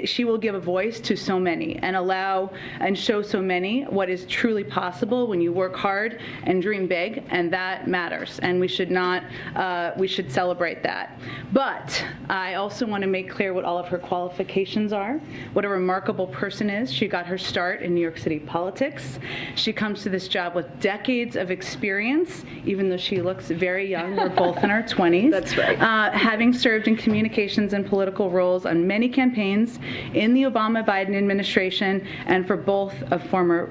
she will give a voice to so many and allow and show so many what is truly possible when you work hard and dream big, and that matters, and we should not, we should celebrate that. But I also want to make clear what all of her qualifications are, what a remarkable person is. She got her start in New York City politics. She comes to this job with decades of experience, even though she looks very young. We're both in our 20s. That's right. Having served in communications and political roles on many campaigns in the Obama-Biden administration and for both of former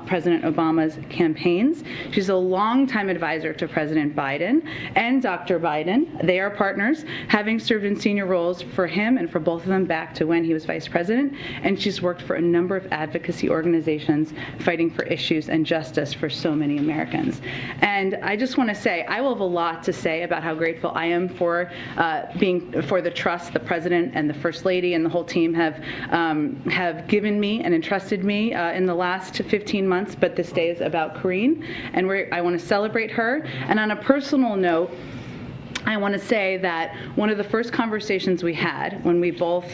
President Obama's campaigns. She's a longtime advisor to President Biden and Dr. Biden. They are partners, having served in senior roles for him and for both of them back to when he was vice president. And she's worked for a number of advocacy organizations fighting for issues and justice for so many Americans. And I just want to say, I will have a lot to say about how grateful I am for for the trust the President and the First Lady and the whole team have given me and entrusted me in the last 15 months, but this day is about Corrine, and I want to celebrate her. And on a personal note, I want to say that one of the first conversations we had when we both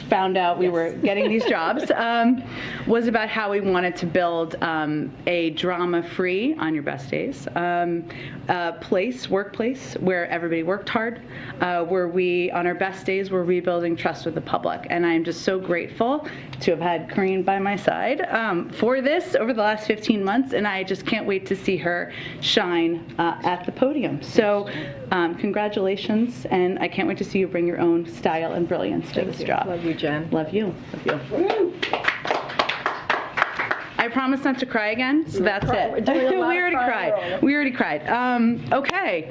found out we were getting these jobs was about how we wanted to build a drama-free, on your best days, workplace where everybody worked hard, where we, on our best days, were rebuilding trust with the public. And I'm just so grateful to have had Corrine by my side for this over the last 15 months, and I just can't wait to see her shine at the podium. So congratulations, and I can't wait to see you bring your own style and brilliance to this job. Love you, Jen. Love you. Love you. I promise not to cry again, so that's it. We already cried. We already cried. Okay.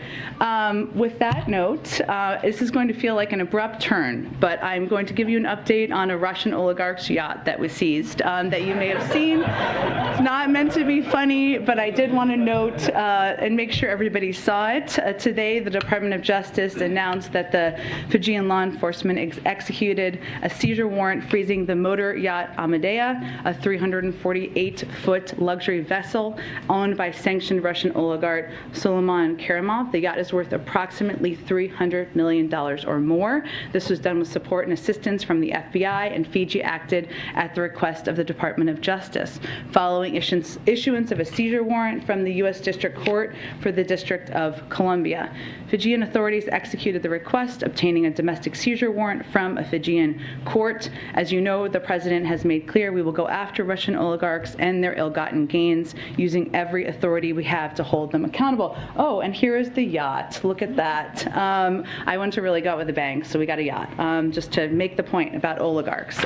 With that note, this is going to feel like an abrupt turn, but I'm going to give you an update on a Russian oligarch's yacht that was seized that you may have seen. It's not meant to be funny, but I did want to note and make sure everybody saw it. Today, the Department of Justice announced that the Fijian law enforcement executed a seizure warrant freezing the motor yacht Amadea, a 348-foot luxury vessel owned by sanctioned Russian oligarch Suleiman Kerimov. The yacht is worth approximately $300 million or more. This was done with support and assistance from the FBI, and Fiji acted at the request of the Department of Justice. Following issuance of a seizure warrant from the U.S. District Court for the District of Columbia, Fijian authorities executed the request, obtaining a domestic seizure warrant from a Fijian court. As you know, the President has made clear we will go after Russian oligarchs and their ill-gotten gains, using every authority we have to hold them accountable. Oh, and here is the yacht. Look at that. I went to really go with a bang, so we got a yacht, just to make the point about oligarchs.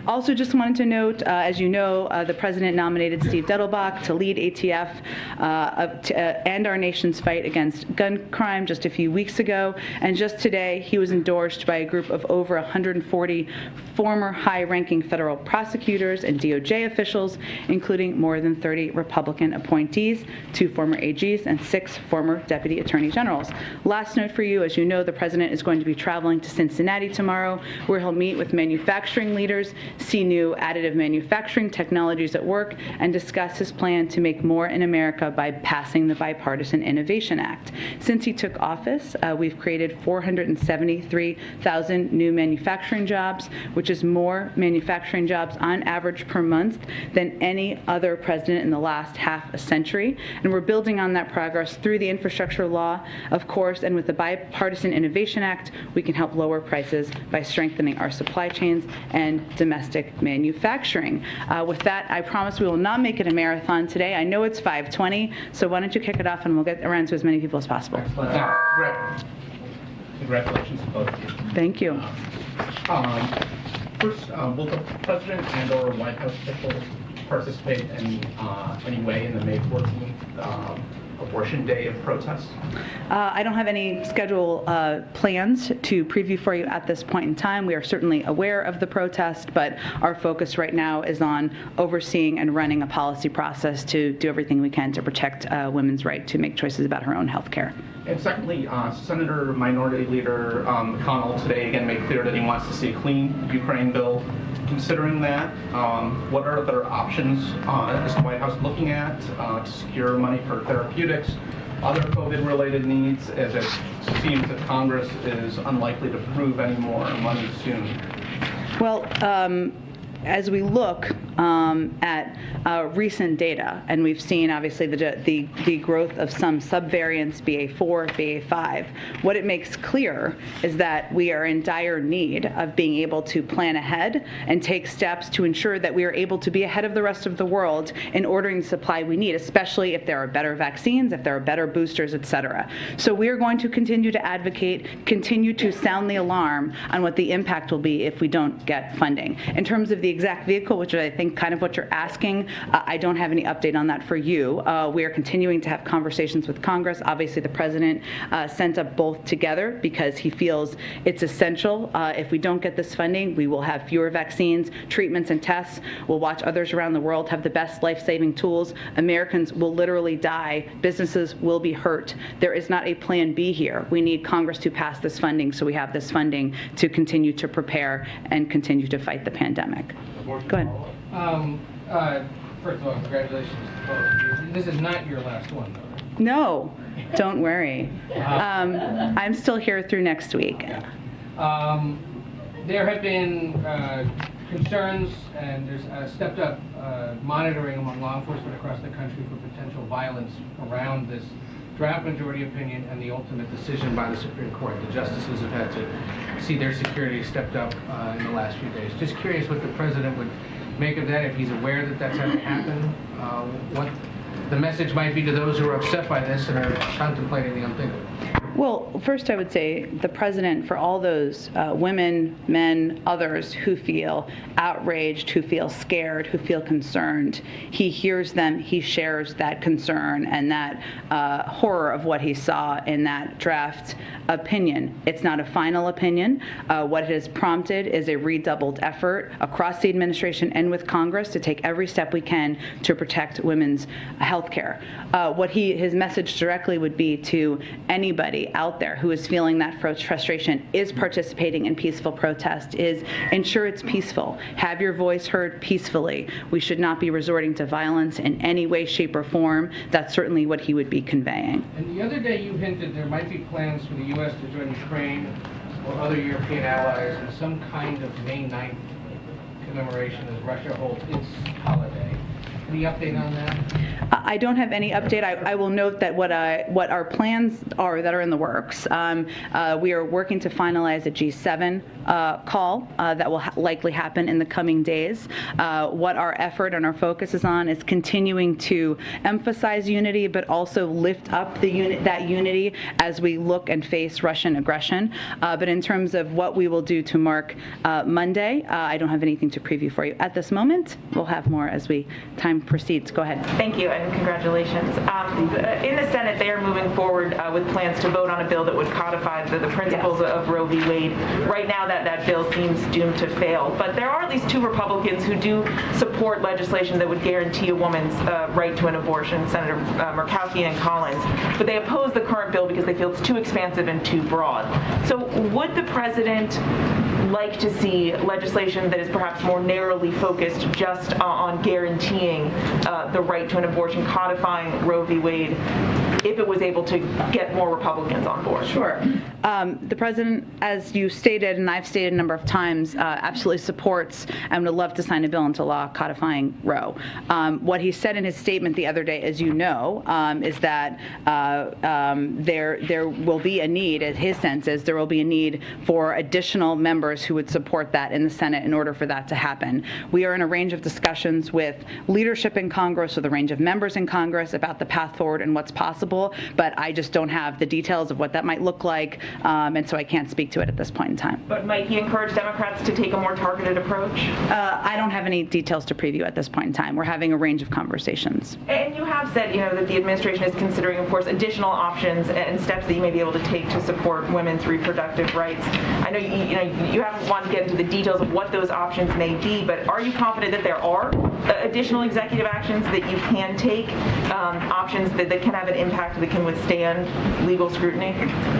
Also, just wanted to note, as you know, the President nominated Steve Dettelbach to lead ATF and our nation's fight against gun crime just a few weeks ago, and just today he was endorsed by a group of over 140 former high-ranking federal prosecutors and DOJ officials, including more than 30 Republican appointees, 2 former AGs, and 6 former deputy attorney generals. Last note for you, as you know, the President is going to be traveling to Cincinnati tomorrow, where he'll meet with manufacturing leaders, see new additive manufacturing technologies at work, and discuss his plan to make more in America by passing the Bipartisan Innovation Act. Since he took office, we've created 473,000 new manufacturing jobs, which is more manufacturing jobs on average per month than any other president in the last half a century. And we're building on that progress through the infrastructure law, of course, and with the Bipartisan Innovation Act, we can help lower prices by strengthening our supply chains and domestic manufacturing. With that, I promise we will not make it a marathon today. I know it's 5:20, so why don't you kick it off and we'll get around to as many people as possible. Excellent. Congratulations to both of you. Thank you. First, will the President and or White House officials participate in any way in the May 14th Abortion Day of protests? I don't have any schedule plans to preview for you at this point in time. We are certainly aware of the protest, but our focus right now is on overseeing and running a policy process to do everything we can to protect women's right to make choices about her own health care. And secondly, Senator Minority Leader McConnell today again made clear that he wants to see a clean Ukraine bill. Considering that, what are other options is the White House looking at to secure money for therapeutics other COVID-related needs, as it seems that Congress is unlikely to approve any more money soon? Well, as we look at recent data, and we've seen obviously the growth of some subvariants, BA4, BA5, what it makes clear is that we are in dire need of being able to plan ahead and take steps to ensure that we are able to be ahead of the rest of the world in ordering the supply we need, especially if there are better vaccines, if there are better boosters, et cetera. So we are going to continue to advocate, continue to sound the alarm on what the impact will be if we don't get funding. In terms of the exact vehicle, which is I think kind of what you're asking, I don't have any update on that for you. We are continuing to have conversations with Congress. Obviously, the president sent up both together because he feels it's essential. If we don't get this funding, we will have fewer vaccines, treatments, and tests. We'll watch others around the world have the best life-saving tools. Americans will literally die. Businesses will be hurt. There is not a plan B here. We need Congress to pass this funding so we have this funding to continue to prepare and continue to fight the pandemic. Go ahead. First of all, congratulations to both of you. This is not your last one, though. No, don't worry. I'm still here through next week. There have been concerns, and there's stepped up monitoring among law enforcement across the country for potential violence around this draft majority opinion and the ultimate decision by the Supreme Court. The justices have had to see their security stepped up in the last few days. Just curious what the president would make of that, if he's aware that that's had to happen, what the message might be to those who are upset by this and are contemplating the unthinkable. Well, first I would say the president, for all those women, men, others who feel outraged, who feel scared, who feel concerned, he hears them, he shares that concern and that horror of what he saw in that draft opinion. It's not a final opinion. What it has prompted is a redoubled effort across the administration and with Congress to take every step we can to protect women's health care. What his message directly would be to anybody out there who is feeling that frustration, is participating in peaceful protest, is ensure it's peaceful. Have your voice heard peacefully. We should not be resorting to violence in any way, shape, or form. That's certainly what he would be conveying. And the other day you hinted there might be plans for the U.S. to join Ukraine or other European allies in some kind of May 9th commemoration as Russia holds its holiday. Any update on that? I don't have any update. I will note that what our plans are that are in the works. We are working to finalize a G7 call that will likely happen in the coming days. What our effort and our focus is on is continuing to emphasize unity, but also lift up that unity as we look and face Russian aggression. But in terms of what we will do to mark Monday, I don't have anything to preview for you at this moment. We'll have more as time proceeds. Go ahead. Thank you, and congratulations. In the Senate, they are moving forward with plans to vote on a bill that would codify the principles of Roe v. Wade. Right now, that bill seems doomed to fail, but there are at least two Republicans who do support legislation that would guarantee a woman's right to an abortion, Senator Murkowski and Collins, but they oppose the current bill because they feel it's too expansive and too broad. So would the president like to see legislation that is perhaps more narrowly focused just on guaranteeing the right to an abortion, codifying Roe v. Wade, if it was able to get more Republicans on board? Sure. The president, as you stated, and I've stated a number of times, absolutely supports and would love to sign a bill into law codifying Roe. What he said in his statement the other day, as you know, is that there will be a need, as his sense is, there will be a need for additional members who would support that in the Senate in order for that to happen. We are in a range of discussions with leadership in Congress, with a range of members in Congress about the path forward and what's possible, but I just don't have the details of what that might look like, and so I can't speak to it at this point in time. But might he encourage Democrats to take a more targeted approach? I don't have any details to preview at this point in time. We're having a range of conversations. And you have said, that the administration is considering, of course, additional options and steps that you may be able to take to support women's reproductive rights. I know you haven't wanted to get into the details of what those options may be, but are you confident that there are additional executive actions that you can take, options that can have an impact that can withstand legal scrutiny?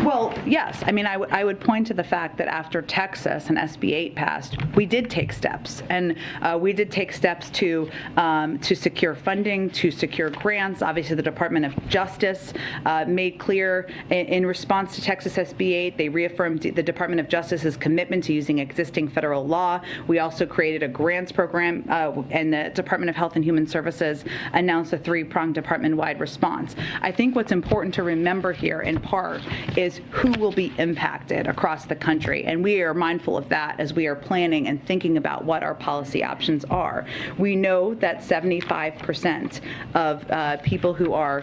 Well, yeah. Yes, I mean, I would point to the fact that after Texas and SB 8 passed, we did take steps, and we did take steps to secure funding, to secure grants. Obviously, the Department of Justice made clear in response to Texas SB 8, they reaffirmed the Department of Justice's commitment to using existing federal law. We also created a grants program, and the Department of Health and Human Services announced a 3-pronged department-wide response. I think what's important to remember here, in part, is who will be impacted across the country, and we are mindful of that as we are planning and thinking about what our policy options are. We know that 75% of people who are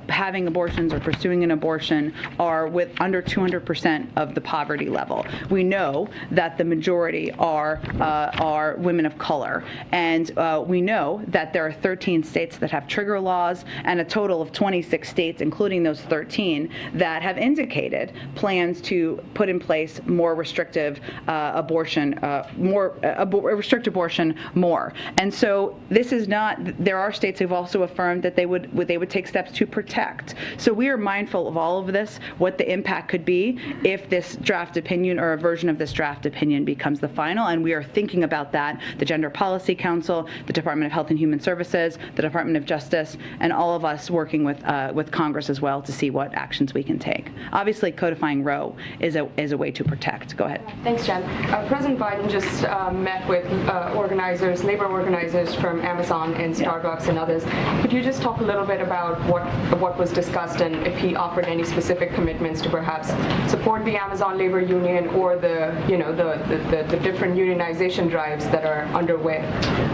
having abortions or pursuing an abortion are with under 200% of the poverty level. We know that the majority are women of color, and we know that there are 13 states that have trigger laws and a total of 26 states, including those 13, that have indicated plans to put in place more restrictive abortion, restrict abortion more. And so this is not, there are states who've also affirmed that they would take steps to protect. So we are mindful of all of this, what the impact could be if this draft opinion or a version of this draft opinion becomes the final, and we are thinking about that. The Gender Policy Council, the Department of Health and Human Services, the Department of Justice, and all of us working with Congress as well to see what actions we can take. Obviously, codifying Roe is a way to protect. Go ahead. Thanks, Jen. President Biden just met with organizers, labor organizers from Amazon and Starbucks and others. Could you just talk a little bit about what was discussed and if he offered any specific commitments to perhaps support the Amazon labor union or the different unionization drives that are underway?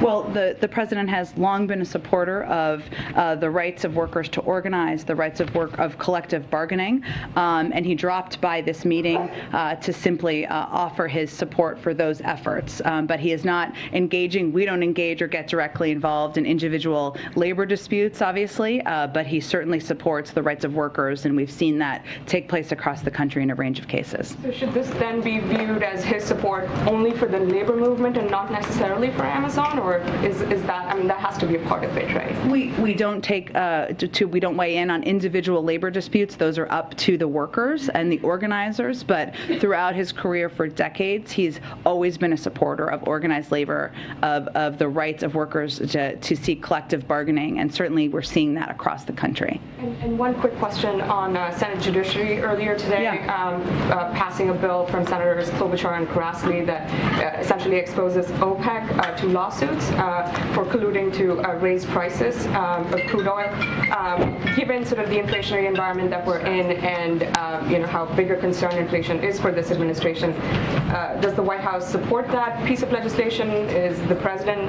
Well, the president has long been a supporter of the rights of workers to organize, the rights of collective bargaining, and he dropped by this meeting to simply offer his support for those efforts. But he is not engaging. We don't engage or get directly involved in individual labor disputes, obviously, but he certainly supports the rights of workers, and we've seen that take place across the country in a range of cases. So should this then be viewed as his support only for the labor movement and not necessarily for Amazon, or is that, I mean, that has to be a part of it, right? We don't take we don't weigh in on individual labor disputes. Those are up to the workers and the organizers, but throughout his career for decades, he's always been a supporter of organized labor, of the rights of workers to seek collective bargaining, and certainly we're seeing that across the country. And one quick question on Senate Judiciary. Earlier today, passing a bill from Senators Klobuchar and Grassley that essentially exposes OPEC to lawsuits for colluding to raise prices of crude oil. Given sort of the inflationary environment that we're in and how big a concern inflation is for this administration, does the White House support that piece of legislation? Is the president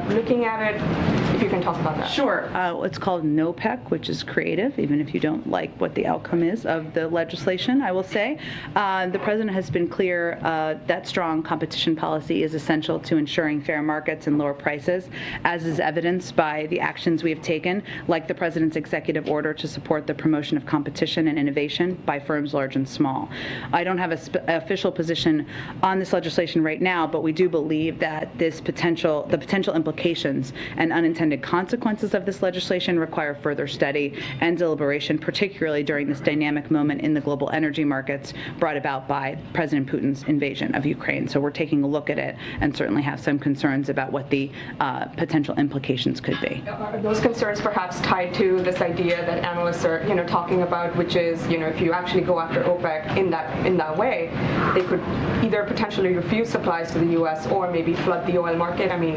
looking at it? If you can talk about that. Sure. It's called NOPEC, which is creative, even if you don't like what the outcome is of the legislation, I will say. The president has been clear that strong competition policy is essential to ensuring fair markets and lower prices, as is evidenced by the actions we have taken, like the president's executive order to support the promotion of competition and innovation by firms large and small. I don't have an official position on this legislation right now, but we do believe that the potential implications and unintended consequences of this legislation require further study and deliberation, particularly during this dynamic moment in the global energy markets brought about by President Putin's invasion of Ukraine. So we're taking a look at it and certainly have some concerns about what the potential implications could be. Are those concerns perhaps tied to this idea that analysts are talking about, which is if you actually go after OPEC in that way, they could either potentially refuse supplies to the U.S. or maybe flood the oil market? I mean,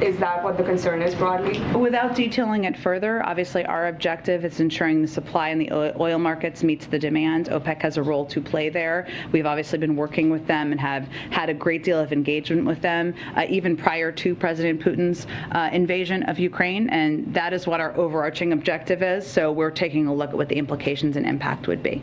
is that what the concern is broadly? Without detailing it further, obviously our objective is ensuring the supply in the oil markets meets the demand. OPEC has a role to play there. We've obviously been working with them and have had a great deal of engagement with them, even prior to President Putin's invasion of Ukraine, and that is what our overarching objective is. So we're taking a look at what the implications and impact would be.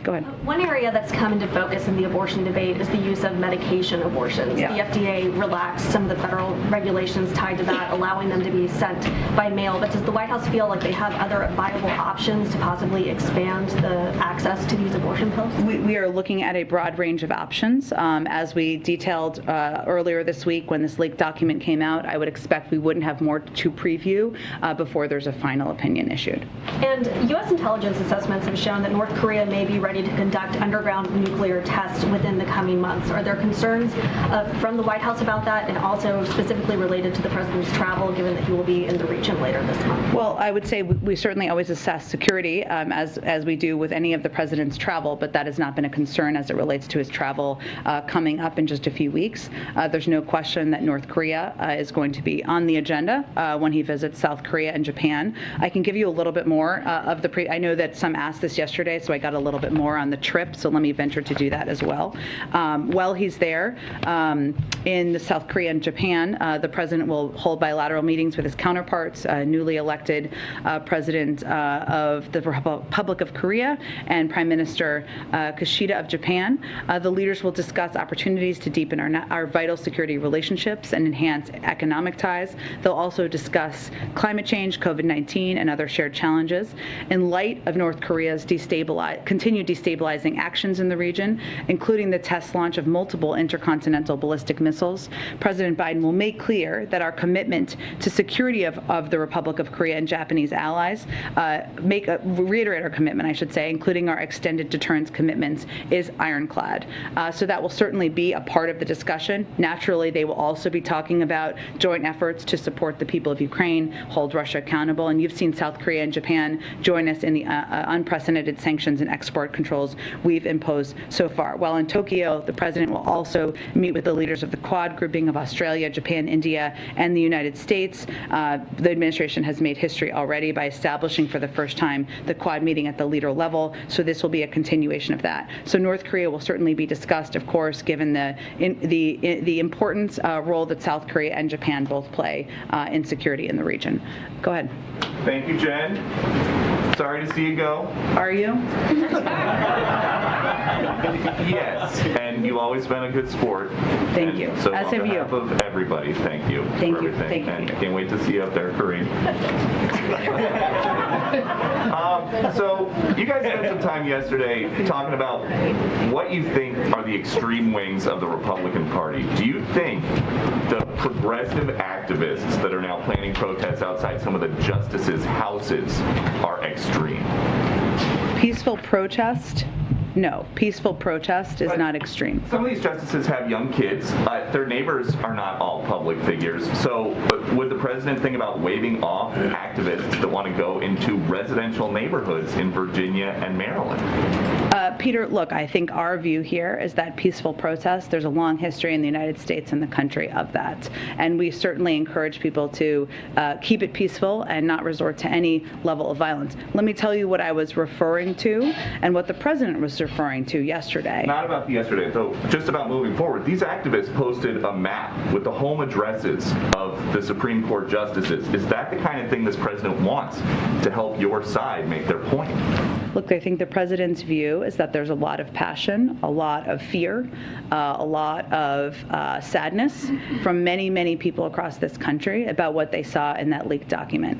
Go ahead. One area that's come into focus in the abortion debate is the use of medication abortions. Yeah. The FDA relaxed some of the federal regulations tied to that, allowing them to be sent by mail. But does the White House feel like they have other viable options to possibly expand the access to these abortion pills? We are looking at a broad range of options. As we detailed earlier this week when this leaked document came out, I would expect we wouldn't have more to preview before there's a final opinion issued. And U.S. intelligence assessments have shown that North Korea may be ready to conduct underground nuclear tests within the coming months. Are there concerns from the White House about that, and also specifically related to the president's travel, given that he will be in the region later this month? Well, I would say we certainly always assess security as we do with any of the president's travel, but that has not been a concern as it relates to his travel coming up in just a few weeks. There's no question that North Korea is going to be on the agenda when he visits South Korea and Japan. I can give you a little bit more of the I know that some asked this yesterday, so I got a little bit more on the trip, so let me venture to do that as well. While he's there in the South Korea and Japan, the president will hold bilateral meetings with his counterparts, newly elected president of the Republic of Korea and Prime Minister Kishida of Japan. The leaders will discuss opportunities to deepen our vital security relationships and enhance economic ties. They'll also discuss climate change, COVID-19, and other shared challenges. In light of North Korea's continued destabilizing actions in the region, including the test launch of multiple intercontinental ballistic missiles, President Biden will make clear that our commitment to security of the Republic of Korea and Japanese allies, reiterate our commitment, I should say, including our extended deterrence commitments, is ironclad. So that will certainly be a part of the discussion. Naturally, they will also be talking about joint efforts to support the people of Ukraine, hold Russia accountable, and you've seen South Korea and Japan join us in the unprecedented sanctions and export controls we've imposed so far. While in Tokyo, the president will also meet with the leaders of the Quad grouping of Australia, Japan, India, and the United States. The administration has made history already by establishing for the first time the Quad meeting at the leader level, so this will be a continuation of that. So North Korea will certainly be discussed, of course, given the important role that South Korea and Japan both play in security in the region. Go ahead. Thank you, Jen. Sorry to see you go. Are you? Yes, and you've always been a good sport. Thank you. So as have you. On behalf of everybody, thank you Thank for you. everything. Thank you. And I can't wait to see you up there, Kareem. So you guys spent some time yesterday talking about what you think are the extreme wings of the Republican Party. Do you think the progressive activists that are now planning protests outside some of the justices' houses are extreme? Peaceful protest? No, peaceful protest is not extreme. Some of these justices have young kids. Their neighbors are not all public figures. So would the president think about waving off activists that want to go into residential neighborhoods in Virginia and Maryland? Peter, look, I think our view here is that peaceful protest, there's a long history in the United States and the country of that. And we certainly encourage people to keep it peaceful and not resort to any level of violence. Let me tell you what I was referring to and what the president was referring to yesterday. Not about the yesterday, though, just about moving forward. These activists posted a map with the home addresses of the Supreme Court justices. Is that the kind of thing this president wants to help your side make their point? Look, I think the president's view is that there's a lot of passion, a lot of fear, a lot of sadness from many, many people across this country about what they saw in that leaked document.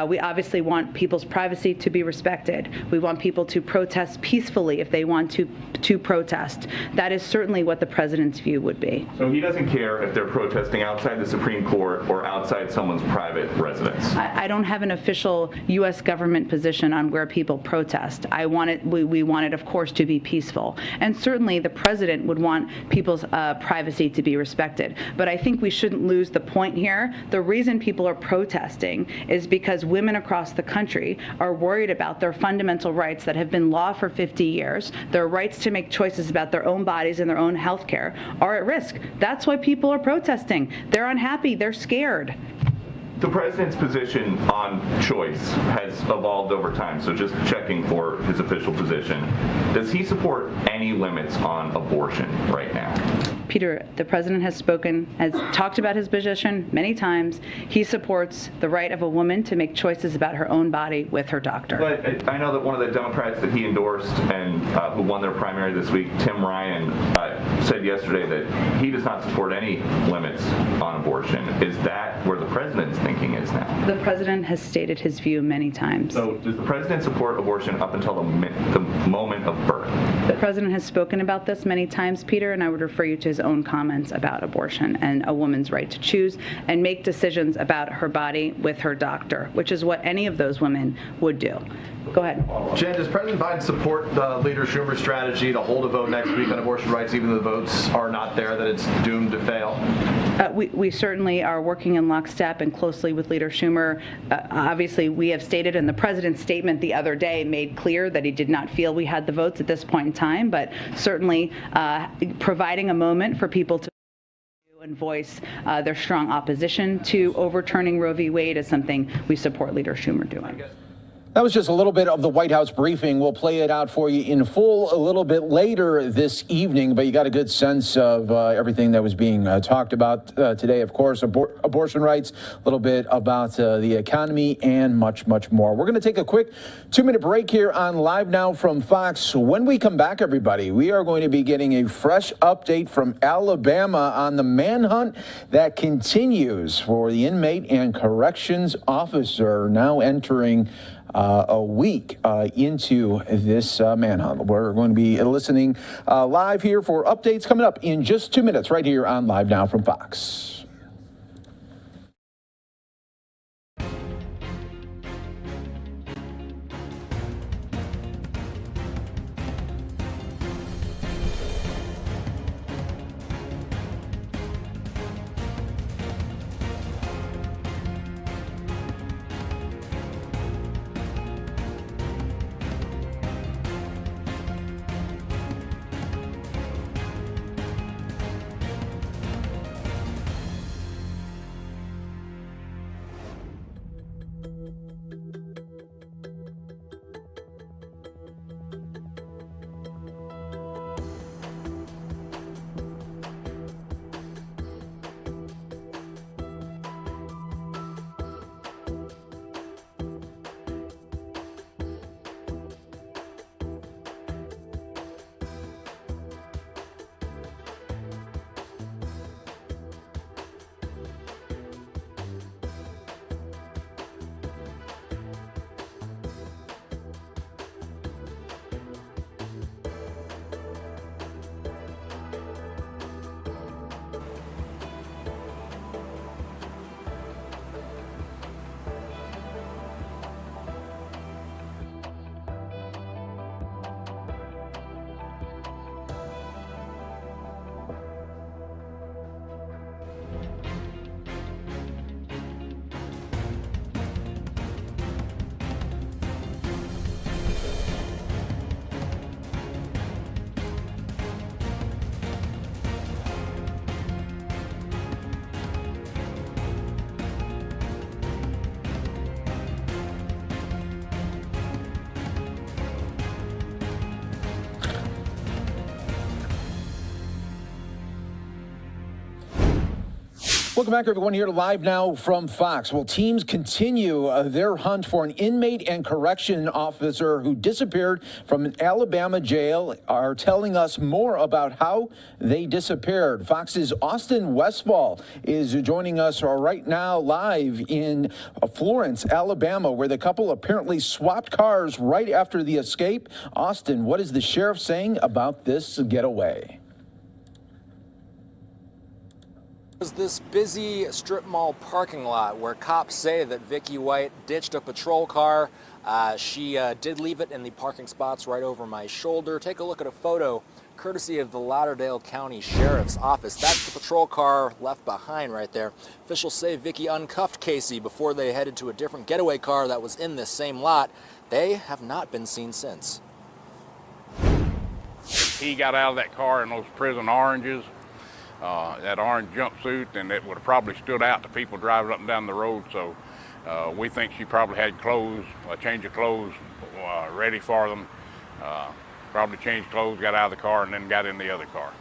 We obviously want people's privacy to be respected. We want people to protest peacefully if they want to protest. That is certainly what the president's view would be. So he doesn't care if they're protesting outside the Supreme Court or outside someone's private residence? I don't have an official U.S. government position on where people protest. We want it, of course, to be peaceful. And certainly the president would want people's privacy to be respected. But I think we shouldn't lose the point here. The reason people are protesting is because women across the country are worried about their fundamental rights that have been law for 50 years. Their rights to make choices about their own bodies and their own health care are at risk. That's why people are protesting. They're unhappy. They're scared. The president's position on choice has evolved over time, so just checking for his official position. Does he support any limits on abortion right now? Peter, the president has talked about his position many times. He supports the right of a woman to make choices about her own body with her doctor. But I know that one of the Democrats that he endorsed and who won their primary this week, Tim Ryan, said yesterday that he does not support any limits on abortion. Is that where the president's thinking is now? The president has stated his view many times. So does the president support abortion up until the moment of birth? The president has spoken about this many times, Peter, and I would refer you to his own comments about abortion and a woman's right to choose and make decisions about her body with her doctor, which is what any of those women would do. Go ahead. Jen, does President Biden support the Leader Schumer's strategy to hold a vote next week on abortion rights, even though the votes are not there, that it's doomed to fail? We certainly are working in lockstep and closely with Leader Schumer. Obviously, we have stated, and the president's statement the other day made clear that he did not feel we had the votes at this point in time, but certainly providing a moment for people to and voice their strong opposition to overturning Roe v. Wade is something we support Leader Schumer doing. That was just a little bit of the White House briefing. We'll play it out for you in full a little bit later this evening, but you got a good sense of everything that was being talked about today. Of course, abortion rights, a little bit about the economy, and much, much more. We're going to take a quick 2-minute break here on Live Now from Fox. When we come back, everybody, we are going to be getting a fresh update from Alabama on the manhunt that continues for the inmate and corrections officer now entering a week into this manhunt. We're going to be listening live here for updates coming up in just 2 minutes right here on Live Now from Fox. Welcome back, everyone, here to Live Now from Fox. Well, teams continue their hunt for an inmate and correction officer who disappeared from an Alabama jail, are telling us more about how they disappeared. Fox's Austin Westfall is joining us right now live in Florence, Alabama, where the couple apparently swapped cars right after the escape. Austin, what is the sheriff saying about this getaway? This busy strip mall parking lot where cops say that Vicky White ditched a patrol car. She did leave it in the parking spots right over my shoulder. Take a look at a photo courtesy of the Lauderdale County Sheriff's Office. That's the patrol car left behind right there. Officials say Vicky uncuffed Casey before they headed to a different getaway car that was in this same lot. They have not been seen since. He got out of that car in those prison oranges. That orange jumpsuit, and it would have probably stood out to people driving up and down the road. So we think she probably had clothes, a change of clothes ready for them. Probably changed clothes, got out of the car, and then got in the other car.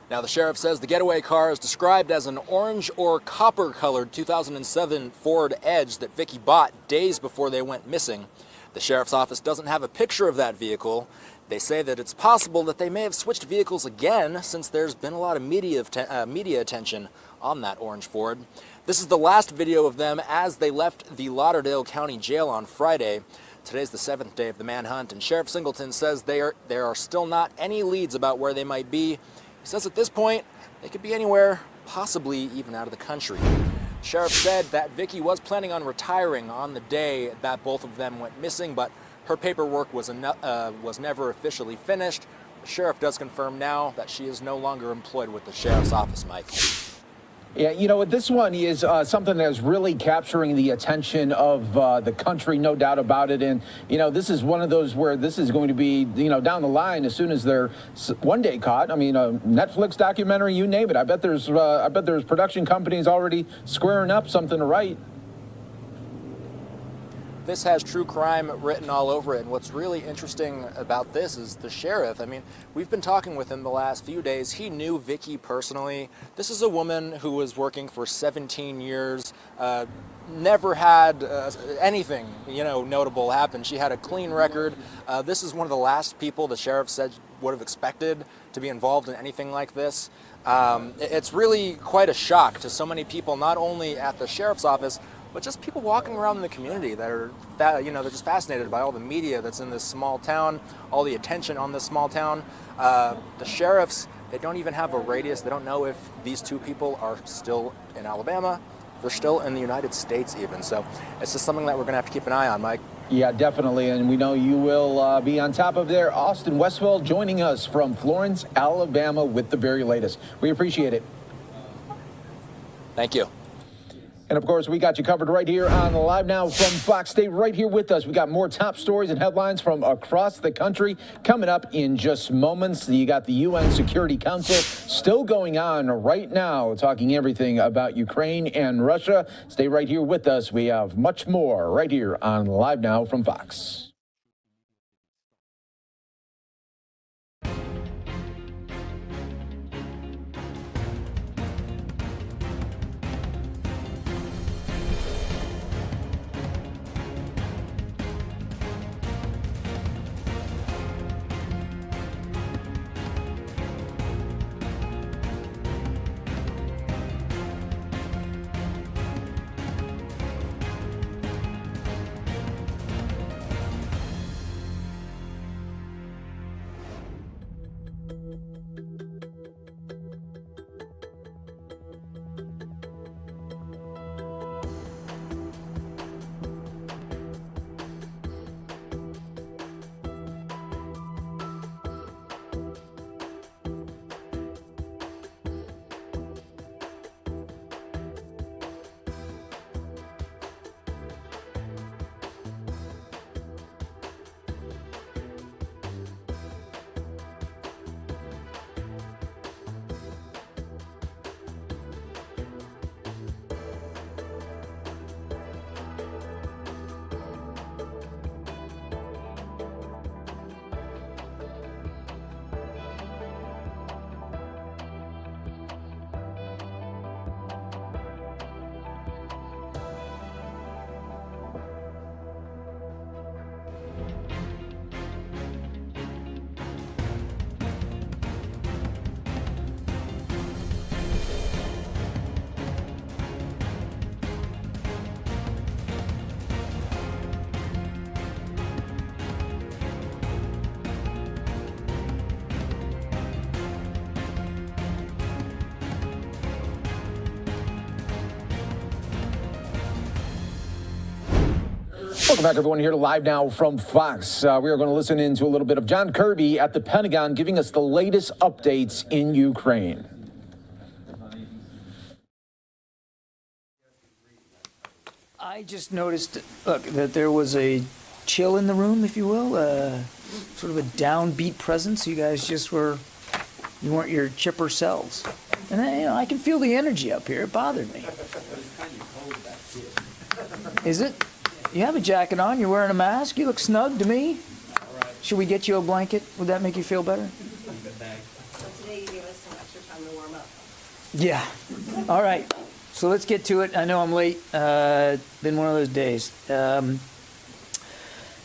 Now, the sheriff says the getaway car is described as an orange or copper-colored 2007 Ford Edge that Vicky bought days before they went missing. The sheriff's office doesn't have a picture of that vehicle. They say that it's possible that they may have switched vehicles again since there's been a lot of media attention on that orange Ford. This is the last video of them as they left the Lauderdale County Jail on Friday. Today's the 7th day of the manhunt, and Sheriff Singleton says there are still not any leads about where they might be. He says at this point, they could be anywhere, possibly even out of the country. The sheriff said that Vicky was planning on retiring on the day that both of them went missing, but her paperwork was never officially finished. The sheriff does confirm now that she is no longer employed with the sheriff's office, Mike. Yeah, you know, this one is something that's really capturing the attention of the country, no doubt about it. And, you know, this is one of those where this is going to be, you know, down the line as soon as they're one day caught. I mean, a Netflix documentary, you name it. I bet there's production companies already squaring up something to write. This has true crime written all over it, and what's really interesting about this is the sheriff. I mean, we've been talking with him the last few days. He knew Vicky personally. This is a woman who was working for 17 years, never had anything, you know, notable happen. She had a clean record. This is one of the last people the sheriff said would have expected to be involved in anything like this. It's really quite a shock to so many people, not only at the sheriff's office, but just people walking around in the community that are, you know, they're just fascinated by all the media that's in this small town, all the attention on this small town. The sheriffs, they don't even have a radius. They don't know if these two people are still in Alabama. They're still in the United States even. So it's just something that we're going to have to keep an eye on, Mike. Yeah, definitely. And we know you will be on top of there. Austin Westfeld joining us from Florence, Alabama with the very latest. We appreciate it. Thank you. And of course, we got you covered right here on Live Now from Fox. Stay right here with us. We got more top stories and headlines from across the country coming up in just moments. You got the UN Security Council still going on right now, talking everything about Ukraine and Russia. Stay right here with us. We have much more right here on Live Now from Fox. Welcome back, everyone, here to Live Now from Fox. We are going to listen into a little bit of John Kirby at the Pentagon giving us the latest updates in Ukraine. I just noticed, look, that there was a chill in the room, if you will, sort of a downbeat presence. You guys just you weren't your chipper selves. And I can feel the energy up here. It bothered me. Is it? You have a jacket on. You're wearing a mask. You look snug to me. Should we get you a blanket? Would that make you feel better? So today you gave us some extra time to warm up. Yeah. All right. So let's get to it. I know I'm late. Been one of those days.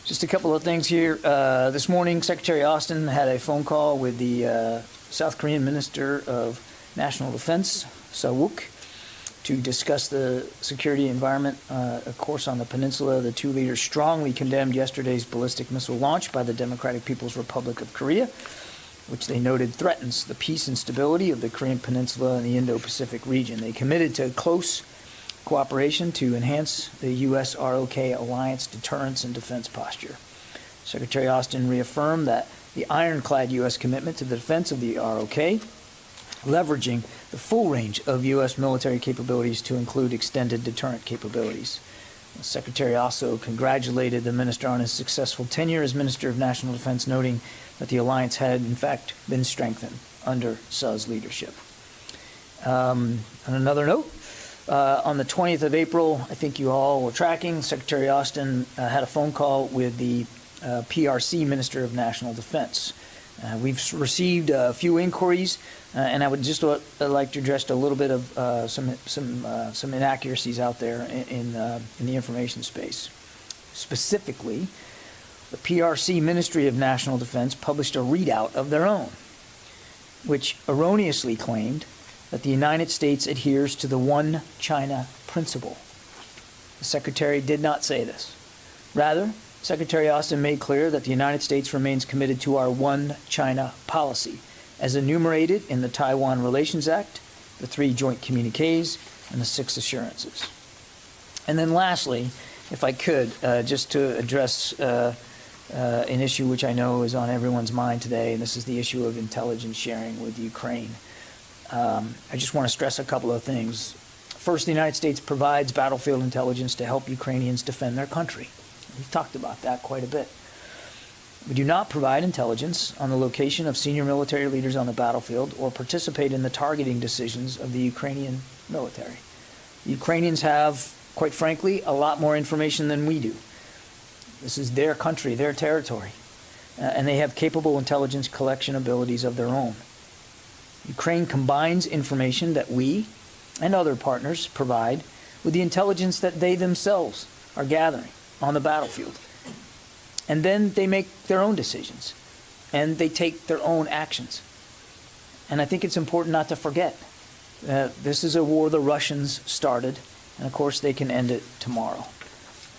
Just a couple of things here. This morning, Secretary Austin had a phone call with the South Korean Minister of National Defense, Sawuk. to discuss the security environment, of course, on the peninsula. The two leaders strongly condemned yesterday's ballistic missile launch by the Democratic People's Republic of Korea, which they noted threatens the peace and stability of the Korean Peninsula and the Indo-Pacific region. They committed to close cooperation to enhance the U.S.-ROK alliance deterrence and defense posture. Secretary Austin reaffirmed that the ironclad U.S. commitment to the defense of the ROK, leveraging the full range of U.S. military capabilities to include extended deterrent capabilities. The Secretary also congratulated the minister on his successful tenure as Minister of National Defense, noting that the alliance had, in fact, been strengthened under Suh's leadership. On another note, on the 20th of April, I think you all were tracking, Secretary Austin had a phone call with the PRC Minister of National Defense. We've received a few inquiries, and I would just like to address a little bit of some inaccuracies out there in the information space. Specifically, the PRC Ministry of National Defense published a readout of their own, which erroneously claimed that the United States adheres to the One China principle. The Secretary did not say this. Rather, Secretary Austin made clear that the United States remains committed to our One China policy, as enumerated in the Taiwan Relations Act, the 3 joint communiques, and the 6 assurances. And then lastly, if I could, just to address an issue which I know is on everyone's mind today, and this is the issue of intelligence sharing with Ukraine. I just want to stress a couple of things. First, the United States provides battlefield intelligence to help Ukrainians defend their country. We've talked about that quite a bit. We do not provide intelligence on the location of senior military leaders on the battlefield or participate in the targeting decisions of the Ukrainian military. The Ukrainians have, quite frankly, a lot more information than we do. This is their country, their territory, and they have capable intelligence collection abilities of their own. Ukraine combines information that we and other partners provide with the intelligence that they themselves are gathering on the battlefield. And then they make their own decisions, and they take their own actions. And I think it's important not to forget this is a war the Russians started, and of course they can end it tomorrow.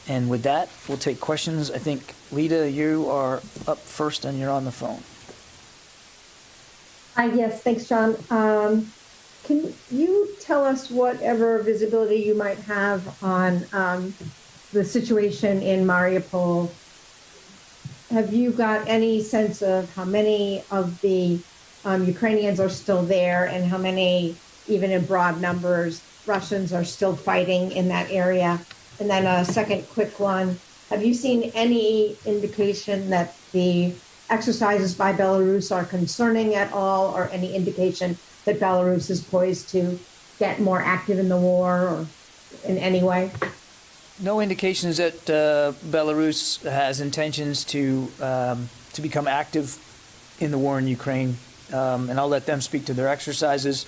And with that, we'll take questions. I think, Lita, you are up first, and you're on the phone. Yes, thanks, John. Can you tell us whatever visibility you might have on the situation in Mariupol? Have you got any sense of how many of the Ukrainians are still there and how many, even in broad numbers, Russians are still fighting in that area? And then a second quick one, have you seen any indication that the exercises by Belarus are concerning at all, or any indication that Belarus is poised to get more active in the war or in any way? No indications that Belarus has intentions to become active in the war in Ukraine, and I'll let them speak to their exercises.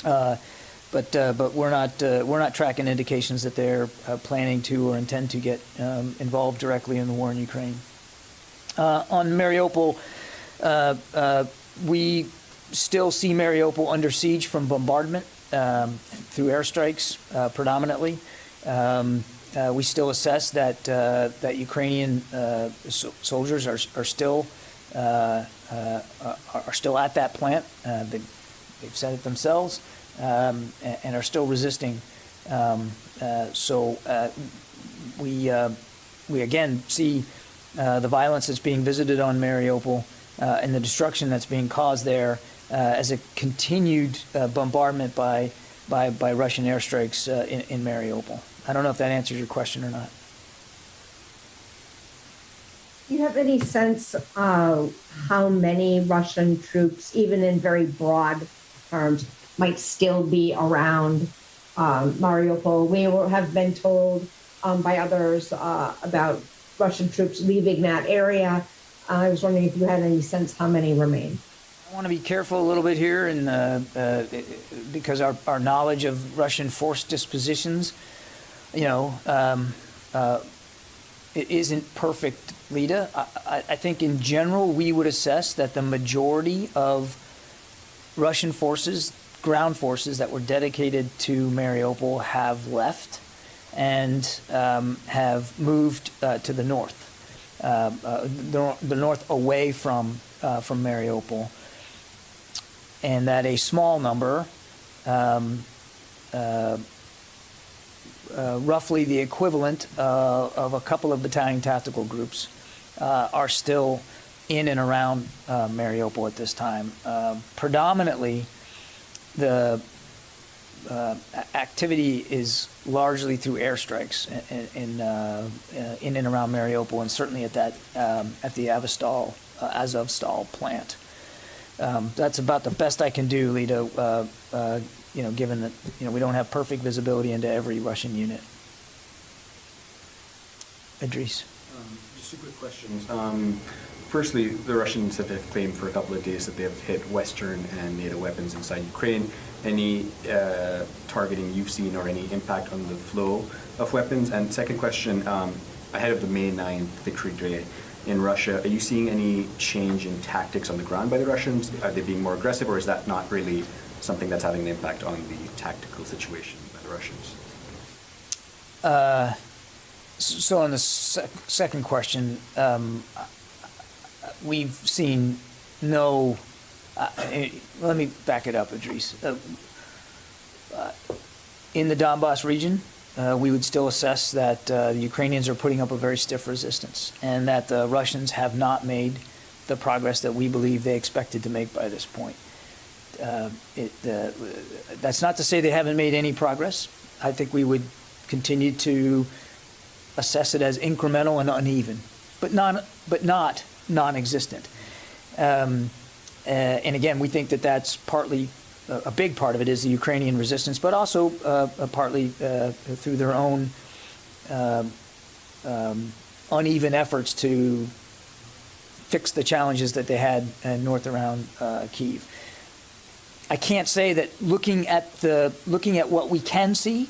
But we're not tracking indications that they're planning to or intend to get involved directly in the war in Ukraine. On Mariupol, we still see Mariupol under siege from bombardment through airstrikes predominantly. We still assess that Ukrainian soldiers are still at that plant. They've said it themselves, and are still resisting. We again see the violence that's being visited on Mariupol and the destruction that's being caused there as a continued bombardment by Russian airstrikes in Mariupol. I don't know if that answers your question or not. Do you have any sense of how many Russian troops, even in very broad terms, might still be around Mariupol? We have been told by others about Russian troops leaving that area. I was wondering if you had any sense how many remain. I want to be careful a little bit here, and because our knowledge of Russian force dispositions, it isn't perfect, Lita. I think in general we would assess that the majority of Russian forces, ground forces that were dedicated to Mariupol have left and have moved to the north, the north away from Mariupol, and that a small number, roughly the equivalent of a couple of battalion tactical groups, are still in and around Mariupol at this time. Predominantly, the activity is largely through airstrikes in and around Mariupol, and certainly at the Azovstal plant. That's about the best I can do, Lito, given that we don't have perfect visibility into every Russian unit. Idris. Just a quick question. Firstly, the Russians have claimed for a couple of days that they have hit Western and NATO weapons inside Ukraine. Any targeting you've seen or any impact on the flow of weapons? And second question, ahead of the May 9th Victory Day in Russia, are you seeing any change in tactics on the ground by the Russians? Are they being more aggressive, or is that not really something that's having an impact on the tactical situation by the Russians? So on the second question, we've seen no. Let me back it up, Idris. In the Donbass region, we would still assess that the Ukrainians are putting up a very stiff resistance, and that the Russians have not made the progress that we believe they expected to make by this point. That's not to say they haven't made any progress. I think we would continue to assess it as incremental and uneven, but not non-existent. And again, we think that that's partly, a big part of it is the Ukrainian resistance, but also partly through their own uneven efforts to fix the challenges that they had north around Kyiv. I can't say that looking at what we can see,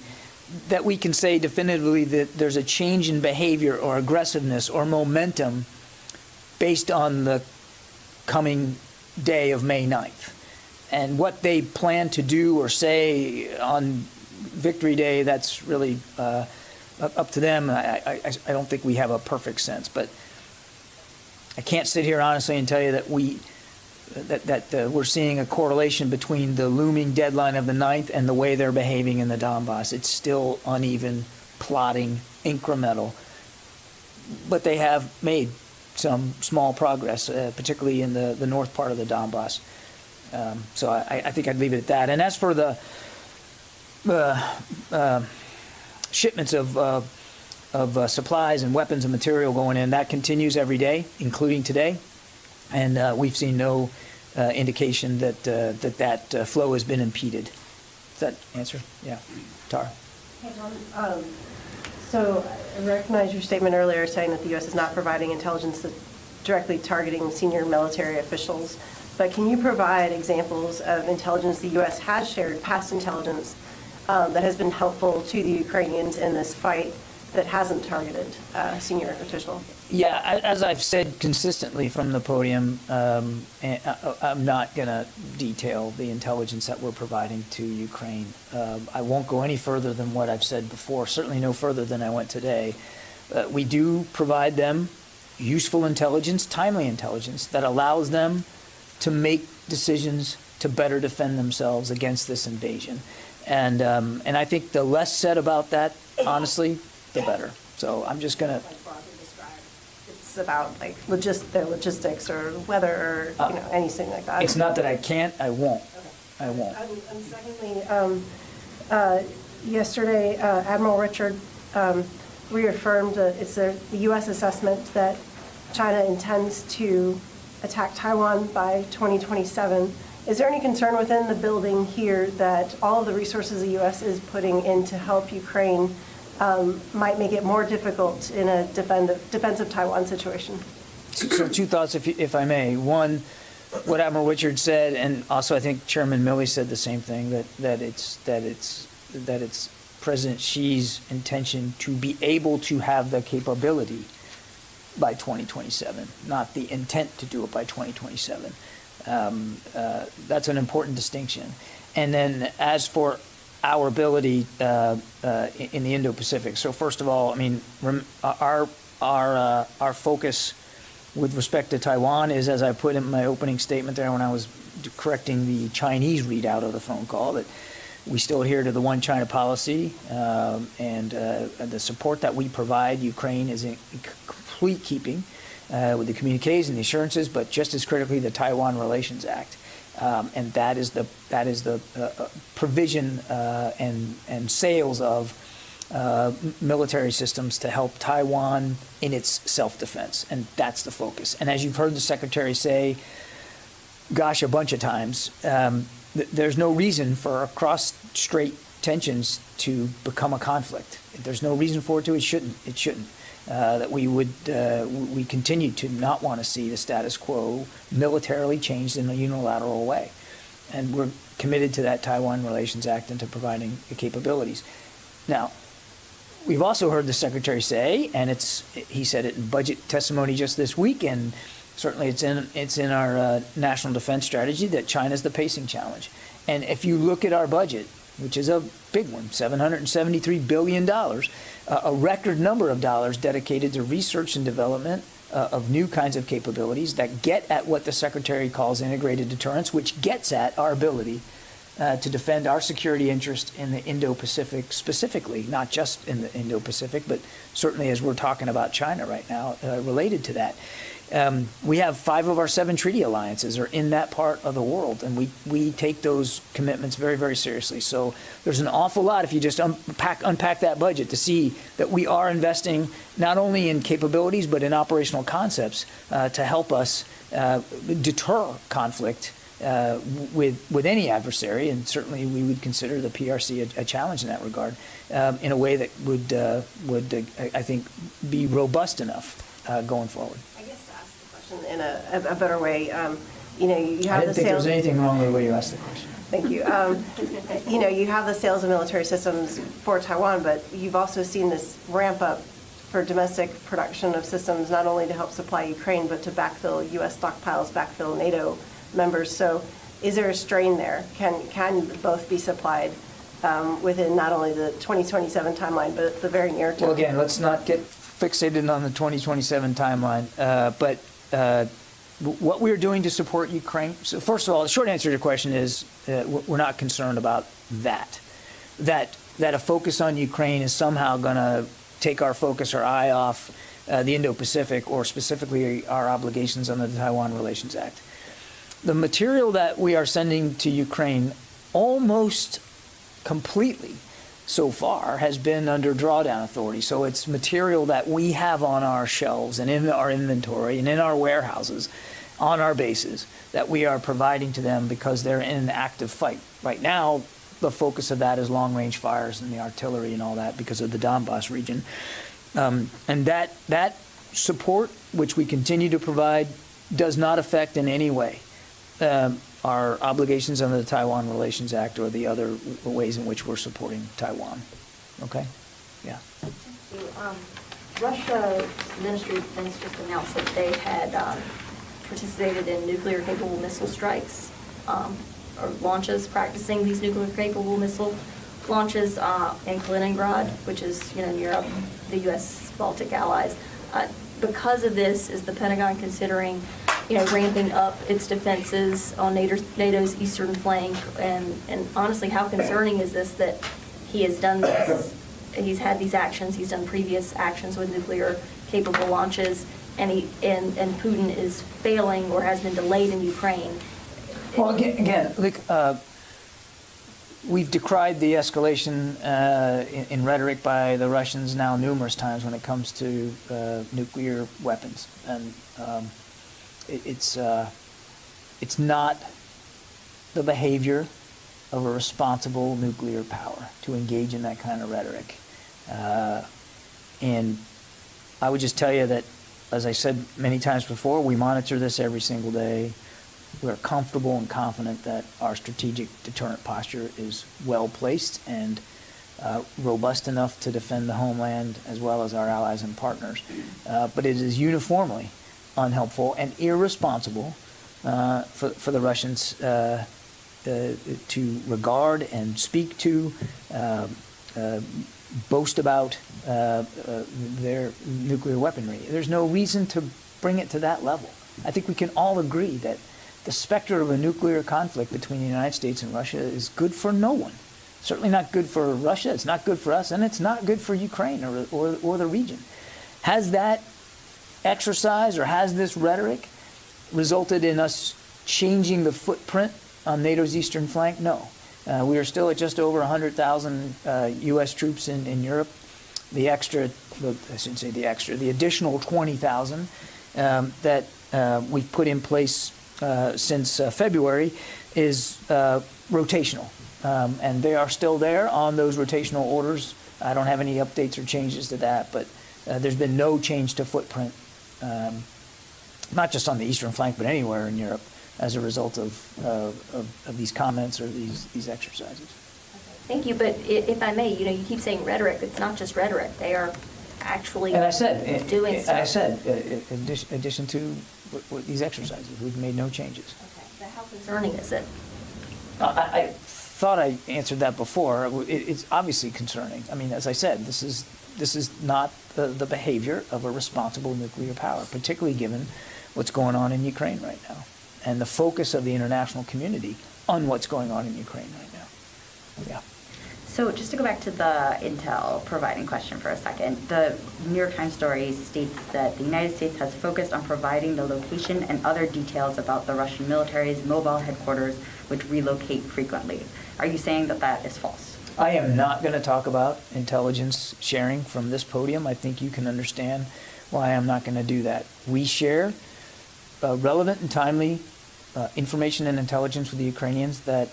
that we can say definitively that there's a change in behavior or aggressiveness or momentum based on the coming day of May 9th. And what they plan to do or say on Victory Day, that's really up to them. I don't think we have a perfect sense, but I can't sit here honestly and tell you that we're seeing a correlation between the looming deadline of the 9th and the way they're behaving in the Donbass. It's still uneven, plodding, incremental, but they have made some small progress, particularly in the north part of the Donbass. So I think I'd leave it at that. And as for the shipments of supplies and weapons and material going in, that continues every day, including today. And we've seen no indication that that flow has been impeded. Does that answer? Yeah. Tara. Hey, Tom. So I recognize your statement earlier saying that the U.S. is not providing intelligence directly targeting senior military officials. But can you provide examples of intelligence the U.S. has shared, past intelligence, that has been helpful to the Ukrainians in this fight that hasn't targeted a senior official? Yeah, as I've said consistently from the podium, I'm not going to detail the intelligence that we're providing to Ukraine. I won't go any further than what I've said before, certainly no further than I went today. We do provide them useful intelligence, timely intelligence, that allows them to make decisions to better defend themselves against this invasion. And I think the less said about that, honestly, the better. So I'm just going to... It's about like their logistics or weather or anything like that. It's not that I can't, I won't. Okay. I won't. And secondly, yesterday Admiral Richard reaffirmed it's the U.S. assessment that China intends to attack Taiwan by 2027. Is there any concern within the building here that all of the resources the U.S. is putting in to help Ukraine might make it more difficult in a defensive Taiwan situation? So two thoughts, if I may. One, what Admiral Richard said, and also I think Chairman Milley said the same thing, that it's President Xi's intention to be able to have the capability by 2027, not the intent to do it by 2027. That's an important distinction. And then as for our ability in the Indo-Pacific. So first of all, I mean, our focus with respect to Taiwan is, as I put in my opening statement there when I was correcting the Chinese readout of the phone call, that we still adhere to the one China policy, and the support that we provide Ukraine is in complete keeping with the communiques and the assurances, but just as critically, the Taiwan Relations Act. And that is the provision and sales of military systems to help Taiwan in its self-defense, and that's the focus. And as you've heard the Secretary say, gosh, a bunch of times, there's no reason for cross-strait tensions to become a conflict. There's no reason for it to. It shouldn't. It shouldn't. That we continue to not want to see the status quo militarily changed in a unilateral way. And we're committed to that Taiwan Relations Act and to providing the capabilities. Now, we've also heard the Secretary say, and he said it in budget testimony just this week, and certainly it's in our national defense strategy, that China's the pacing challenge. And if you look at our budget, which is a big one, $773 billion, a record number of dollars dedicated to research and development of new kinds of capabilities that get at what the Secretary calls integrated deterrence, which gets at our ability to defend our security interest in the Indo-Pacific specifically, not just in the Indo-Pacific, but certainly as we're talking about China right now, related to that. We have 5 of our 7 treaty alliances are in that part of the world, and we take those commitments very, very seriously. So there's an awful lot, if you just unpack that budget, to see that we are investing not only in capabilities but in operational concepts to help us deter conflict with any adversary, and certainly we would consider the PRC a challenge in that regard, in a way that would I think, be robust enough going forward. In a better way, you know, you have I didn't think there was anything wrong with the way you asked the question. Thank you. You know, you have the sales of military systems for Taiwan, but you've also seen this ramp up for domestic production of systems, not only to help supply Ukraine, but to backfill U.S. stockpiles, backfill NATO members. So is there a strain there? Can both be supplied within not only the 2027 timeline, but the very near term? Well, again, let's not get fixated on the 2027 timeline, but what we're doing to support Ukraine. So first of all, the short answer to your question is we're not concerned about that a focus on Ukraine is somehow going to take our focus or eye off the Indo-Pacific, or specifically our obligations under the Taiwan Relations Act. The material that we are sending to Ukraine almost completely so far has been under drawdown authority. So it's material that we have on our shelves and in our inventory and in our warehouses on our bases that we are providing to them because they're in an active fight. Right now, the focus of that is long-range fires and the artillery and all that because of the Donbass region. And that support, which we continue to provide, does not affect in any way our obligations under the Taiwan Relations Act or the other ways in which we're supporting Taiwan. Okay? Yeah. Russia's Ministry of Defense just announced that they had participated in nuclear-capable missile strikes or launches, practicing these nuclear-capable missile launches in Kaliningrad, which is, you know, near the U.S. Baltic allies. Because of this, is the Pentagon considering, you know, ramping up its defenses on NATO's eastern flank? And honestly, how concerning is this that he has done this? He's had these actions. He's done previous actions with nuclear-capable launches, and Putin is failing or has been delayed in Ukraine. Well, again, like, we've decried the escalation in rhetoric by the Russians now numerous times when it comes to nuclear weapons, and it's not the behavior of a responsible nuclear power to engage in that kind of rhetoric. And I would just tell you that, as I said many times before, we monitor this every single day. We're comfortable and confident that our strategic deterrent posture is well placed and robust enough to defend the homeland as well as our allies and partners. But it is uniformly unhelpful and irresponsible for the Russians to regard and speak to, boast about their nuclear weaponry. There's no reason to bring it to that level. I think we can all agree that the specter of a nuclear conflict between the United States and Russia is good for no one. Certainly not good for Russia, it's not good for us, and it's not good for Ukraine or the region. Has that exercise or has this rhetoric resulted in us changing the footprint on NATO's eastern flank? No. We are still at just over 100,000 U.S. troops in Europe. The additional 20,000 that we've put in place since February is rotational. And they are still there on those rotational orders. I don't have any updates or changes to that, but there's been no change to footprint, not just on the eastern flank, but anywhere in Europe as a result of these comments or these exercises. Thank you, but if I may, you keep saying rhetoric. It's not just rhetoric. They are actually doing stuff. And I said, in addition to these exercises, we've made no changes. Okay, but how concerning is it? I thought I answered that before. It's obviously concerning. I mean, as I said, this is not the behavior of a responsible nuclear power, particularly given what's going on in Ukraine right now and the focus of the international community on what's going on in Ukraine right now. Yeah. So just to go back to the intel providing question for a second, the New York Times story states that the United States has focused on providing the location and other details about the Russian military's mobile headquarters, which relocate frequently. Are you saying that that is false? I am not going to talk about intelligence sharing from this podium. I think you can understand why I'm not going to do that. We share relevant and timely information and intelligence with the Ukrainians that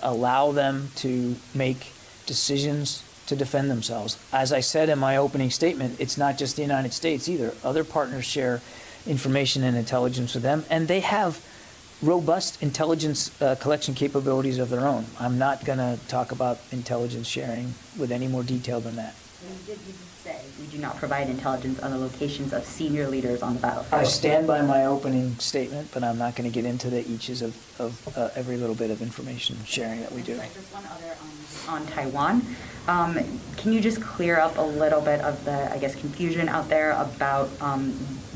allow them to make decisions to defend themselves. As I said in my opening statement, it's not just the United States either. Other partners share information and intelligence with them, and they have robust intelligence collection capabilities of their own. I'm not going to talk about intelligence sharing with any more detail than that. You did say we do not provide intelligence on the locations of senior leaders on the battlefield. I stand by my opening statement, but I'm not going to get into the eaches of every little bit of information sharing that we do. Just one other on Taiwan. Can you just clear up a little bit of the, I guess, confusion out there about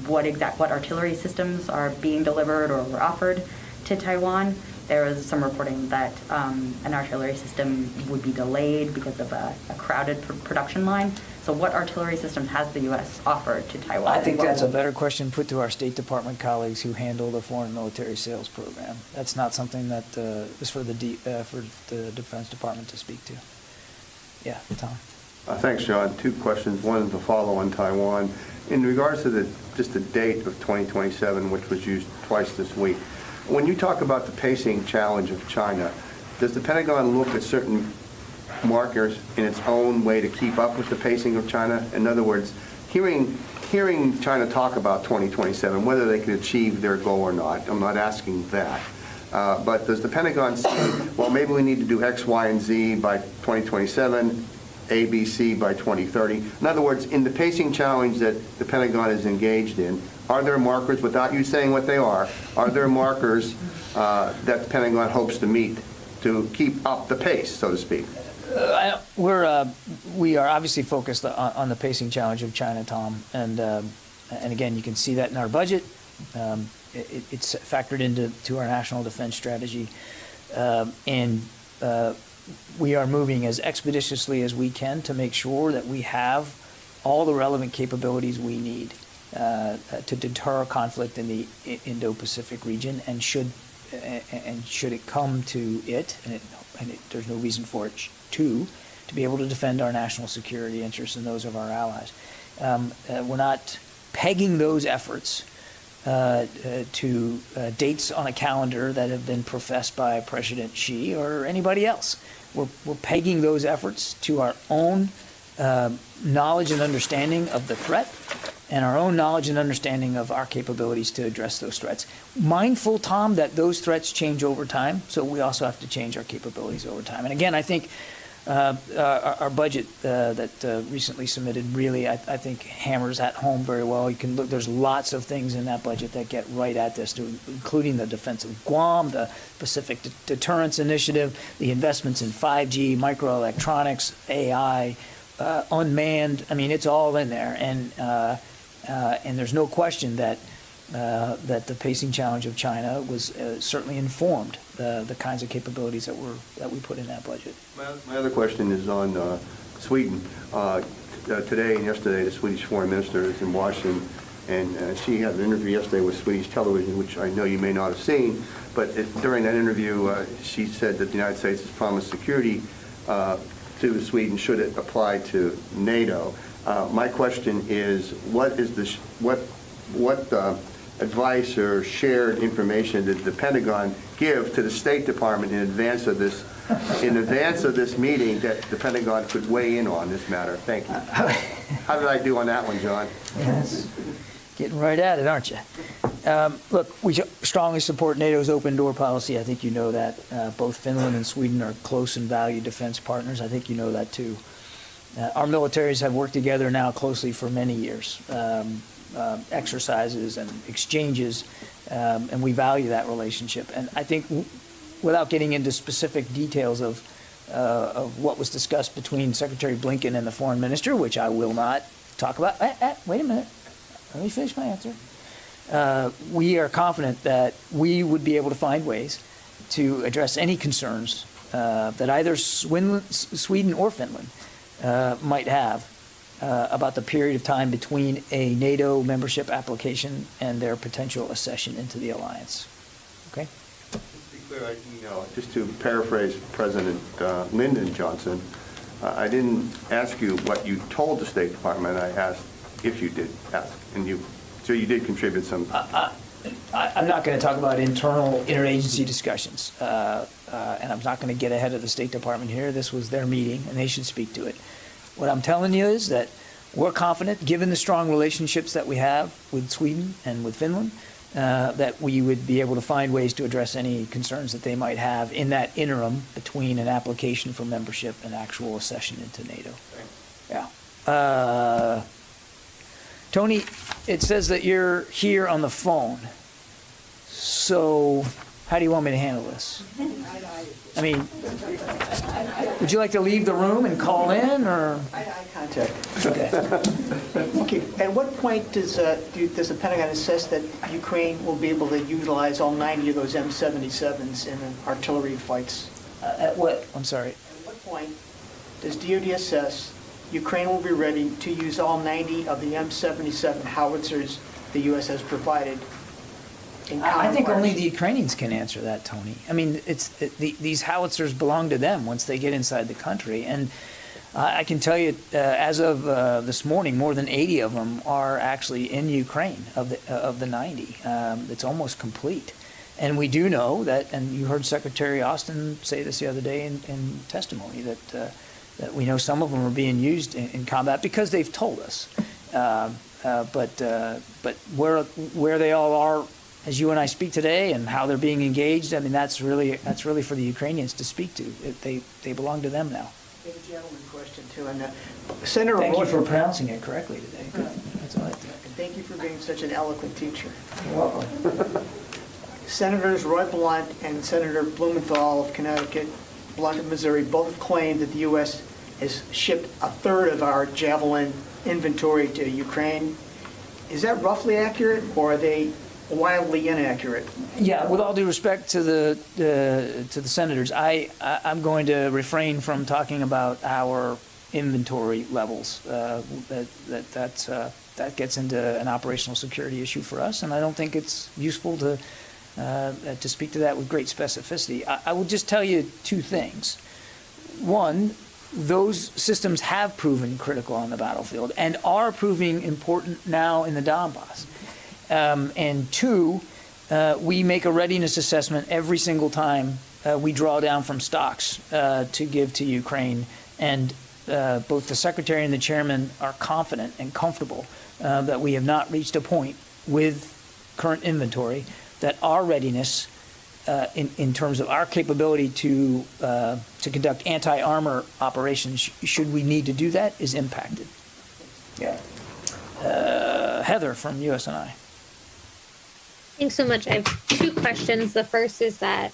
what artillery systems are being delivered or were offered to Taiwan? There was some reporting that an artillery system would be delayed because of a crowded production line. So what artillery systems has the U.S. offered to Taiwan? I think that's a better question put to our State Department colleagues who handle the foreign military sales program. That's not something that is for the Defense Department to speak to. Yeah, Tom. Thanks, John. Two questions. One is the follow on Taiwan. In regards to just the date of 2027, which was used twice this week, when you talk about the pacing challenge of China, does the Pentagon look at certain markers in its own way to keep up with the pacing of China? In other words, hearing China talk about 2027, whether they can achieve their goal or not, I'm not asking that. But does the Pentagon say, well, maybe we need to do X, Y, and Z by 2027, A, B, C by 2030? In other words, in the pacing challenge that the Pentagon is engaged in, are there markers, without you saying what they are there markers that the Pentagon hopes to meet to keep up the pace, so to speak? We are obviously focused on the pacing challenge of China, Tom, and again, you can see that in our budget. It's factored into our national defense strategy, and we are moving as expeditiously as we can to make sure that we have all the relevant capabilities we need to deter a conflict in the Indo-Pacific region, and should it come to it, there's no reason for it to be able to defend our national security interests and those of our allies. We're not pegging those efforts to dates on a calendar that have been professed by President Xi or anybody else. We're pegging those efforts to our own knowledge and understanding of the threat and our own knowledge and understanding of our capabilities to address those threats. Mindful, Tom, that those threats change over time, so we also have to change our capabilities over time. And again, I think Our budget that recently submitted really, I think, hammers that home very well. You can look, there's lots of things in that budget that get right at this, including the defense of Guam, the Pacific Deterrence Initiative, the investments in 5G, microelectronics, AI, unmanned. I mean, it's all in there, and there's no question that the pacing challenge of China was certainly informed the kinds of capabilities that we put in that budget. My other question is on Sweden. Today and yesterday, the Swedish foreign minister is in Washington, and she had an interview yesterday with Swedish television, which I know you may not have seen, but during that interview, she said that the United States has promised security to Sweden should it apply to NATO. My question is, what advice or shared information did the Pentagon give to the State Department in advance of this meeting that the Pentagon could weigh in on this matter? Thank you. How did I do on that one, John? Yes. Getting right at it, aren't you? Look, we strongly support NATO's open door policy. I think you know that. Both Finland and Sweden are close and valued defense partners. I think you know that too. Our militaries have worked together now closely for many years. Exercises and exchanges, and we value that relationship. And I think, without getting into specific details of what was discussed between Secretary Blinken and the foreign minister, which I will not talk about. Wait a minute. Let me finish my answer. We are confident that we would be able to find ways to address any concerns that either Sweden or Finland might have about the period of time between a NATO membership application and their potential accession into the alliance. Okay? Just to be clear, just to paraphrase President Lyndon Johnson, I didn't ask you what you told the State Department. I asked if you did ask, and so you did contribute some. I'm not going to talk about internal interagency discussions, and I'm not going to get ahead of the State Department here. This was their meeting, and they should speak to it. What I'm telling you is that we're confident, given the strong relationships that we have with Sweden and with Finland, that we would be able to find ways to address any concerns that they might have in that interim between an application for membership and actual accession into NATO. Yeah. Tony, it says that you're here on the phone. So how do you want me to handle this? I mean, would you like to leave the room and call in, or? Eye contact. Okay. Okay. At what point does the Pentagon assess that Ukraine will be able to utilize all 90 of those M77s in artillery fights? At what? I'm sorry. At what point does DoD assess Ukraine will be ready to use all 90 of the M77 howitzers the U.S. has provided? I think only the Ukrainians can answer that, Tony. I mean, these howitzers belong to them once they get inside the country. And I can tell you, as of this morning, more than 80 of them are actually in Ukraine of the 90. It's almost complete. And we do know that, and you heard Secretary Austin say this the other day in testimony, that we know some of them are being used in combat because they've told us. But where they all are, as you and I speak today, and how they're being engaged, I mean, that's really for the Ukrainians to speak to. They belong to them now. I have a gentleman question too, and Senator. Thank you for pronouncing it correctly today. Good. That's all I think. And thank you for being such an eloquent teacher. You're welcome. Senators Roy Blunt and Senator Blumenthal of Connecticut, Blunt of Missouri, both have claimed that the U.S. has shipped a third of our Javelin inventory to Ukraine. Is that roughly accurate, or are they wildly inaccurate? Yeah, with all due respect to the senators, I'm going to refrain from talking about our inventory levels. That gets into an operational security issue for us, and I don't think it's useful to speak to that with great specificity. I will just tell you two things. One, those systems have proven critical on the battlefield and are proving important now in the Donbass. And two, we make a readiness assessment every single time we draw down from stocks to give to Ukraine. And both the Secretary and the Chairman are confident and comfortable that we have not reached a point with current inventory that our readiness in terms of our capability to conduct anti-armor operations, should we need to do that, is impacted. Yeah. Heather from USNI. Thanks so much. I have two questions. The first is that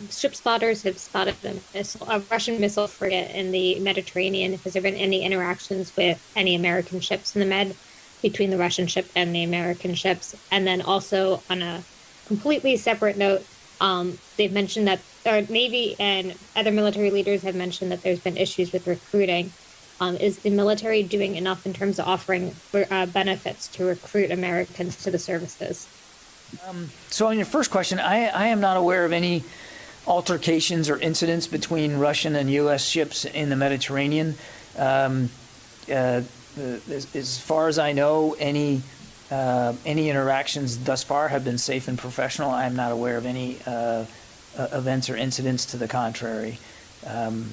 ship spotters have spotted a Russian missile frigate in the Mediterranean. Has there been any interactions with any American ships in the Med between the Russian ship and the American ships? And then also on a completely separate note, they've mentioned that our Navy and other military leaders have mentioned that there's been issues with recruiting. Is the military doing enough in terms of offering benefits to recruit Americans to the services? So on your first question, I am not aware of any altercations or incidents between Russian and U.S. ships in the Mediterranean. As far as I know, any interactions thus far have been safe and professional. I am not aware of any events or incidents to the contrary. On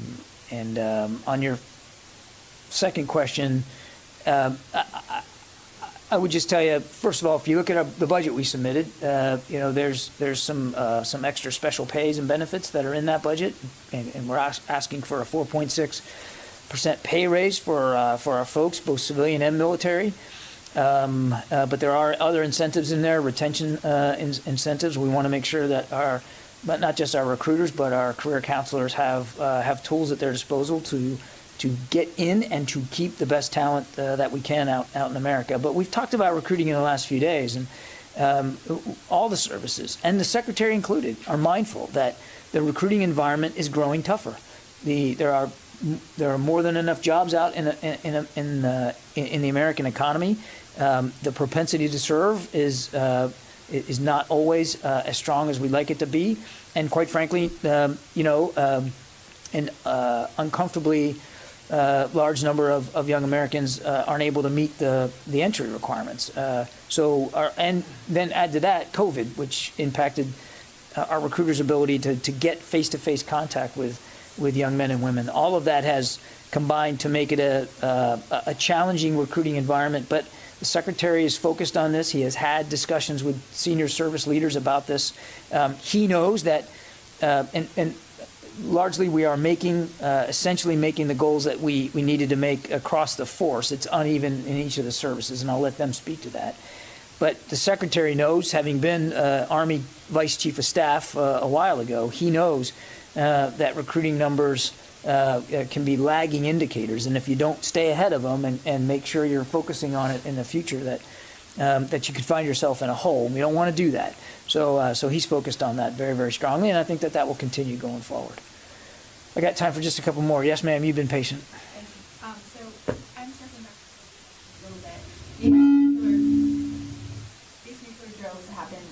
your second question, I would just tell you, first of all, if you look at the budget we submitted, there's some extra special pays and benefits that are in that budget, and we're asking for a 4.6% pay raise for our folks, both civilian and military. But there are other incentives in there, retention incentives. We want to make sure that but not just our recruiters, but our career counselors have tools at their disposal to get in and to keep the best talent that we can out in America. But we've talked about recruiting in the last few days, and all the services, and the Secretary included, are mindful that the recruiting environment is growing tougher. There are more than enough jobs out in the American economy. The propensity to serve is not always as strong as we'd like it to be, and quite frankly, an uncomfortably large number of young Americans aren't able to meet the entry requirements. And then add to that COVID, which impacted our recruiters' ability to get face-to-face contact with young men and women. All of that has combined to make it a challenging recruiting environment. But the Secretary is focused on this. He has had discussions with senior service leaders about this. He knows that, and largely we are essentially making the goals that we needed to make across the force. It's uneven in each of the services, and I'll let them speak to that. But the Secretary knows, having been Army Vice Chief of Staff a while ago, he knows that recruiting numbers can be lagging indicators, and if you don't stay ahead of them and make sure you're focusing on it in the future, that you could find yourself in a hole. We don't want to do that. So he's focused on that very, very strongly, and I think that will continue going forward. I got time for just a couple more. Yes, ma'am, you've been patient. Thank you. So I'm circling back a little bit. These nuclear drills happen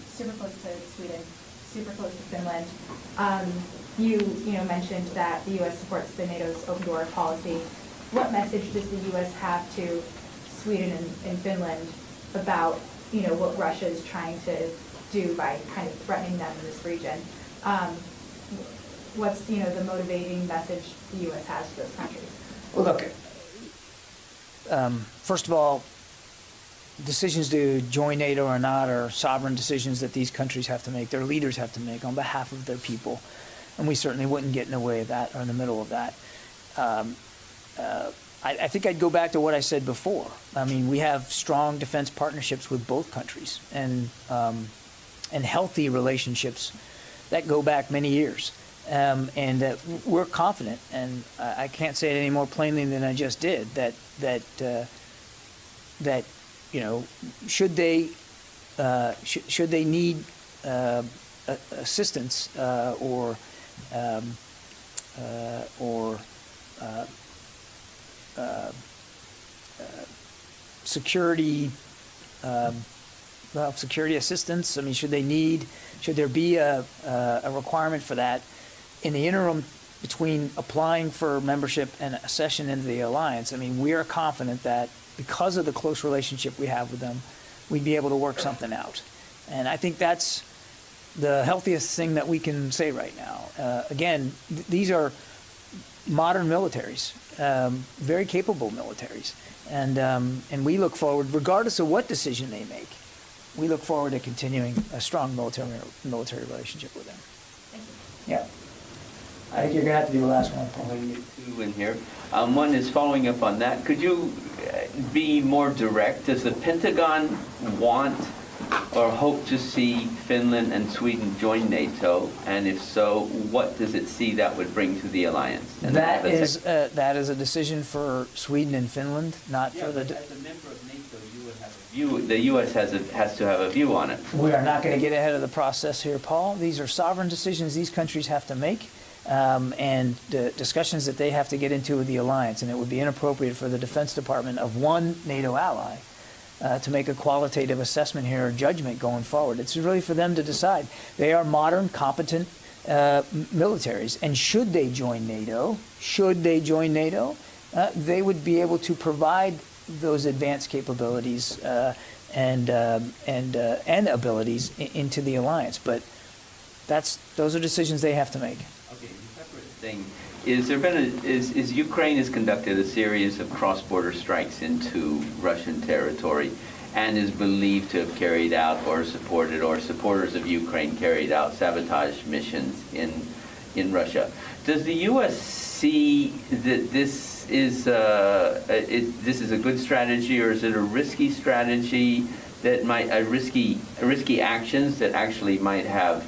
super close to Sweden, super close to Finland. You mentioned that the U.S. supports the NATO's open door policy. What message does the U.S. have to Sweden and Finland about what Russia is trying to do by kind of threatening them in this region? What's the motivating message the U.S. has to those countries? Well, look, first of all, decisions to join NATO or not are sovereign decisions that these countries have to make, their leaders have to make on behalf of their people. And we certainly wouldn't get in the way of that or in the middle of that. I think I'd go back to what I said before. I mean, we have strong defense partnerships with both countries and healthy relationships that go back many years. And we're confident, and I can't say it any more plainly than I just did, that should they need assistance or security assistance. I mean, should there be a requirement for that in the interim between applying for membership and accession into the alliance? I mean, we are confident that because of the close relationship we have with them, we'd be able to work something out. And I think that's the healthiest thing that we can say right now. Again, these are modern militaries, very capable militaries. And we look forward, regardless of what decision they make, we look forward to continuing a strong military relationship with them. Thank you. Yeah. I think you're going to have to be the last one, Paul. I'm going to get two in here. One is following up on that. Could you be more direct? Does the Pentagon want or hope to see Finland and Sweden join NATO? And if so, what does it see that would bring to the alliance? And that is a decision for Sweden and Finland, not for the... As a member of NATO, you would have a view. The U.S. has to have a view on it. We are not going to get ahead of the process here, Paul. These are sovereign decisions these countries have to make. And the discussions that they have to get into with the alliance, and it would be inappropriate for the Defense Department of one NATO ally to make a qualitative assessment here or judgment going forward. It's really for them to decide. They are modern, competent militaries, and should they join NATO, they would be able to provide those advanced capabilities and abilities into the alliance. But those are decisions they have to make. Thing is Ukraine has conducted a series of cross-border strikes into Russian territory and is believed to have carried out or supported, or supporters of Ukraine carried out sabotage missions in Russia. Does the U.S. see that this is a good strategy, or is it a risky strategy that might risky actions that actually might have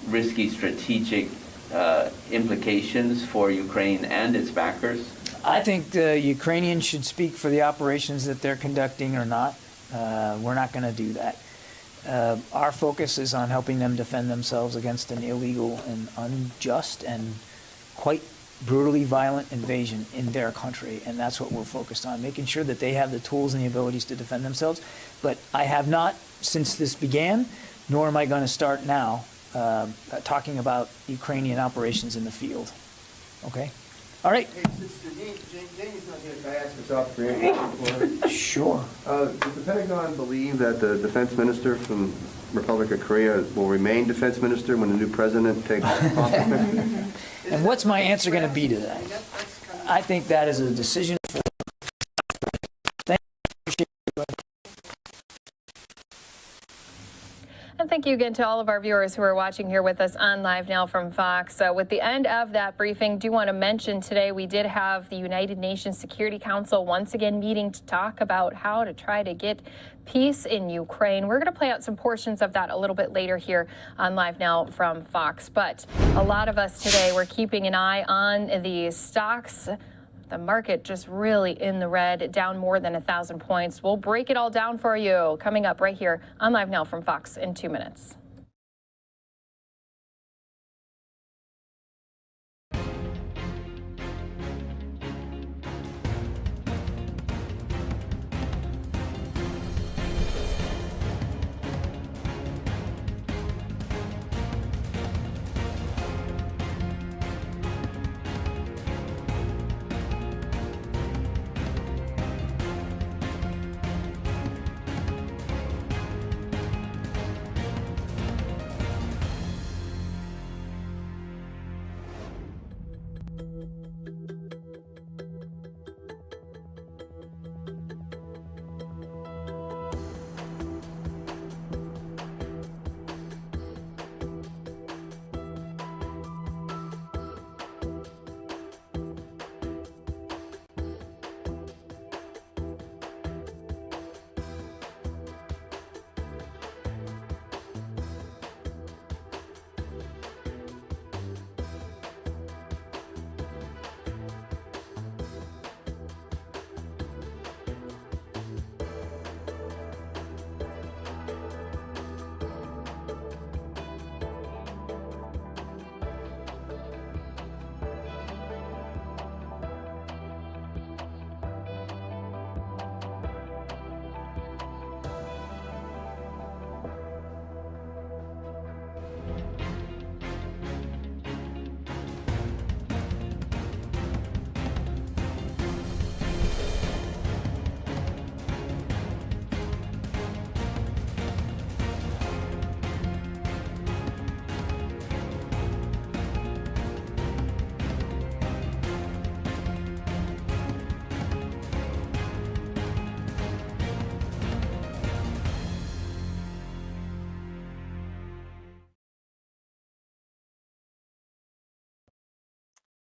risky strategic implications for Ukraine and its backers? I think the Ukrainians should speak for the operations that they're conducting or not. We're not going to do that. Our focus is on helping them defend themselves against an illegal and unjust and quite brutally violent invasion in their country, and that's what we're focused on, making sure that they have the tools and the abilities to defend themselves. But I have not, since this began, nor am I going to start now, talking about Ukrainian operations in the field. Okay? All right. Hey, since Jamie's not here, can I ask this off? Sure. Does the Pentagon believe that the defense minister from Republic of Korea will remain defense minister when the new president takes office? And what's my answer going to be to that? I think that is a decision for... And thank you again to all of our viewers who are watching here with us on Live Now from Fox. With the end of that briefing, do want to mention today we did have the United Nations Security Council once again meeting to talk about how to try to get peace in Ukraine. We're going to play out some portions of that a little bit later here on Live Now from Fox. But a lot of us today, we're keeping an eye on the stocks. The market just really in the red, down more than 1,000 points. We'll break it all down for you coming up right here on Live Now from Fox in 2 minutes.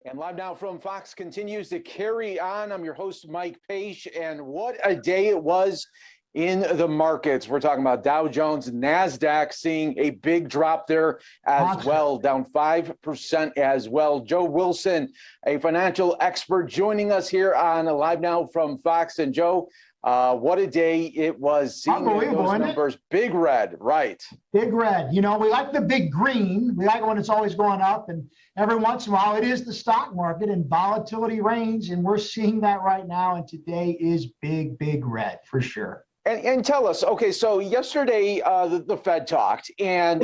And Live Now from Fox continues to carry on. I'm your host, Mike Page, and what a day it was in the markets. We're talking about Dow Jones, NASDAQ seeing a big drop there as well, down 5% as well. Joe Wilson, a financial expert, joining us here on Live Now from Fox. And Joe, what a day it was, seeing those numbers. Big red, right? Big red. You know, we like the big green. We like it when it's always going up. And every once in a while, it is the stock market and volatility reigns. And we're seeing that right now. And today is big, big red for sure. And tell us, okay, so yesterday the Fed talked, and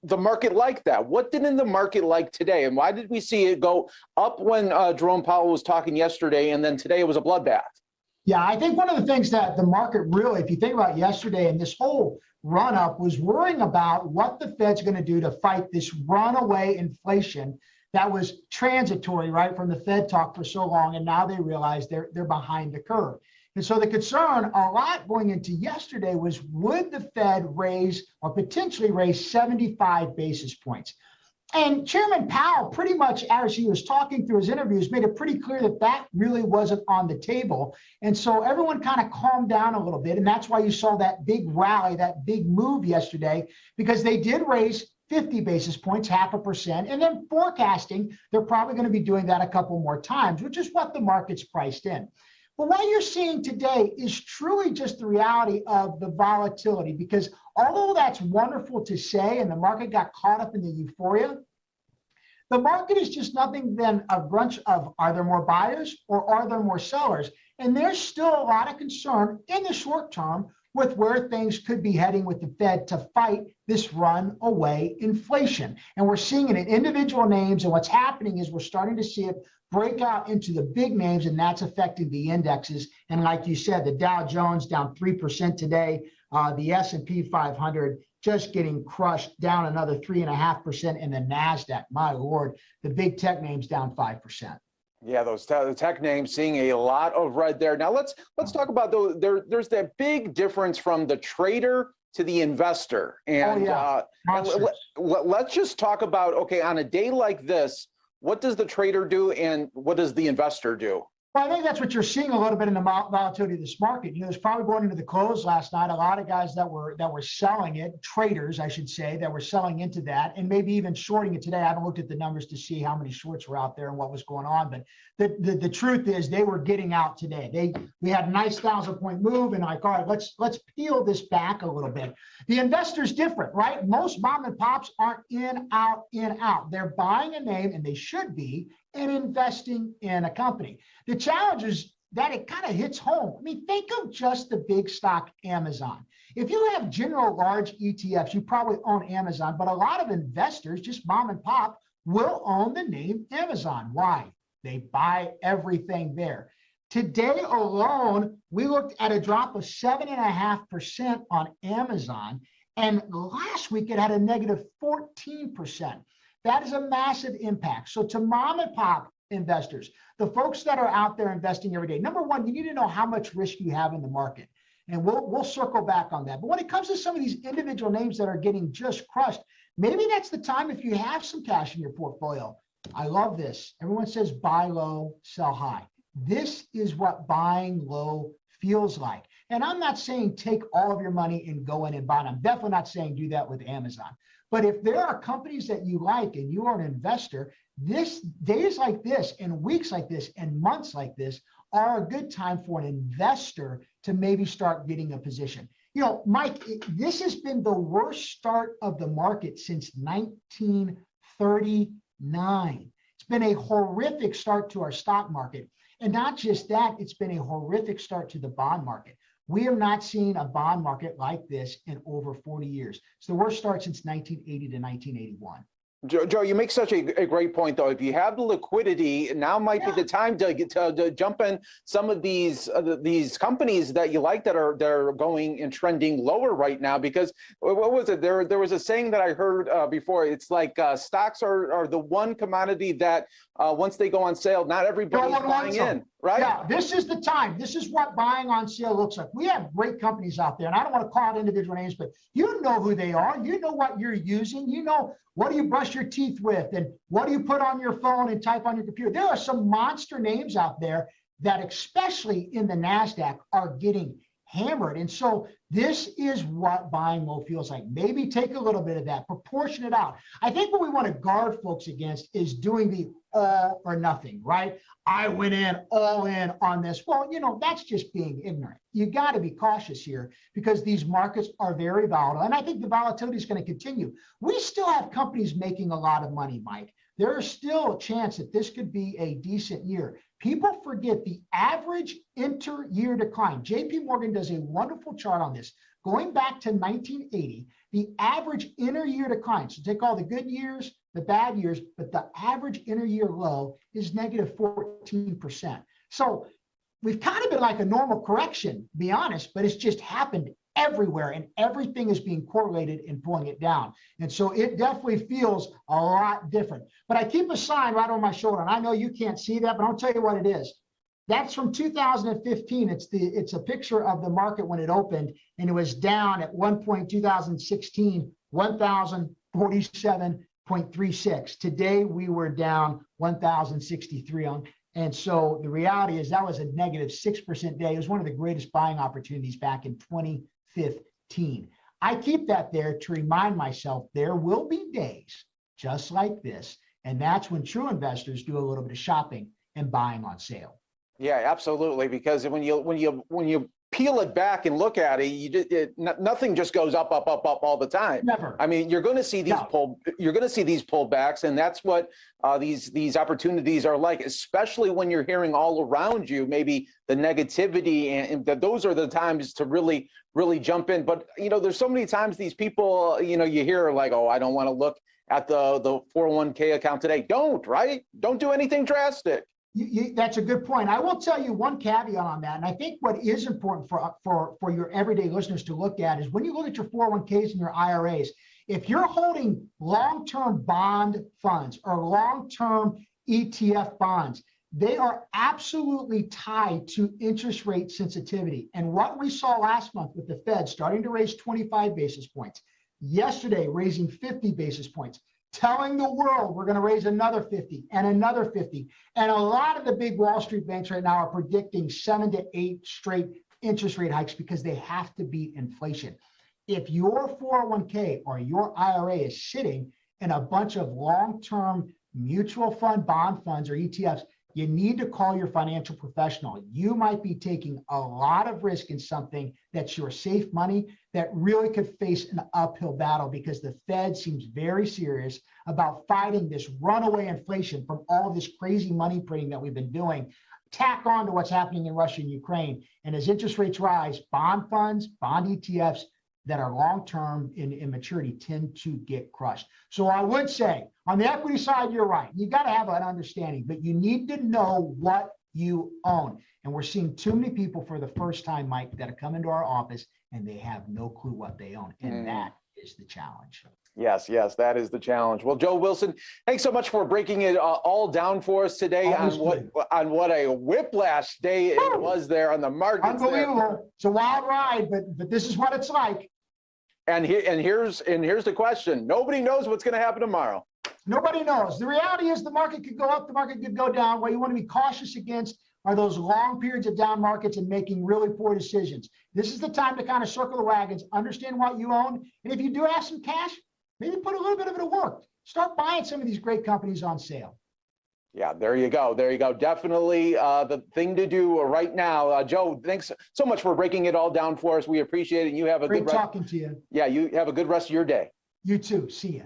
the market liked that. What didn't the market like today, and why did we see it go up when Jerome Powell was talking yesterday, and then today it was a bloodbath? Yeah, I think one of the things that the market really, if you think about yesterday and this whole run-up, was worrying about what the Fed's going to do to fight this runaway inflation that was transitory, right, from the Fed talk for so long, and now they realize they're behind the curve. And so the concern a lot going into yesterday was, would the Fed raise or potentially raise 75 basis points? And Chairman Powell, pretty much as he was talking through his interviews, made it pretty clear that that really wasn't on the table. And so everyone kind of calmed down a little bit. And that's why you saw that big rally, that big move yesterday, because they did raise 50 basis points, 0.5%, and then forecasting they're probably going to be doing that a couple more times, which is what the market's priced in. But what you're seeing today is truly just the reality of the volatility, because although that's wonderful to say and the market got caught up in the euphoria, the market is just nothing than a bunch of, are there more buyers or are there more sellers? And there's still a lot of concern in the short term with where things could be heading with the Fed to fight this runaway inflation. And we're seeing it in individual names, and what's happening is we're starting to see it break out into the big names, and that's affecting the indexes. And like you said, the Dow Jones down 3% today, the S&P 500 just getting crushed, down another 3.5%, and the NASDAQ, my Lord, the big tech names down 5%. Yeah, those tech names seeing a lot of red there. Now let's talk about there's that big difference from the trader to the investor. And let's just talk about, okay, on a day like this, what does the trader do and what does the investor do? Well, I think that's what you're seeing a little bit in the volatility of this market. You know, there's probably going into the close last night, a lot of guys that were selling it, traders, I should say, that were selling into that, and maybe even shorting it today. I haven't looked at the numbers to see how many shorts were out there and what was going on, but the truth is they were getting out today. We had a nice 1,000-point move, and like, all right, let's peel this back a little bit. The investor's different, right? Most mom and pops aren't in, out, in, out. They're buying a name, and they should be, and investing in a company. The challenge is that it kind of hits home. I mean, think of just the big stock Amazon. If you have general large ETFs, you probably own Amazon, but a lot of investors, just mom and pop, will own the name Amazon. Why? They buy everything there. Today alone, we looked at a drop of 7.5% on Amazon, and last week it had a negative 14%. That is a massive impact. So to mom and pop investors, the folks that are out there investing every day, number one, you need to know how much risk you have in the market. And we'll circle back on that. But when it comes to some of these individual names that are getting just crushed, maybe that's the time if you have some cash in your portfolio. I love this. Everyone says buy low, sell high. This is what buying low feels like. And I'm not saying take all of your money and go in and buy them. I'm definitely not saying do that with Amazon. But if there are companies that you like and you are an investor, days like this and weeks like this and months like this are a good time for an investor to maybe start getting a position. You know, Mike, this has been the worst start of the market since 1939. It's been a horrific start to our stock market. And not just that, it's been a horrific start to the bond market. We have not seen a bond market like this in over 40 years. It's the worst start since 1980 to 1981. Joe, you make such a great point, though. If you have the liquidity, now might be the time to jump in some of these companies that you like that are going and trending lower right now. Because what was it? There was a saying that I heard before. It's like stocks are the one commodity that once they go on sale, not everybody's buying in. right? Yeah, this is the time. This is what buying on sale looks like. We have great companies out there, and I don't want to call out individual names, but you know who they are. You know what you're using. You know what do you brush your teeth with, and what do you put on your phone and type on your computer. There are some monster names out there that, especially in the NASDAQ, are getting hammered. And so this is what buying low feels like. Maybe take a little bit of that, proportion it out. I think what we want to guard folks against is doing the all or nothing, right? I went in all in on this. Well, you know, that's just being ignorant. You got to be cautious here because these markets are very volatile. And I think the volatility is going to continue. We still have companies making a lot of money, Mike. There is still a chance that this could be a decent year. People forget the average inter-year decline. JP Morgan does a wonderful chart on this. Going back to 1980, the average inter-year decline, so take all the good years, the bad years, but the average inter-year low is negative 14%. So we've kind of been like a normal correction, to be honest, but it's just happened everywhere and everything is being correlated and pulling it down. And so it definitely feels a lot different. But I keep a sign right on my shoulder, and I know you can't see that, but I'll tell you what it is. That's from 2015. It's a picture of the market when it opened, and it was down at one point 2016, 1,047.36. Today we were down 1,063 on. And so the reality is that was a negative 6% day. It was one of the greatest buying opportunities back in 2015. I keep that there to remind myself there will be days just like this. And that's when true investors do a little bit of shopping and buying on sale. Yeah, absolutely. Because when you peel it back and look at it, nothing just goes up all the time. Never. I mean, you're going to see these pullbacks, and that's what these opportunities are like. Especially when you're hearing all around you, maybe the negativity, and that those are the times to really jump in. But you know, there's so many times these people, you know, you hear like, oh, I don't want to look at the 401k account today. Don't do anything drastic. That's a good point. I will tell you one caveat on that. And I think what is important for your everyday listeners to look at is when you look at your 401ks and your IRAs, if you're holding long-term bond funds or long-term ETF bonds, they are absolutely tied to interest rate sensitivity. And what we saw last month with the Fed starting to raise 25 basis points, yesterday raising 50 basis points, telling the world we're going to raise another 50 and another 50. And a lot of the big Wall Street banks right now are predicting 7 to 8 straight interest rate hikes because they have to beat inflation. If your 401k or your IRA is sitting in a bunch of long-term mutual fund bond funds or ETFs, you need to call your financial professional. You might be taking a lot of risk in something that's your safe money that really could face an uphill battle because the Fed seems very serious about fighting this runaway inflation from all this crazy money printing that we've been doing. Tack on to what's happening in Russia and Ukraine. And as interest rates rise, bond funds, bond ETFs that are long-term in maturity tend to get crushed. So I would say on the equity side, you're right. You got to have an understanding, but you need to know what you own. And we're seeing too many people for the first time, Mike, that have come into our office and they have no clue what they own. And that is the challenge. Yes, that is the challenge. Well, Joe Wilson, thanks so much for breaking it all down for us today on what a whiplash day it was there on the markets. Unbelievable. It's a wild ride, but this is what it's like. And here's the question. Nobody knows what's going to happen tomorrow. Nobody knows. The reality is the market could go up, the market could go down. What you want to be cautious against are those long periods of down markets and making really poor decisions. This is the time to kind of circle the wagons, understand what you own. And if you do have some cash, maybe put a little bit of it to work. Start buying some of these great companies on sale. Yeah, there you go. Definitely the thing to do right now. Joe, thanks so much for breaking it all down for us. We appreciate it. You have a Great talking to you. Yeah, you have a good rest of your day. You too. See ya.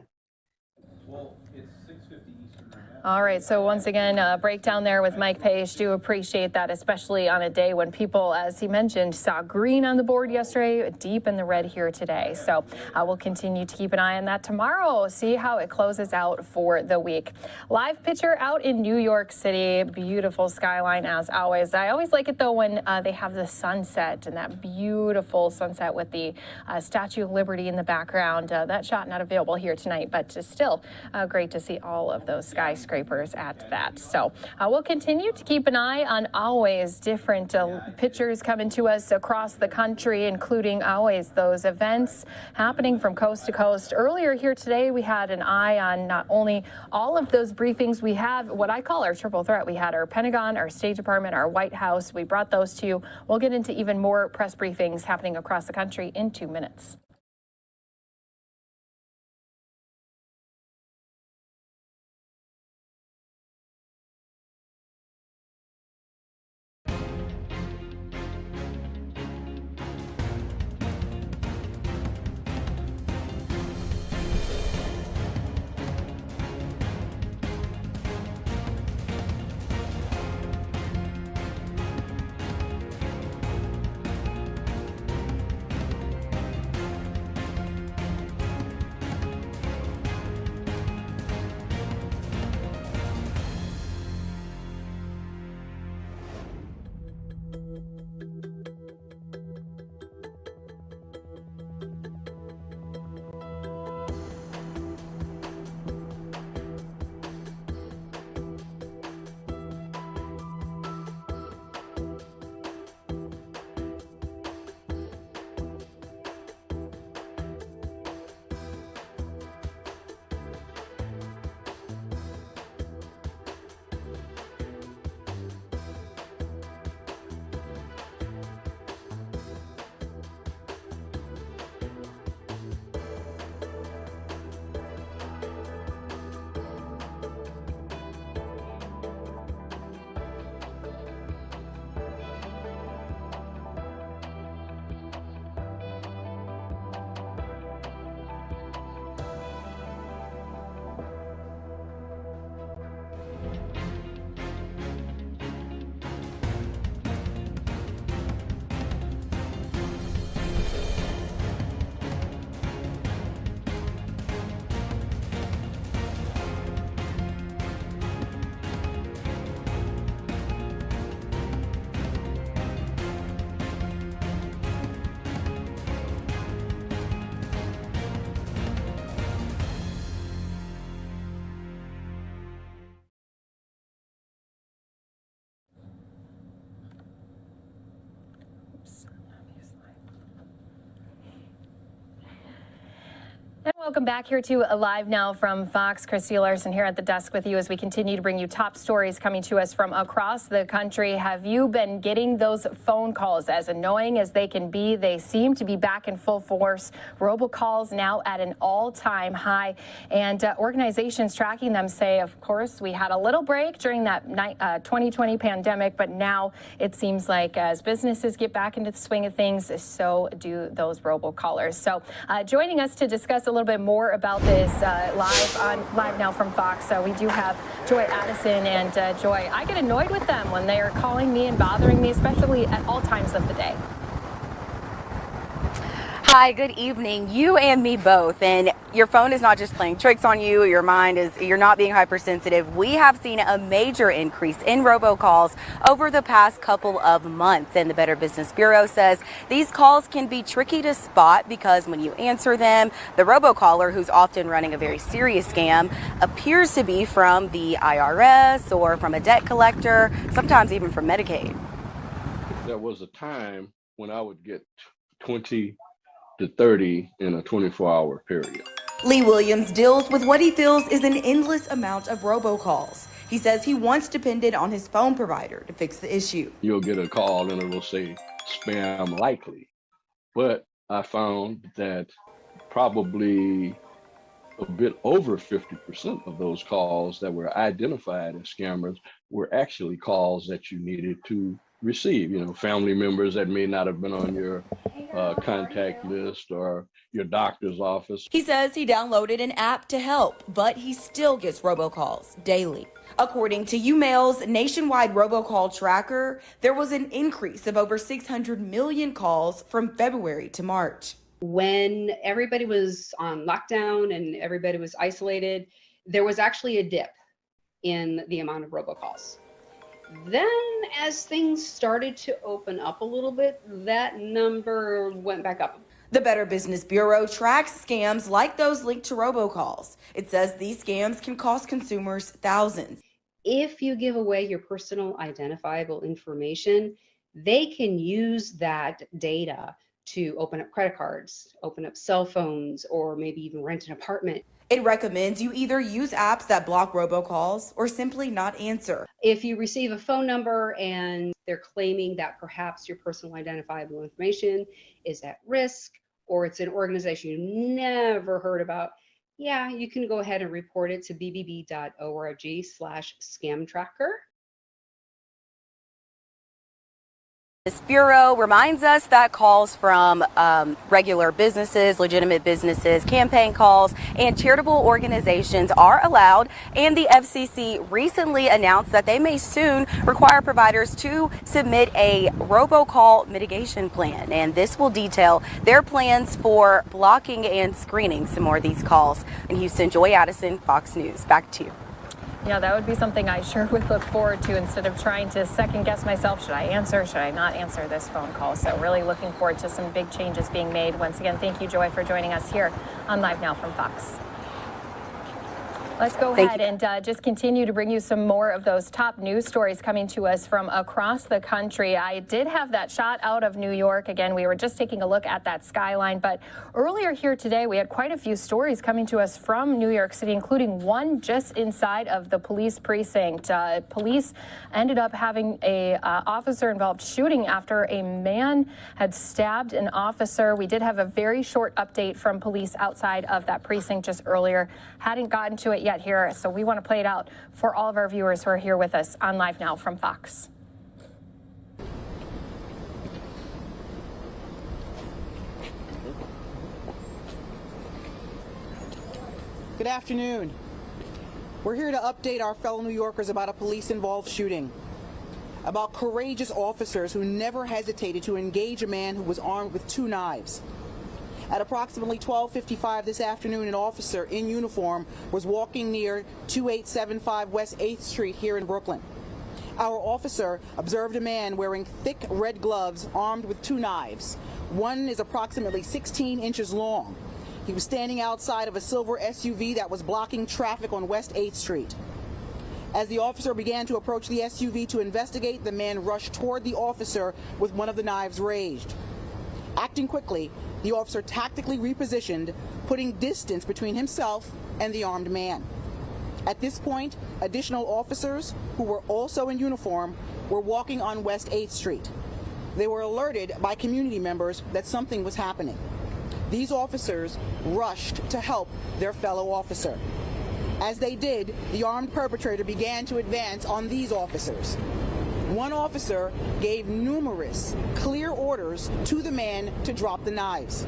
Well, it's 6:50 Eastern right now. All right, so once again, breakdown there with Mike Page. Do appreciate that, especially on a day when people, as he mentioned, saw green on the board yesterday, deep in the red here today. So we'll continue to keep an eye on that tomorrow, see how it closes out for the week. Live picture out in New York City. Beautiful skyline as always. I always like it, though, when they have the sunset and that beautiful sunset with the Statue of Liberty in the background. That shot not available here tonight, but still great to see all of those skyscrapers skyscrapers at that. So we'll continue to keep an eye on always different pictures coming to us across the country, including always those events happening from coast to coast. Earlier here today, we had an eye on not only all of those briefings. We have what I call our triple threat. We had our Pentagon, our State Department, our White House. We brought those to you. We'll get into even more press briefings happening across the country in 2 minutes. And welcome back here to Live Now from Fox. Christy Larson here at the desk with you as we continue to bring you top stories coming to us from across the country. Have you been getting those phone calls? As annoying as they can be, they seem to be back in full force. Robocalls now at an all-time high. And organizations tracking them say, of course, we had a little break during that 2020 pandemic, but now it seems like as businesses get back into the swing of things, so do those robocallers. So joining us to discuss a little bit more about this live now from Fox. We do have Joy Addison, and Joy, I get annoyed with them when they are calling me and bothering me, especially at all times of the day. Hi, good evening. You and me both. And your phone is not just playing tricks on you, your mind is, you're not being hypersensitive. We have seen a major increase in robocalls over the past couple of months. And the Better Business Bureau says these calls can be tricky to spot because when you answer them, the robocaller, who's often running a very serious scam, appears to be from the IRS or from a debt collector, sometimes even from Medicaid. There was a time when I would get 20 to 30 in a 24-hour period. Lee Williams deals with what he feels is an endless amount of robocalls. He says he once depended on his phone provider to fix the issue. You'll get a call and it will say spam likely. But I found that probably a bit over 50% of those calls that were identified as scammers were actually calls that you needed to receive. You know, family members that may not have been on your contact list or your doctor's office. He says he downloaded an app to help, but he still gets robocalls daily. According to UMail's nationwide robocall tracker, there was an increase of over 600 million calls from February to March. When everybody was on lockdown and everybody was isolated, there was actually a dip in the amount of robocalls. Then as things started to open up a little bit, that number went back up. The Better Business Bureau tracks scams like those linked to robocalls. It says these scams can cost consumers thousands. If you give away your personal identifiable information, they can use that data to open up credit cards, open up cell phones, or maybe even rent an apartment. It recommends you either use apps that block robocalls or simply not answer. If you receive a phone number and they're claiming that perhaps your personal identifiable information is at risk, or it's an organization you never heard about, yeah, you can go ahead and report it to bbb.org/scam tracker. This bureau reminds us that calls from regular businesses, legitimate businesses, campaign calls, and charitable organizations are allowed. And the FCC recently announced that they may soon require providers to submit a robocall mitigation plan. And this will detail their plans for blocking and screening some more of these calls. In Houston, Joy Addison, Fox News. Back to you. Yeah, that would be something I sure would look forward to instead of trying to second guess myself. Should I answer? Should I not answer this phone call? So really looking forward to some big changes being made. Once again, thank you, Joy, for joining us here on Live Now from Fox. Let's go ahead and just continue to bring you some more of those top news stories coming to us from across the country. I did have that shot out of New York. Again, we were just taking a look at that skyline, but earlier here today, we had quite a few stories coming to us from New York City, including one just inside of the police precinct. Police ended up having a officer-involved shooting after a man had stabbed an officer. We did have a very short update from police outside of that precinct just earlier. Hadn't gotten to it yet here, so we want to play it out for all of our viewers who are here with us on Live Now from Fox. Good afternoon. We're here to update our fellow New Yorkers about a police-involved shooting, about courageous officers who never hesitated to engage a man who was armed with 2 knives. At approximately 12:55 this afternoon, an officer in uniform was walking near 2875 West 8th Street here in Brooklyn. Our officer observed a man wearing thick red gloves armed with 2 knives. One is approximately 16 inches long. He was standing outside of a silver SUV that was blocking traffic on West 8th Street. As the officer began to approach the SUV to investigate, the man rushed toward the officer with one of the knives raised. Acting quickly, the officer tactically repositioned, putting distance between himself and the armed man. At this point, additional officers, who were also in uniform, were walking on West 8th Street. They were alerted by community members that something was happening. These officers rushed to help their fellow officer. As they did, the armed perpetrator began to advance on these officers. One officer gave numerous clear orders to the man to drop the knives.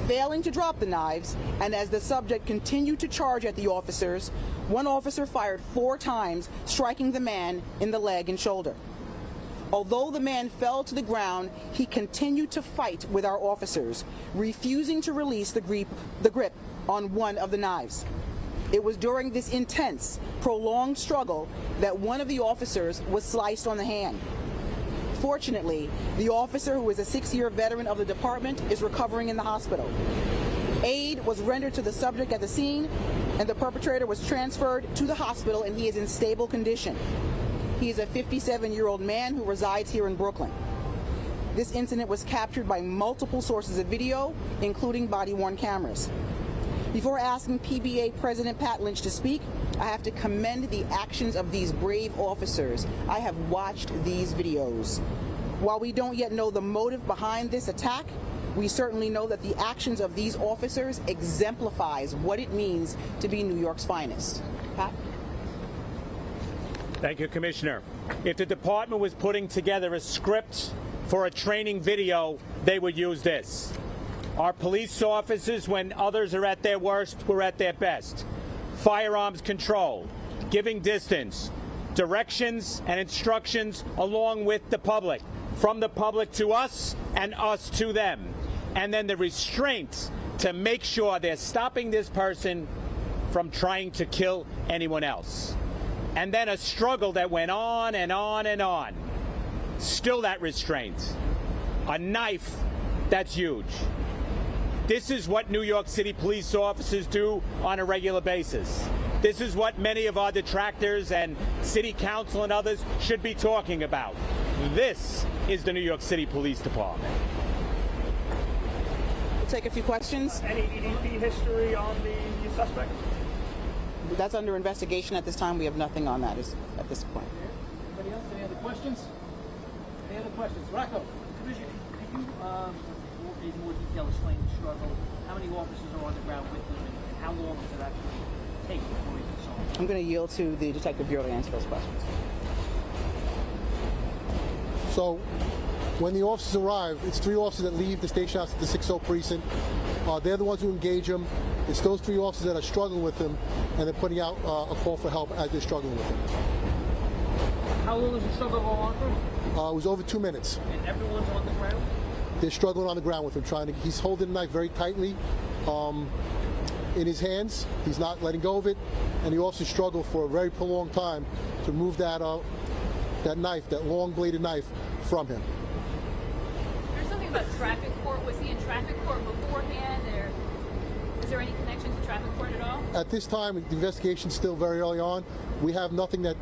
Failing to drop the knives, and as the subject continued to charge at the officers, one officer fired 4 times, striking the man in the leg and shoulder. Although the man fell to the ground, he continued to fight with our officers, refusing to release the grip on one of the knives. It was during this intense, prolonged struggle that one of the officers was sliced on the hand. Fortunately, the officer, who is a 6-year veteran of the department, is recovering in the hospital. Aid was rendered to the subject at the scene, and the perpetrator was transferred to the hospital, and he is in stable condition. He is a 57-year-old man who resides here in Brooklyn. This incident was captured by multiple sources of video, including body-worn cameras. Before asking PBA President Pat Lynch to speak, I have to commend the actions of these brave officers. I have watched these videos. While we don't yet know the motive behind this attack, we certainly know that the actions of these officers exemplifies what it means to be New York's finest. Pat? Thank you, Commissioner. If the department was putting together a script for a training video, they would use this. Our police officers, when others are at their worst, we're at their best. Firearms control, giving distance, directions and instructions along with the public, from the public to us and us to them. And then the restraint to make sure they're stopping this person from trying to kill anyone else. And then a struggle that went on and on and on. Still that restraint. A knife, that's huge. This is what New York City police officers do on a regular basis. This is what many of our detractors and city council and others should be talking about. This is the New York City Police Department. We'll take a few questions. Any EDP history on the suspect? That's under investigation at this time. We have nothing on that at this point. Anybody else? Any other questions? Any other questions? Rocco. Commissioner, could you, in more detail, explain the struggle? How many officers are on the ground with them, and how long does it actually take before we can solve it? I'm going to yield to the Detective Bureau to answer those questions. So, when the officers arrive, it's 3 officers that leave the station house at the 6-0 precinct. They're the ones who engage them. It's those 3 officers that are struggling with them, and they're putting out a call for help as they're struggling with them. How long does the struggle go on for? It was over 2 minutes. And everyone's on the ground? They're struggling on the ground with him, he's holding the knife very tightly in his hands. He's not letting go of it, and the officers struggle for a very prolonged time to remove that knife, that long-bladed knife, from him. There's something about traffic court. Was he in traffic court beforehand, or is there any connection to traffic court at all? At this time, the investigation's still very early on. We have nothing that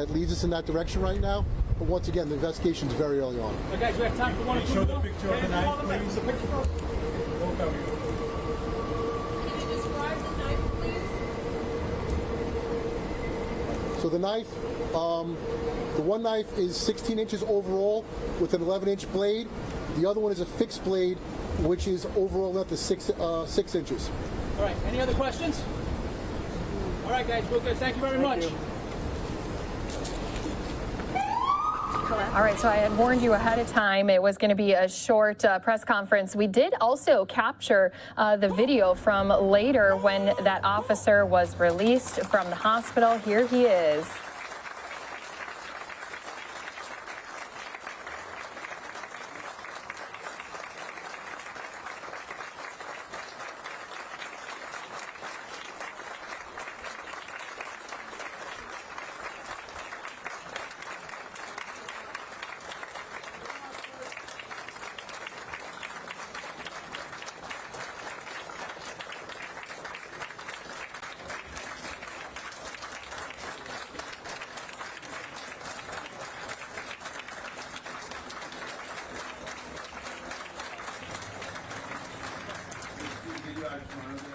leads us in that direction right now. But once again, the investigation's very early on. Okay, guys, we have time for one or two more. Show the picture of the knife, please. The picture. Can you describe the knife, please? So the knife, the one knife is 16 inches overall with an 11-inch blade. The other one is a fixed blade, which is overall length of 6 inches. All right, any other questions? All right, guys, we're good. Thank you very much. All right, so I had warned you ahead of time it was going to be a short press conference. We did also capture the video from later when that officer was released from the hospital. Here he is.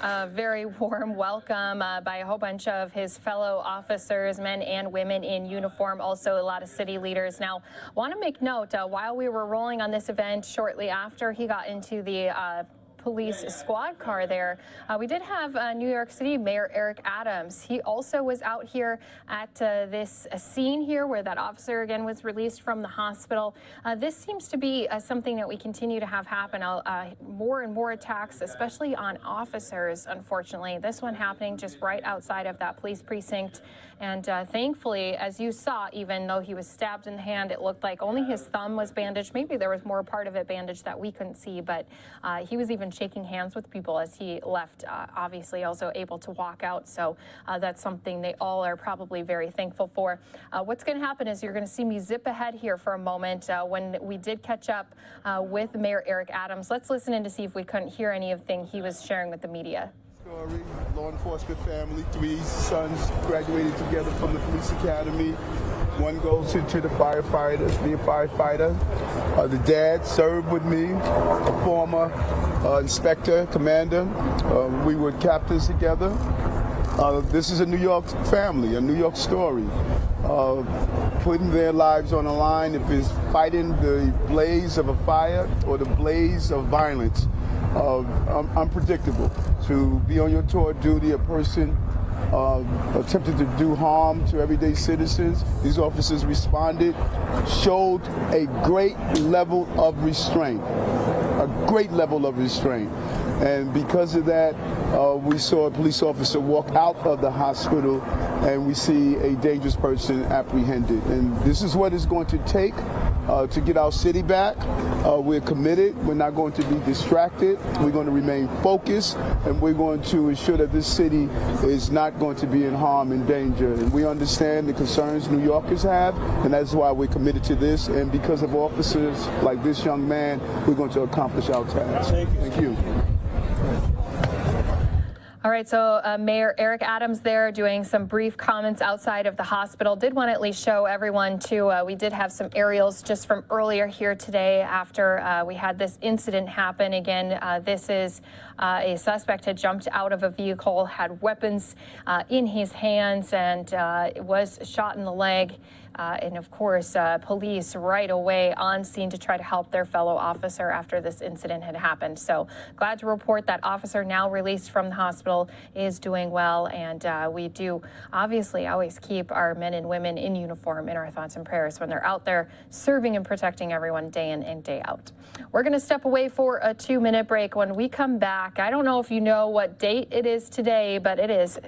A very warm welcome by a whole bunch of his fellow officers, men and women in uniform, also a lot of city leaders. Now, want to make note, while we were rolling on this event shortly after he got into the police squad car there, we did have New York City Mayor Eric Adams. He also was out here at this scene here where that officer again was released from the hospital. This seems to be something that we continue to have happen. More and more attacks, especially on officers, unfortunately. This one happening just right outside of that police precinct. And thankfully, as you saw, even though he was stabbed in the hand, it looked like only his thumb was bandaged. Maybe there was more part of it bandaged that we couldn't see, but he was even shaking hands with people as he left, obviously also able to walk out. So that's something they all are probably very thankful for. What's going to happen is you're going to see me zip ahead here for a moment when we did catch up with Mayor Eric Adams. Let's listen in to see if we couldn't hear anything he was sharing with the media. Story, law enforcement family, 3 sons graduated together from the police academy. One goes to the firefighters, be a firefighter. The dad served with me, a former inspector, commander. We were captains together. This is a New York family, a New York story. Putting their lives on the line if it's fighting the blaze of a fire or the blaze of violence. Unpredictable. To be on your tour of duty, a person attempted to do harm to everyday citizens. These officers responded, showed a great level of restraint, And because of that, we saw a police officer walk out of the hospital and we see a dangerous person apprehended. And this is what it's going to take to get our city back. We're committed. We're not going to be distracted. We're going to remain focused, and we're going to ensure that this city is not going to be in harm and danger. And we understand the concerns New Yorkers have, and that's why we're committed to this. And because of officers like this young man, we're going to accomplish our task. Thank you. All right, so Mayor Eric Adams there doing some brief comments outside of the hospital. Did want to at least show everyone, too, we did have some aerials just from earlier here today after we had this incident happen. Again, this is a suspect had jumped out of a vehicle, had weapons in his hands, and was shot in the leg. And of course, police right away on scene to try to help their fellow officer after this incident had happened. So glad to report that officer, now released from the hospital, is doing well. And we do obviously always keep our men and women in uniform in our thoughts and prayers when they're out there serving and protecting everyone day in and day out. We're going to step away for a 2-minute break. When we come back, I don't know if you know what date it is today, but it is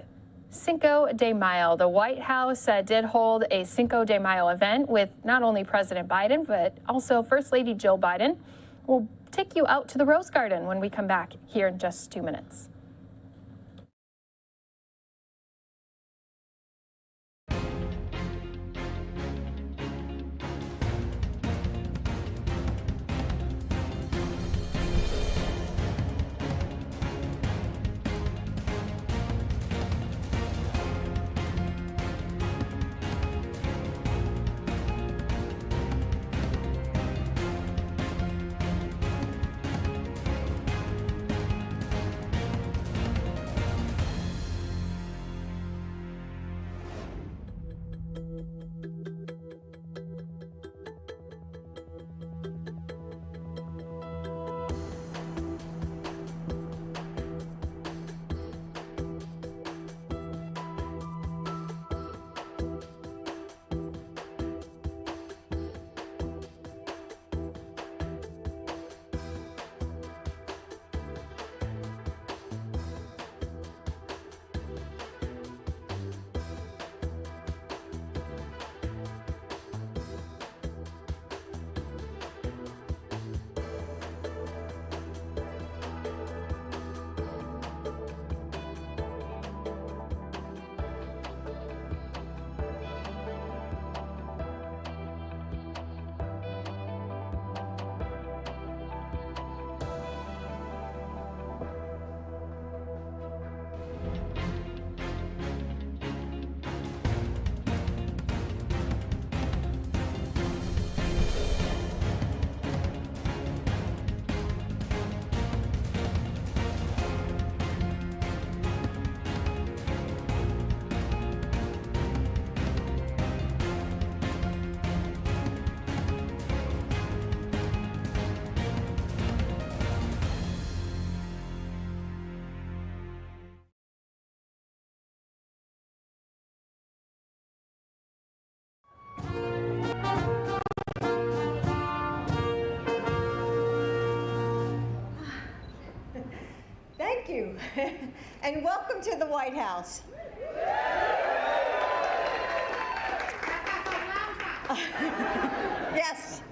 Cinco de Mayo. The White House did hold a Cinco de Mayo event with not only President Biden, but also First Lady Jill Biden. We'll take you out to the Rose Garden when we come back here in just 2 minutes. Thank you, and welcome to the White House. Yes.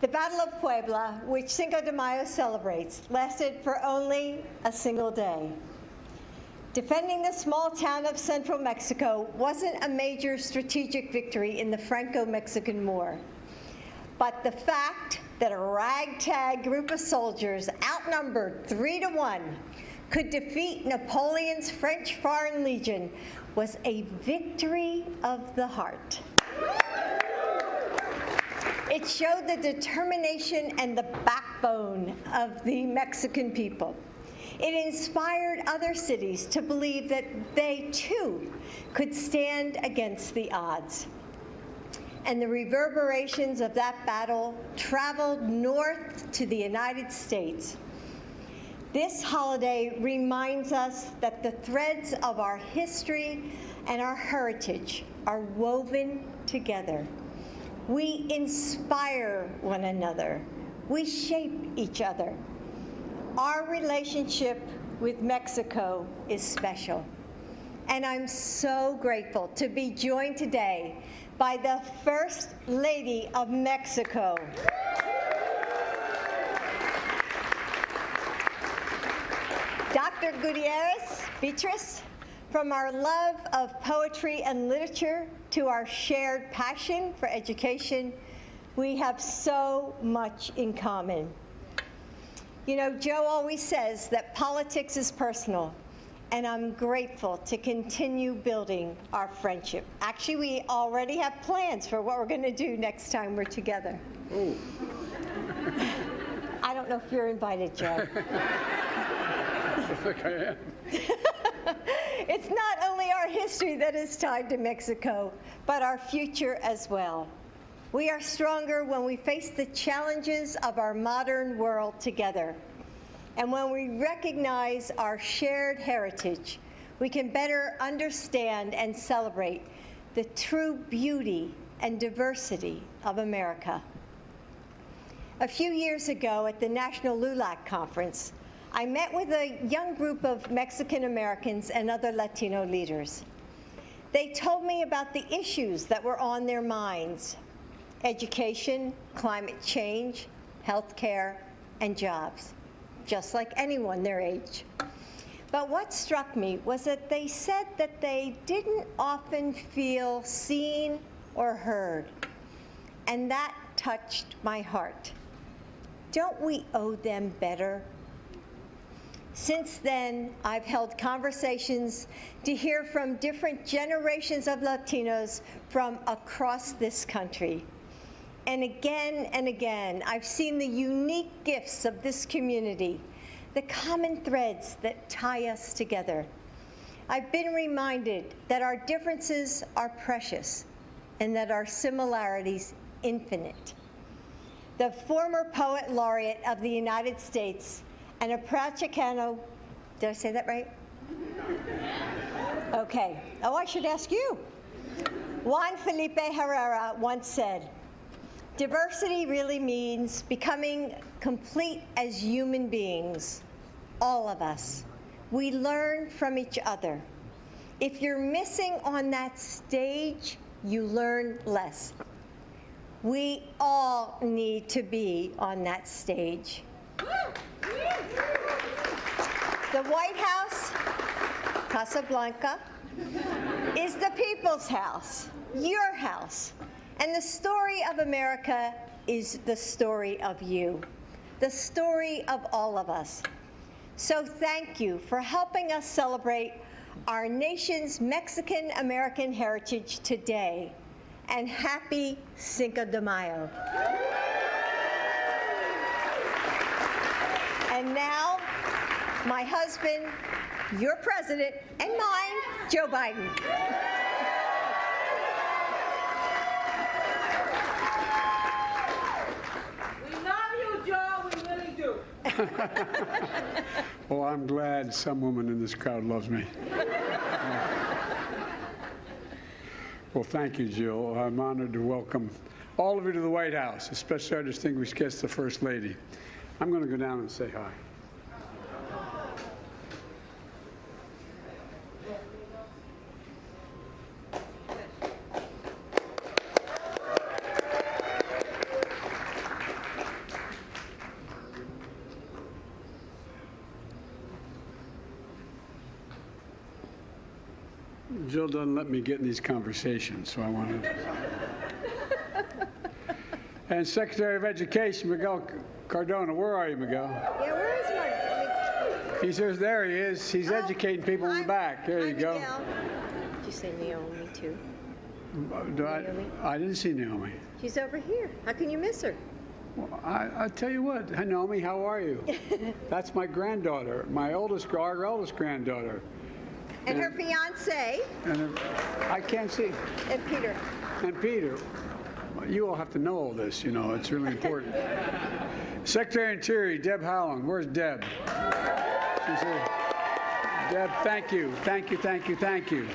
The Battle of Puebla, which Cinco de Mayo celebrates, lasted for only a single day. Defending the small town of central Mexico wasn't a major strategic victory in the Franco-Mexican War. But the fact that a ragtag group of soldiers, outnumbered 3-1, could defeat Napoleon's French Foreign Legion was a victory of the heart. It showed the determination and the backbone of the Mexican people. It inspired other cities to believe that they, too, could stand against the odds. And the reverberations of that battle traveled north to the United States. This holiday reminds us that the threads of our history and our heritage are woven together. We inspire one another. We shape each other. Our relationship with Mexico is special. And I'm so grateful to be joined today by the First Lady of Mexico. Dr. Gutierrez Beatriz, from our love of poetry and literature to our shared passion for education, we have so much in common. You know, Joe always says that politics is personal, and I'm grateful to continue building our friendship. Actually, we already have plans for what we're going to do next time we're together. Oh. I don't know if you're invited, Joe. I think I am. It's not only our history that is tied to Mexico, but our future as well. We are stronger when we face the challenges of our modern world together. And when we recognize our shared heritage, we can better understand and celebrate the true beauty and diversity of America. A few years ago at the National LULAC Conference, I met with a young group of Mexican Americans and other Latino leaders. They told me about the issues that were on their minds: education, climate change, healthcare, and jobs, just like anyone their age. But what struck me was that they said that they didn't often feel seen or heard, and that touched my heart. Don't we owe them better? Since then, I've held conversations to hear from different generations of Latinos from across this country. And again, I've seen the unique gifts of this community, the common threads that tie us together. I've been reminded that our differences are precious and that our similarities infinite. The former poet laureate of the United States and a proud Chicano, did I say that right? Okay. Oh, I should ask you. Juan Felipe Herrera once said, "Diversity really means becoming complete as human beings, all of us. We learn from each other. If you're missing on that stage, you learn less." We all need to be on that stage. The White House, Casa Blanca, is the people's house, your house. And the story of America is the story of you, the story of all of us. So thank you for helping us celebrate our nation's Mexican-American heritage today. And happy Cinco de Mayo. And now, my husband, your president, and mine, Joe Biden. We love you, Joe. We really do. Well, I'm glad some woman in this crowd loves me. Well, thank you, Jill. I'm honored to welcome all of you to the White House, especially our distinguished guest, the First Lady. I'm going to go down and say hi. Jill doesn't let me get in these conversations, so I want to. And Secretary of Education, Miguel Cardona. Where are you, Miguel? Yeah, where is Marvin? He says, there he is. He's educating people in the back. There you go. Miguel. Did you say Naomi, too? Naomi? I didn't see Naomi. She's over here. How can you miss her? Well, I tell you what. Hi, Naomi, how are you? That's my granddaughter, our eldest granddaughter. And her fiance. And I can't see. And Peter. And Peter. You all have to know all this, you know. It's really important. Secretary of Interior, Deb Howland. Where's Deb? She's here. Deb, thank you. Thank you, thank you, thank you.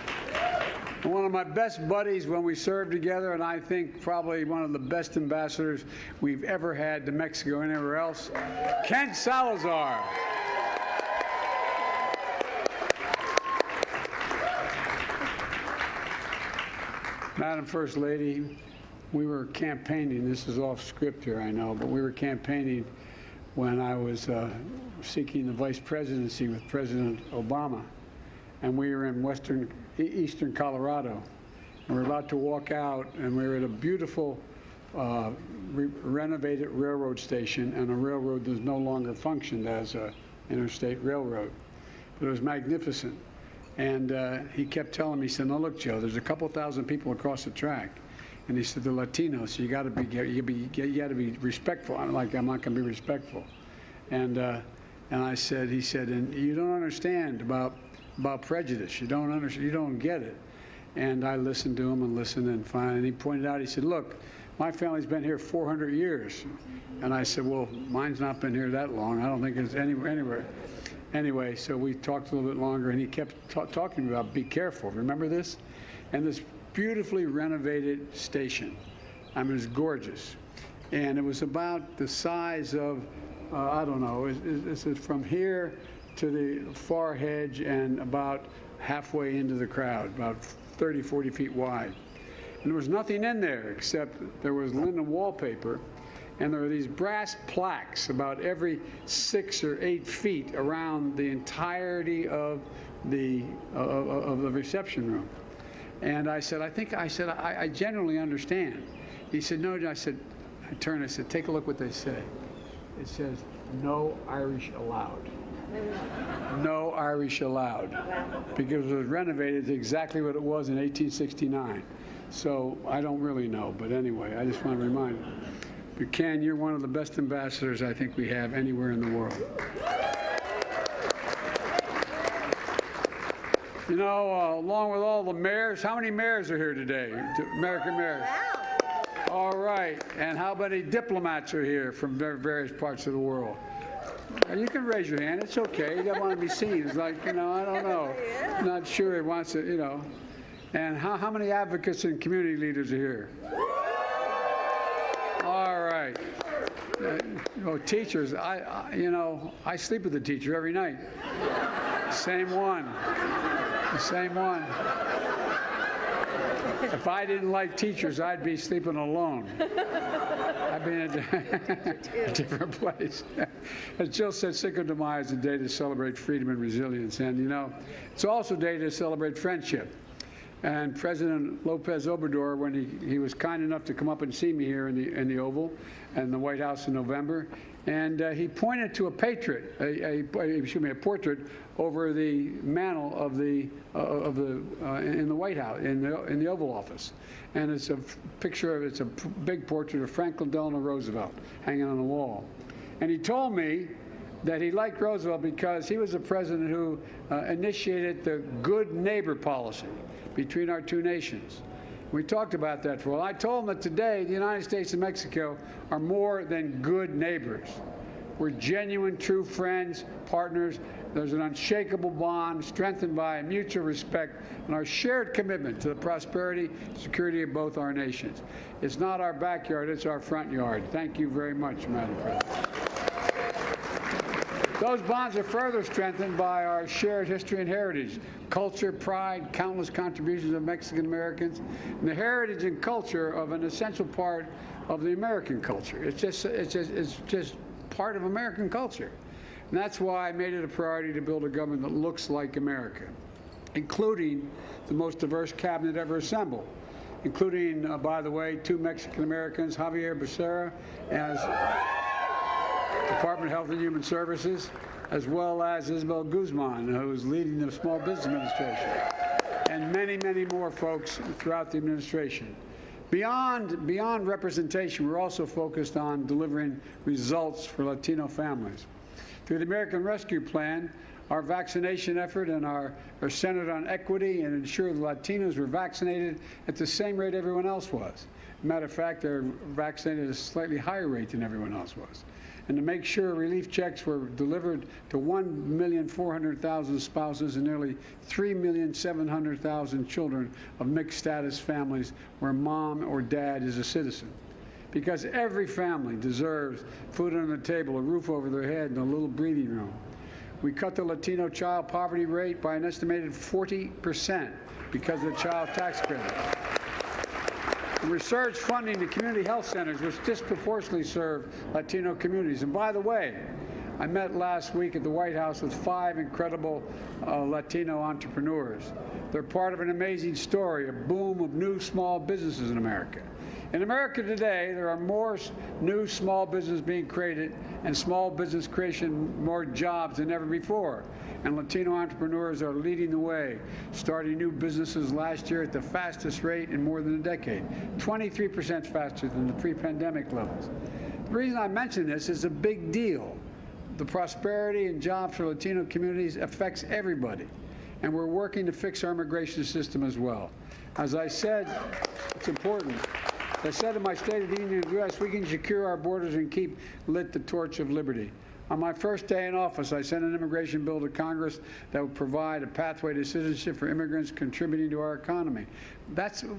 One of my best buddies when we served together, and I think probably one of the best ambassadors we've ever had to Mexico and anywhere else, Kent Salazar. Madam First Lady, we were campaigning, this is off script here, I know, but we were campaigning when I was seeking the vice presidency with President Obama. And we were in eastern Colorado. And we were about to walk out, and we were at a beautiful renovated railroad station, and a railroad that no longer functioned as an interstate railroad. But it was magnificent. And he kept telling me, he said, "No, look, Joe, there's a couple thousand people across the track." And he said, "They're Latinos, so you got to be respectful." I'm like, "I'm not going to be respectful." And I said, he said, "And you don't understand about prejudice. You don't get it." And I listened to him and listened, and finally, and he pointed out, he said, "Look, my family's been here 400 years." And I said, "Well, mine's not been here that long. I don't think it's anywhere." Anyway, so we talked a little bit longer, and he kept talking about, be careful. Remember this? And this beautifully renovated station. I mean, it's gorgeous. And it was about the size of, I don't know, it's from here to the far hedge and about halfway into the crowd, about 30, 40 feet wide. And there was nothing in there except there was linen wallpaper, and there were these brass plaques about every 6 or 8 feet around the entirety of the reception room. And I said, I generally understand. He said, "No," I said, I turned, I said, "Take a look what they say." It says, "No Irish allowed." No Irish allowed. Because it was renovated to exactly what it was in 1869. So I don't really know, but anyway, I just want to remind you. But Ken, you're one of the best ambassadors I think we have anywhere in the world. You know, along with all the mayors, how many mayors are here today? American mayors. All right. And how many diplomats are here from various parts of the world? You can raise your hand. It's okay. You don't want to be seen. It's like, you know, I don't know. I'm not sure he wants to, you know. And how many advocates and community leaders are here? All right. Teachers, you know, I sleep with a teacher every night. Same one. The same one. If I didn't like teachers, I'd be sleeping alone. I'd be in a different place. As Jill said, Cinco de Mayo is a day to celebrate freedom and resilience. And, you know, it's also a day to celebrate friendship. And President Lopez Obrador, when he was kind enough to come up and see me here in the Oval and the White House in November, and he pointed to a portrait over the mantle of in the White House in the Oval Office, and it's a picture of, it's a big portrait of Franklin Delano Roosevelt hanging on the wall, and he told me that he liked Roosevelt because he was the president who initiated the good neighbor policy between our two nations. We talked about that for a while. I told him that today the United States and Mexico are more than good neighbors. We're genuine, true friends, partners. There's an unshakable bond strengthened by mutual respect and our shared commitment to the prosperity and security of both our nations. It's not our backyard, it's our front yard. Thank you very much, Madam President. Those bonds are further strengthened by our shared history and heritage, culture, pride, countless contributions of Mexican Americans, and the heritage and culture of an essential part of the American culture. It's just part of American culture. And that's why I made it a priority to build a government that looks like America, including the most diverse cabinet ever assembled, including, by the way, 2 Mexican Americans, Javier Becerra as Department of Health and Human Services, as well as Isabel Guzman, who's leading the Small Business Administration, and many, many more folks throughout the administration. Beyond representation, we're also focused on delivering results for Latino families. Through the American Rescue Plan, our vaccination effort and are centered on equity and ensure the Latinos were vaccinated at the same rate everyone else was. Matter of fact, they're vaccinated at a slightly higher rate than everyone else was. And to make sure relief checks were delivered to 1,400,000 spouses and nearly 3,700,000 children of mixed status families where mom or dad is a citizen. Because every family deserves food on the table, a roof over their head, and a little breathing room. We cut the Latino child poverty rate by an estimated 40% because of the child tax credit. We surged funding to community health centers, which disproportionately serve Latino communities. And by the way, I met last week at the White House with 5 incredible Latino entrepreneurs. They're part of an amazing story, a boom of new small businesses in America. In America today, there are more new small businesses being created and small business creation more jobs than ever before. And Latino entrepreneurs are leading the way, starting new businesses last year at the fastest rate in more than a decade, 23% faster than the pre-pandemic levels. The reason I mention this is a big deal. The prosperity and jobs for Latino communities affects everybody, and we're working to fix our immigration system as well. As I said, it's important. As I said in my State of the Union address, we can secure our borders and keep lit the torch of liberty. On my first day in office, I sent an immigration bill to Congress that would provide a pathway to citizenship for immigrants contributing to our economy.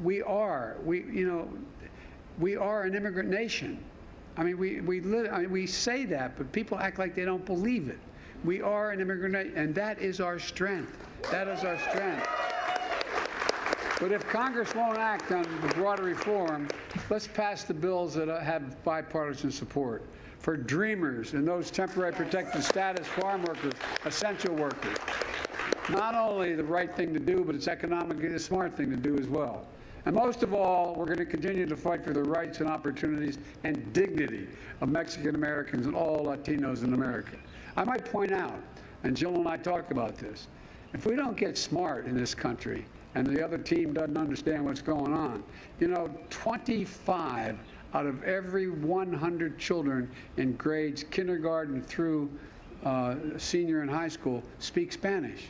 We are an immigrant nation. I mean, we say that, but people act like they don't believe it. We are an immigrant nation, and that is our strength. That is our strength. But if Congress won't act on the broader reform, let's pass the bills that have bipartisan support for dreamers and those temporary protected status farm workers, essential workers. Not only the right thing to do, but it's economically the smart thing to do as well. And most of all, we're going to continue to fight for the rights and opportunities and dignity of Mexican Americans and all Latinos in America. I might point out, and Jill and I talked about this, if we don't get smart in this country and the other team doesn't understand what's going on, 25 out of every 100 children in grades kindergarten through senior in high school speak Spanish.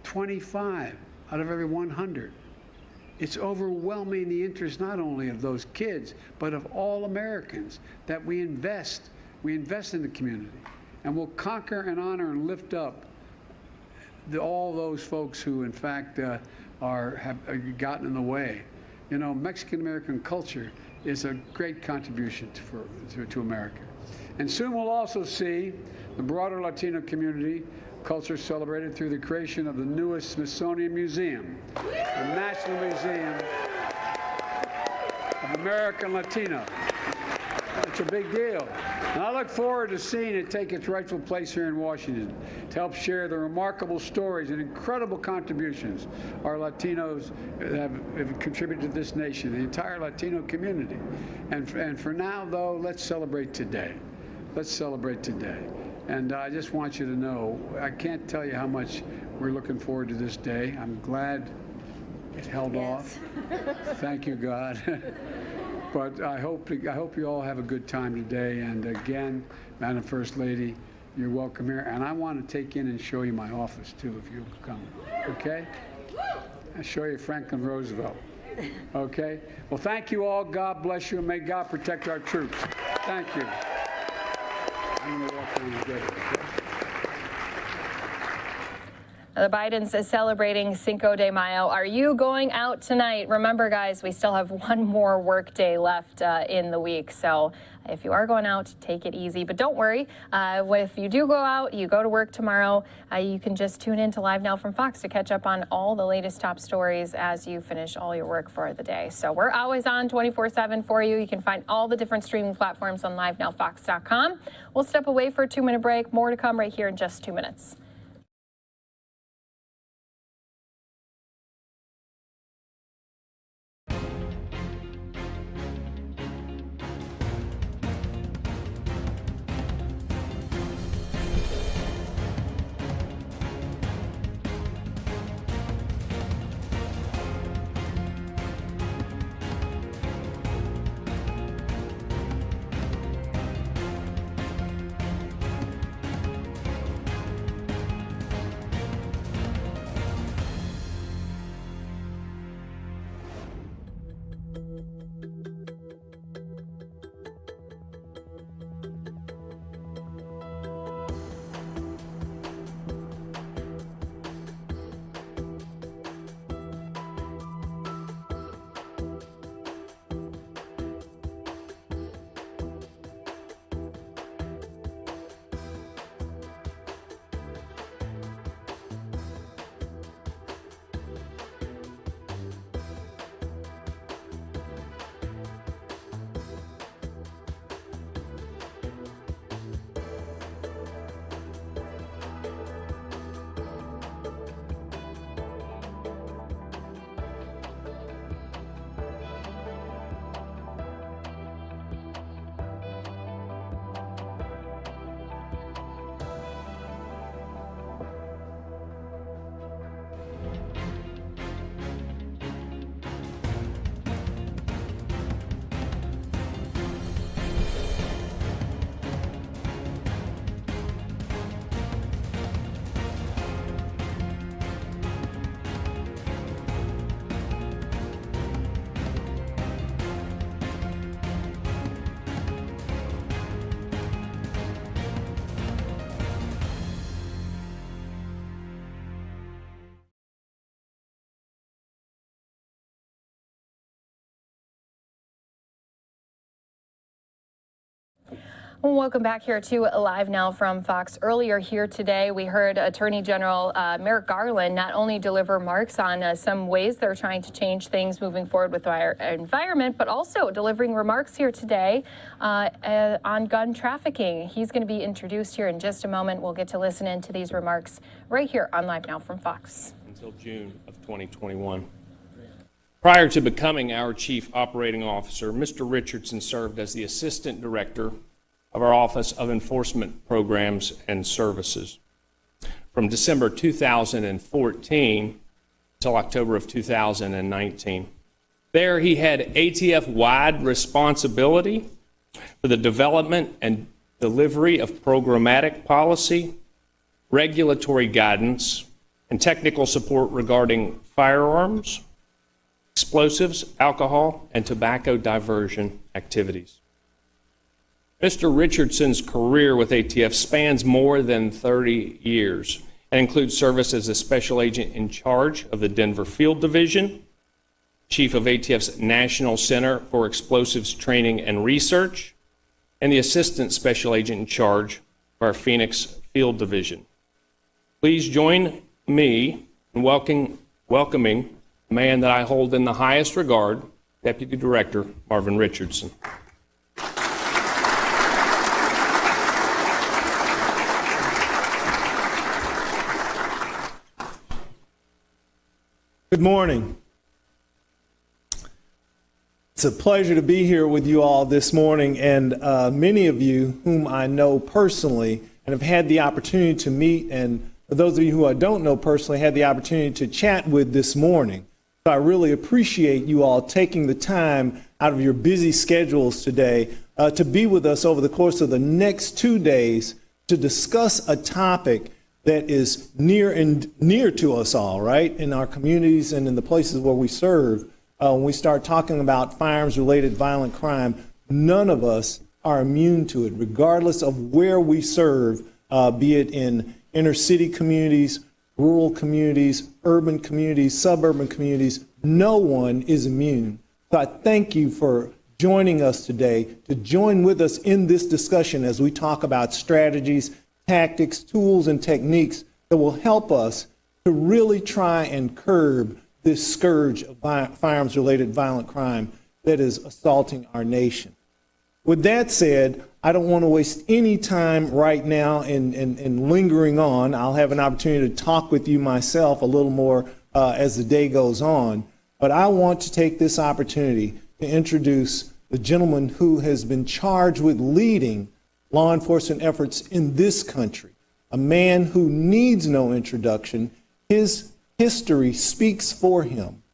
25 out of every 100. It's overwhelming the interest not only of those kids, but of all Americans that we invest in the community. And we'll conquer and honor and lift up all those folks who, in fact, have gotten in the way. Mexican-American culture is a great contribution to America. And soon we'll also see the broader Latino community culture celebrated through the creation of the newest Smithsonian Museum, the National Museum of American Latino. It's a big deal. And I look forward to seeing it take its rightful place here in Washington to help share the remarkable stories and incredible contributions our Latinos have contributed to this nation, the entire Latino community. And for now, though, let's celebrate today. Let's celebrate today. And I just want you to know, I can't tell you how much we're looking forward to this day. I'm glad it held off. Thank you, God. But I hope you all have a good time today. And again, Madam First Lady, you're welcome here. And I want to take in and show you my office, too, if you'll come. Okay? I'll show you Franklin Roosevelt. Okay? Well, thank you all. God bless you, and may God protect our troops. Thank you. I'm going to walk down together. Okay? The Bidens is celebrating Cinco de Mayo. Are you going out tonight? Remember, guys, we still have one more work day left in the week. So if you are going out, take it easy. But don't worry. If you do go out, you go to work tomorrow, you can just tune in to Live Now from Fox to catch up on all the latest top stories as you finish all your work for the day. So we're always on 24/7 for you. You can find all the different streaming platforms on LiveNowFox.com. We'll step away for a 2-minute break. More to come right here in just 2 minutes. Welcome back here to Live Now from Fox. Earlier here today, we heard Attorney General Merrick Garland not only deliver remarks on some ways they're trying to change things moving forward with our environment, but also delivering remarks here today on gun trafficking. He's going to be introduced here in just a moment. We'll get to listen into these remarks right here on Live Now from Fox. Until June of 2021. Prior to becoming our Chief Operating Officer, Mr. Richardson served as the Assistant Director of our Office of Enforcement Programs and Services from December 2014 until October of 2019. There he had ATF-wide responsibility for the development and delivery of programmatic policy, regulatory guidance, and technical support regarding firearms, explosives, alcohol, and tobacco diversion activities. Mr. Richardson's career with ATF spans more than 30 years and includes service as a special agent in charge of the Denver Field Division, chief of ATF's National Center for Explosives Training and Research, and the assistant special agent in charge of our Phoenix Field Division. Please join me in welcoming a man that I hold in the highest regard, Deputy Director Marvin Richardson. Good morning. It's a pleasure to be here with you all this morning, and many of you whom I know personally and have had the opportunity to meet, and for those of you who I don't know personally, had the opportunity to chat with this morning. So I really appreciate you all taking the time out of your busy schedules today to be with us over the course of the next 2 days to discuss a topic that is near to us all, right? In our communities and in the places where we serve. When we start talking about firearms-related violent crime, none of us are immune to it, regardless of where we serve, be it in inner city communities, rural communities, urban communities, suburban communities. No one is immune. So I thank you for joining us today, to join with us in this discussion as we talk about strategies, tactics, tools, and techniques that will help us to really try and curb this scourge of firearms-related violent crime that is assaulting our nation. With that said, I don't want to waste any time right now in lingering on. I'll have an opportunity to talk with you myself a little more as the day goes on. But I want to take this opportunity to introduce the gentleman who has been charged with leading law enforcement efforts in this country, a man who needs no introduction. His history speaks for him.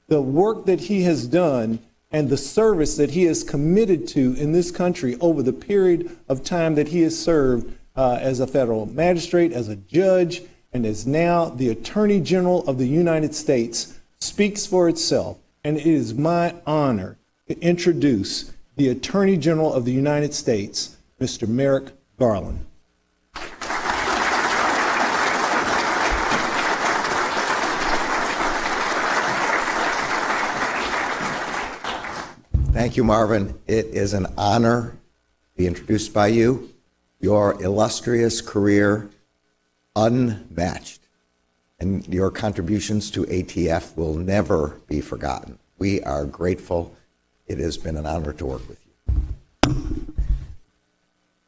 The work that he has done and the service that he has committed to in this country over the period of time that he has served as a federal magistrate, as a judge, and as now the Attorney General of the United States speaks for itself. And it is my honor to introduce the Attorney General of the United States, Mr. Merrick Garland. Thank you, Marvin. It is an honor to be introduced by you. Your illustrious career, unmatched, and your contributions to ATF will never be forgotten. We are grateful. It has been an honor to work with you.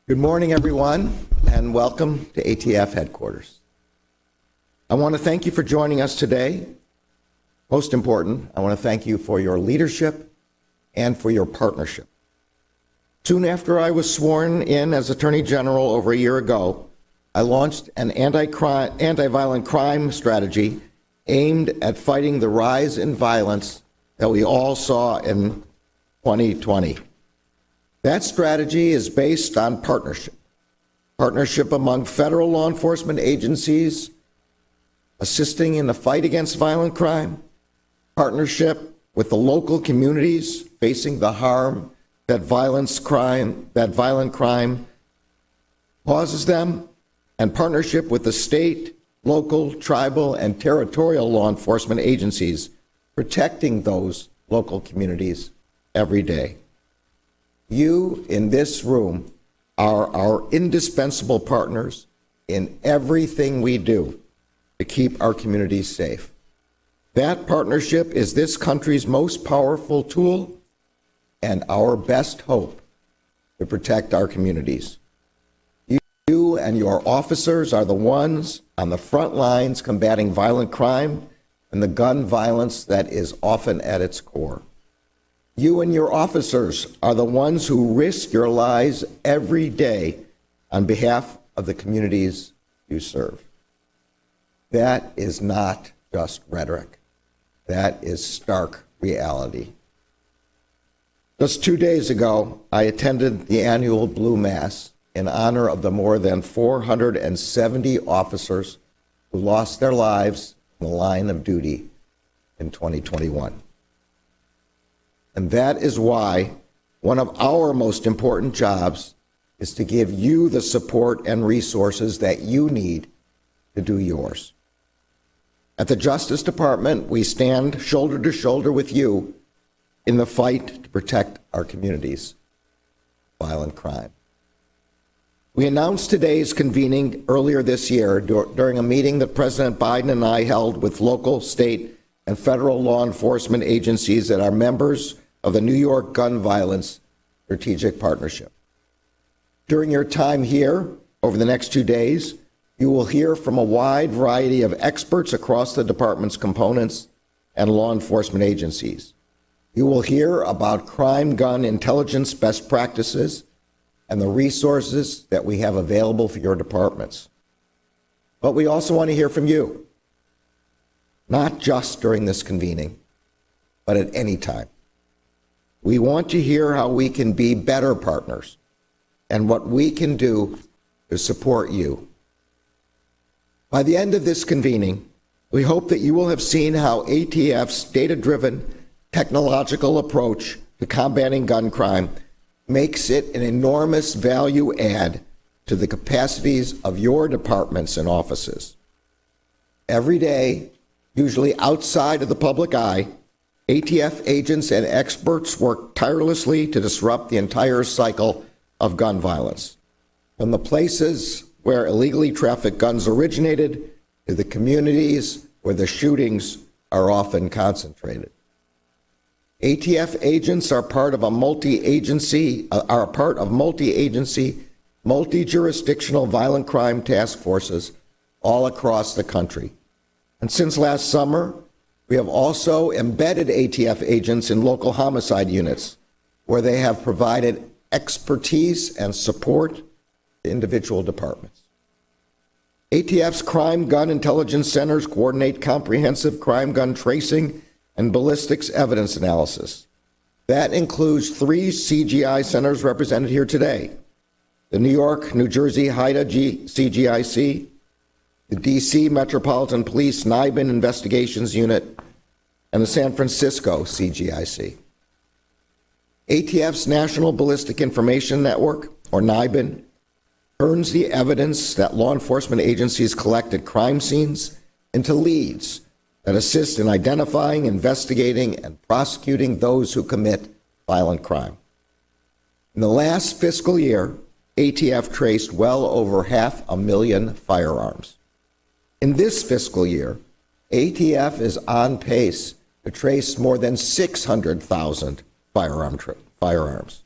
Good morning, everyone, and welcome to ATF headquarters. I want to thank you for joining us today. Most important, I want to thank you for your leadership and for your partnership. Soon after I was sworn in as Attorney General over a year ago, I launched an anti-violent crime strategy aimed at fighting the rise in violence that we all saw in 2020. That strategy is based on partnership among federal law enforcement agencies assisting in the fight against violent crime, partnership with the local communities facing the harm that violent crime causes them, and partnership with the state, local, tribal, and territorial law enforcement agencies protecting those local communities every day. You in this room are our indispensable partners in everything we do to keep our communities safe. That partnership is this country's most powerful tool and our best hope to protect our communities. You and your officers are the ones on the front lines combating violent crime and the gun violence that is often at its core. You and your officers are the ones who risk your lives every day on behalf of the communities you serve. That is not just rhetoric. That is stark reality. Just 2 days ago, I attended the annual Blue Mass in honor of the more than 470 officers who lost their lives in the line of duty in 2021. And that is why one of our most important jobs is to give you the support and resources that you need to do yours. At the Justice Department, we stand shoulder to shoulder with you in the fight to protect our communities from violent crime. We announced today's convening earlier this year during a meeting that President Biden and I held with local, state, and federal law enforcement agencies that are members of the New York Gun Violence Strategic Partnership. During your time here, over the next 2 days, you will hear from a wide variety of experts across the department's components and law enforcement agencies. You will hear about crime gun intelligence best practices and the resources that we have available for your departments. But we also want to hear from you, not just during this convening, but at any time. We want to hear how we can be better partners and what we can do to support you. By the end of this convening, we hope that you will have seen how ATF's data-driven technological approach to combating gun crime makes it an enormous value add to the capacities of your departments and offices. Every day, usually outside of the public eye, ATF agents and experts work tirelessly to disrupt the entire cycle of gun violence, from the places where illegally trafficked guns originated to the communities where the shootings are often concentrated. ATF agents are part of multi-agency, multi-jurisdictional violent crime task forces all across the country. And since last summer, we have also embedded ATF agents in local homicide units, where they have provided expertise and support to individual departments. ATF's crime gun intelligence centers coordinate comprehensive crime gun tracing and ballistics evidence analysis. That includes 3 CGI centers represented here today: the New York, New Jersey HIDA CGIC, the DC Metropolitan Police NIBIN Investigations Unit, and the San Francisco CGIC. ATF's National Ballistic Information Network, or NIBIN, turns the evidence that law enforcement agencies collect at crime scenes into leads that assist in identifying, investigating, and prosecuting those who commit violent crime. In the last fiscal year, ATF traced well over 500,000 firearms. In this fiscal year, ATF is on pace to trace more than 600,000 firearms.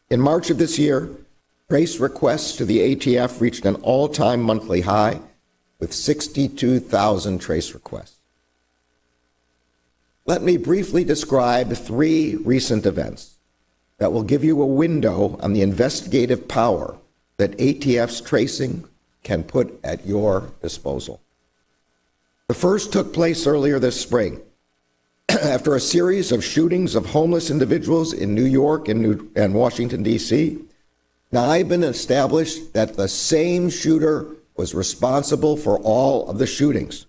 In March of this year, trace requests to the ATF reached an all-time monthly high with 62,000 trace requests. Let me briefly describe 3 recent events that will give you a window on the investigative power that ATF's tracing can put at your disposal. The first took place earlier this spring. After a series of shootings of homeless individuals in New York and Washington, D.C., NIBIN established that the same shooter was responsible for all of the shootings.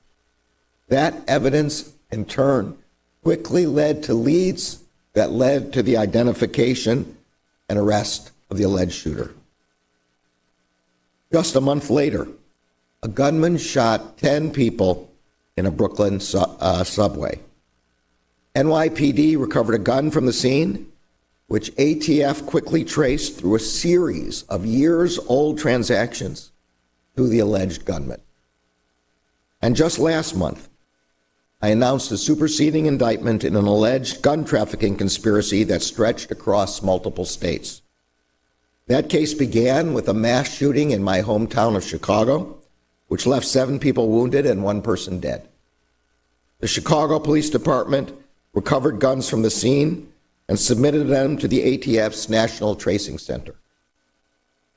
That evidence, in turn, quickly led to leads that led to the identification and arrest of the alleged shooter. Just a month later, a gunman shot 10 people in a Brooklyn subway. NYPD recovered a gun from the scene, which ATF quickly traced through a series of years-old transactions to the alleged gunman. And just last month, I announced a superseding indictment in an alleged gun trafficking conspiracy that stretched across multiple states. That case began with a mass shooting in my hometown of Chicago, which left 7 people wounded and 1 person dead. The Chicago Police Department recovered guns from the scene and submitted them to the ATF's National Tracing Center.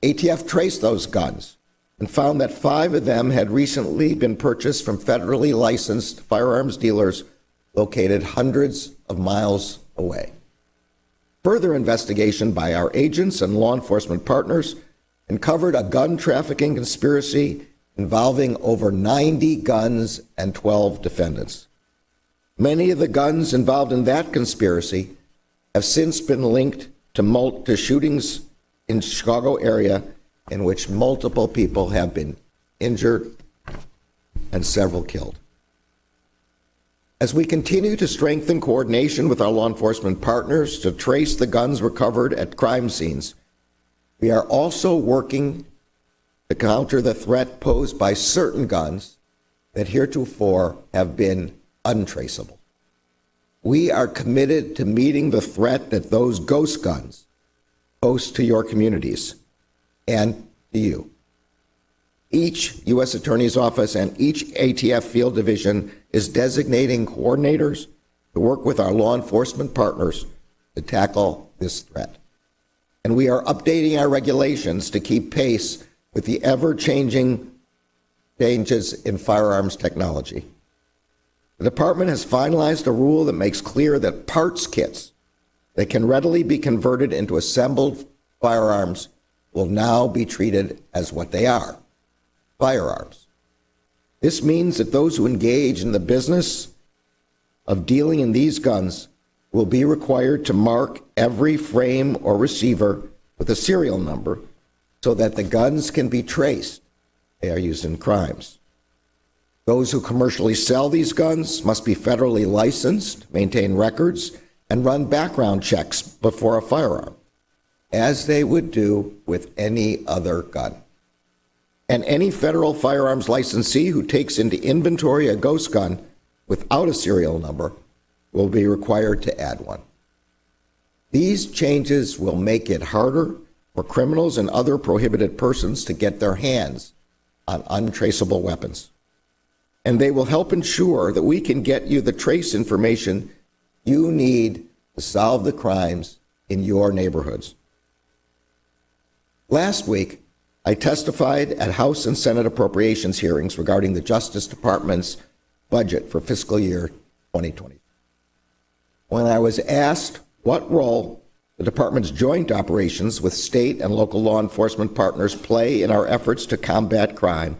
ATF traced those guns and found that 5 of them had recently been purchased from federally licensed firearms dealers located hundreds of miles away. Further investigation by our agents and law enforcement partners uncovered a gun trafficking conspiracy involving over 90 guns and 12 defendants. Many of the guns involved in that conspiracy have since been linked to shootings in the Chicago area in which multiple people have been injured and several killed. As we continue to strengthen coordination with our law enforcement partners to trace the guns recovered at crime scenes, we are also working to counter the threat posed by certain guns that heretofore have been untraceable. We are committed to meeting the threat that those ghost guns pose to your communities and to you. Each U.S. Attorney's Office and each ATF field division is designating coordinators to work with our law enforcement partners to tackle this threat. And we are updating our regulations to keep pace with the ever-changing changes in firearms technology. The department has finalized a rule that makes clear that parts kits that can readily be converted into assembled firearms will now be treated as what they are, firearms. This means that those who engage in the business of dealing in these guns will be required to mark every frame or receiver with a serial number so that the guns can be traced. They are used in crimes. Those who commercially sell these guns must be federally licensed, maintain records, and run background checks before a firearm, as they would do with any other gun. And any federal firearms licensee who takes into inventory a ghost gun without a serial number will be required to add one. These changes will make it harder for criminals and other prohibited persons to get their hands on untraceable weapons. And they will help ensure that we can get you the trace information you need to solve the crimes in your neighborhoods. Last week, I testified at House and Senate appropriations hearings regarding the Justice Department's budget for fiscal year 2020. When I was asked what role the department's joint operations with state and local law enforcement partners play in our efforts to combat crime,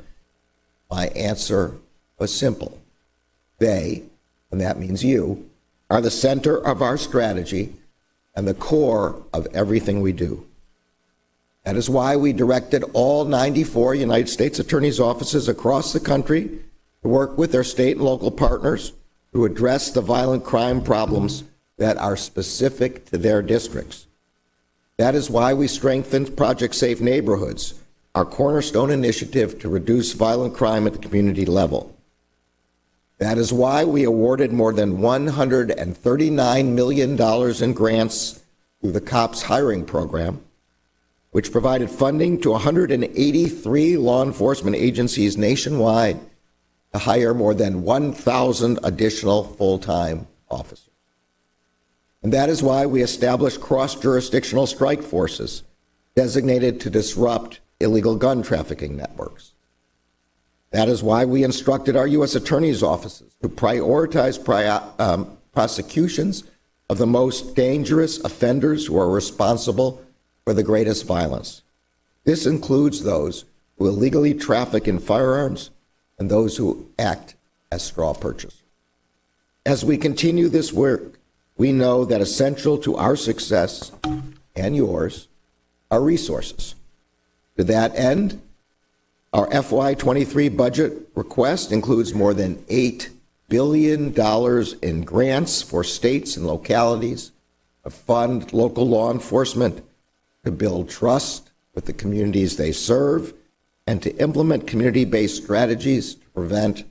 my answer was simple. They, and that means you, are the center of our strategy and the core of everything we do. That is why we directed all 94 United States Attorney's offices across the country to work with their state and local partners to address the violent crime problems that are specific to their districts. That is why we strengthened Project Safe Neighborhoods, our cornerstone initiative to reduce violent crime at the community level. That is why we awarded more than $139 million in grants through the COPS hiring program, which provided funding to 183 law enforcement agencies nationwide to hire more than 1,000 additional full-time officers. And that is why we established cross-jurisdictional strike forces designated to disrupt illegal gun trafficking networks. That is why we instructed our U.S. attorneys' offices to prioritize prosecutions of the most dangerous offenders who are responsible for the greatest violence. This includes those who illegally traffic in firearms and those who act as straw purchasers. As we continue this work, we know that essential to our success and yours are resources. To that end, our FY23 budget request includes more than $8 billion in grants for states and localities fund local law enforcement to build trust with the communities they serve, and to implement community-based strategies to prevent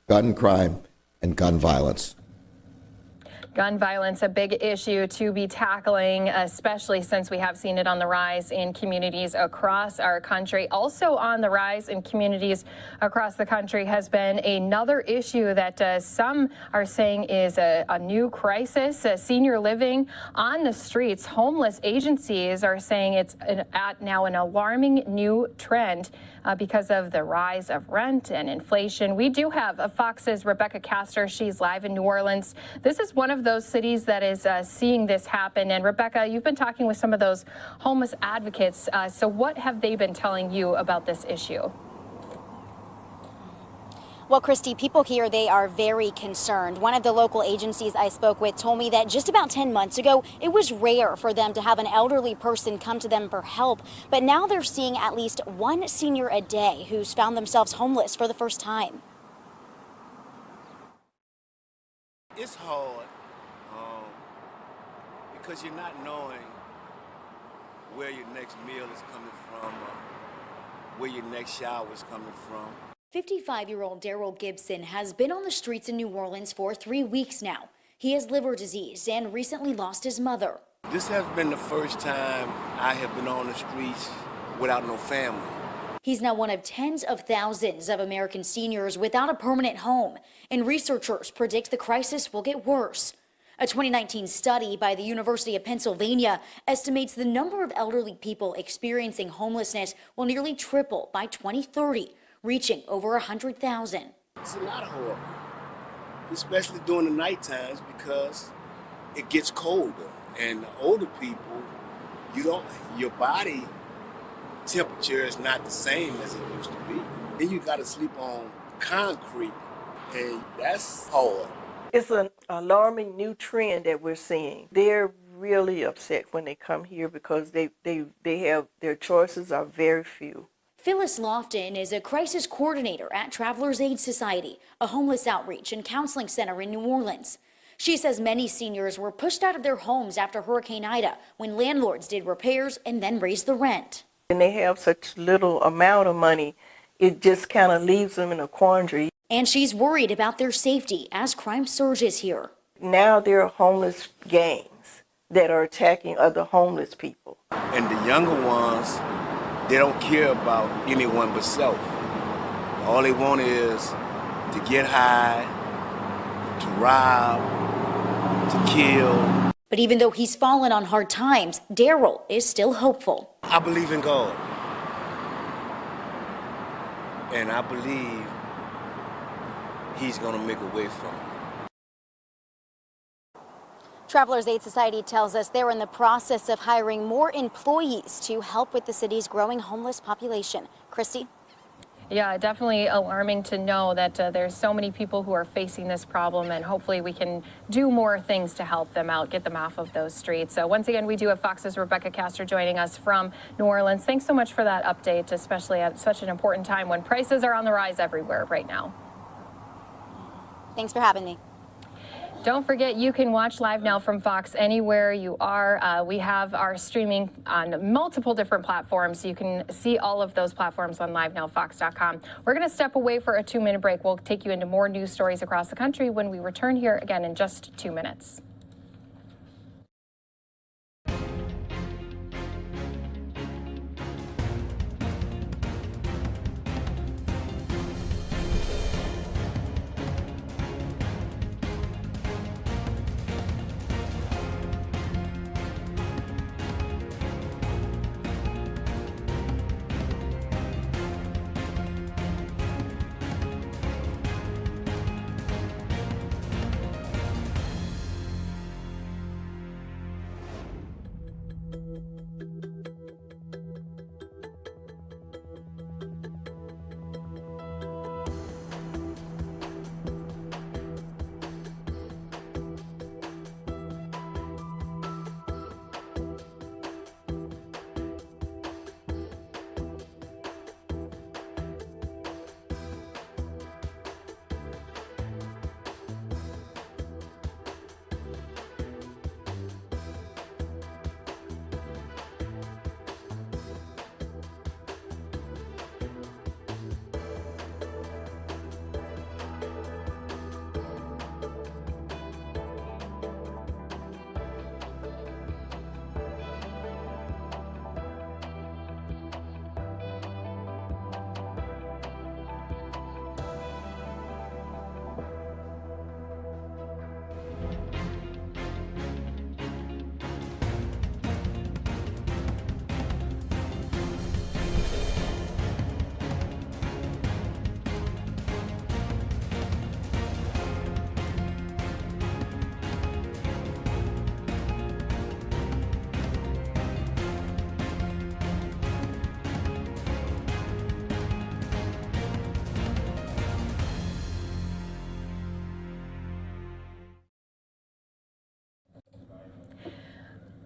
gun crime and gun violence. Gun violence, a big issue to be tackling, especially since we have seen it on the rise in communities across our country. Also on the rise in communities across the country has been another issue that some are saying is a new crisis, senior living on the streets. Homeless agencies are saying it's at now an alarming new trend because of the rise of rent and inflation. We do have Fox's Rebecca Castor. She's live in New Orleans. This is one of those cities that is seeing this happen. And Rebecca, you've been talking with some of those homeless advocates. So what have they been telling you about this issue? Well, Christy, people here, they are very concerned. One of the local agencies I spoke with told me that just about 10 months ago, it was rare for them to have an elderly person come to them for help. But now they're seeing at least one senior a day who's found themselves homeless for the first time. It's hard because you're not knowing where your next meal is coming from or where your next shower is coming from. 55-year-old Daryl Gibson has been on the streets in New Orleans for 3 weeks now. He has liver disease and recently lost his mother. This has been the first time I have been on the streets without no family. He's now one of tens of thousands of American seniors without a permanent home, and researchers predict the crisis will get worse. A 2019 study by the University of Pennsylvania estimates the number of elderly people experiencing homelessness will nearly triple by 2030. Reaching over 100,000. It's a lot of horror, especially during the night times because it gets colder. And the older people, your body temperature is not the same as it used to be. Then you got to sleep on concrete, and that's hard. It's an alarming new trend that we're seeing. They're really upset when they come here because they have their choices are very few. Phyllis Lofton is a crisis coordinator at Travelers Aid Society, a homeless outreach and counseling center in New Orleans. She says many seniors were pushed out of their homes after Hurricane Ida when landlords did repairs and then raised the rent. And they have such little amount of money, it just kind of leaves them in a quandary. And she's worried about their safety as crime surges here. Now there are homeless gangs that are attacking other homeless people. And the younger ones, they don't care about anyone but self. All they want is to get high, to rob, to kill. But even though he's fallen on hard times, Daryl is still hopeful. I believe in God. And I believe he's going to make a way for me. Travelers Aid Society tells us they're in the process of hiring more employees to help with the city's growing homeless population. Christy? Yeah, definitely alarming to know that there's so many people who are facing this problem, and hopefully we can do more things to help them out, get them off of those streets. So once again, we do have Fox's Rebecca Castor joining us from New Orleans. Thanks so much for that update, especially at such an important time when prices are on the rise everywhere right now. Thanks for having me. Don't forget, you can watch LiveNOW from Fox anywhere you are. We have our streaming on multiple different platforms. You can see all of those platforms on LiveNOWFox.com. We're going to step away for a 2-minute break. We'll take you into more news stories across the country when we return here again in just 2 minutes.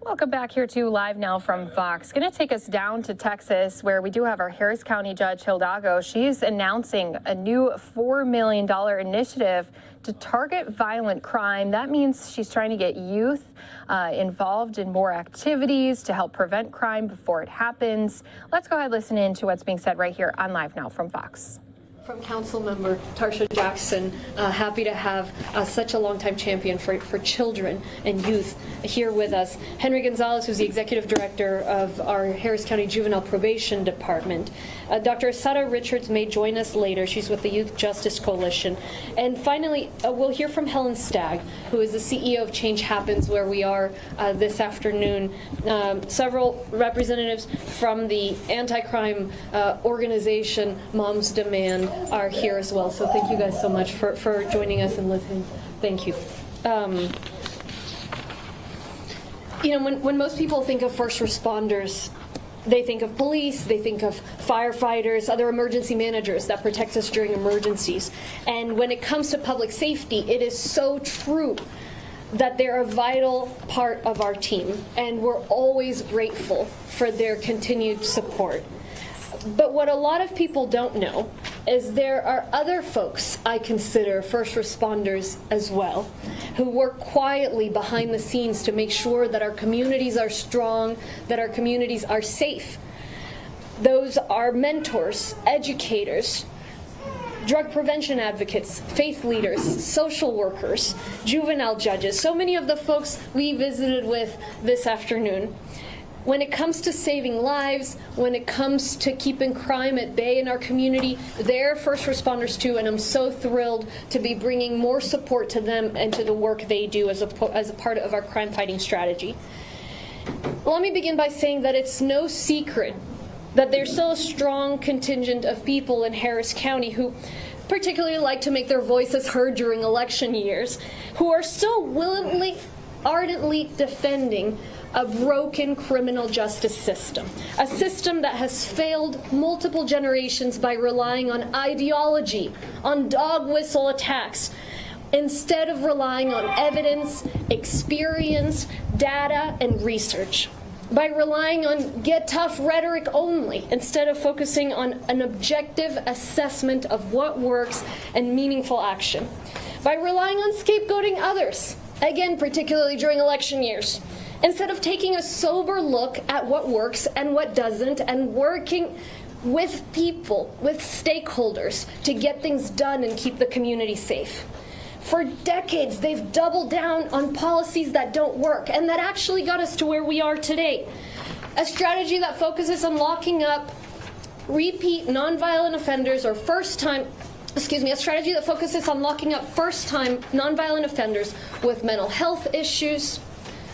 Welcome back here to Live Now from Fox. Going to take us down to Texas, where we do have our Harris County Judge Hidalgo. She's announcing a new $4 million initiative to target violent crime. That means she's trying to get youth involved in more activities to help prevent crime before it happens. Let's go ahead and listen in to what's being said right here on Live Now from Fox. From Councilmember Tarsha Jackson, happy to have such a longtime champion for children and youth here with us. Henry Gonzalez, who's the Executive Director of our Harris County Juvenile Probation Department. Dr. Asada Richards may join us later. She's with the Youth Justice Coalition. And finally, we'll hear from Helen Stagg, who is the CEO of Change Happens, where we are this afternoon. Several representatives from the anti-crime organization Moms Demand are here as well. So thank you guys so much for joining us and listening. Thank you. You know, when most people think of first responders, they think of police, they think of firefighters, other emergency managers that protect us during emergencies. And when it comes to public safety, it is so true that they're a vital part of our team, and we're always grateful for their continued support. But what a lot of people don't know is there are other folks I consider first responders as well, who work quietly behind the scenes to make sure that our communities are strong, that our communities are safe. Those are mentors, educators, drug prevention advocates, faith leaders, social workers, juvenile judges, so many of the folks we visited with this afternoon. When it comes to saving lives, when it comes to keeping crime at bay in our community, they're first responders too, and I'm so thrilled to be bringing more support to them and to the work they do as a part of our crime fighting strategy. Let me begin by saying that it's no secret that there's still a strong contingent of people in Harris County who particularly like to make their voices heard during election years, who are still willingly, ardently defending a broken criminal justice system, a system that has failed multiple generations by relying on ideology, on dog whistle attacks, instead of relying on evidence, experience, data, and research, by relying on get tough rhetoric only, instead of focusing on an objective assessment of what works and meaningful action, by relying on scapegoating others, again, particularly during election years, instead of taking a sober look at what works and what doesn't, and working with people, with stakeholders, to get things done and keep the community safe. For decades, they've doubled down on policies that don't work, and that actually got us to where we are today. A strategy that focuses on locking up repeat nonviolent offenders or a strategy that focuses on locking up first-time nonviolent offenders with mental health issues,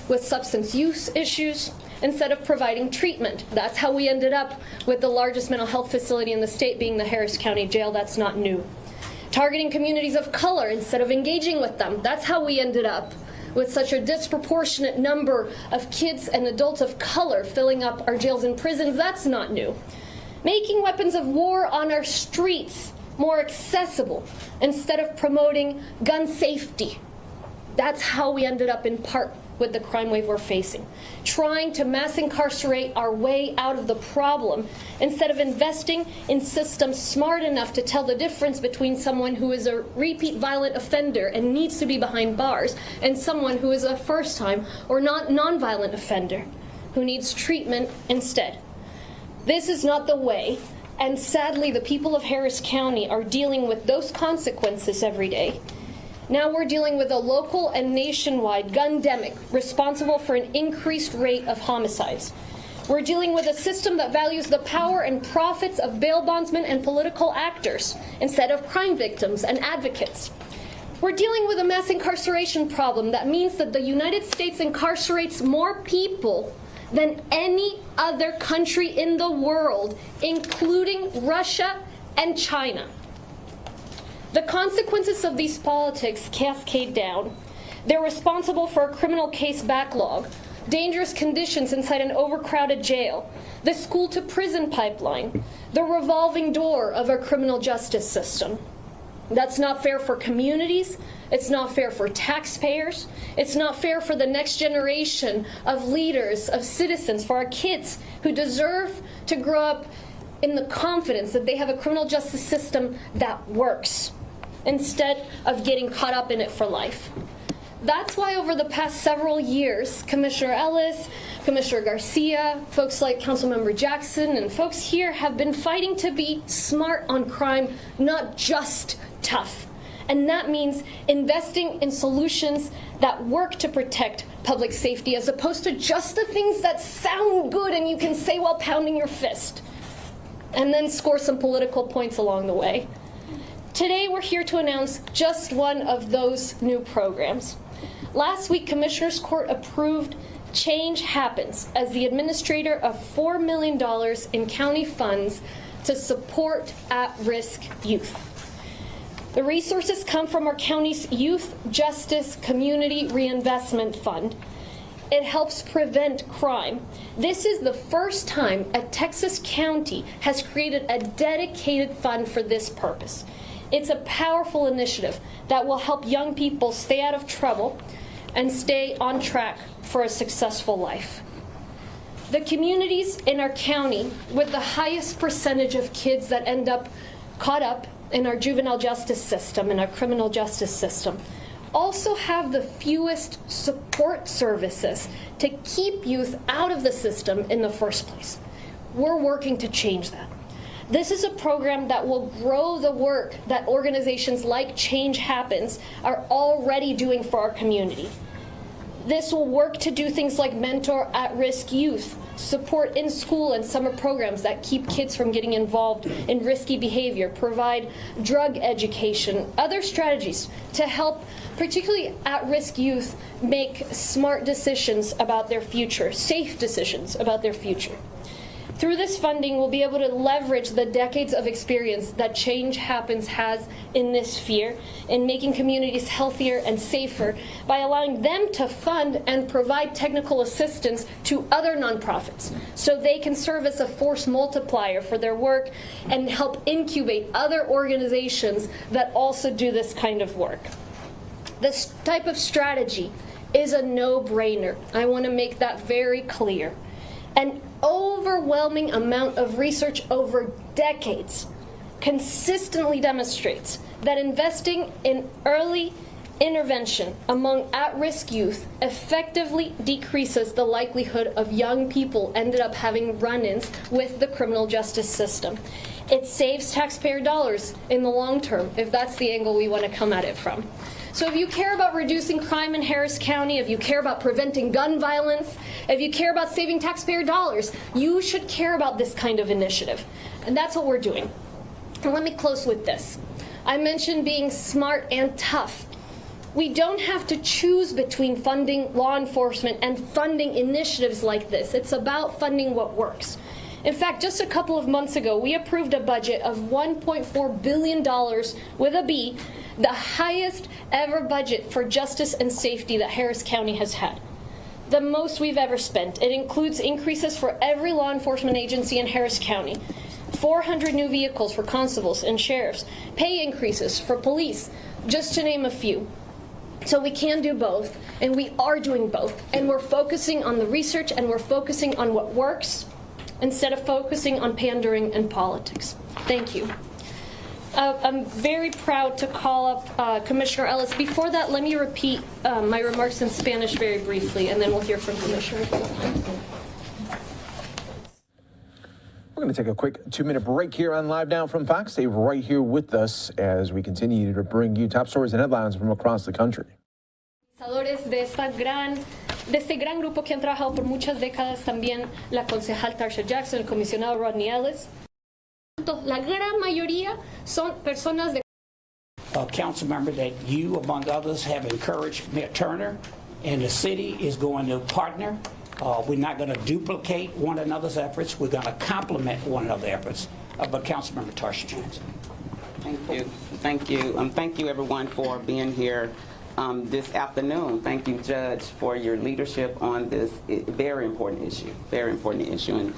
with substance use issues, instead of providing treatment. That's how we ended up with the largest mental health facility in the state being the Harris County Jail. That's not new. Targeting communities of color instead of engaging with them. That's how we ended up with such a disproportionate number of kids and adults of color filling up our jails and prisons. That's not new. Making weapons of war on our streets more accessible instead of promoting gun safety. That's how we ended up in part with the crime wave we're facing. Trying to mass incarcerate our way out of the problem instead of investing in systems smart enough to tell the difference between someone who is a repeat violent offender and needs to be behind bars and someone who is a first-time or non-violent offender who needs treatment instead. This is not the way, and sadly the people of Harris County are dealing with those consequences every day. Now we're dealing with a local and nationwide gundemic responsible for an increased rate of homicides. We're dealing with a system that values the power and profits of bail bondsmen and political actors instead of crime victims and advocates. We're dealing with a mass incarceration problem that means that the United States incarcerates more people than any other country in the world, including Russia and China. The consequences of these politics cascade down. They're responsible for a criminal case backlog, dangerous conditions inside an overcrowded jail, the school-to-prison pipeline, the revolving door of our criminal justice system. That's not fair for communities, It's not fair for taxpayers. It's not fair for the next generation of leaders, of citizens, for our kids who deserve to grow up in the confidence that they have a criminal justice system that works, instead of getting caught up in it for life. That's why over the past several years, Commissioner Ellis, Commissioner Garcia, folks like Councilmember Jackson, and folks here have been fighting to be smart on crime, not just tough. And that means investing in solutions that work to protect public safety, as opposed to just the things that sound good and you can say while pounding your fist, and then score some political points along the way. Today we're here to announce just one of those new programs. Last week, Commissioners Court approved Change Happens as the administrator of $4 million in county funds to support at-risk youth. The resources come from our county's Youth Justice Community Reinvestment Fund. It helps prevent crime. This is the first time a Texas county has created a dedicated fund for this purpose. It's a powerful initiative that will help young people stay out of trouble and stay on track for a successful life. The communities in our county with the highest percentage of kids that end up caught up in our juvenile justice system, in our criminal justice system, also have the fewest support services to keep youth out of the system in the first place. We're working to change that. This is a program that will grow the work that organizations like Change Happens are already doing for our community. This will work to do things like mentor at-risk youth, support in-school and summer programs that keep kids from getting involved in risky behavior, provide drug education, other strategies to help particularly at-risk youth make smart decisions about their future, safe decisions about their future. Through this funding, we'll be able to leverage the decades of experience that Change Happens has in this sphere in making communities healthier and safer by allowing them to fund and provide technical assistance to other nonprofits so they can serve as a force multiplier for their work and help incubate other organizations that also do this kind of work. This type of strategy is a no-brainer. I want to make that very clear. An overwhelming amount of research over decades consistently demonstrates that investing in early intervention among at-risk youth effectively decreases the likelihood of young people ended up having run-ins with the criminal justice system. It saves taxpayer dollars in the long term, if that's the angle we want to come at it from. So if you care about reducing crime in Harris County, if you care about preventing gun violence, if you care about saving taxpayer dollars, you should care about this kind of initiative. And that's what we're doing. And let me close with this. I mentioned being smart and tough. We don't have to choose between funding law enforcement and funding initiatives like this. It's about funding what works. In fact, just a couple of months ago, we approved a budget of $1.4 billion with a B, the highest ever budget for justice and safety that Harris County has had. The most we've ever spent. It includes increases for every law enforcement agency in Harris County, 400 new vehicles for constables and sheriffs, pay increases for police, just to name a few. So we can do both, and we are doing both. And we're focusing on the research, and we're focusing on what works, instead of focusing on pandering and politics. Thank you. I'm very proud to call up Commissioner Ellis. Before that, let me repeat my remarks in Spanish very briefly, and then we'll hear from Commissioner. We're going to take a quick 2-minute break here on Live Now from Fox. Stay right here with us as we continue to bring you top stories and headlines from across the country. De este gran grupo que han trabajado por muchas décadas, también la concejal Tarsha Jackson, el comisionado Rodney Ellis. La gran mayoría son personas de a council member that you, among others, have encouraged, Mayor Turner, and the city is going to partner. We're not going to duplicate one another's efforts. We're going to complement one another's efforts. But Councilmember Tarsha Jackson. Thank you. Thank you. Thank you, everyone, for being here. this afternoon. Thank you, Judge, for your leadership on this very important issue. Very important issue. And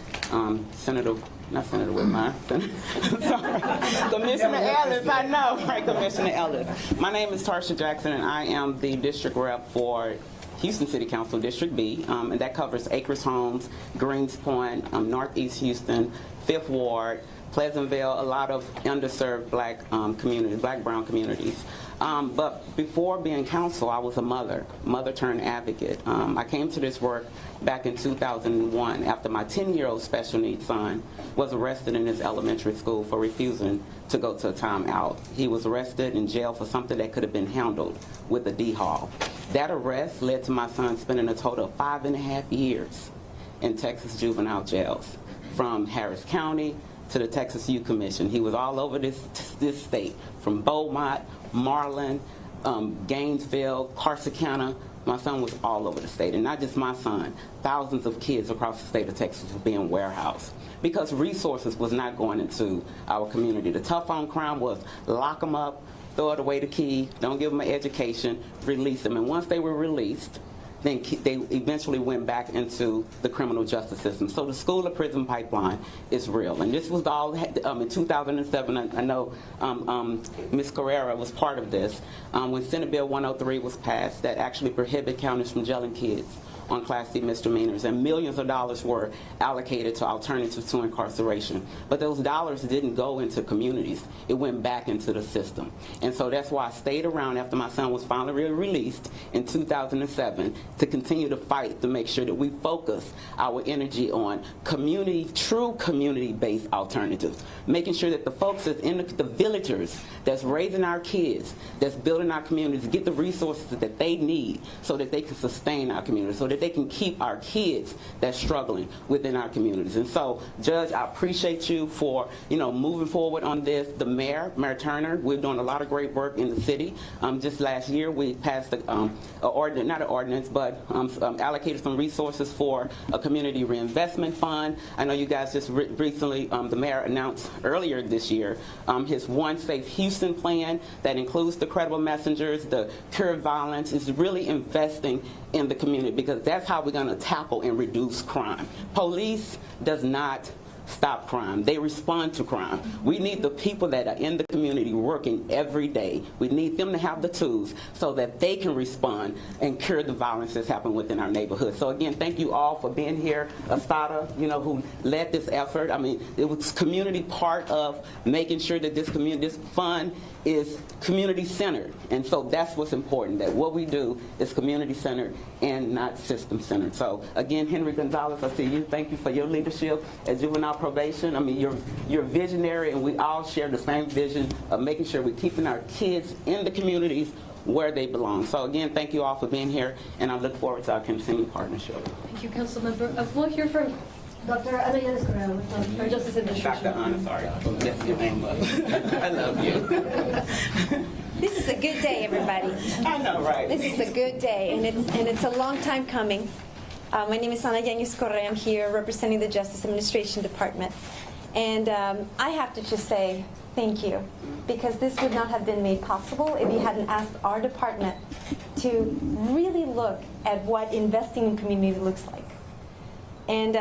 Commissioner Ellis, I know, right, Commissioner Ellis. My name is Tarsha Jackson, and I am the district rep for Houston City Council, District B, and that covers Acres Homes, Greenspoint, Northeast Houston, 5th Ward, Pleasantville, a lot of underserved black communities, black-brown communities. But before being council, I was a mother turned advocate. I came to this work back in 2001 after my 10-year-old special needs son was arrested in his elementary school for refusing to go to a timeout. He was arrested in jail for something that could have been handled with a D-Haul. That arrest led to my son spending a total of 5.5 years in Texas juvenile jails, from Harris County to the Texas Youth Commission. He was all over this state, from Beaumont, Marlin, Gainesville, Corsicana. My son was all over the state, and not just my son. Thousands of kids across the state of Texas were being warehoused because resources was not going into our community. The tough on crime was lock them up, throw it away the key, don't give them an education, release them. And once they were released, then they eventually went back into the criminal justice system. So the school to prison pipeline is real. And this was all in 2007. I know Ms. Carrera was part of this. When Senate Bill 103 was passed, that actually prohibited counties from jailing kids on Class C misdemeanors, and millions of dollars were allocated to alternatives to incarceration. But those dollars didn't go into communities. It went back into the system. And so that's why I stayed around after my son was finally released in 2007 to continue to fight to make sure that we focus our energy on true community-based alternatives, making sure that the folks that's in the villagers that's raising our kids, that's building our communities, get the resources that they need so that they can sustain our communities, so that they can keep our kids that's struggling within our communities. And so, Judge, I appreciate you for moving forward on this. The Mayor Turner, we're doing a lot of great work in the city. Just last year, we passed allocated some resources for a community reinvestment fund. I know you guys just recently, the Mayor announced earlier this year his One Safe Houston plan that includes the credible messengers, the cure violence, is really investing in the community, because that's how we're going to tackle and reduce crime. Police does not stop crime. They respond to crime. We need the people that are in the community working every day. We need them to have the tools so that they can respond and cure the violence that's happening within our neighborhood. So again, thank you all for being here. Asada, who led this effort. I mean, it was community part of making sure that this fund is community-centered. And so that's what's important, that what we do is community-centered and not system-centered. So again, Henry Gonzalez, I see you. Thank you for your leadership at juvenile probation. I mean, you're visionary, and we all share the same vision of making sure we're keeping our kids in the communities where they belong. So again, thank you all for being here, and I look forward to our continued partnership. Thank you, Councilmember. We'll hear from Dr. Ana Yanis, our Justice Administration. Dr. Ana, sorry. That's your name, but I love you. This is a good day, everybody. I know, right? This is a good day, and it's a long time coming. My name is Ana Yanis Correa. I'm here representing the Justice Administration Department. And I have to just say thank you, because this would not have been made possible if you hadn't asked our department to really look at what investing in community looks like. And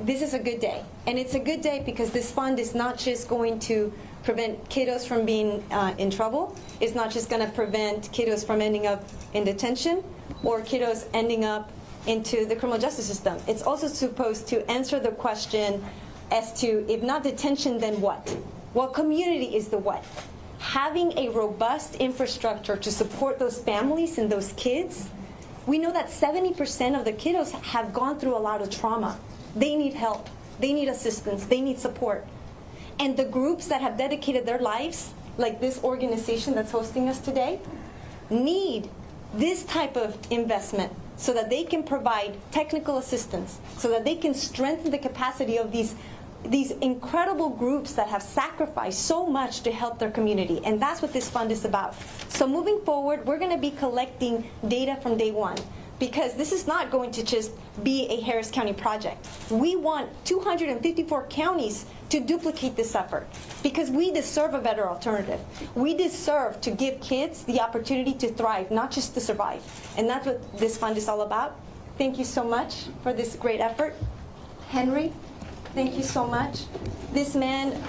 this is a good day. And it's a good day because this fund is not just going to prevent kiddos from being in trouble. It's not just going to prevent kiddos from ending up in detention or kiddos ending up into the criminal justice system. It's also supposed to answer the question as to, if not detention, then what? Well, community is the what. Having a robust infrastructure to support those families and those kids. We know that 70% of the kiddos have gone through a lot of trauma. They need help. They need assistance. They need support. And the groups that have dedicated their lives, like this organization that's hosting us today, need this type of investment so that they can provide technical assistance, so that they can strengthen the capacity of these incredible groups that have sacrificed so much to help their community. And that's what this fund is about. So moving forward, we're going to be collecting data from day one. because this is not going to just be a Harris County project. We want 254 counties to duplicate this effort because we deserve a better alternative. We deserve to give kids the opportunity to thrive, not just to survive. And that's what this fund is all about. Thank you so much for this great effort. Henry, thank you so much. This man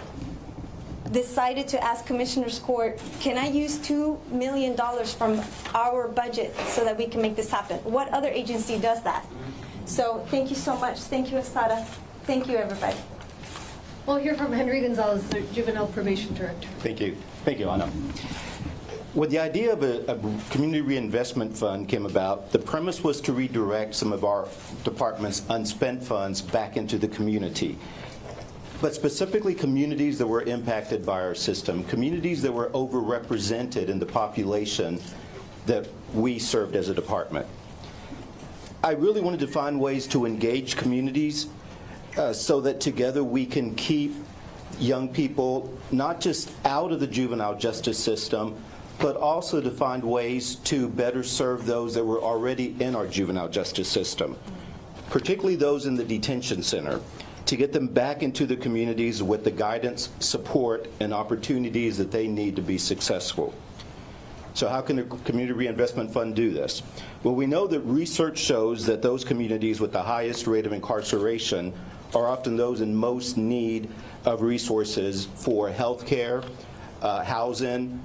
decided to ask Commissioner's Court, can I use $2 million from our budget so that we can make this happen? What other agency does that? So thank you so much. Thank you, Asada. Thank you, everybody. We'll hear from Henry Gonzalez, the Juvenile Probation Director. Thank you. Thank you, Anna. When the idea of a community reinvestment fund came about, the premise was to redirect some of our department's unspent funds back into the community, but specifically communities that were impacted by our system, communities that were overrepresented in the population that we served as a department. I really wanted to find ways to engage communities so that together we can keep young people not just out of the juvenile justice system, but also to find ways to better serve those that were already in our juvenile justice system, particularly those in the detention center, to get them back into the communities with the guidance, support, and opportunities that they need to be successful. So how can a community reinvestment fund do this? Well, we know that research shows that those communities with the highest rate of incarceration are often those in most need of resources for health care, housing,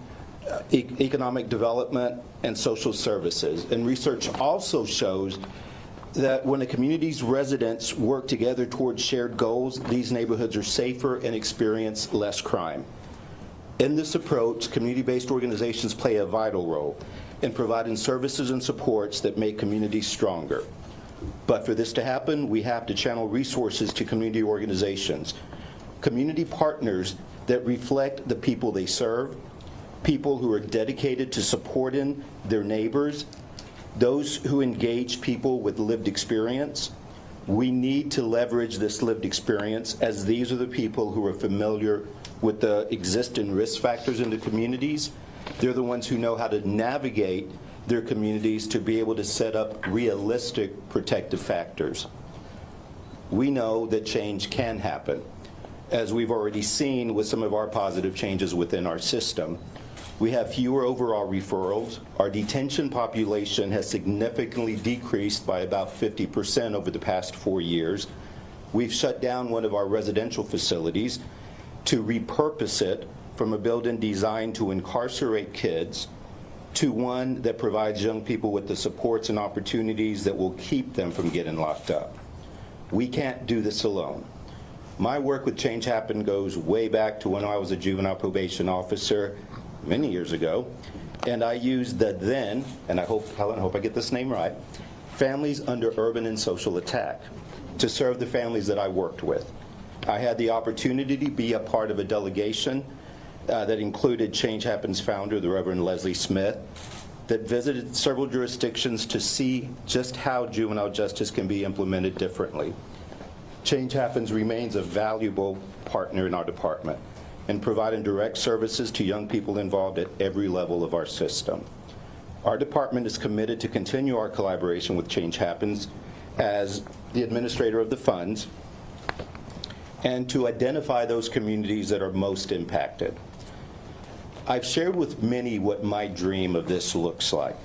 economic development, and social services. And research also shows that when a community's residents work together towards shared goals, these neighborhoods are safer and experience less crime. In this approach, community-based organizations play a vital role in providing services and supports that make communities stronger. But for this to happen, we have to channel resources to community organizations, community partners that reflect the people they serve, people who are dedicated to supporting their neighbors, those who engage people with lived experience. We need to leverage this lived experience, as these are the people who are familiar with the existing risk factors in the communities. They're the ones who know how to navigate their communities to be able to set up realistic protective factors. We know that change can happen, as we've already seen with some of our positive changes within our system. We have fewer overall referrals. Our detention population has significantly decreased by about 50% over the past 4 years. We've shut down one of our residential facilities to repurpose it from a building designed to incarcerate kids to one that provides young people with the supports and opportunities that will keep them from getting locked up. We can't do this alone. My work with Change Happen goes way back to when I was a juvenile probation officer many years ago, and I used the then, and I hope, Helen, I hope I get this name right, Families Under Urban and Social Attack, to serve the families that I worked with. I had the opportunity to be a part of a delegation that included Change Happen's founder, the Reverend Leslie Smith, that visited several jurisdictions to see just how juvenile justice can be implemented differently. Change Happens remains a valuable partner in our department in providing direct services to young people involved at every level of our system. Our department is committed to continue our collaboration with Change Happens as the administrator of the funds and to identify those communities that are most impacted. I've shared with many what my dream of this looks like,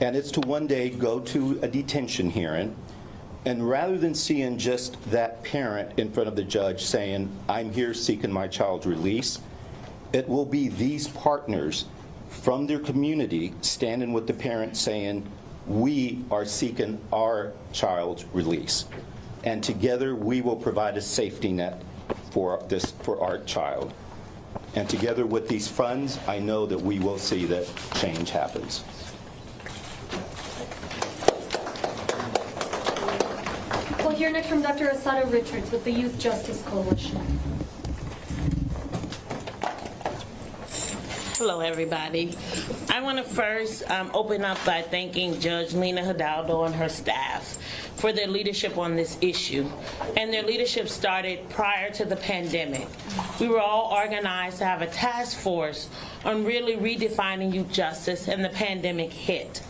and it's to one day go to a detention hearing, and rather than seeing just that parent in front of the judge saying, I'm here seeking my child's release, it will be these partners from their community standing with the parent saying, we are seeking our child's release. And together we will provide a safety net for our child. And together with these funds, I know that we will see that change happens. We'll hear next from Dr. Asada Richards with the Youth Justice Coalition. Hello, everybody. I want to first open up by thanking Judge Lena Hidalgo and her staff for their leadership on this issue. And their leadership started prior to the pandemic. We were all organized to have a task force on really redefining youth justice, and the pandemic hit.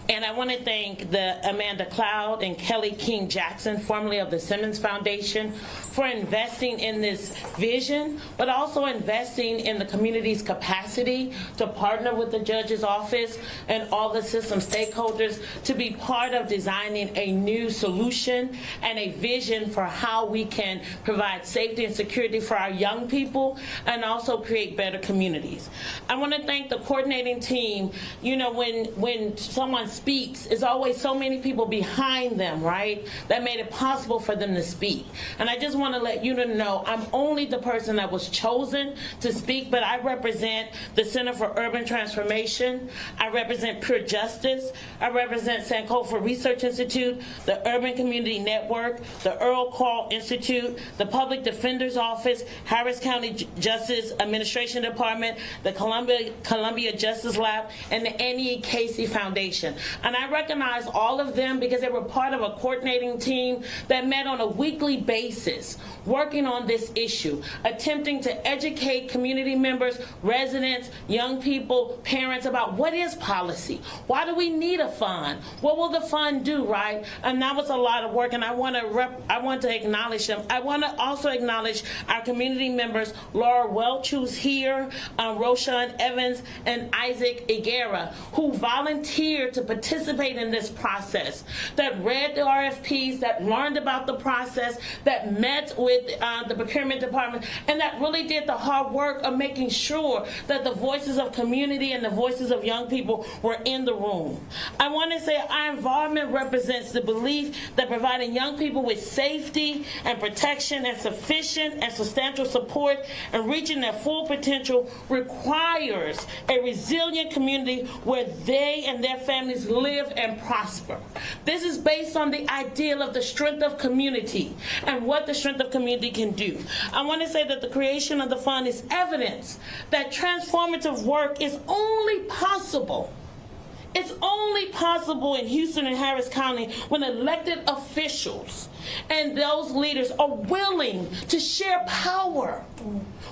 And I want to thank the Amanda Cloud and Kelly King Jackson, formerly of the Simmons Foundation, for investing in this vision, but also investing in the community's capacity to partner with the judge's office and all the system stakeholders to be part of designing a new solution and a vision for how we can provide safety and security for our young people and also create better communities. I want to thank the coordinating team. You know, when someone speaks, there's always so many people behind them, right, that made it possible for them to speak. And I just want to let you know I'm only the person that was chosen to speak, but I represent the Center for Urban Transformation. I represent Pure Justice. I represent Sankofa Research Institute, the Urban Community Network, the Earl Carl Institute, the Public Defender's Office, Harris County Justice Administration Department, the Columbia Justice Lab, and the Annie Casey Foundation. And I recognize all of them because they were part of a coordinating team that met on a weekly basis, working on this issue, attempting to educate community members, residents, young people, parents about what is policy, why do we need a fund, what will the fund do, right? And that was a lot of work, and I want to acknowledge them. I want to also acknowledge our community members, Laura Welch, who's here, Roshan Evans, and Isaac Iguera, who volunteered to participate in this process, that read the RFPs, that learned about the process, that met with the procurement department, and that really did the hard work of making sure that the voices of community and the voices of young people were in the room. I want to say our involvement represents the belief that providing young people with safety and protection and sufficient and substantial support and reaching their full potential requires a resilient community where they and their families live and prosper. This is based on the ideal of the strength of community and what the strength of community can do. I want to say that the creation of the fund is evidence that transformative work is only possible. It's only possible in Houston and Harris County when elected officials and those leaders are willing to share power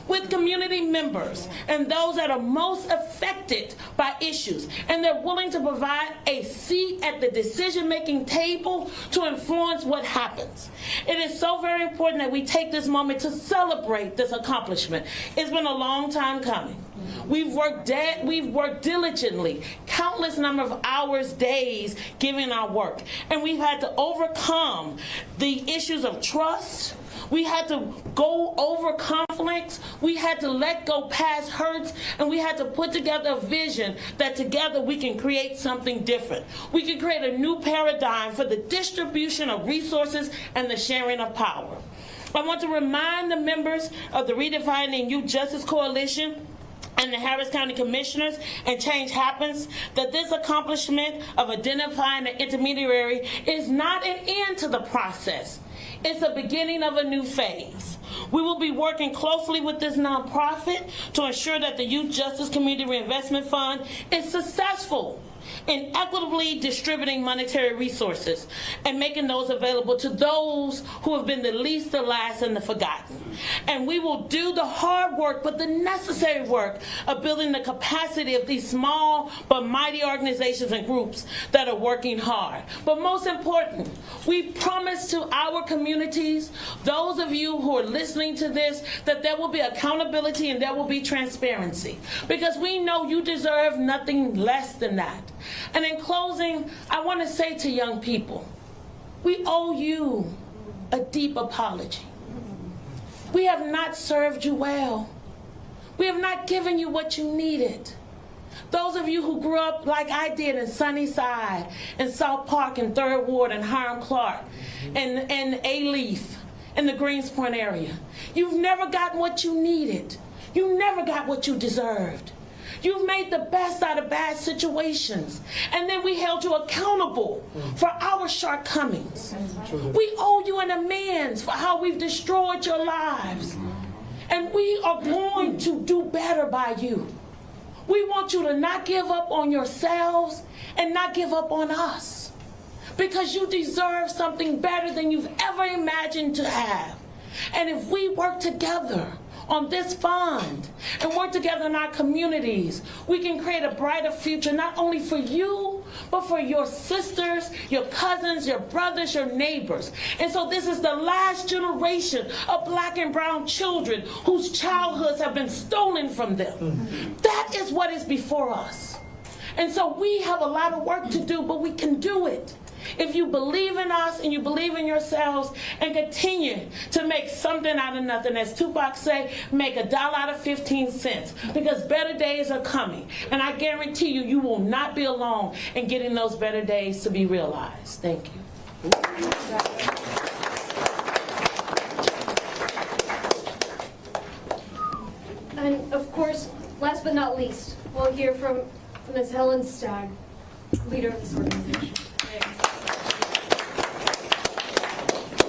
with community members and those that are most affected by issues, and they're willing to provide a seat at the decision-making table to influence what happens. It is so very important that we take this moment to celebrate this accomplishment. It's been a long time coming. We've worked diligently, countless number of hours, days, giving our work, and we've had to overcome the issues of trust. We had to go over conflicts. We had to let go past hurts, and we had to put together a vision that together we can create something different. We can create a new paradigm for the distribution of resources and the sharing of power. I want to remind the members of the Redefining Youth Justice Coalition and the Harris County Commissioners and Change Happens that this accomplishment of identifying an intermediary is not an end to the process. It's the beginning of a new phase. We will be working closely with this nonprofit to ensure that the Youth Justice Community Reinvestment Fund is successful in equitably distributing monetary resources and making those available to those who have been the least, the last, and the forgotten. And we will do the hard work, but the necessary work of building the capacity of these small but mighty organizations and groups that are working hard. But most important, we promise to our communities, those of you who are listening to this, that there will be accountability and there will be transparency, because we know you deserve nothing less than that. And in closing, I want to say to young people, we owe you a deep apology. We have not served you well. We have not given you what you needed. Those of you who grew up like I did in Sunnyside, in South Park, in 3rd Ward, and Hiram Clark, and A-Leaf, in the Greenspoint area, you've never gotten what you needed. You never got what you deserved. You've made the best out of bad situations. And then we held you accountable for our shortcomings. We owe you an amends for how we've destroyed your lives. And we are going to do better by you. We want you to not give up on yourselves and not give up on us, because you deserve something better than you've ever imagined to have. And if we work together on this fund and work together in our communities, we can create a brighter future, not only for you, but for your sisters, your cousins, your brothers, your neighbors. And so this is the last generation of black and brown children whose childhoods have been stolen from them. That is what is before us. And so we have a lot of work to do, but we can do it. If you believe in us and you believe in yourselves and continue to make something out of nothing, as Tupac say, make $1 out of 15 cents, because better days are coming. And I guarantee you, you will not be alone in getting those better days to be realized. Thank you. And of course, last but not least, we'll hear from Ms. Helen Stagg, leader of this organization.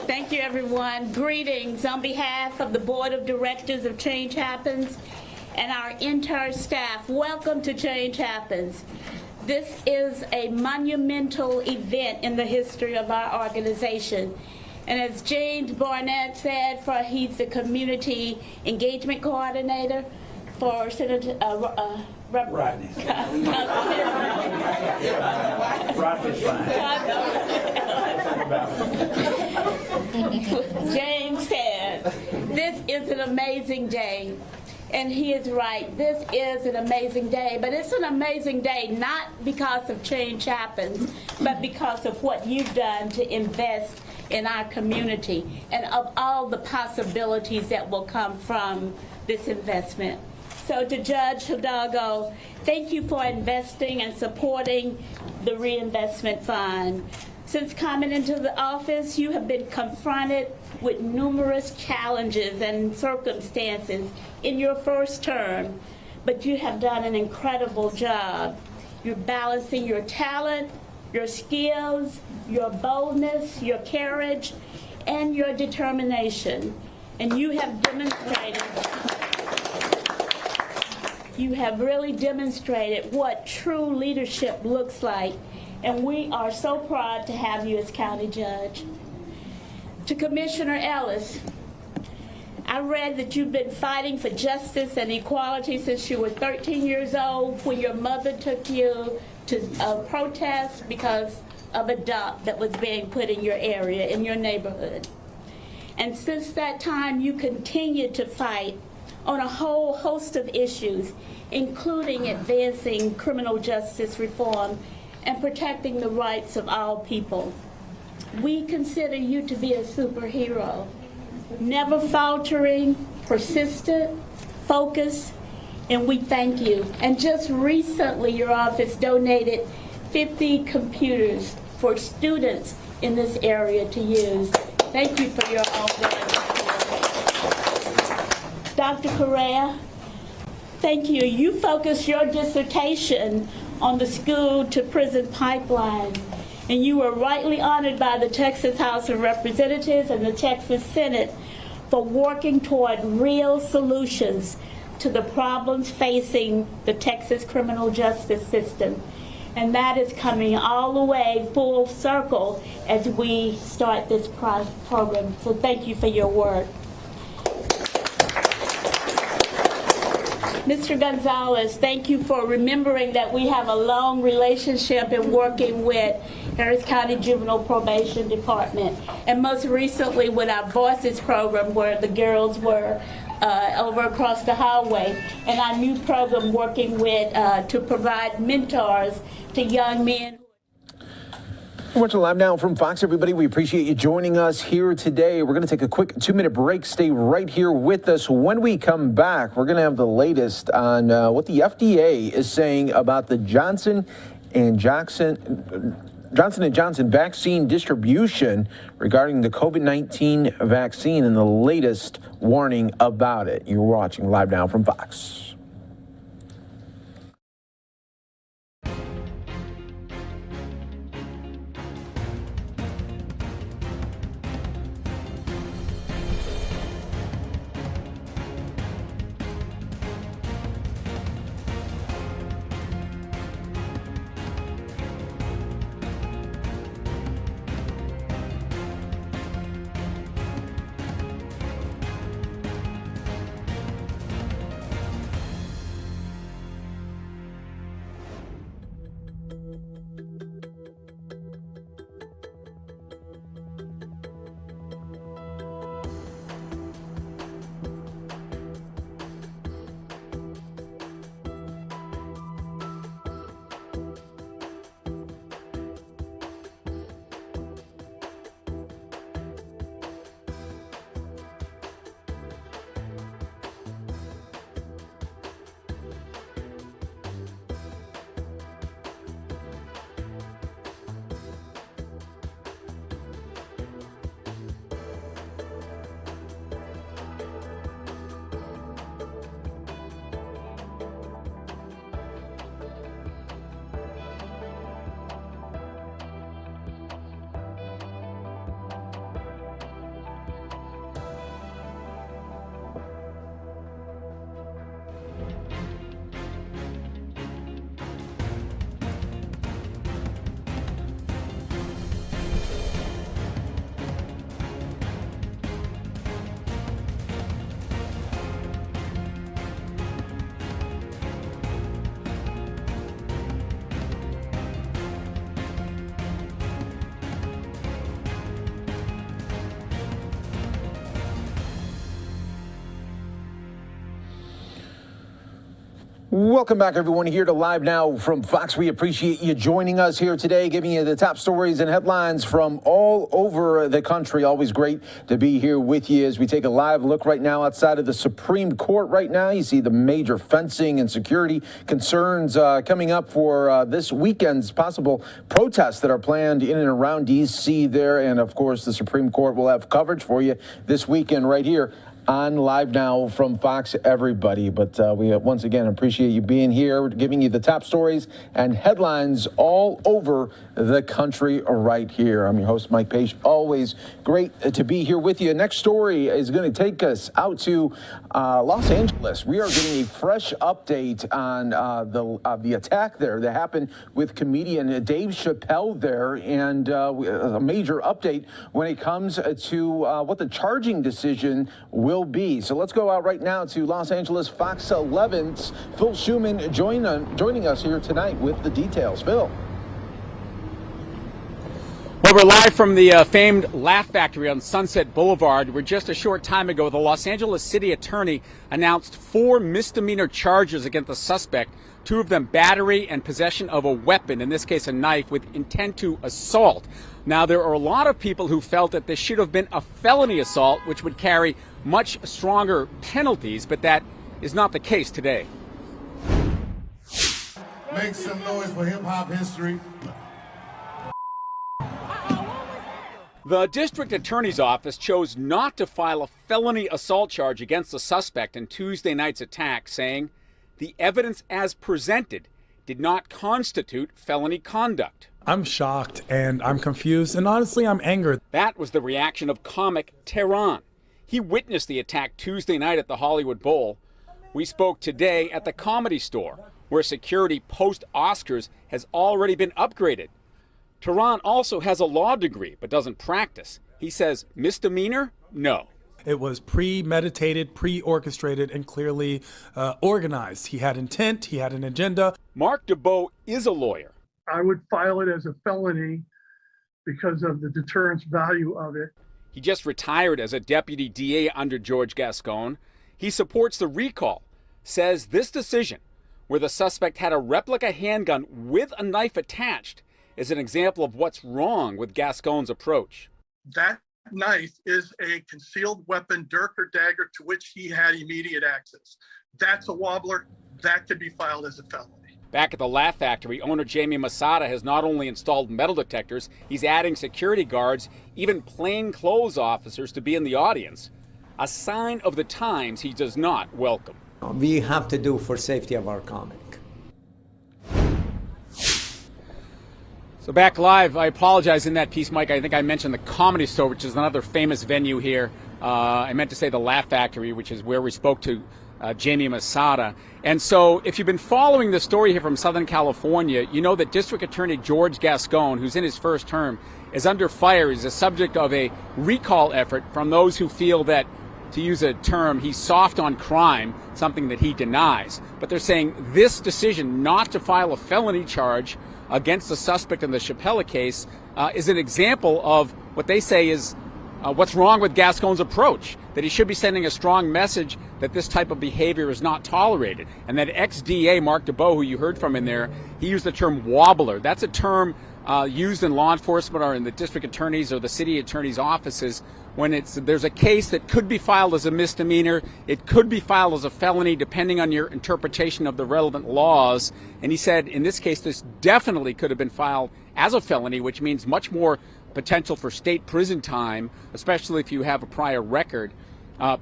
Thank you, everyone. Greetings on behalf of the Board of Directors of Change Happens and our entire staff. Welcome to Change Happens. This is a monumental event in the history of our organization. And as James Barnett said, he's the community engagement coordinator for Senator Rodney. James said, this is an amazing day. And he is right. This is an amazing day. But it's an amazing day not because of Change Happens, but because of what you've done to invest in our community and of all the possibilities that will come from this investment. So to Judge Hidalgo, thank you for investing and supporting the reinvestment fund. Since coming into the office, you have been confronted with numerous challenges and circumstances in your first term, but you have done an incredible job. You're balancing your talent, your skills, your boldness, your courage, and your determination. And you have demonstrated, you have really demonstrated what true leadership looks like. And we are so proud to have you as county judge. To Commissioner Ellis, I read that you've been fighting for justice and equality since you were 13 years old when your mother took you to a protest because of a dump that was being put in your area, in your neighborhood. And since that time, you continue to fight on a whole host of issues, including advancing criminal justice reform and protecting the rights of all people. We consider you to be a superhero, never faltering, persistent, focused, and we thank you. And just recently, your office donated 50 computers for students in this area to use. Thank you for your ongoing support. Dr. Correa, thank you. You focused your dissertation on the school to prison pipeline, and you were rightly honored by the Texas House of Representatives and the Texas Senate for working toward real solutions to the problems facing the Texas criminal justice system. And that is coming all the way full circle as we start this program. So thank you for your work. Mr. Gonzalez, thank you for remembering that we have a long relationship in working with Harris County Juvenile Probation Department, and most recently with our Voices program where the girls were over across the hallway, and our new program working with to provide mentors to young men. We're watching Live Now from Fox, everybody. We appreciate you joining us here today. We're going to take a quick 2-minute break. Stay right here with us. When we come back, we're going to have the latest on what the FDA is saying about the Johnson & Johnson vaccine distribution regarding the COVID-19 vaccine and the latest warning about it. You're watching Live Now from Fox. Welcome back, everyone, here to Live Now from Fox. We appreciate you joining us here today, giving you the top stories and headlines from all over the country. Always great to be here with you as we take a live look right now outside of the Supreme Court right now. You see the major fencing and security concerns coming up for this weekend's possible protests that are planned in and around D.C. there. And, of course, the Supreme Court will have coverage for you this weekend right here on Live Now from Fox, everybody. But we once again appreciate you being here, giving you the top stories and headlines all over the country right here. I'm your host, Mike Page. Always great to be here with you. Next story is going to take us out to Los Angeles. We are getting a fresh update on the attack there that happened with comedian Dave Chappelle there, and a major update when it comes to what the charging decision will be. So let's go out right now to Los Angeles. Fox 11's Phil Schuman joining us here tonight with the details. Phil. Well, we're live from the famed Laugh Factory on Sunset Boulevard, where just a short time ago, the Los Angeles City Attorney announced 4 misdemeanor charges against the suspect, 2 of them battery and possession of a weapon, in this case a knife, with intent to assault. Now, there are a lot of people who felt that this should have been a felony assault, which would carry much stronger penalties, but that is not the case today. Make some noise for hip-hop history. The district attorney's office chose not to file a felony assault charge against the suspect in Tuesday night's attack, saying the evidence as presented did not constitute felony conduct. I'm shocked and I'm confused and honestly I'm angered. That was the reaction of comic Tehran. He witnessed the attack Tuesday night at the Hollywood Bowl. We spoke today at the Comedy Store, where security post-Oscars has already been upgraded. Tehran also has a law degree but doesn't practice. He says misdemeanor? No. It was premeditated, pre-orchestrated, and clearly organized. He had intent, he had an agenda. Mark DeBoe is a lawyer. I would file it as a felony because of the deterrence value of it. He just retired as a deputy DA under George Gascon. He supports the recall, says this decision, where the suspect had a replica handgun with a knife attached, is an example of what's wrong with Gascon's approach. That knife is a concealed weapon, dirk or dagger, to which he had immediate access. That's a wobbler. That could be filed as a felony. Back at the Laugh Factory, owner Jamie Masada has not only installed metal detectors, he's adding security guards, even plainclothes officers to be in the audience. A sign of the times he does not welcome. We have to do for safety of our comic. So back live, I apologize in that piece, Mike. I think I mentioned the Comedy Store, which is another famous venue here. I meant to say the Laugh Factory, which is where we spoke to Jamie Masada. And so if you've been following the story here from Southern California, you know that District Attorney George Gascon, who's in his first term, is under fire. He's the subject of a recall effort from those who feel that, to use a term, he's soft on crime, something that he denies. But they're saying this decision not to file a felony charge against the suspect in the Chappelle case is an example of what they say is what's wrong with Gascon's approach, that he should be sending a strong message that this type of behavior is not tolerated. And that ex-DA Mark DeBoe, who you heard from in there, he used the term wobbler. That's a term used in law enforcement or in the district attorney's or the city attorney's offices when there's a case that could be filed as a misdemeanor, it could be filed as a felony depending on your interpretation of the relevant laws. And he said in this case this definitely could have been filed as a felony, which means much more potential for state prison time, especially if you have a prior record,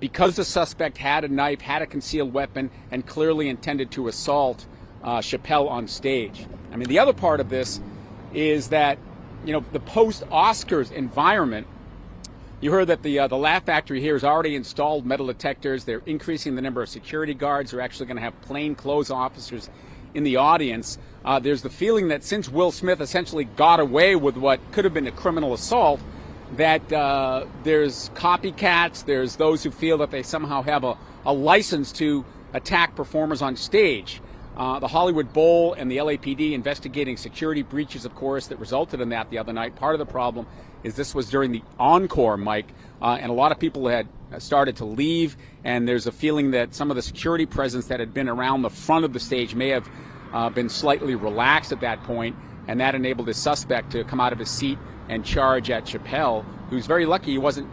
because the suspect had a knife, had a concealed weapon, and clearly intended to assault Chappelle on stage. I mean, the other part of this is that, you know, the post-Oscars environment, you heard that the Laugh Factory here has already installed metal detectors. They're increasing the number of security guards. They're actually going to have plainclothes officers in the audience. There's the feeling that since Will Smith essentially got away with what could have been a criminal assault, that there's copycats, there's those who feel that they somehow have a license to attack performers on stage. The Hollywood Bowl and the LAPD investigating security breaches, of course, that resulted in that the other night. Part of the problem is this was during the encore, Mike, and a lot of people had started to leave, and there's a feeling that some of the security presence that had been around the front of the stage may have been slightly relaxed at that point, and that enabled his suspect to come out of his seat and charge at Chappelle, who's very lucky he wasn't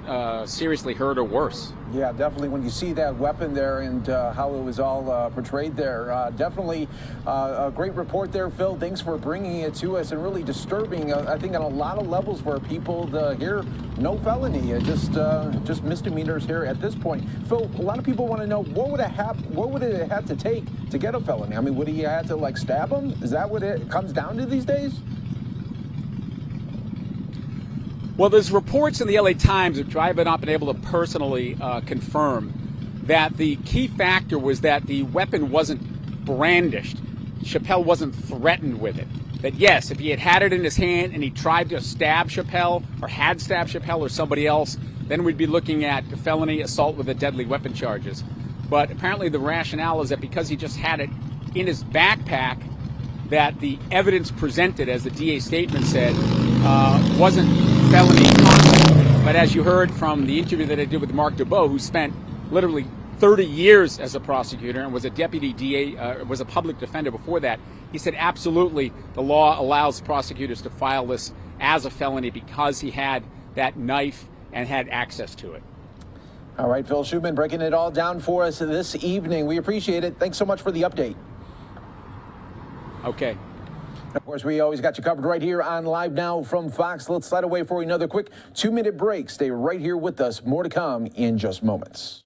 seriously hurt or worse. Yeah, definitely. When you see that weapon there and how it was all portrayed there, definitely a great report there, Phil. Thanks for bringing it to us, and really disturbing, I think, on a lot of levels for people to hear no felony, just misdemeanors here at this point. Phil, a lot of people want to know what would it have to take to get a felony? I mean, would he have to like stab him? Is that what it comes down to these days? Well, there's reports in the LA Times, which I have not been able to personally confirm, that the key factor was that the weapon wasn't brandished. Chappelle wasn't threatened with it. That yes, if he had it in his hand and he tried to stab Chappelle or had stabbed Chappelle or somebody else, then we'd be looking at felony assault with a deadly weapon charges. But apparently the rationale is that because he just had it in his backpack, that the evidence presented, as the DA's statement said, wasn't felony content. But as you heard from the interview that I did with Mark DeBow, who spent literally 30 years as a prosecutor and was a deputy DA, was a public defender before that, he said absolutely the law allows prosecutors to file this as a felony because he had that knife and had access to it. All right, Phil Schuman breaking it all down for us this evening. We appreciate it. Thanks so much for the update. Okay. Of course, we always got you covered right here on Live Now from Fox. Let's slide away for another quick 2-minute break. Stay right here with us. More to come in just moments.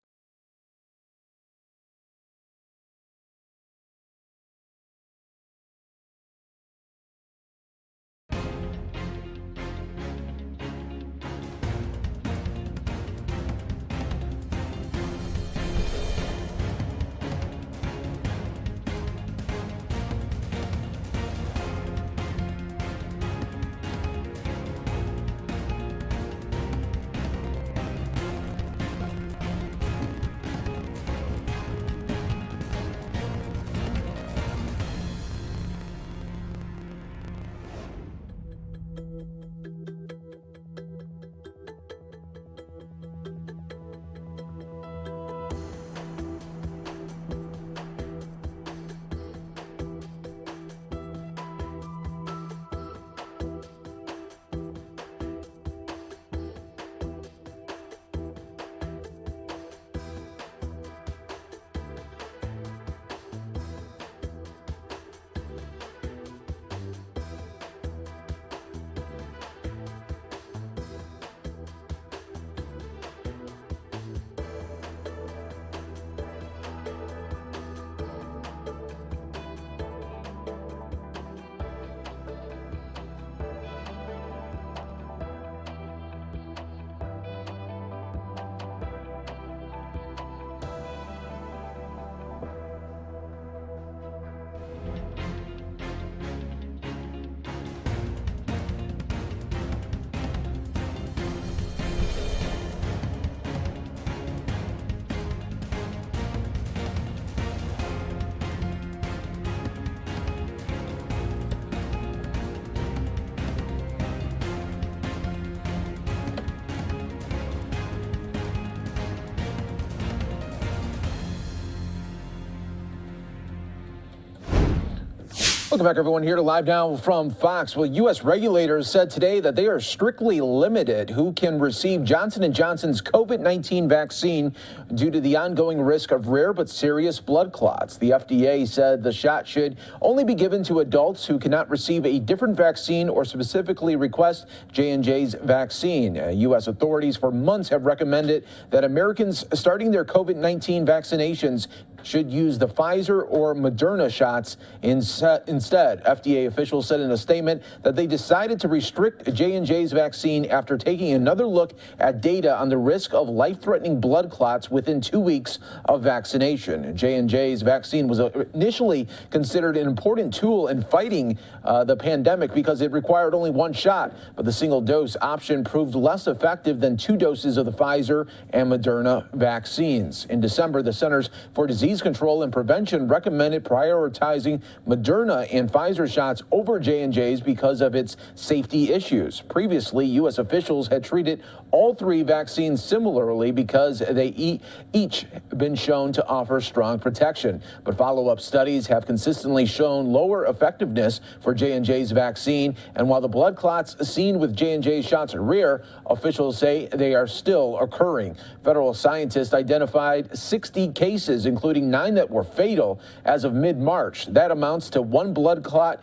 Welcome back, everyone, here to Live Now from Fox. Well, U.S. regulators said today that they are strictly limited who can receive Johnson & Johnson's COVID-19 vaccine due to the ongoing risk of rare but serious blood clots. The FDA said the shot should only be given to adults who cannot receive a different vaccine or specifically request J&J's vaccine. U.S. authorities for months have recommended that Americans starting their COVID-19 vaccinations should use the Pfizer or Moderna shots instead. FDA officials said in a statement that they decided to restrict J&J's vaccine after taking another look at data on the risk of life-threatening blood clots within 2 weeks of vaccination. J&J's vaccine was initially considered an important tool in fighting the pandemic because it required only one shot, but the single-dose option proved less effective than 2 doses of the Pfizer and Moderna vaccines. In December, the Centers for Disease Disease Control and Prevention recommended prioritizing Moderna and Pfizer shots over J&J's because of its safety issues. Previously, U.S. officials had treated all three vaccines similarly because they each been shown to offer strong protection. But follow-up studies have consistently shown lower effectiveness for J&J's vaccine. And while the blood clots seen with J&J's shots are rare, officials say they are still occurring. Federal scientists identified 60 cases, including 9 that were fatal as of mid-March. That amounts to 1 blood clot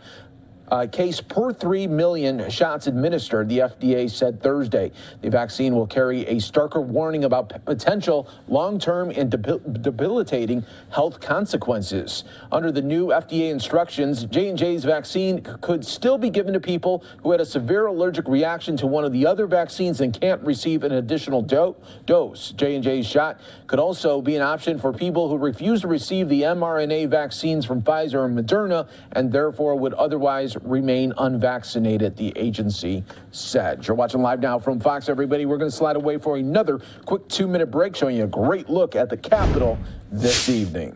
case per 3 million shots administered, the FDA said Thursday. The vaccine will carry a starker warning about potential long-term and debilitating health consequences. Under the new FDA instructions, J&J's vaccine could still be given to people who had a severe allergic reaction to one of the other vaccines and can't receive an additional dose. J&J's shot could also be an option for people who refuse to receive the mRNA vaccines from Pfizer and Moderna and therefore would otherwise remain unvaccinated, the agency said. You're watching Live Now from Fox, everybody. We're going to slide away for another quick 2-minute break, showing you a great look at the Capitol this evening.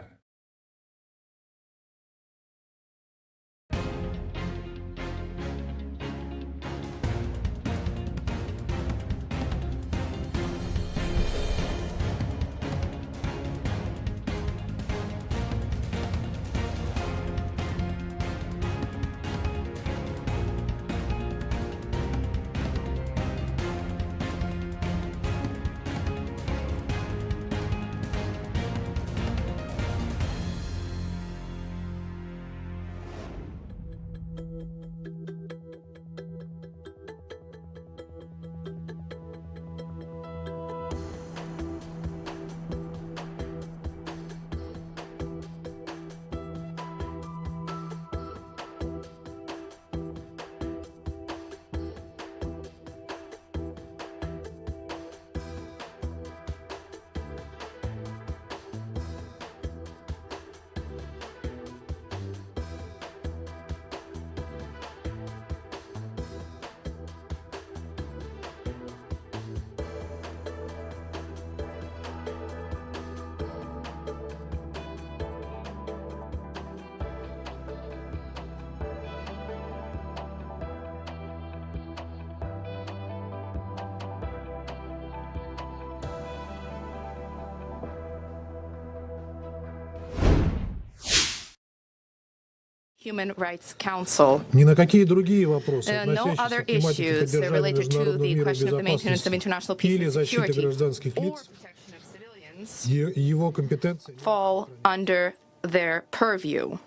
Human Rights Council. Ни на какие другие вопросы, No other issues related to the question of the maintenance of international peace and security or protection of civilians fall under their purview.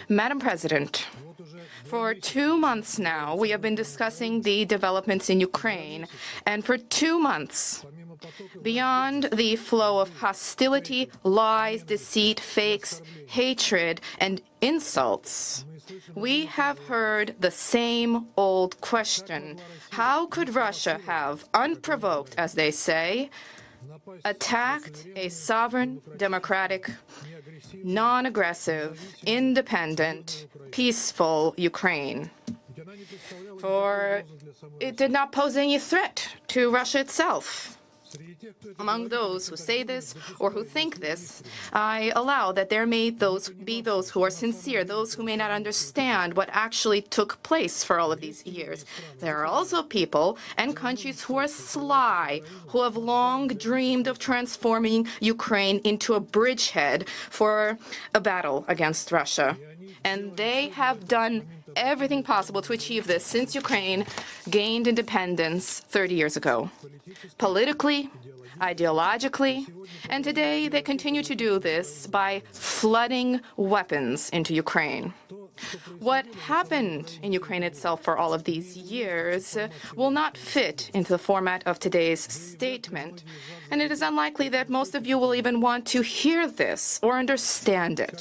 Madam President, for 2 months now, we have been discussing the developments in Ukraine, and for 2 months, beyond the flow of hostility, lies, deceit, fakes, hatred, and insults, we have heard the same old question. How could Russia have, unprovoked, as they say, attacked a sovereign, democratic, non-aggressive, independent, peaceful Ukraine? For it did not pose any threat to Russia itself. Among those who say this or who think this, I allow that there may be those who are sincere, those who may not understand what actually took place for all of these years. There are also people and countries who are sly, who have long dreamed of transforming Ukraine into a bridgehead for a battle against Russia. And they have done everything possible to achieve this since Ukraine gained independence 30 years ago. Politically, ideologically, and today they continue to do this by flooding weapons into Ukraine. What happened in Ukraine itself for all of these years will not fit into the format of today's statement, and it is unlikely that most of you will even want to hear this or understand it,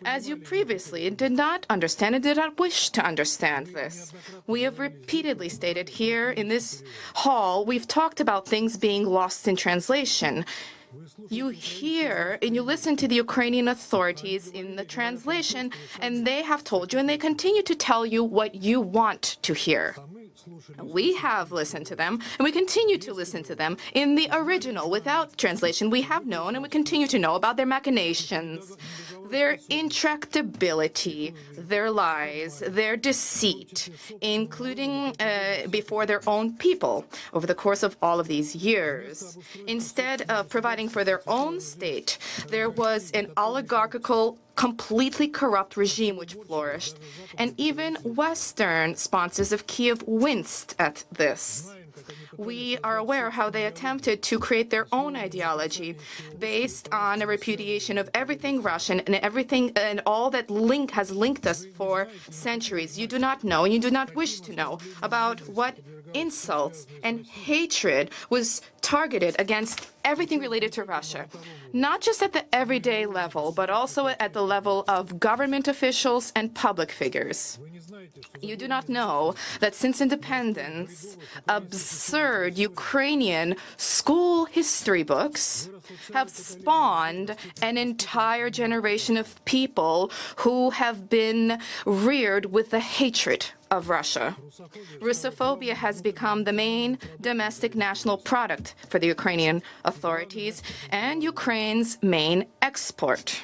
as you previously did not understand and did not wish to understand this. We have repeatedly stated here in this hall, we've talked about things being lost in translation. You hear and you listen to the Ukrainian authorities in the translation, and they have told you and they continue to tell you what you want to hear. We have listened to them, and we continue to listen to them in the original. Without translation, we have known and we continue to know about their machinations, their intractability, their lies, their deceit, including before their own people over the course of all of these years. Instead of providing for their own state, there was an oligarchical, completely corrupt regime which flourished, and even Western sponsors of Kiev winced at this. We are aware how they attempted to create their own ideology based on a repudiation of everything Russian and everything and all that has linked us for centuries. You do not know, and you do not wish to know, about what insults and hatred was targeted against everything related to Russia, not just at the everyday level, but also at the level of government officials and public figures. You do not know that since independence, absurd Ukrainian school history books have spawned an entire generation of people who have been reared with the hatred of Russia. Russophobia has become the main domestic national product for the Ukrainian authorities and Ukraine's main export.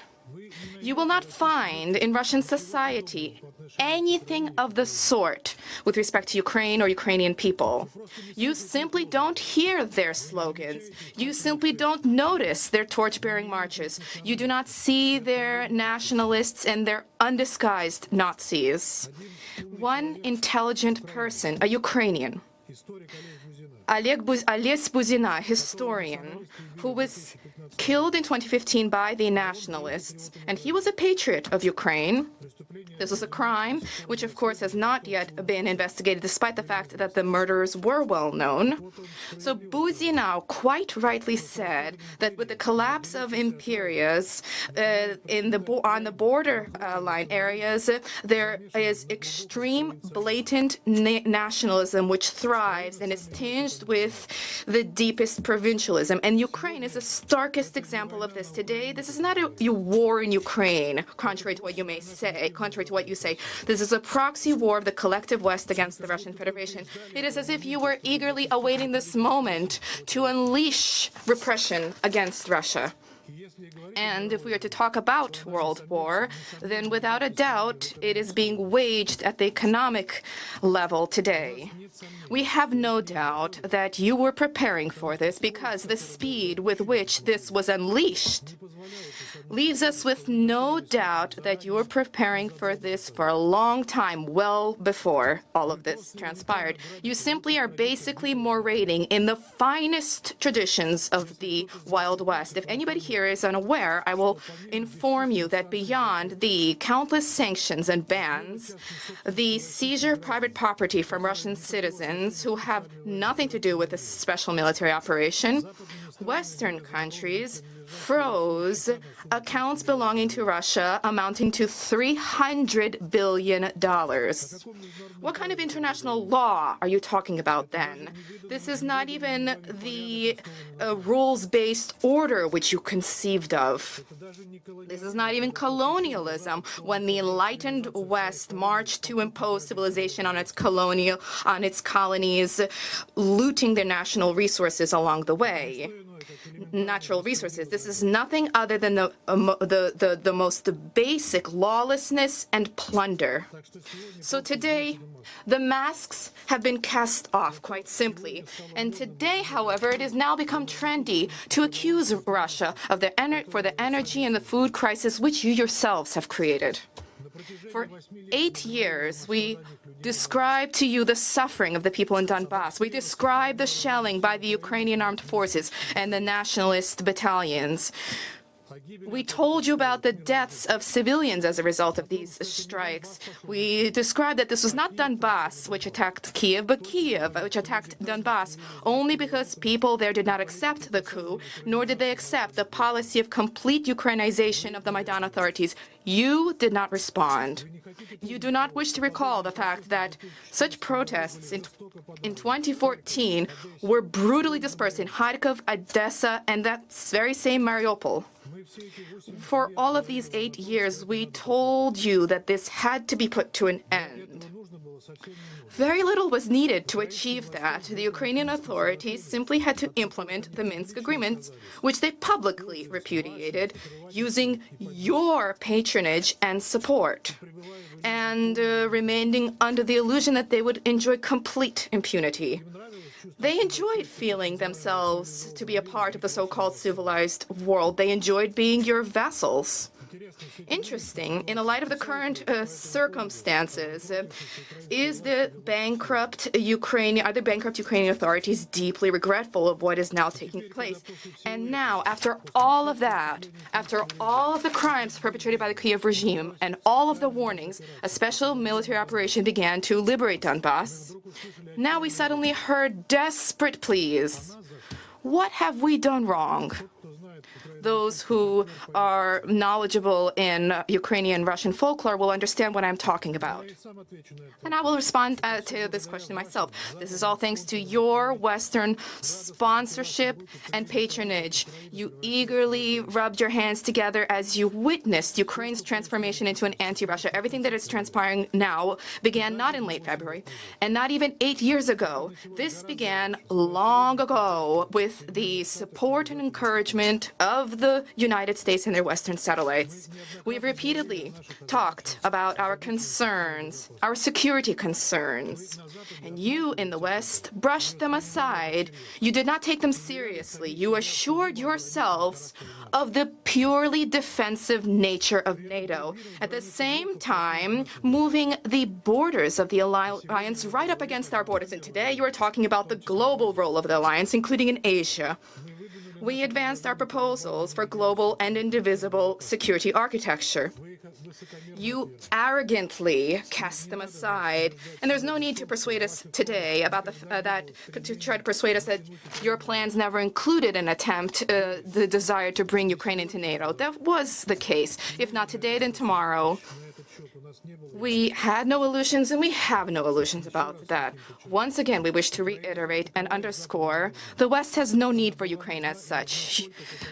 You will not find in Russian society anything of the sort with respect to Ukraine or Ukrainian people. You simply don't hear their slogans. You simply don't notice their torch-bearing marches. You do not see their nationalists and their undisguised Nazis. One intelligent person, a Ukrainian, Ales Buzina, historian, who was killed in 2015 by the nationalists, and he was a patriot of Ukraine. This was a crime which, of course, has not yet been investigated, despite the fact that the murderers were well known. So Buzina quite rightly said that with the collapse of imperias on the borderline areas, there is extreme, blatant nationalism which thrives and is tinged with the deepest provincialism. And Ukraine is the starkest example of this today. This is not a war in Ukraine, contrary to what you may say, contrary to what you say. This is a proxy war of the collective West against the Russian Federation. It is as if you were eagerly awaiting this moment to unleash repression against Russia. And if we are to talk about world war, then without a doubt, it is being waged at the economic level today. We have no doubt that you were preparing for this because the speed with which this was unleashed leaves us with no doubt that you were preparing for this for a long time, well before all of this transpired. You simply are basically morating in the finest traditions of the Wild West. If anybody here is unaware, I will inform you that beyond the countless sanctions and bans, the seizure of private property from Russian citizens who have nothing to do with this special military operation, Western countries froze accounts belonging to Russia amounting to $300 billion. What kind of international law are you talking about then? This is not even the rules-based order which you conceived of. This is not even colonialism when the enlightened West marched to impose civilization on its colonies, looting their national resources along the way. Natural resources. This is nothing other than the most basic lawlessness and plunder. So today, the masks have been cast off, quite simply. And today, however, it has now become trendy to accuse Russia of for the energy and the food crisis which you yourselves have created. For 8 years, we described to you the suffering of the people in Donbass. We described the shelling by the Ukrainian armed forces and the nationalist battalions. We told you about the deaths of civilians as a result of these strikes. We described that this was not Donbass which attacked Kiev, but Kiev which attacked Donbass only because people there did not accept the coup, nor did they accept the policy of complete Ukrainization of the Maidan authorities. You did not respond. You do not wish to recall the fact that such protests in 2014 were brutally dispersed in Kharkov, Odessa, and that very same Mariupol. For all of these 8 years, we told you that this had to be put to an end. Very little was needed to achieve that. The Ukrainian authorities simply had to implement the Minsk agreements, which they publicly repudiated, using your patronage and support, and remaining under the illusion that they would enjoy complete impunity. They enjoyed feeling themselves to be a part of the so-called civilized world. They enjoyed being your vassals. Interesting, in the light of the current circumstances, are the bankrupt Ukrainian authorities deeply regretful of what is now taking place? And now, after all of that, after all of the crimes perpetrated by the Kiev regime and all of the warnings, a special military operation began to liberate Donbass. Now we suddenly heard desperate pleas. What have we done wrong? Those who are knowledgeable in Ukrainian Russian folklore will understand what I'm talking about. And I will respond to this question myself. This is all thanks to your Western sponsorship and patronage. You eagerly rubbed your hands together as you witnessed Ukraine's transformation into an anti-Russia. Everything that is transpiring now began not in late February and not even 8 years ago. This began long ago with the support and encouragement of the United States and their Western satellites. We've repeatedly talked about our concerns, our security concerns, and you in the West brushed them aside. You did not take them seriously. You assured yourselves of the purely defensive nature of NATO, at the same time moving the borders of the alliance right up against our borders. And today you are talking about the global role of the alliance, including in Asia. We advanced our proposals for global and indivisible security architecture. You arrogantly cast them aside, and there's no need to persuade us today about to try to persuade us that your plans never included an attempt, the desire to bring Ukraine into NATO. That was the case. If not today, then tomorrow. We had no illusions, and we have no illusions about that. Once again, we wish to reiterate and underscore the West has no need for Ukraine as such.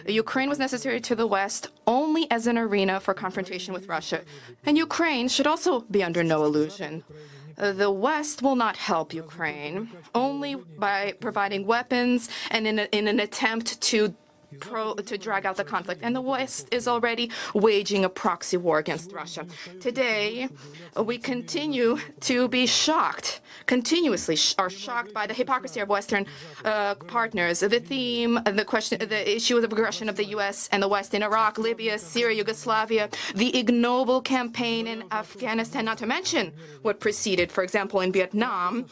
Ukraine was necessary to the West only as an arena for confrontation with Russia, and Ukraine should also be under no illusion. The West will not help Ukraine only by providing weapons and in an attempt to drag out the conflict, and the West is already waging a proxy war against Russia. Today, we continue to be shocked, continuously are shocked by the hypocrisy of Western partners. The theme, the issue of the aggression of the U.S. and the West in Iraq, Libya, Syria, Yugoslavia, the ignoble campaign in Afghanistan, not to mention what preceded, for example, in Vietnam,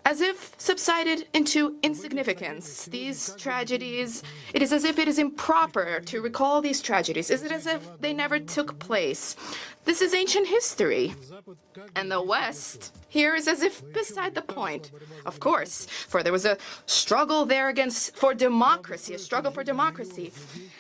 as if subsided into insignificance. These tragedies, it is as if it is improper to recall these tragedies. Is it as if they never took place? This is ancient history. And the West here is as if beside the point. Of course, for there was a struggle there for democracy, a struggle for democracy.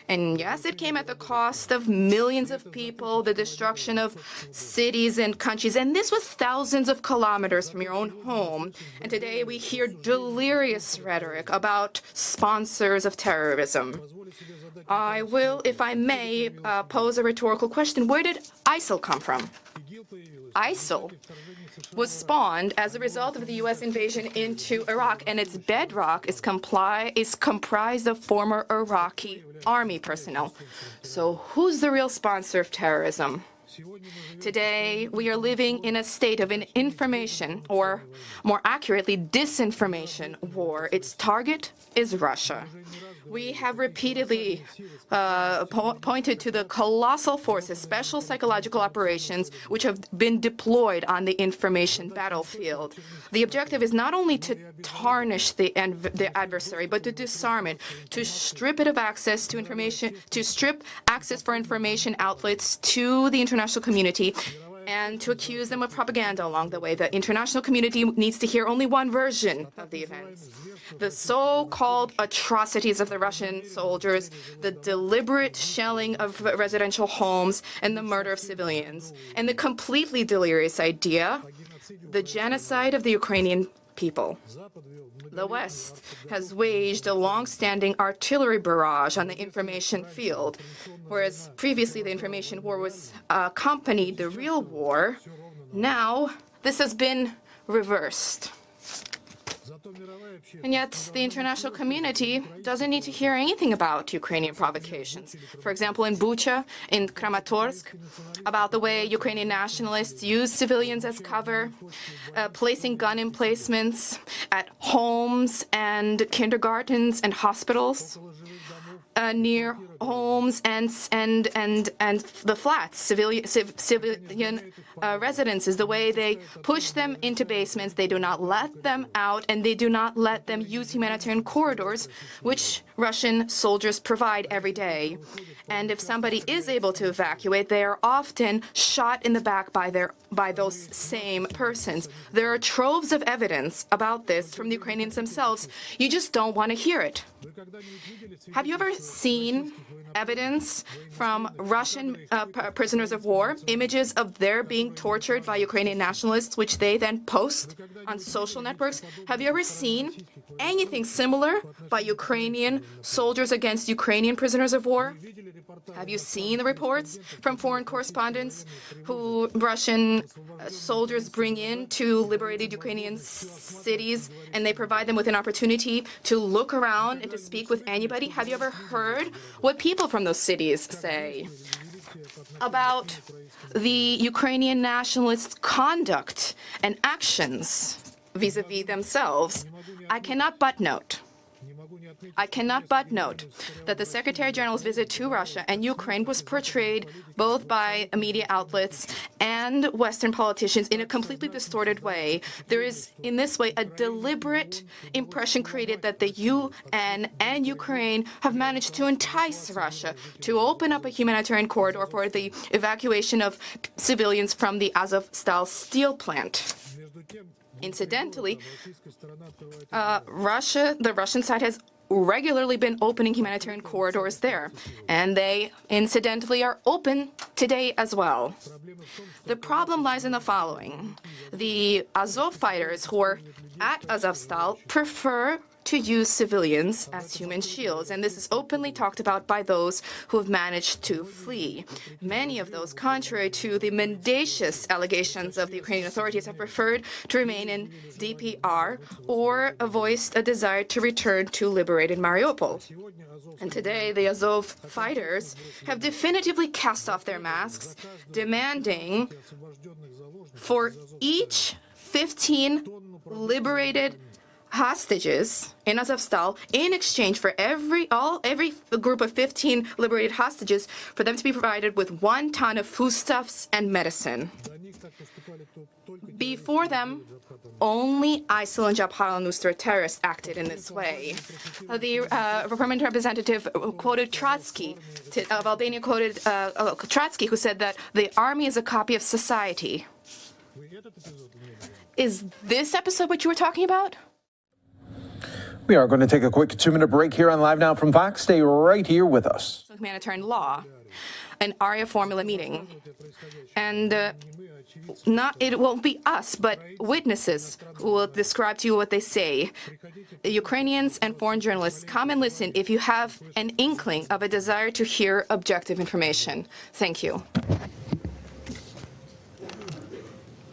And yes, it came at the cost of millions of people, the destruction of cities and countries. And this was thousands of kilometers from your own home. And today we hear delirious rhetoric about sponsors of terrorism. I will, if I may, pose a rhetorical question. Where did ISIL come from? ISIL was spawned as a result of the U.S. invasion into Iraq, and its bedrock is comprised of former Iraqi army personnel. So who's the real sponsor of terrorism? Today, we are living in a state of an information, or more accurately, disinformation war. Its target is Russia. We have repeatedly pointed to the colossal forces, special psychological operations, which have been deployed on the information battlefield. The objective is not only to tarnish the adversary, but to disarm it, to strip it of access to information, to strip access for information outlets to the international community, and to accuse them of propaganda along the way. The international community needs to hear only one version of the events. The so-called atrocities of the Russian soldiers, the deliberate shelling of residential homes, and the murder of civilians. And the completely delirious idea, the genocide of the Ukrainian people. The West has waged a long-standing artillery barrage on the information field, whereas previously the information war was accompanied the real war. Now this has been reversed. And yet, the international community doesn't need to hear anything about Ukrainian provocations. For example, in Bucha, in Kramatorsk, about the way Ukrainian nationalists use civilians as cover, placing gun emplacements at homes and kindergartens and hospitals, near homes and the flats, civilian residences, the way they push them into basements, they do not let them out, and they do not let them use humanitarian corridors, which Russian soldiers provide every day. And if somebody is able to evacuate, they are often shot in the back by those same persons. There are troves of evidence about this from the Ukrainians themselves. You just don't want to hear it. Have you ever seen evidence from Russian prisoners of war, images of their being tortured by Ukrainian nationalists, which they then post on social networks? Have you ever seen anything similar by Ukrainian soldiers against Ukrainian prisoners of war? Have you seen the reports from foreign correspondents who Russian soldiers bring in to liberated Ukrainian cities, and they provide them with an opportunity to look around and to speak with anybody? Have you ever heard what people from those cities say about the Ukrainian nationalists' conduct and actions vis-a-vis themselves? I cannot but note that the Secretary General's visit to Russia and Ukraine was portrayed both by media outlets and Western politicians in a completely distorted way. There is, in this way, a deliberate impression created that the UN and Ukraine have managed to entice Russia to open up a humanitarian corridor for the evacuation of civilians from the Azovstal steel plant. Incidentally, the Russian side has regularly been opening humanitarian corridors there, and they incidentally are open today as well. The problem lies in the following. The Azov fighters who are at Azovstal prefer to use civilians as human shields, and this is openly talked about by those who have managed to flee. Many of those, contrary to the mendacious allegations of the Ukrainian authorities, have preferred to remain in DPR or voiced a desire to return to liberated Mariupol. And today, the Azov fighters have definitively cast off their masks, demanding for each 15 liberated hostages in Azovstal, in exchange for every group of 15 liberated hostages, for them to be provided with 1 ton of foodstuffs and medicine. Before them, only ISIL and Jabhat al-Nusra terrorists acted in this way. The permanent representative quoted Trotsky, of Albania quoted Trotsky, who said that the army is a copy of society. Is this episode what you were talking about? We are going to take a quick 2-minute break here on Live Now from Fox. Stay right here with us. Humanitarian law, an ARIA formula meeting. And it won't be us, but witnesses who will describe to you what they say. The Ukrainians and foreign journalists, come and listen if you have an inkling of a desire to hear objective information. Thank you.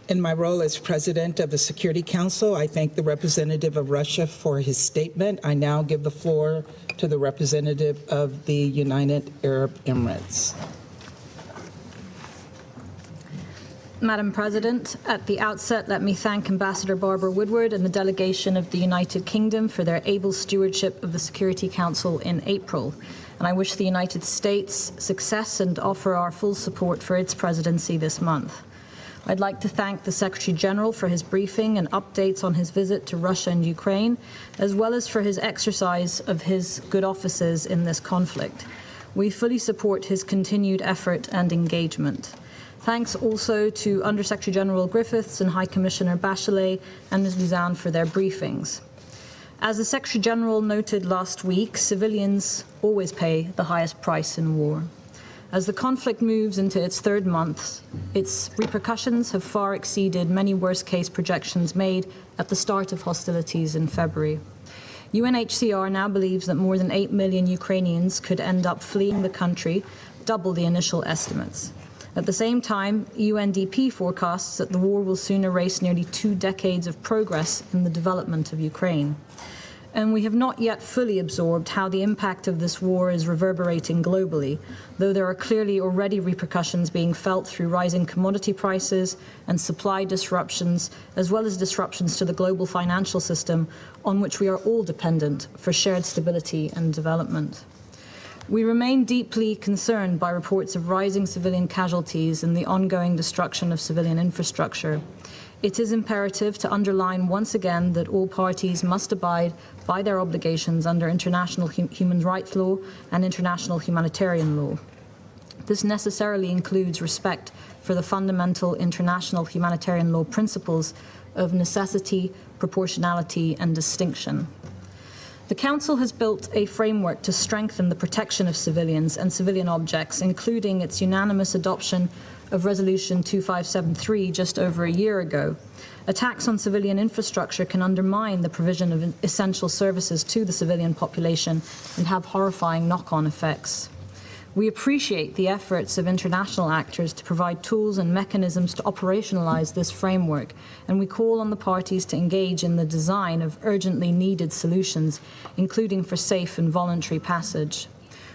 In my role as president of the Security Council, I thank the representative of Russia for his statement. I now give the floor to the representative of the United Arab Emirates. Madam President, at the outset, let me thank Ambassador Barbara Woodward and the delegation of the United Kingdom for their able stewardship of the Security Council in April. And I wish the United States success and offer our full support for its presidency this month. I'd like to thank the Secretary General for his briefing and updates on his visit to Russia and Ukraine, as well as for his exercise of his good offices in this conflict. We fully support his continued effort and engagement. Thanks also to Undersecretary General Griffiths and High Commissioner Bachelet and Ms. Luzan for their briefings. As the Secretary General noted last week, civilians always pay the highest price in war. As the conflict moves into its third month, its repercussions have far exceeded many worst-case projections made at the start of hostilities in February. UNHCR now believes that more than 8 million Ukrainians could end up fleeing the country, double the initial estimates. At the same time, UNDP forecasts that the war will soon erase nearly 2 decades of progress in the development of Ukraine. And we have not yet fully absorbed how the impact of this war is reverberating globally, though there are clearly already repercussions being felt through rising commodity prices and supply disruptions, as well as disruptions to the global financial system on which we are all dependent for shared stability and development. We remain deeply concerned by reports of rising civilian casualties and the ongoing destruction of civilian infrastructure. It is imperative to underline once again that all parties must abide by their obligations under international human rights law and international humanitarian law. This necessarily includes respect for the fundamental international humanitarian law principles of necessity, proportionality, and distinction. The Council has built a framework to strengthen the protection of civilians and civilian objects, including its unanimous adoption of Resolution 2573 just over a year ago. Attacks on civilian infrastructure can undermine the provision of essential services to the civilian population and have horrifying knock-on effects. We appreciate the efforts of international actors to provide tools and mechanisms to operationalize this framework, and we call on the parties to engage in the design of urgently needed solutions, including for safe and voluntary passage.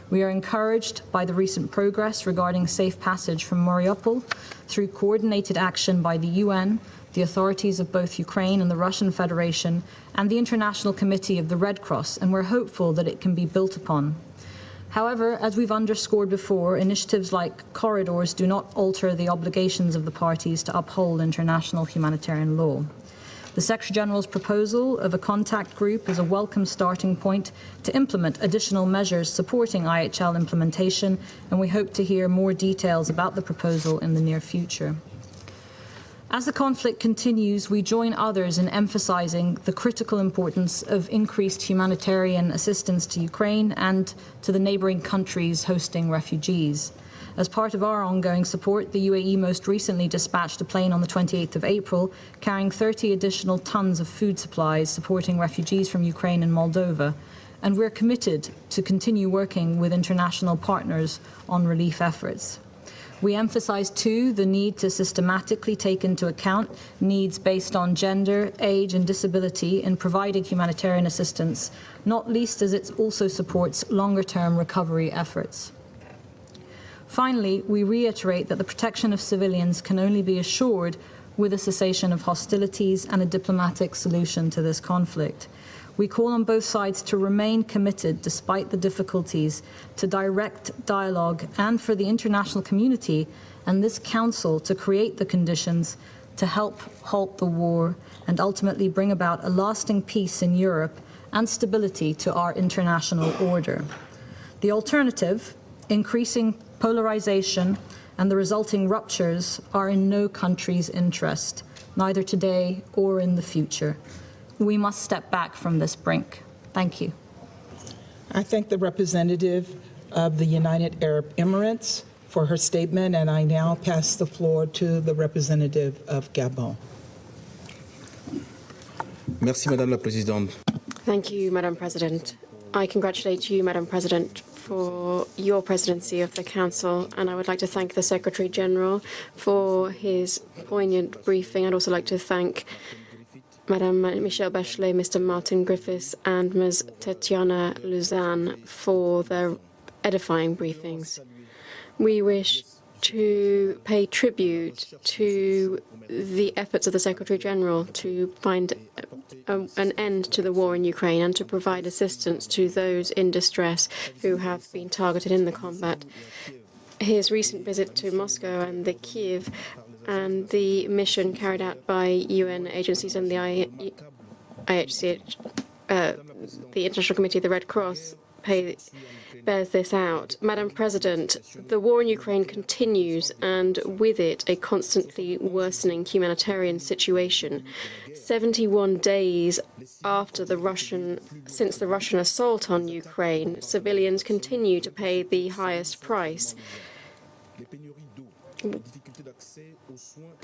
We are encouraged by the recent progress regarding safe passage from Mariupol through coordinated action by the UN, the authorities of both Ukraine and the Russian Federation, and the International Committee of the Red Cross, and we're hopeful that it can be built upon. However, as we've underscored before, initiatives like corridors do not alter the obligations of the parties to uphold international humanitarian law. The Secretary-General's proposal of a contact group is a welcome starting point to implement additional measures supporting IHL implementation, and we hope to hear more details about the proposal in the near future. As the conflict continues, we join others in emphasizing the critical importance of increased humanitarian assistance to Ukraine and to the neighboring countries hosting refugees. As part of our ongoing support, the UAE most recently dispatched a plane on the 28th of April carrying 30 additional tons of food supplies supporting refugees from Ukraine and Moldova. And we're committed to continue working with international partners on relief efforts. We emphasize, too, the need to systematically take into account needs based on gender, age, and disability in providing humanitarian assistance, not least as it also supports longer-term recovery efforts. Finally, we reiterate that the protection of civilians can only be assured with a cessation of hostilities and a diplomatic solution to this conflict. We call on both sides to remain committed, despite the difficulties, to direct dialogue and for the international community and this Council to create the conditions to help halt the war and ultimately bring about a lasting peace in Europe and stability to our international order. The alternative, increasing polarization and the resulting ruptures, are in no country's interest, neither today or in the future. We must step back from this brink. Thank you. I thank the representative of the United Arab Emirates for her statement, and I now pass the floor to the representative of Gabon. Merci, Madame la Présidente. Thank you, Madam President. I congratulate you, Madam President, for your presidency of the Council, and I would like to thank the Secretary General for his poignant briefing. I'd also like to thank Madame Michelle Bachelet, Mr. Martin Griffiths, and Ms. Tatiana Luzan for their edifying briefings. We wish to pay tribute to the efforts of the Secretary General to find an end to the war in Ukraine and to provide assistance to those in distress who have been targeted in the combat. His recent visit to Moscow and the Kiev and the mission carried out by UN agencies and the IHCH, the International Committee of the Red Cross, bears this out. Madam President, the war in Ukraine continues, and with it a constantly worsening humanitarian situation. 71 days after since the Russian assault on Ukraine, civilians continue to pay the highest price.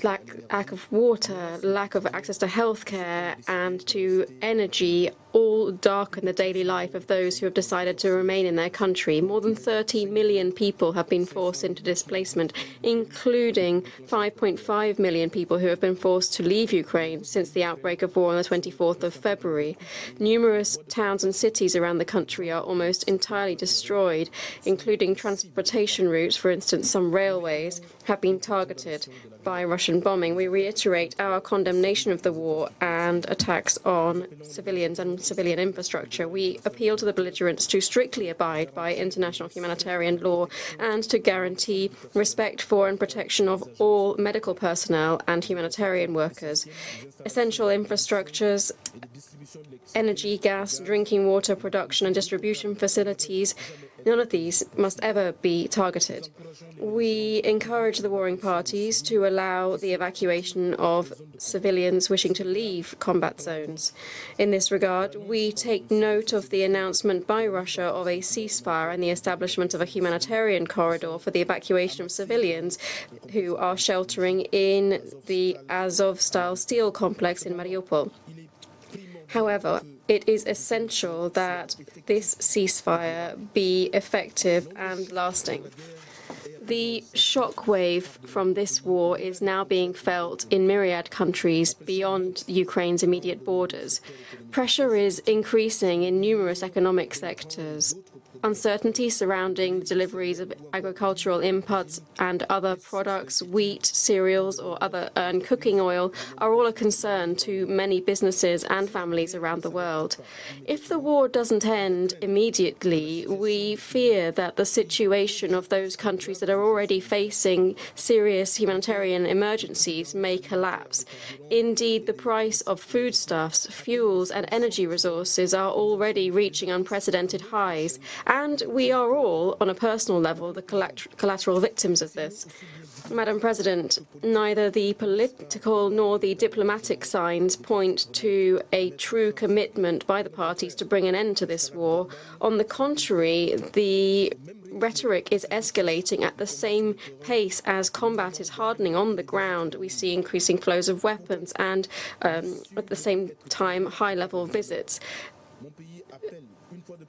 lack of water, lack of access to healthcare and to energy all darken the daily life of those who have decided to remain in their country. More than 30 million people have been forced into displacement, including 5.5 million people who have been forced to leave Ukraine since the outbreak of war on the 24th of February. Numerous towns and cities around the country are almost entirely destroyed, including transportation routes. For instance, some railways have been targeted by Russian bombing. We reiterate our condemnation of the war and attacks on civilians and civilian infrastructure. We appeal to the belligerents to strictly abide by international humanitarian law and to guarantee respect for and protection of all medical personnel and humanitarian workers. Essential infrastructures, energy, gas, drinking water production and distribution facilities, none of these must ever be targeted. We encourage the warring parties to allow the evacuation of civilians wishing to leave combat zones. In this regard, we take note of the announcement by Russia of a ceasefire and the establishment of a humanitarian corridor for the evacuation of civilians who are sheltering in the Azov-style steel complex in Mariupol. However, it is essential that this ceasefire be effective and lasting. The shockwave from this war is now being felt in myriad countries beyond Ukraine's immediate borders. Pressure is increasing in numerous economic sectors. Uncertainty surrounding the deliveries of agricultural inputs and other products, wheat, cereals, and cooking oil are all a concern to many businesses and families around the world. If the war doesn't end immediately, we fear that the situation of those countries that are already facing serious humanitarian emergencies may collapse. Indeed, the price of foodstuffs, fuels, and energy resources are already reaching unprecedented highs. And we are all, on a personal level, the collateral victims of this. Madam President, neither the political nor the diplomatic signs point to a true commitment by the parties to bring an end to this war. On the contrary, the rhetoric is escalating at the same pace as combat is hardening on the ground. We see increasing flows of weapons and, at the same time, high-level visits.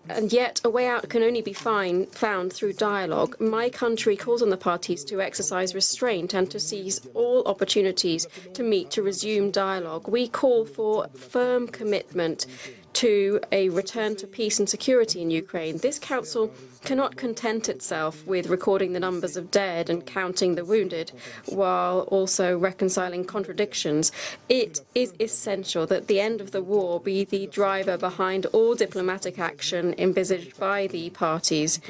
And yet, a way out can only be found through dialogue. My country calls on the parties to exercise restraint and to seize all opportunities to meet, to resume dialogue. We call for firm commitment to a return to peace and security in Ukraine. This Council cannot content itself with recording the numbers of dead and counting the wounded, while also reconciling contradictions. It is essential that the end of the war be the driver behind all diplomatic action envisaged by the parties.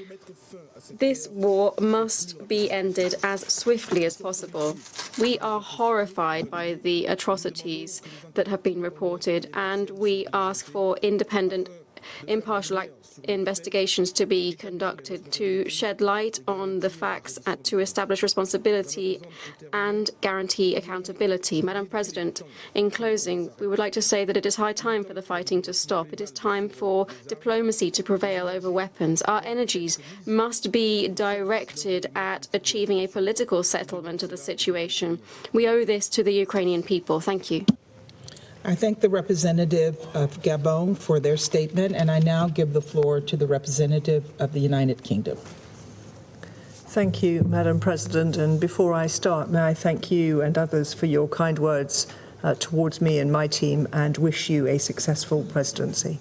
This war must be ended as swiftly as possible. We are horrified by the atrocities that have been reported, and we ask for independent, impartial investigations to be conducted to shed light on the facts and to establish responsibility and guarantee accountability. Madam President, in closing, we would like to say that it is high time for the fighting to stop. It is time for diplomacy to prevail over weapons. Our energies must be directed at achieving a political settlement of the situation. We owe this to the Ukrainian people. Thank you. I thank the representative of Gabon for their statement, and I now give the floor to the representative of the United Kingdom. Thank you, Madam President. And before I start, may I thank you and others for your kind words towards me and my team, and wish you a successful presidency.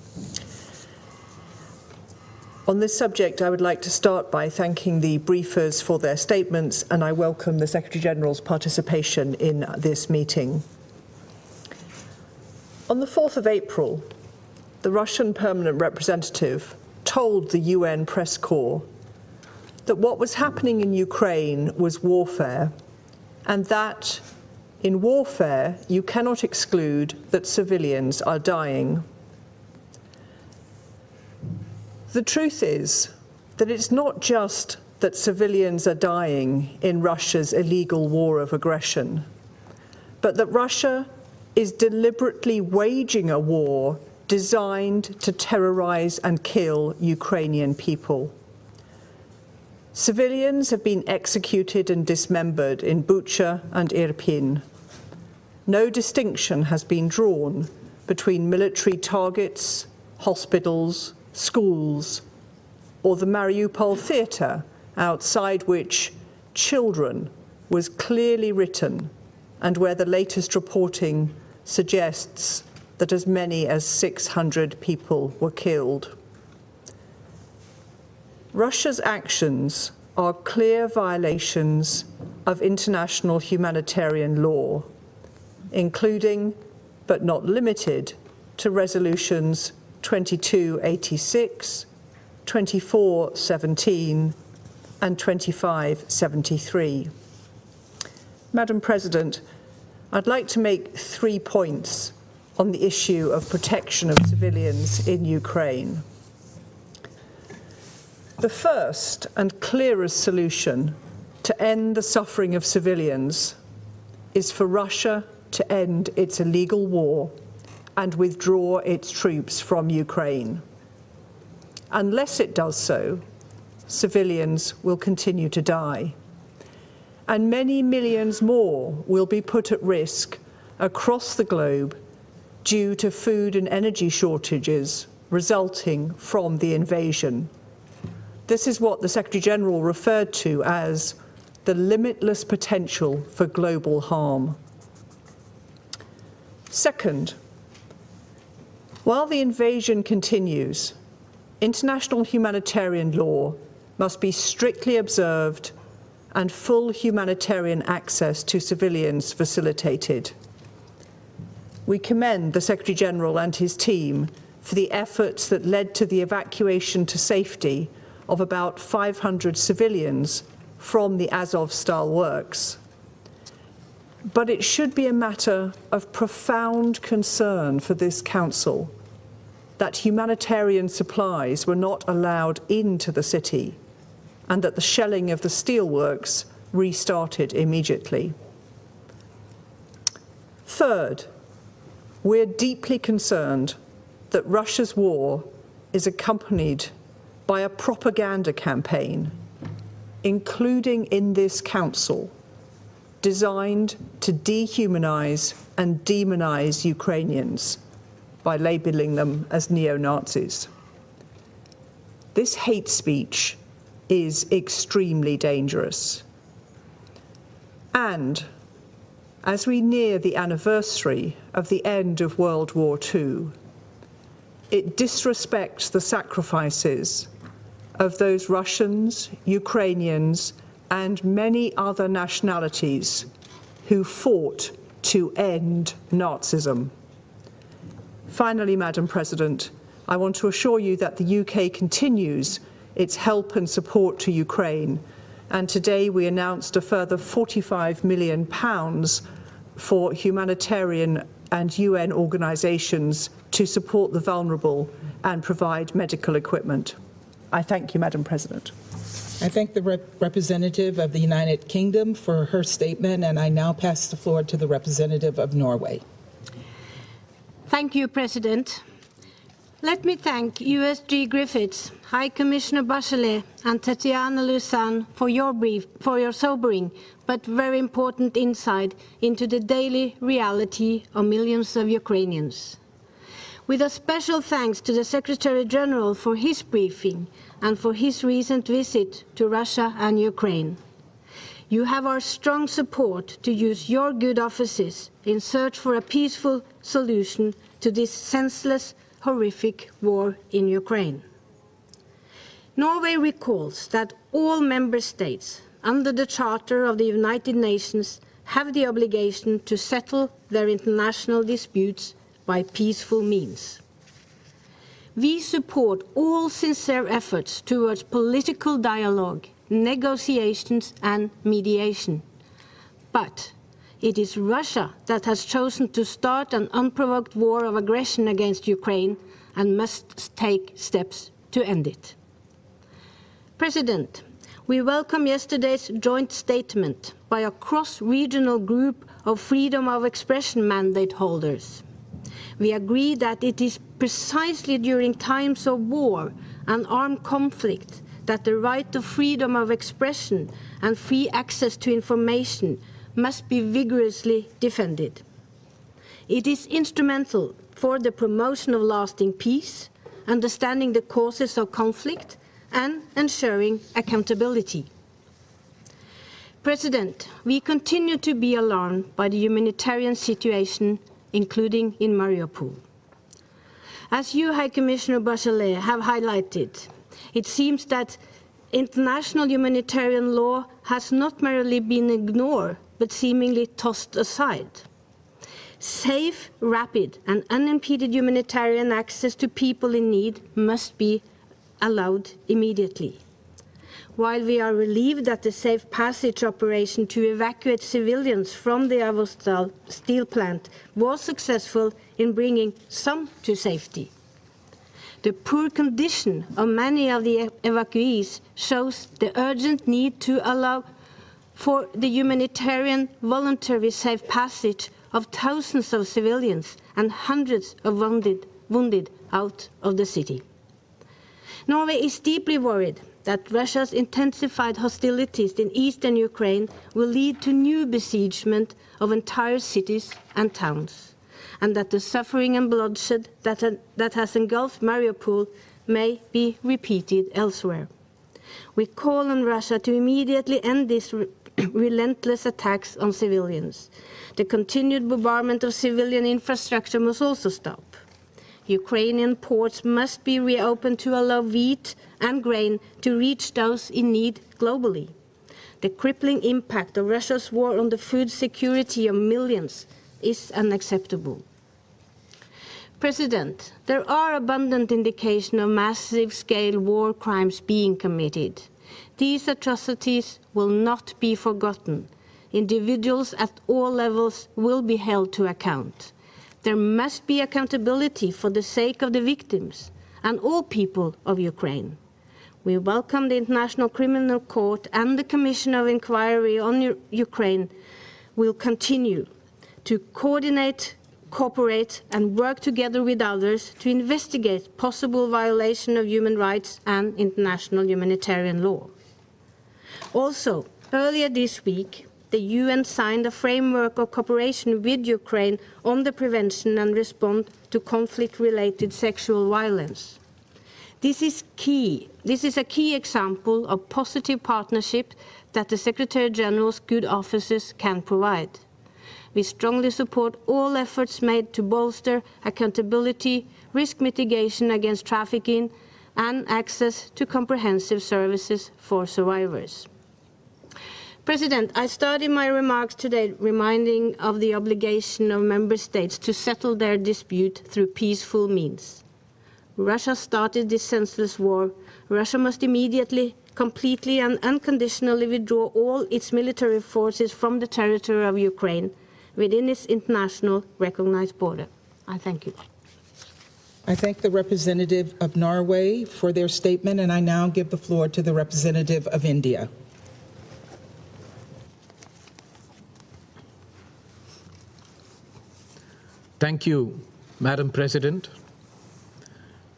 On this subject, I would like to start by thanking the briefers for their statements, and I welcome the Secretary-General's participation in this meeting. On the 4th of April, the Russian permanent representative told the UN press corps that what was happening in Ukraine was warfare, and that in warfare you cannot exclude that civilians are dying. The truth is that it's not just that civilians are dying in Russia's illegal war of aggression, but that Russia is deliberately waging a war designed to terrorize and kill Ukrainian people. Civilians have been executed and dismembered in Bucha and Irpin. No distinction has been drawn between military targets, hospitals, schools, or the Mariupol theatre, outside which children was clearly written, and where the latest reporting suggests that as many as 600 people were killed. Russia's actions are clear violations of international humanitarian law, including, but not limited to, resolutions 2286, 2417, and 2573. Madam President, I'd like to make 3 points on the issue of protection of civilians in Ukraine. The first and clearest solution to end the suffering of civilians is for Russia to end its illegal war and withdraw its troops from Ukraine. Unless it does so, civilians will continue to die, and many millions more will be put at risk across the globe due to food and energy shortages resulting from the invasion. This is what the Secretary-General referred to as the limitless potential for global harm. Second, while the invasion continues, international humanitarian law must be strictly observed and full humanitarian access to civilians facilitated. We commend the Secretary-General and his team for the efforts that led to the evacuation to safety of about 500 civilians from the Azovstal works. But it should be a matter of profound concern for this Council that humanitarian supplies were not allowed into the city and that the shelling of the steelworks restarted immediately. Third, we're deeply concerned that Russia's war is accompanied by a propaganda campaign, including in this Council, designed to dehumanize and demonize Ukrainians by labeling them as neo-Nazis. This hate speech is extremely dangerous. And as we near the anniversary of the end of World War II, it disrespects the sacrifices of those Russians, Ukrainians, and many other nationalities who fought to end Nazism. Finally, Madam President, I want to assure you that the UK continues its help and support to Ukraine, and today we announced a further £45 million for humanitarian and UN organisations to support the vulnerable and provide medical equipment. I thank you, Madam President. I thank the representative of the United Kingdom for her statement, and I now pass the floor to the representative of Norway. Thank you, President. Let me thank USG Griffiths, High Commissioner Bachelet, and Tatiana Lussan for your sobering but very important insight into the daily reality of millions of Ukrainians. With a special thanks to the Secretary-General for his briefing and for his recent visit to Russia and Ukraine. You have our strong support to use your good offices in search for a peaceful solution to this senseless, horrific war in Ukraine. Norway recalls that all member states under the Charter of the United Nations have the obligation to settle their international disputes by peaceful means. We support all sincere efforts towards political dialogue, negotiations and mediation. But it is Russia that has chosen to start an unprovoked war of aggression against Ukraine and must take steps to end it. President, we welcome yesterday's joint statement by a cross-regional group of freedom of expression mandate holders. We agree that it is precisely during times of war and armed conflict that the right to freedom of expression and free access to information must be vigorously defended. It is instrumental for the promotion of lasting peace, understanding the causes of conflict, and ensuring accountability. President, we continue to be alarmed by the humanitarian situation, including in Mariupol. As you, High Commissioner Bachelet, have highlighted, it seems that international humanitarian law has not merely been ignored, but seemingly tossed aside. Safe, rapid, and unimpeded humanitarian access to people in need must be allowed immediately. While we are relieved that the safe passage operation to evacuate civilians from the Azovstal steel plant was successful in bringing some to safety, the poor condition of many of the evacuees shows the urgent need to allow for the humanitarian voluntary safe passage of thousands of civilians and hundreds of wounded out of the city. Norway is deeply worried that Russia's intensified hostilities in eastern Ukraine will lead to new besiegement of entire cities and towns, and that the suffering and bloodshed that has engulfed Mariupol may be repeated elsewhere. We call on Russia to immediately end these relentless attacks on civilians. The continued bombardment of civilian infrastructure must also stop. Ukrainian ports must be reopened to allow wheat and grain to reach those in need globally. The crippling impact of Russia's war on the food security of millions is unacceptable. President, there are abundant indications of massive-scale war crimes being committed. These atrocities will not be forgotten. Individuals at all levels will be held to account. There must be accountability for the sake of the victims and all people of Ukraine. We welcome the International Criminal Court and the Commission of Inquiry on Ukraine will continue to coordinate, cooperate and work together with others to investigate possible violation of human rights and international humanitarian law. Also, earlier this week, the UN signed a framework of cooperation with Ukraine on the prevention and response to conflict-related sexual violence. This is key. This is a key example of positive partnership that the Secretary General's good offices can provide. We strongly support all efforts made to bolster accountability, risk mitigation against trafficking, and access to comprehensive services for survivors. President, I started my remarks today reminding of the obligation of member states to settle their dispute through peaceful means. Russia started this senseless war. Russia must immediately, completely and unconditionally withdraw all its military forces from the territory of Ukraine within its international recognized border. I thank you. I thank the representative of Norway for their statement, and I now give the floor to the representative of India. Thank you, Madam President.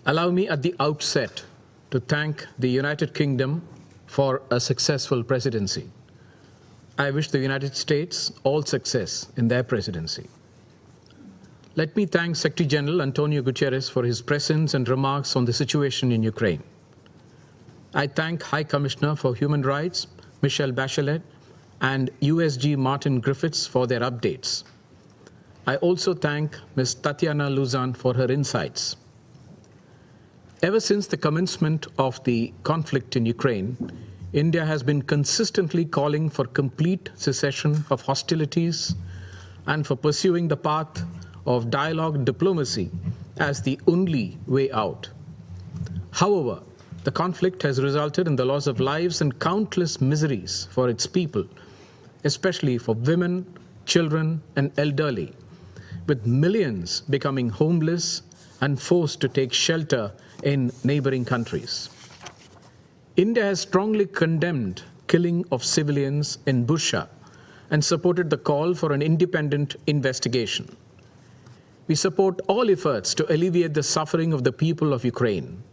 Allow me at the outset to thank the United Kingdom for a successful presidency. I wish the United States all success in their presidency. Let me thank Secretary General Antonio Guterres for his presence and remarks on the situation in Ukraine. I thank High Commissioner for Human Rights, Michelle Bachelet, and USG Martin Griffiths for their updates. I also thank Ms. Tatiana Luzan for her insights. Ever since the commencement of the conflict in Ukraine, India has been consistently calling for complete cessation of hostilities and for pursuing the path of dialogue and diplomacy as the only way out. However, the conflict has resulted in the loss of lives and countless miseries for its people, especially for women, children, and elderly, with millions becoming homeless and forced to take shelter in neighboring countries. India has strongly condemned killing of civilians in Busha and supported the call for an independent investigation. We support all efforts to alleviate the suffering of the people of Ukraine.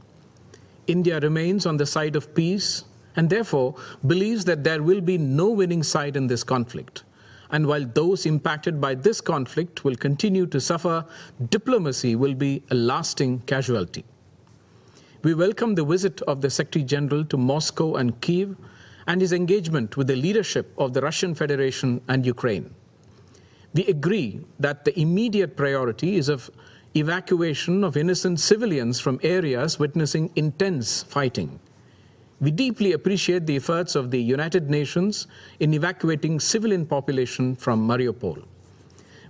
India remains on the side of peace and therefore believes that there will be no winning side in this conflict. And while those impacted by this conflict will continue to suffer, diplomacy will be a lasting casualty. We welcome the visit of the Secretary General to Moscow and Kyiv and his engagement with the leadership of the Russian Federation and Ukraine. We agree that the immediate priority is of evacuation of innocent civilians from areas witnessing intense fighting. We deeply appreciate the efforts of the United Nations in evacuating civilian population from Mariupol.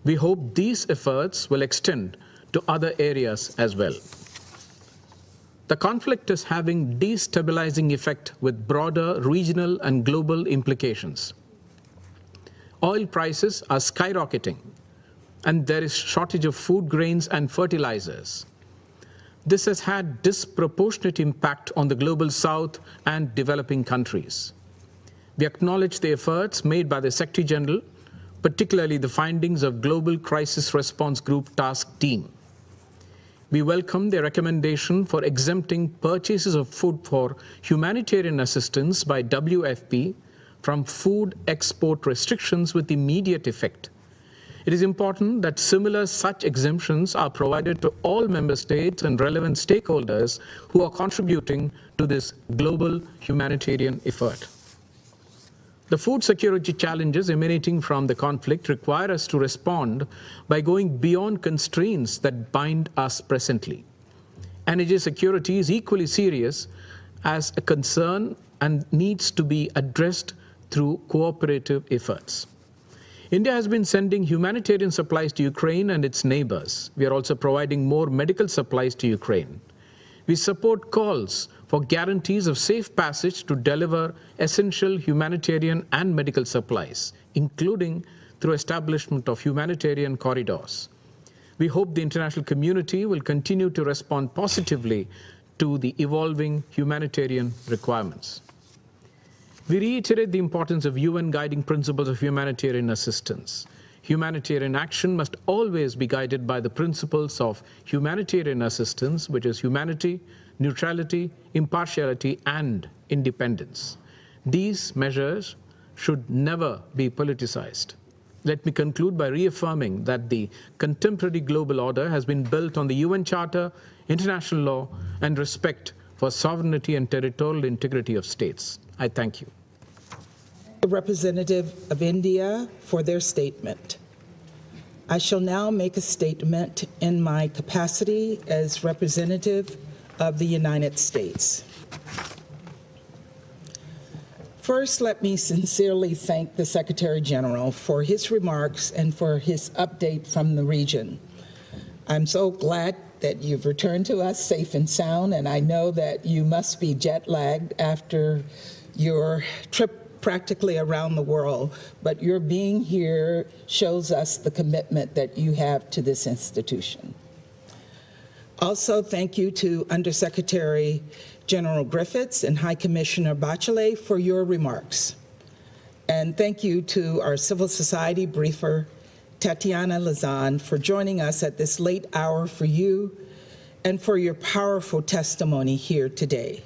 We hope these efforts will extend to other areas as well. The conflict is having destabilizing effect with broader regional and global implications. Oil prices are skyrocketing, and there is shortage of food grains and fertilizers. This has had disproportionate impact on the global south and developing countries. We acknowledge the efforts made by the Secretary General, particularly the findings of Global Crisis Response Group Task Team. We welcome the recommendation for exempting purchases of food for humanitarian assistance by WFP from food export restrictions with immediate effect. It is important that similar such exemptions are provided to all member states and relevant stakeholders who are contributing to this global humanitarian effort. The food security challenges emanating from the conflict require us to respond by going beyond constraints that bind us presently. Energy security is equally serious as a concern and needs to be addressed through cooperative efforts. India has been sending humanitarian supplies to Ukraine and its neighbors. We are also providing more medical supplies to Ukraine. We support calls for guarantees of safe passage to deliver essential humanitarian and medical supplies, including through establishment of humanitarian corridors. We hope the international community will continue to respond positively to the evolving humanitarian requirements. We reiterate the importance of UN guiding principles of humanitarian assistance. Humanitarian action must always be guided by the principles of humanitarian assistance, which is humanity, neutrality, impartiality, and independence. These measures should never be politicized. Let me conclude by reaffirming that the contemporary global order has been built on the UN Charter, international law, and respect for sovereignty and territorial integrity of states. I thank you. The representative of India for their statement. I shall now make a statement in my capacity as representative of the United States. First, let me sincerely thank the Secretary General for his remarks and for his update from the region. I'm so glad that you've returned to us safe and sound, and I know that you must be jet-lagged after your trip practically around the world, but your being here shows us the commitment that you have to this institution. Also, thank you to Undersecretary General Griffiths and High Commissioner Bachelet for your remarks. And thank you to our civil society briefer, Tatiana Lazan, for joining us at this late hour for you and for your powerful testimony here today.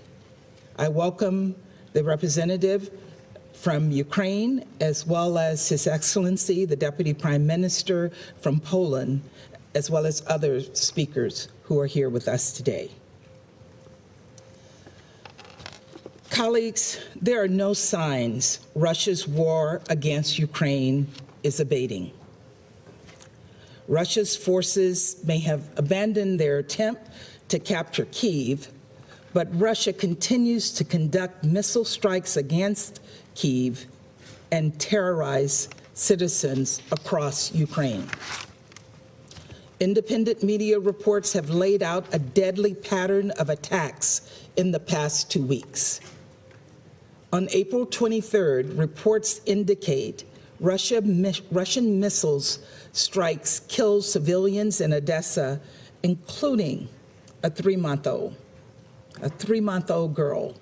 I welcome the representative from Ukraine, as well as His Excellency, the Deputy Prime Minister from Poland, as well as other speakers who are here with us today. Colleagues, there are no signs Russia's war against Ukraine is abating. Russia's forces may have abandoned their attempt to capture Kyiv, but Russia continues to conduct missile strikes against Kyiv and terrorize citizens across Ukraine. Independent media reports have laid out a deadly pattern of attacks in the past 2 weeks. On April 23rd, reports indicate Russian missiles strikes killed civilians in Odessa, including a 3-month-old girl.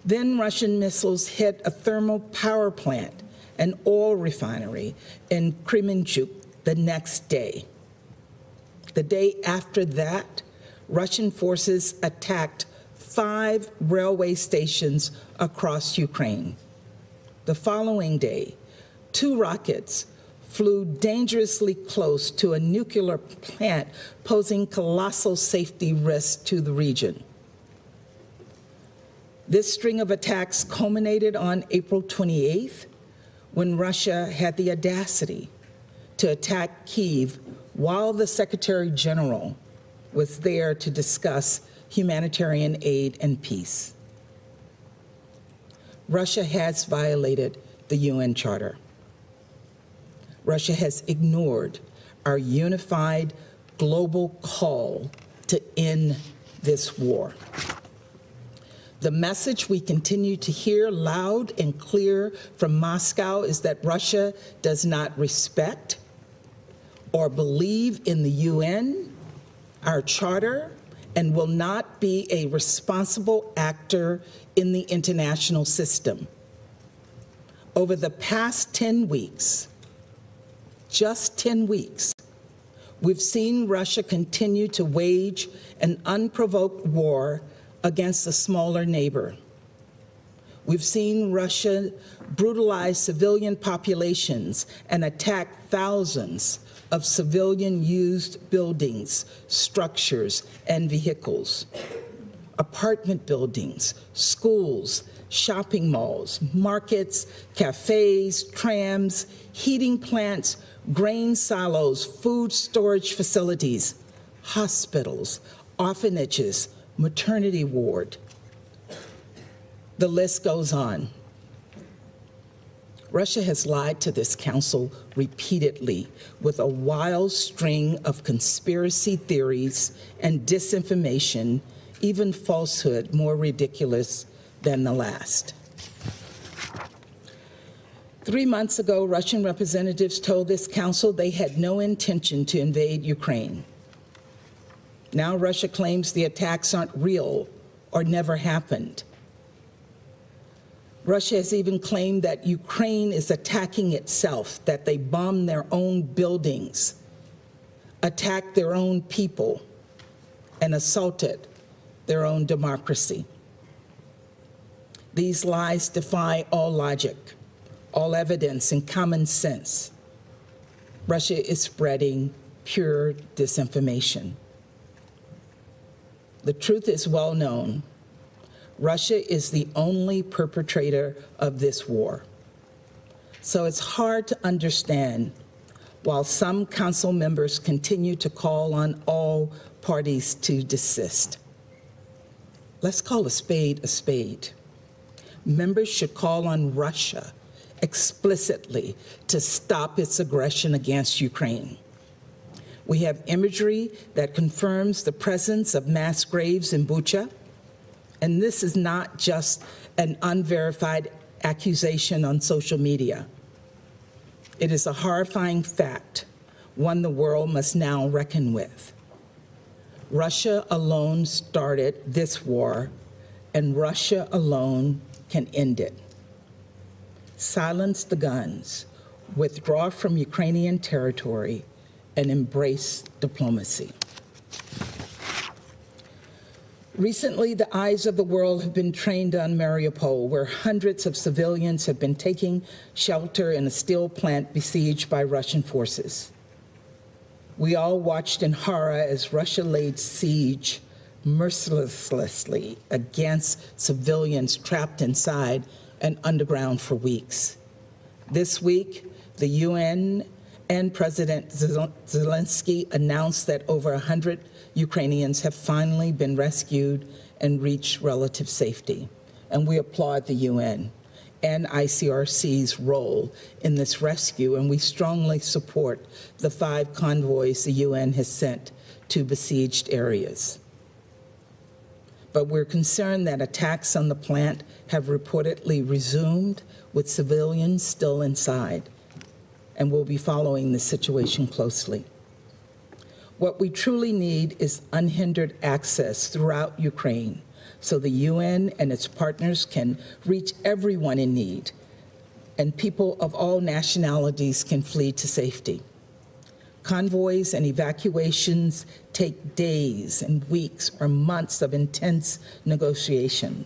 Then Russian missiles hit a thermal power plant, an oil refinery in Kremenchuk the next day. The day after that, Russian forces attacked 5 railway stations across Ukraine. The following day, 2 rockets flew dangerously close to a nuclear plant, posing colossal safety risks to the region. This string of attacks culminated on April 28th, when Russia had the audacity to attack Kyiv while the Secretary General was there to discuss humanitarian aid and peace. Russia has violated the UN Charter. Russia has ignored our unified global call to end this war. The message we continue to hear loud and clear from Moscow is that Russia does not respect or believe in the UN, our charter, and will not be a responsible actor in the international system. Over the past 10 weeks, just 10 weeks, we've seen Russia continue to wage an unprovoked war against a smaller neighbor. We've seen Russia brutalize civilian populations and attack thousands of civilian-used buildings, structures, and vehicles. Apartment buildings, schools, shopping malls, markets, cafes, trams, heating plants, grain silos, food storage facilities, hospitals, orphanages, maternity ward. The list goes on. Russia has lied to this council repeatedly with a wild string of conspiracy theories and disinformation, even falsehood more ridiculous than the last. 3 months ago, Russian representatives told this council they had no intention to invade Ukraine. Now Russia claims the attacks aren't real or never happened. Russia has even claimed that Ukraine is attacking itself, that they bombed their own buildings, attacked their own people, and assaulted their own democracy. These lies defy all logic, all evidence, and common sense. Russia is spreading pure disinformation. The truth is well known. Russia is the only perpetrator of this war. So it's hard to understand while some council members continue to call on all parties to desist. Let's call a spade a spade. Members should call on Russia explicitly to stop its aggression against Ukraine. We have imagery that confirms the presence of mass graves in Bucha, and this is not just an unverified accusation on social media. It is a horrifying fact, one the world must now reckon with. Russia alone started this war, and Russia alone can end it. Silence the guns, withdraw from Ukrainian territory, and embrace diplomacy. Recently, the eyes of the world have been trained on Mariupol, where hundreds of civilians have been taking shelter in a steel plant besieged by Russian forces. We all watched in horror as Russia laid siege mercilessly against civilians trapped inside and underground for weeks. This week, the UN and President Zelensky announced that over 100 Ukrainians have finally been rescued and reached relative safety. And we applaud the UN and ICRC's role in this rescue, and we strongly support the 5 convoys the UN has sent to besieged areas. But we're concerned that attacks on the plant have reportedly resumed with civilians still inside, and we'll be following the situation closely. What we truly need is unhindered access throughout Ukraine so the UN and its partners can reach everyone in need and people of all nationalities can flee to safety. Convoys and evacuations take days and weeks or months of intense negotiation.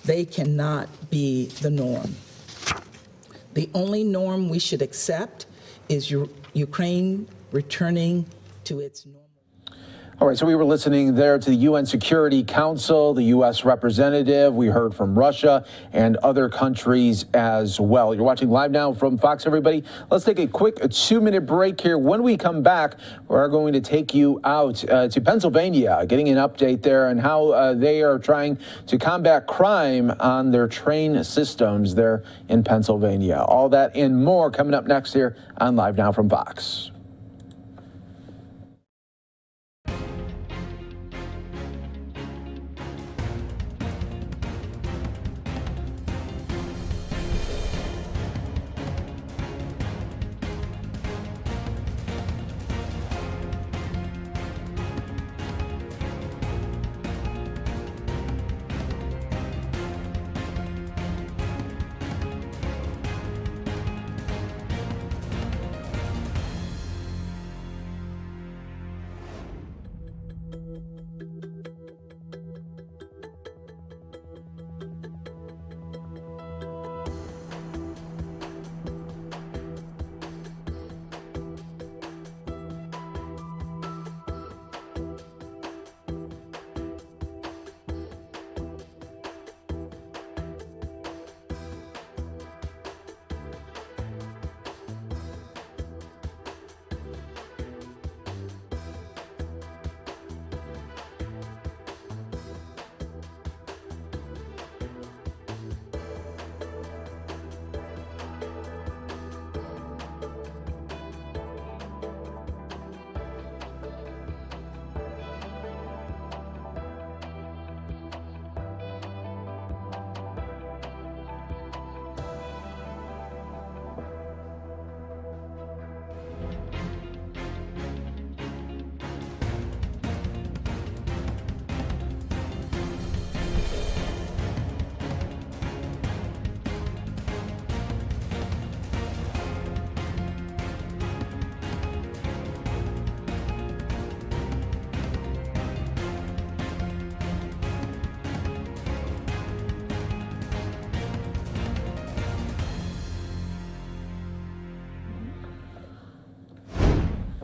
They cannot be the norm. The only norm we should accept is Ukraine returning to its normal. All right, so we were listening there to the UN Security Council, the U.S. representative. We heard from Russia and other countries as well. You're watching Live Now from Fox, everybody. Let's take a quick 2-minute break here. When we come back, we're going to take you out to Pennsylvania, getting an update there on how they are trying to combat crime on their train systems there in Pennsylvania. All that and more coming up next here on Live Now from Fox.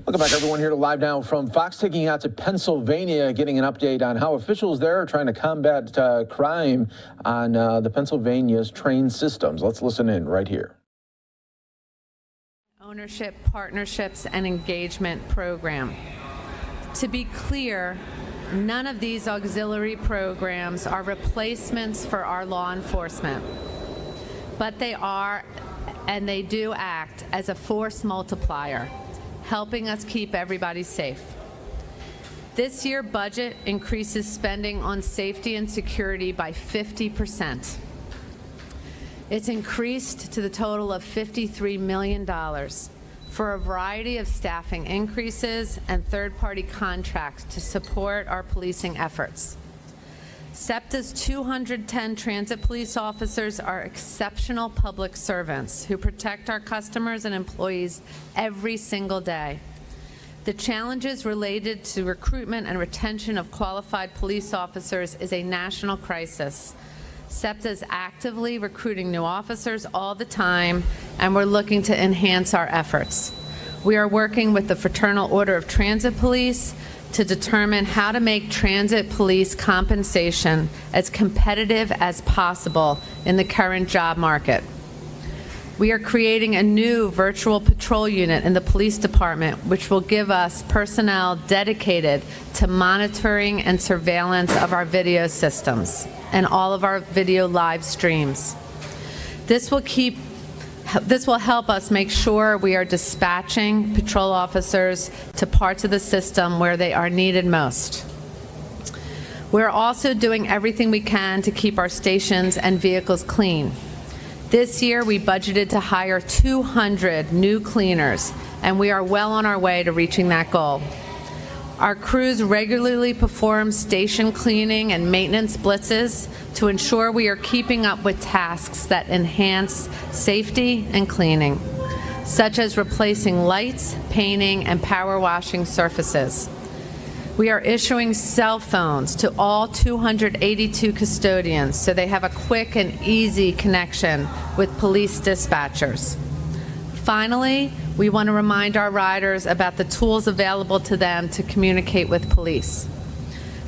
Welcome back, everyone, here to Live Now from Fox, taking you out to Pennsylvania, getting an update on how officials there are trying to combat crime on the Pennsylvania's train systems. Let's listen in right here. Ownership, partnerships, and engagement program. To be clear, none of these auxiliary programs are replacements for our law enforcement, but they are, and they do act as a force multiplier, helping us keep everybody safe. This year budget increases spending on safety and security by 50%. It's increased to the total of $53 million for a variety of staffing increases and third-party contracts to support our policing efforts. SEPTA's 210 transit police officers are exceptional public servants who protect our customers and employees every single day. The challenges related to recruitment and retention of qualified police officers is a national crisis. SEPTA is actively recruiting new officers all the time, and we're looking to enhance our efforts. We are working with the Fraternal Order of Transit Police to determine how to make transit police compensation as competitive as possible in the current job market. We are creating a new virtual patrol unit in the police department, which will give us personnel dedicated to monitoring and surveillance of our video systems and all of our video live streams. This will help us make sure we are dispatching patrol officers to parts of the system where they are needed most. We're also doing everything we can to keep our stations and vehicles clean. This year, we budgeted to hire 200 new cleaners, and we are well on our way to reaching that goal. Our crews regularly perform station cleaning and maintenance blitzes to ensure we are keeping up with tasks that enhance safety and cleaning. such as replacing lights, painting, and power washing surfaces. We are issuing cell phones to all 282 custodians so they have a quick and easy connection with police dispatchers. Finally, we want to remind our riders about the tools available to them to communicate with police.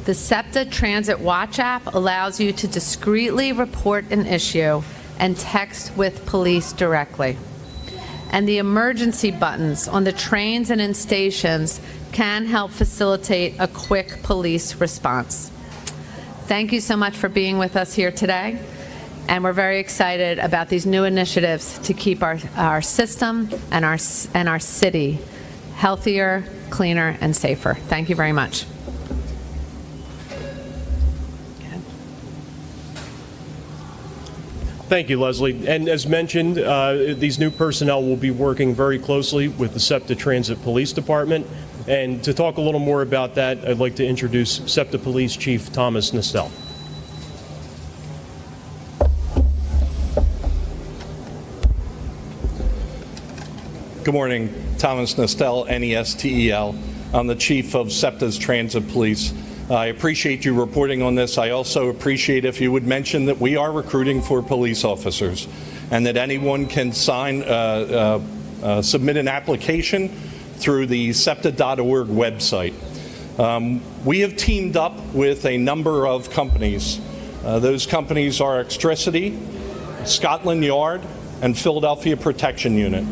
The SEPTA Transit Watch app allows you to discreetly report an issue and text with police directly. And the emergency buttons on the trains and in stations can help facilitate a quick police response. Thank you so much for being with us here today, and we're very excited about these new initiatives to keep our system and our city healthier, cleaner, and safer. Thank you very much. Thank you, Leslie. And as mentioned, these new personnel will be working very closely with the SEPTA Transit Police Department. And to talk a little more about that, I'd like to introduce SEPTA Police Chief Thomas Nestel. Good morning. Thomas Nestel, Nestel. I'm the Chief of SEPTA's Transit Police. I appreciate you reporting on this. I also appreciate if you would mention that we are recruiting for police officers and that anyone can submit an application through the SEPTA.org website. We have teamed up with a number of companies. Those companies are Electricity, Scotland Yard, and Philadelphia Protection Unit.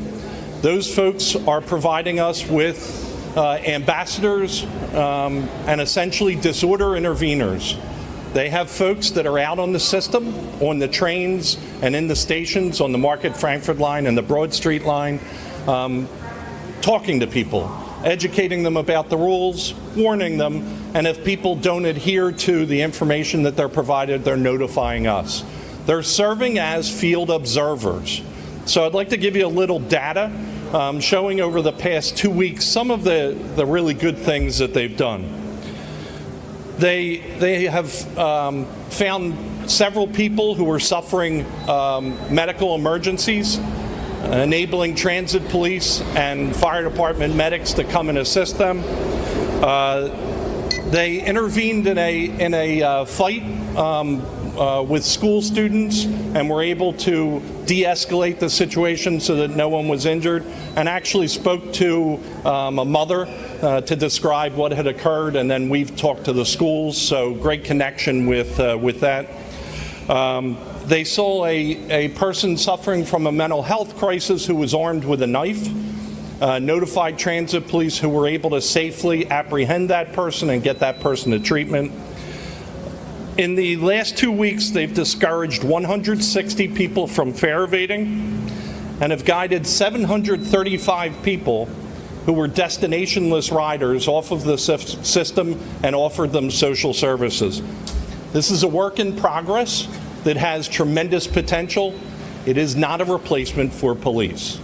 Those folks are providing us with ambassadors and essentially disorder interveners. They have folks that are out on the system, on the trains and in the stations, on the Market Frankfurt line and the Broad Street line, talking to people, educating them about the rules, warning them, and if people don't adhere to the information that they're provided, they're notifying us. They're serving as field observers. So I'd like to give you a little data showing over the past 2 weeks some of the really good things that they've done. They have found several people who were suffering medical emergencies, enabling transit police and fire department medics to come and assist them. They intervened in a fight with school students and were able to de-escalate the situation so that no one was injured, and actually spoke to a mother to describe what had occurred, and then we've talked to the schools, so great connection with that. They saw a person suffering from a mental health crisis who was armed with a knife, notified transit police who were able to safely apprehend that person and get that person to treatment. In the last 2 weeks, they've discouraged 160 people from fare evading and have guided 735 people who were destinationless riders off of the system and offered them social services. This is a work in progress that has tremendous potential. It is not a replacement for police.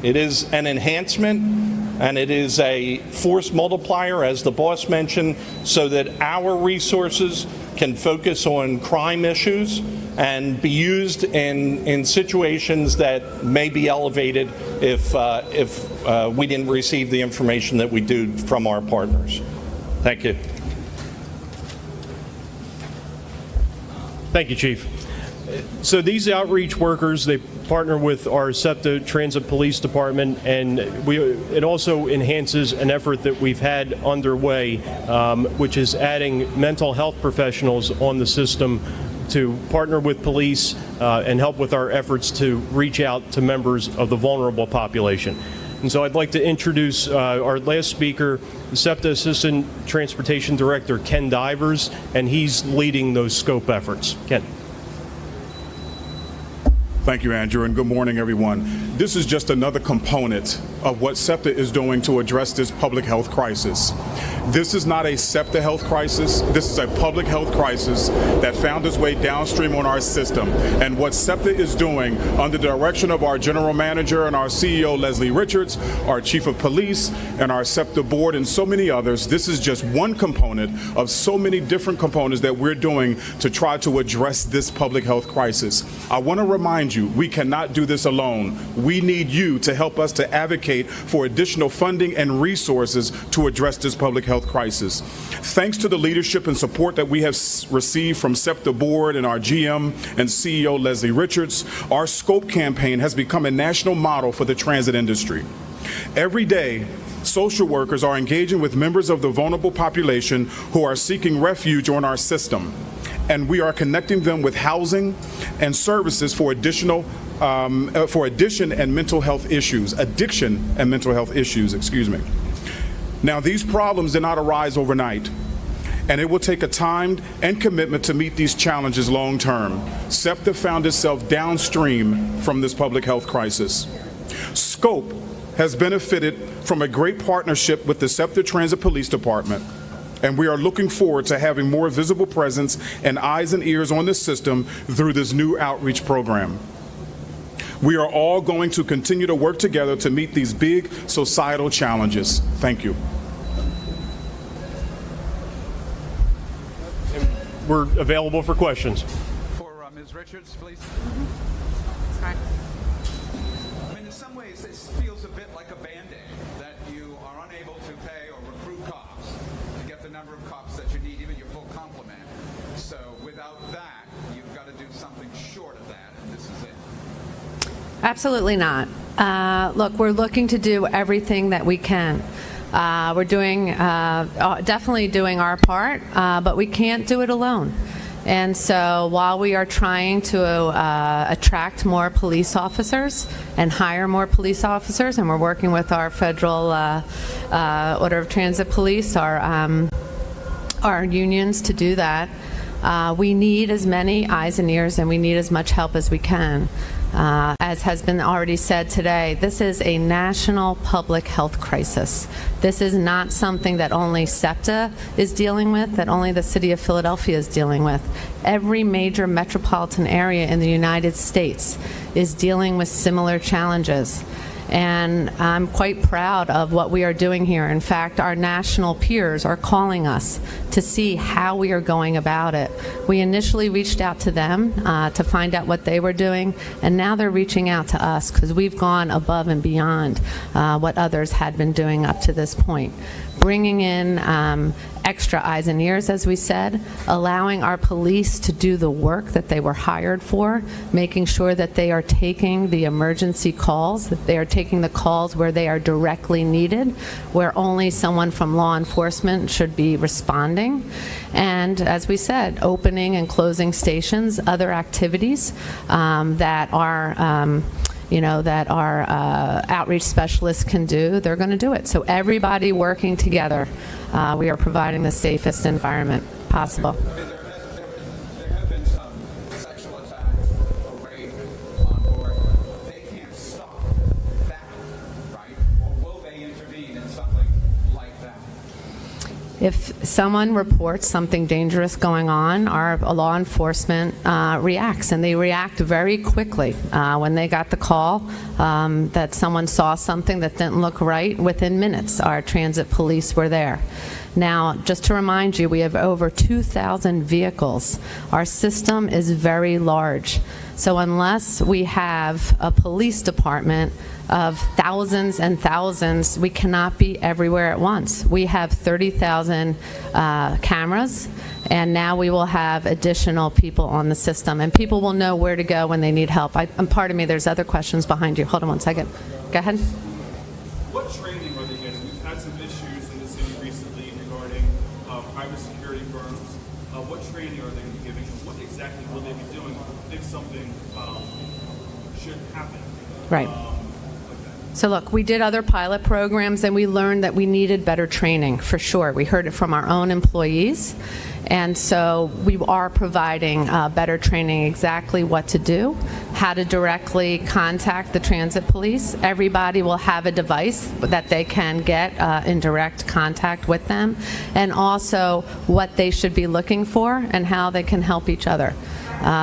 It is an enhancement, and it is a force multiplier, as the boss mentioned, so that our resources can focus on crime issues and be used in situations that may be elevated if we didn't receive the information that we do from our partners. Thank you. Thank you, Chief. So these outreach workers, they partner with our SEPTA Transit Police Department, and it also enhances an effort that we've had underway, which is adding mental health professionals on the system to partner with police and help with our efforts to reach out to members of the vulnerable population. And so I'd like to introduce our last speaker, the SEPTA Assistant Transportation Director, Ken Divers, and he's leading those scope efforts. Ken. Thank you, Andrew, and good morning, everyone. This is just another component of what SEPTA is doing to address this public health crisis. This is not a SEPTA health crisis. This is a public health crisis that found its way downstream on our system. And what SEPTA is doing, under the direction of our general manager and our CEO, Leslie Richards, our chief of police, and our SEPTA board, and so many others, this is just one component of so many different components that we're doing to try to address this public health crisis. I want to remind you you. We cannot do this alone. We need you to help us to advocate for additional funding and resources to address this public health crisis. Thanks to the leadership and support that we have received from SEPTA Board and our GM and CEO Leslie Richards, our SCOPE campaign has become a national model for the transit industry. Every day, social workers are engaging with members of the vulnerable population who are seeking refuge on our system, and we are connecting them with housing and services for addiction and mental health issues, excuse me. Now, these problems did not arise overnight, and it will take a time and commitment to meet these challenges long term. SEPTA found itself downstream from this public health crisis. SCOPE has benefited from a great partnership with the SEPTA Transit Police Department, and we are looking forward to having more visible presence and eyes and ears on the system through this new outreach program. We are all going to continue to work together to meet these big societal challenges. Thank you. And we're available for questions. For Ms. Richards, please. Sorry. I mean, in some ways, this feels a bit like a Band-Aid, that you are unable to pay or recruit cops to get the number of cops that you need, even your full complement. So without that, you've got to do something short of that, and this is it. Absolutely not. Look, we're looking to do everything that we can. We're doing, definitely doing our part, but we can't do it alone. And so while we are trying to attract more police officers and hire more police officers, and we're working with our federal Order of Transit Police, our unions to do that, we need as many eyes and ears, and we need as much help as we can. As has been already said today, this is a national public health crisis. This is not something that only SEPTA is dealing with, that only the city of Philadelphia is dealing with. Every major metropolitan area in the United States is dealing with similar challenges. And I'm quite proud of what we are doing here. In fact, our national peers are calling us to see how we are going about it. We initially reached out to them to find out what they were doing, and now they're reaching out to us because we've gone above and beyond what others had been doing up to this point. Bringing in extra eyes and ears, as we said, allowing our police to do the work that they were hired for, making sure that they are taking the emergency calls, that they are taking the calls where they are directly needed, where only someone from law enforcement should be responding. And as we said, opening and closing stations, other activities that are that our outreach specialists can do, they're going to do it. So everybody working together, we are providing the safest environment possible. There have been some sexual attacks or rape on board. They can't stop that, right? Or will they intervene in something like that? If someone reports something dangerous going on, our law enforcement reacts, and they react very quickly. When they got the call that someone saw something that didn't look right, within minutes, our transit police were there. Now, just to remind you, we have over 2,000 vehicles. Our system is very large. So unless we have a police department of thousands and thousands, we cannot be everywhere at once. We have 30,000 cameras, and now we will have additional people on the system, and people will know where to go when they need help. Pardon me, there's other questions behind you. Hold on one second. Go ahead. What training are they getting? We've had some issues in the city recently regarding private security firms. What training are they giving, and what exactly will they be doing if something should happen? Right. So look, we did other pilot programs, and we learned that we needed better training, for sure. We heard it from our own employees, and so we are providing better training, exactly what to do, how to directly contact the transit police. Everybody will have a device that they can get in direct contact with them, and also what they should be looking for and how they can help each other.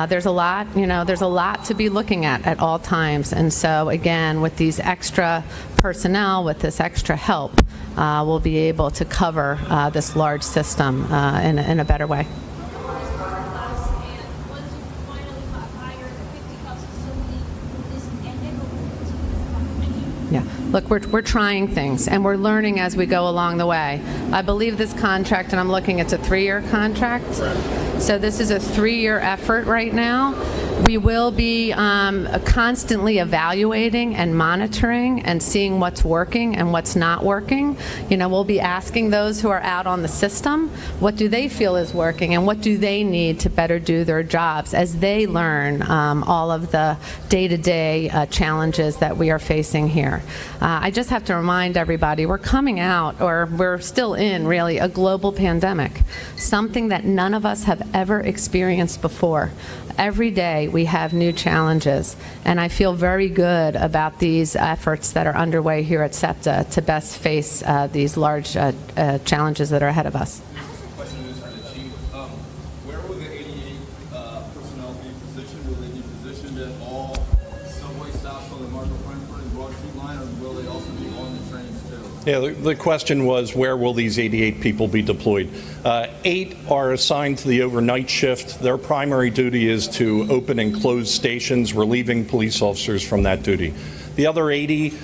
There's a lot, there's a lot to be looking at all times. And so again, with these extra personnel, with this extra help, we'll be able to cover this large system in a better way. look, we're trying things, and we're learning as we go along the way. I believe this contract, and I'm looking, it's a 3-year contract. So this is a 3-year effort right now. We will be constantly evaluating and monitoring and seeing what's working and what's not working. You know, we'll be asking those who are out on the system, what do they feel is working and what do they need to better do their jobs as they learn all of the day-to-day challenges that we are facing here. I just have to remind everybody, we're coming out, or we're still in, really, a global pandemic, something that none of us have ever experienced before. Every day we have new challenges, and I feel very good about these efforts that are underway here at SEPTA to best face these large challenges that are ahead of us. Question is for the Chief. Where will the 88 personnel be positioned? Will they be positioned at all subway stops on the Marco Frankfurt and Broad Street line, or will they also be on the trains too? Yeah, the question was, where will these 88 people be deployed? 8 are assigned to the overnight shift. Their primary duty is to open and close stations, relieving police officers from that duty. The other 80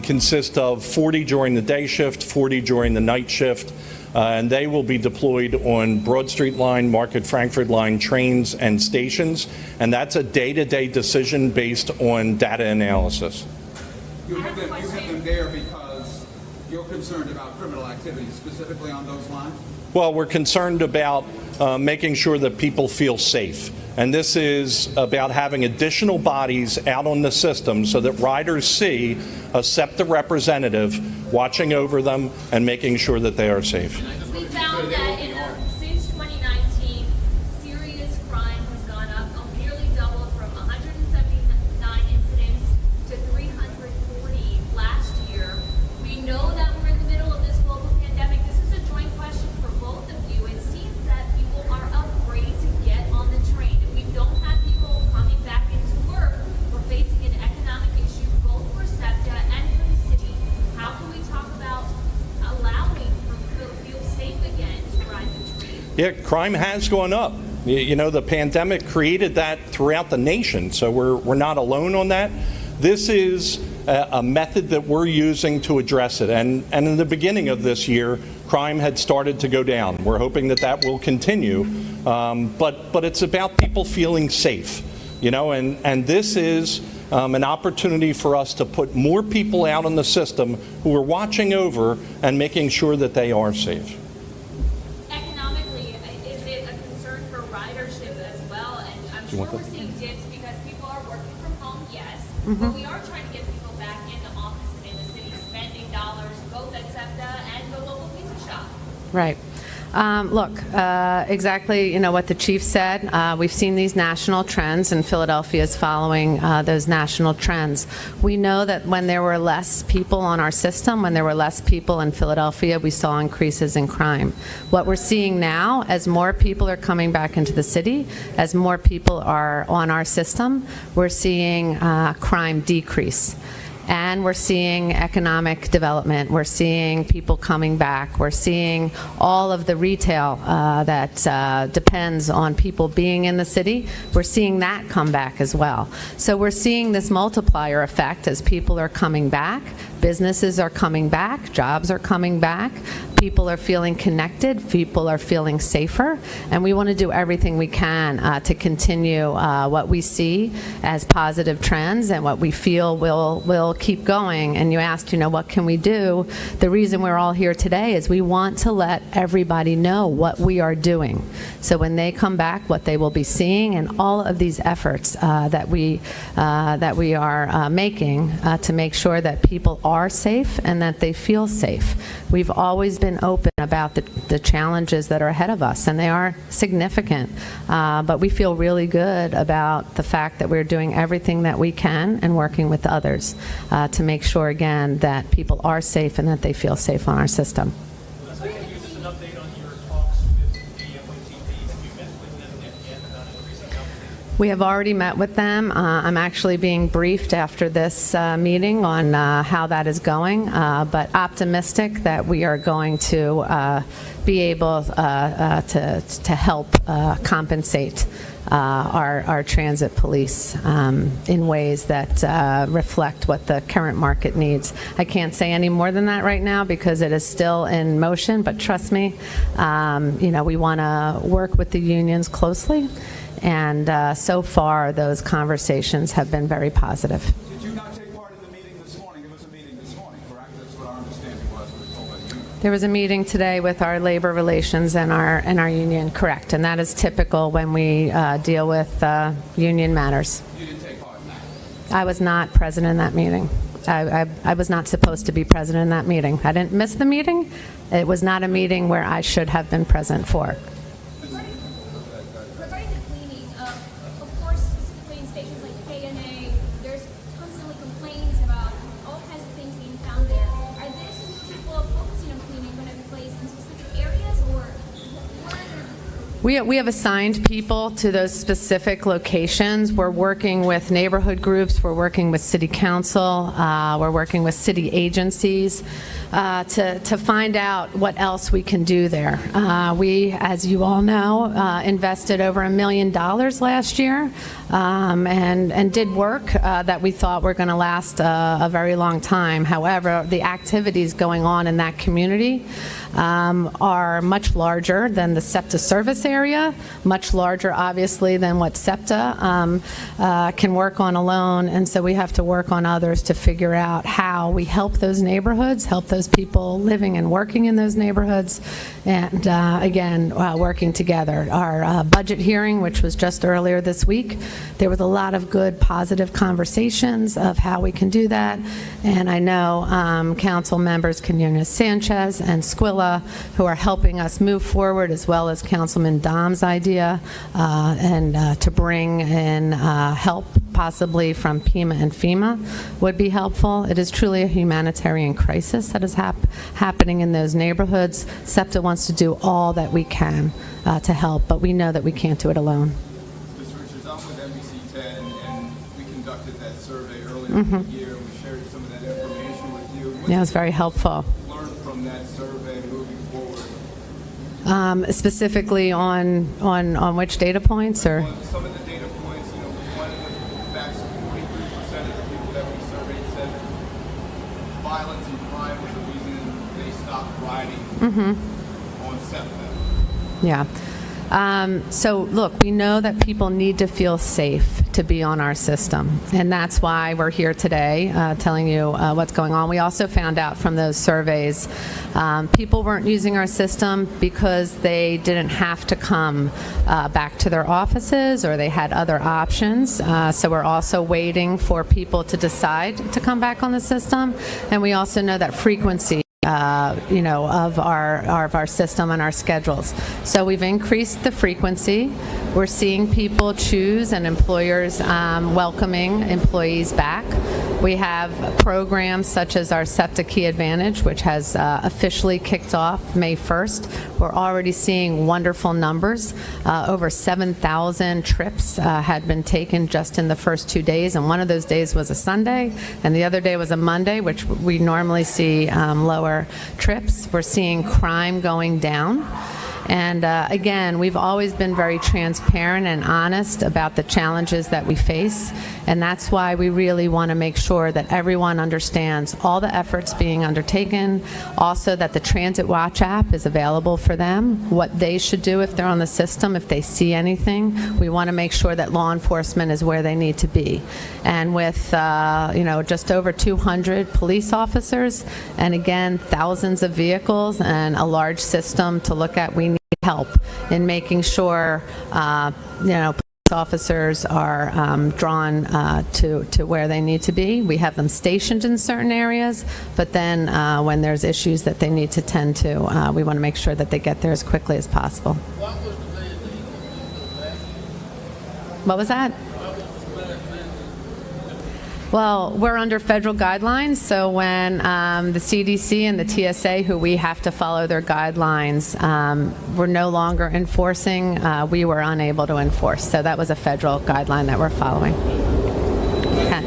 consist of 40 during the day shift, 40 during the night shift, and they will be deployed on Broad Street line, Market Frankfurt line trains and stations, and that's a day-to-day decision based on data analysis. You have them there because you're concerned about criminal activity, specifically on those lines? Well, we're concerned about making sure that people feel safe. And this is about having additional bodies out on the system so that riders see a SEPTA representative watching over them and making sure that they are safe. We found that since 2019, serious crime has gone up, nearly doubled from 179 incidents to 340 last year. We know that we're in the middle of this global pandemic. This is a joint question for both of you. It seems that people are afraid to get on the train. If we don't have people coming back into work, we're facing an economic issue both for SEPTA and for the city. How can we talk about allowing for people to feel safe again to ride the train? Yeah, crime has gone up. You know, the pandemic created that throughout the nation, so we're not alone on that. This is a method that we're using to address it. And in the beginning of this year, crime had started to go down. We're hoping that that will continue. But it's about people feeling safe, you know, and this is an opportunity for us to put more people out on the system who are watching over and making sure that they are safe. Economically, is it a concern for ridership as well? And I'm sure we're seeing dips because people are working from home, yes, but we are trying to get people back in the office and in the city spending dollars, both at SEPTA and the local pizza shop. Right. Look, exactly, you know, what the chief said. We've seen these national trends, and Philadelphia is following those national trends. We know that when there were less people on our system, when there were less people in Philadelphia, we saw increases in crime. What we're seeing now, as more people are coming back into the city, as more people are on our system, we're seeing crime decrease. And we're seeing economic development. We're seeing people coming back. We're seeing all of the retail that depends on people being in the city. We're seeing that come back as well. So we're seeing this multiplier effect as people are coming back. Businesses are coming back. Jobs are coming back. People are feeling connected. People are feeling safer. And we want to do everything we can to continue what we see as positive trends and what we feel will keep going. And you asked, you know, what can we do? The reason we're all here today is we want to let everybody know what we are doing. So when they come back, what they will be seeing, and all of these efforts that we are making to make sure that people are safe and that they feel safe. We've always been open about the challenges that are ahead of us, and they are significant. But we feel really good about the fact that we're doing everything that we can and working with others to make sure, again, that people are safe and that they feel safe on our system. We have already met with them. I'm actually being briefed after this meeting on how that is going, but optimistic that we are going to be able to help compensate our transit police in ways that reflect what the current market needs. I can't say any more than that right now because it is still in motion, but trust me, we want to work with the unions closely, and so far those conversations have been very positive. Did you not take part in the meeting this morning? It was a meeting this morning, correct? That's what our understanding was. We were told by the union. There was a meeting today with our labor relations and our union, correct, and that is typical when we deal with union matters. You didn't take part in that? I was not present in that meeting. I was not supposed to be present in that meeting. I didn't miss the meeting. It was not a meeting where I should have been present for. Regarding the cleaning, of course, specifically in stations like KNA, there's constantly complaints about all kinds of things being found there. Are these people focusing on cleaning going to be placed in specific areas, or what are their... We have assigned people to those specific locations. We're working with neighborhood groups. We're working with city council. We're working with city agencies to find out what else we can do there. We, as you all know, invested over $1 million last year and did work that we thought were going to last a very long time. However, the activities going on in that community are much larger than the SEPTA service area, much larger, obviously, than what SEPTA can work on alone, and so we have to work on others to figure out how we help those neighborhoods, help those people living and working in those neighborhoods, and again, working together. Our budget hearing, which was just earlier this week, there was a lot of good, positive conversations of how we can do that, and I know council members Quinones Sanchez and Squilla, who are helping us move forward, as well as Councilman Dom's idea, and to bring in help possibly from PEMA and FEMA would be helpful. It is truly a humanitarian crisis that is happening in those neighborhoods. SEPTA wants to do all that we can to help, but we know that we can't do it alone. Mr. Richards, I'm with NBC 10, and we conducted that survey earlier in the year. We shared some of that information with you. Yeah, it was very helpful. Learned from that survey moving forward. Specifically on which data points, or? Some of the data points, one of the facts, 43% of the people that we surveyed said violence and crime was the reason they stopped riding on SEPTA. Yeah. So look, we know that people need to feel safe to be on our system, and that's why we're here today telling you what's going on. We also found out from those surveys people weren't using our system because they didn't have to come back to their offices, or they had other options. So we're also waiting for people to decide to come back on the system, and we also know that frequency of our system and our schedules. So we've increased the frequency. We're seeing people choose, and employers welcoming employees back. We have programs such as our SEPTA Key Advantage, which has officially kicked off May 1st. We're already seeing wonderful numbers. Over 7,000 trips had been taken just in the first 2 days, and one of those days was a Sunday, and the other day was a Monday, which we normally see lower trips. We're seeing crime going down. And again, we've always been very transparent and honest about the challenges that we face, and that's why we really want to make sure that everyone understands all the efforts being undertaken, also that the Transit Watch app is available for them, what they should do if they're on the system, if they see anything. We want to make sure that law enforcement is where they need to be. And with just over 200 police officers, and again, thousands of vehicles and a large system to look at, we need help in making sure police officers are drawn to where they need to be. We have them stationed in certain areas, but then when there's issues that they need to tend to, we want to make sure that they get there as quickly as possible. What was that? Well, we're under federal guidelines, so when the CDC and the TSA, who we have to follow their guidelines, were no longer enforcing, we were unable to enforce. So that was a federal guideline that we're following. Okay.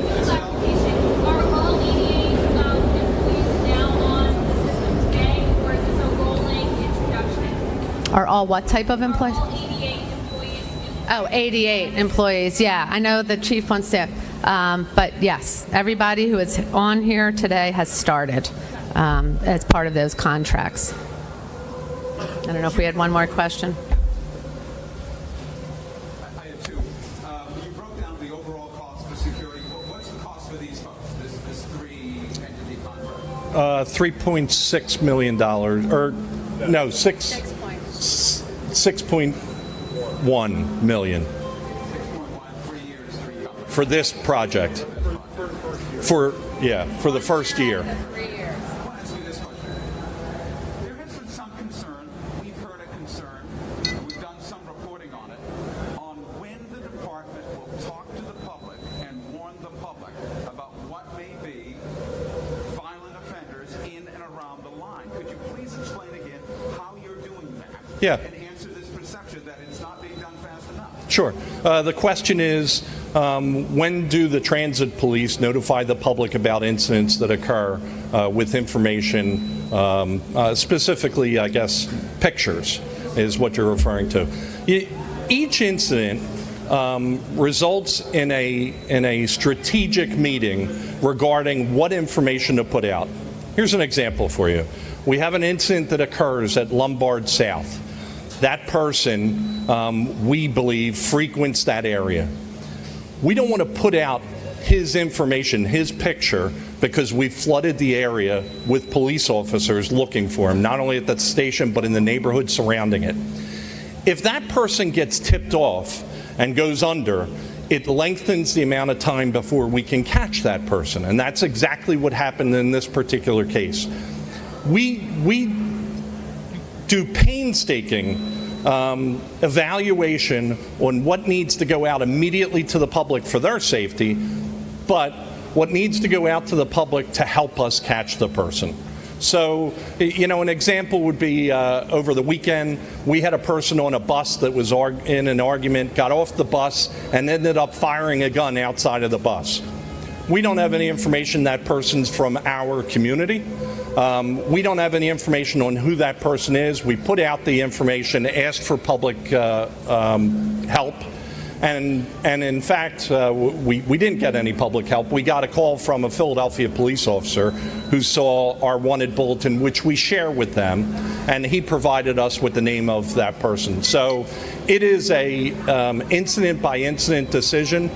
Are all 88 employees now on the system today, or is this a rolling introduction? Are all what type of employees? All 88 employees Oh, 88 employees. Yeah, I know the chief wants to, but yes, everybody who is on here today has started as part of those contracts. I don't know if we had one more question. I have two. You broke down the overall cost for security. What's the cost for these folks, this three-entity contract? $3.6 million, or no, 6.1 million for this project. For the first year. Yeah. And answer this perception that it's not being done fast enough. Sure. The question is, when do the transit police notify the public about incidents that occur with information, specifically, I guess, pictures is what you're referring to. Each incident results in a strategic meeting regarding what information to put out. Here's an example for you. We have an incident that occurs at Lombard South. That person, we believe, frequents that area. We don't want to put out his information, his picture, because we've flooded the area with police officers looking for him, not only at that station, but in the neighborhood surrounding it. If that person gets tipped off and goes under, it lengthens the amount of time before we can catch that person. And that's exactly what happened in this particular case. We do painstaking evaluation on what needs to go out immediately to the public for their safety, but what needs to go out to the public to help us catch the person. So, you know, an example would be over the weekend, we had a person on a bus that was in an argument, got off the bus, and ended up firing a gun outside of the bus. We don't have any information that person's from our community. We don't have any information on who that person is. We put out the information, asked for public help, and in fact, we didn't get any public help. We got a call from a Philadelphia police officer who saw our wanted bulletin, which we share with them, and he provided us with the name of that person. So it is a incident-by-incident decision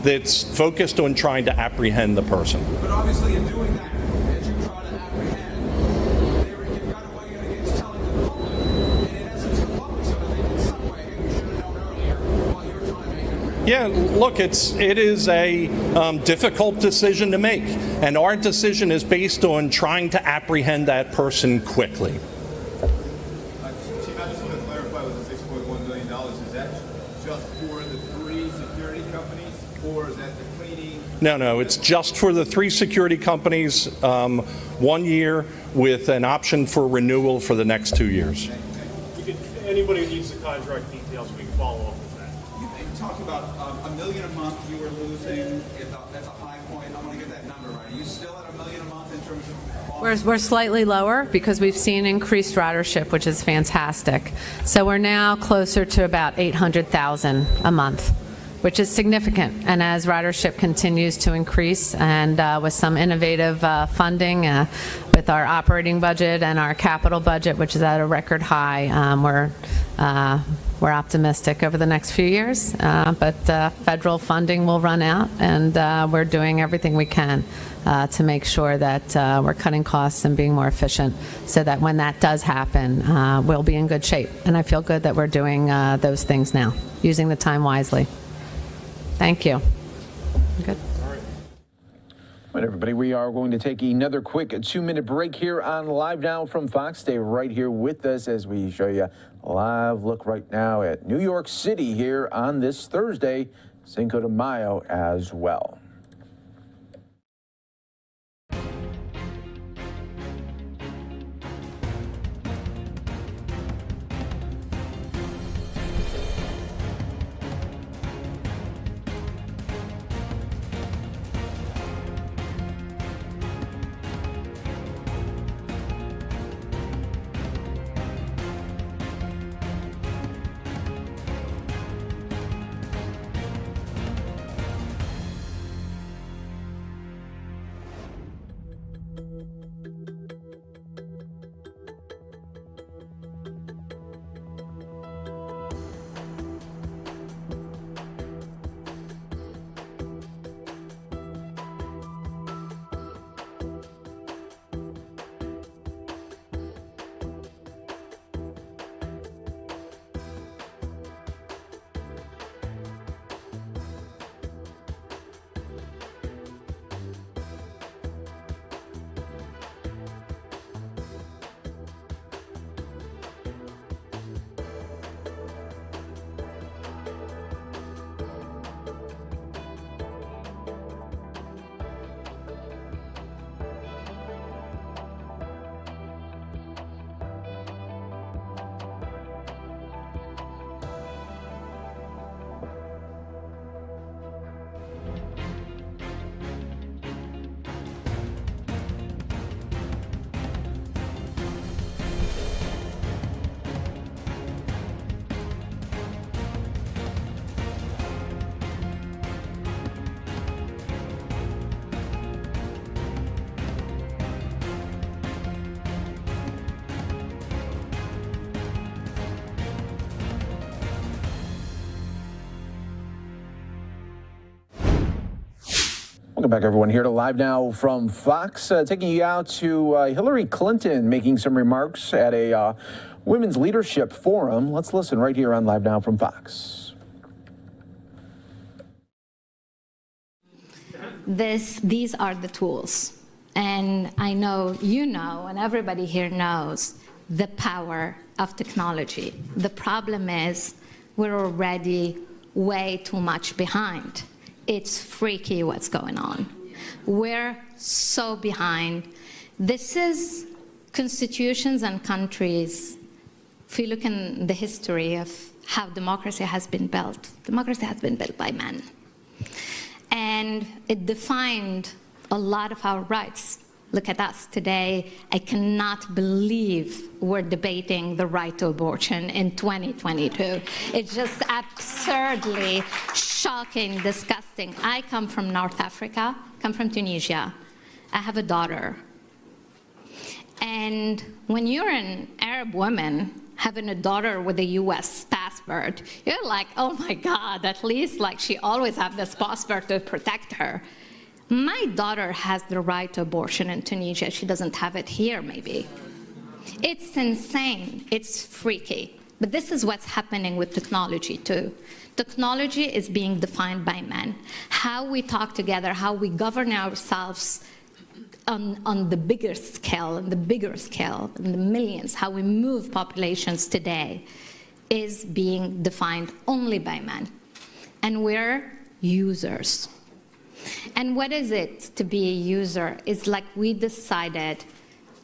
that's focused on trying to apprehend the person. But obviously in doing that, as you try to apprehend, you've got a way against telling the public, and in essence the public sort of think in some way, hey, we should have known earlier while you're trying to make it. Yeah, look, it is a difficult decision to make, and our decision is based on trying to apprehend that person quickly. Chief, I just want to clarify with the $6.1 million, is that just for the 3 security companies, or is that the cleaning? No, it's just for the 3 security companies, 1 year with an option for renewal for the next 2 years. Anybody who needs the contract details, we can follow up with that. You talked about $1 million a month you were losing at the high point. I want to get that number right. Are you still at $1 million a month in terms of cost? We're slightly lower because we've seen increased ridership, which is fantastic. So we're now closer to about $800,000 a month, which is significant. And as ridership continues to increase, and with some innovative funding with our operating budget and our capital budget, which is at a record high, we're optimistic over the next few years. But federal funding will run out, and we're doing everything we can to make sure that we're cutting costs and being more efficient, so that when that does happen, we'll be in good shape. And I feel good that we're doing those things now, using the time wisely. Thank you. Good. All right, everybody, we are going to take another quick 2-minute break here on Live Now from Fox. Stay right here with us as we show you a live look right now at New York City here on this Thursday, Cinco de Mayo as well. Welcome back, everyone, here to Live Now from Fox, taking you out to Hillary Clinton making some remarks at a women's leadership forum. Let's listen right here on Live Now from Fox. These are the tools. And I know you know, and everybody here knows, the power of technology. The problem is we're already way too much behind. It's freaky what's going on. We're so behind. This is constitutions and countries. If you look in the history of how democracy has been built by men. And it defined a lot of our rights. Look at us today. I cannot believe we're debating the right to abortion in 2022. It's just absurdly shocking, disgusting. I come from North Africa, come from Tunisia. I have a daughter. And when you're an Arab woman having a daughter with a US passport, you're like, oh my God, at least like she always have this passport to protect her. My daughter has the right to abortion in Tunisia. She doesn't have it here, maybe. It's insane. It's freaky. But this is what's happening with technology, too. Technology is being defined by men. How we talk together, how we govern ourselves on the bigger scale, in the millions, how we move populations today is being defined only by men. And we're users. And what is it to be a user? It's like we decided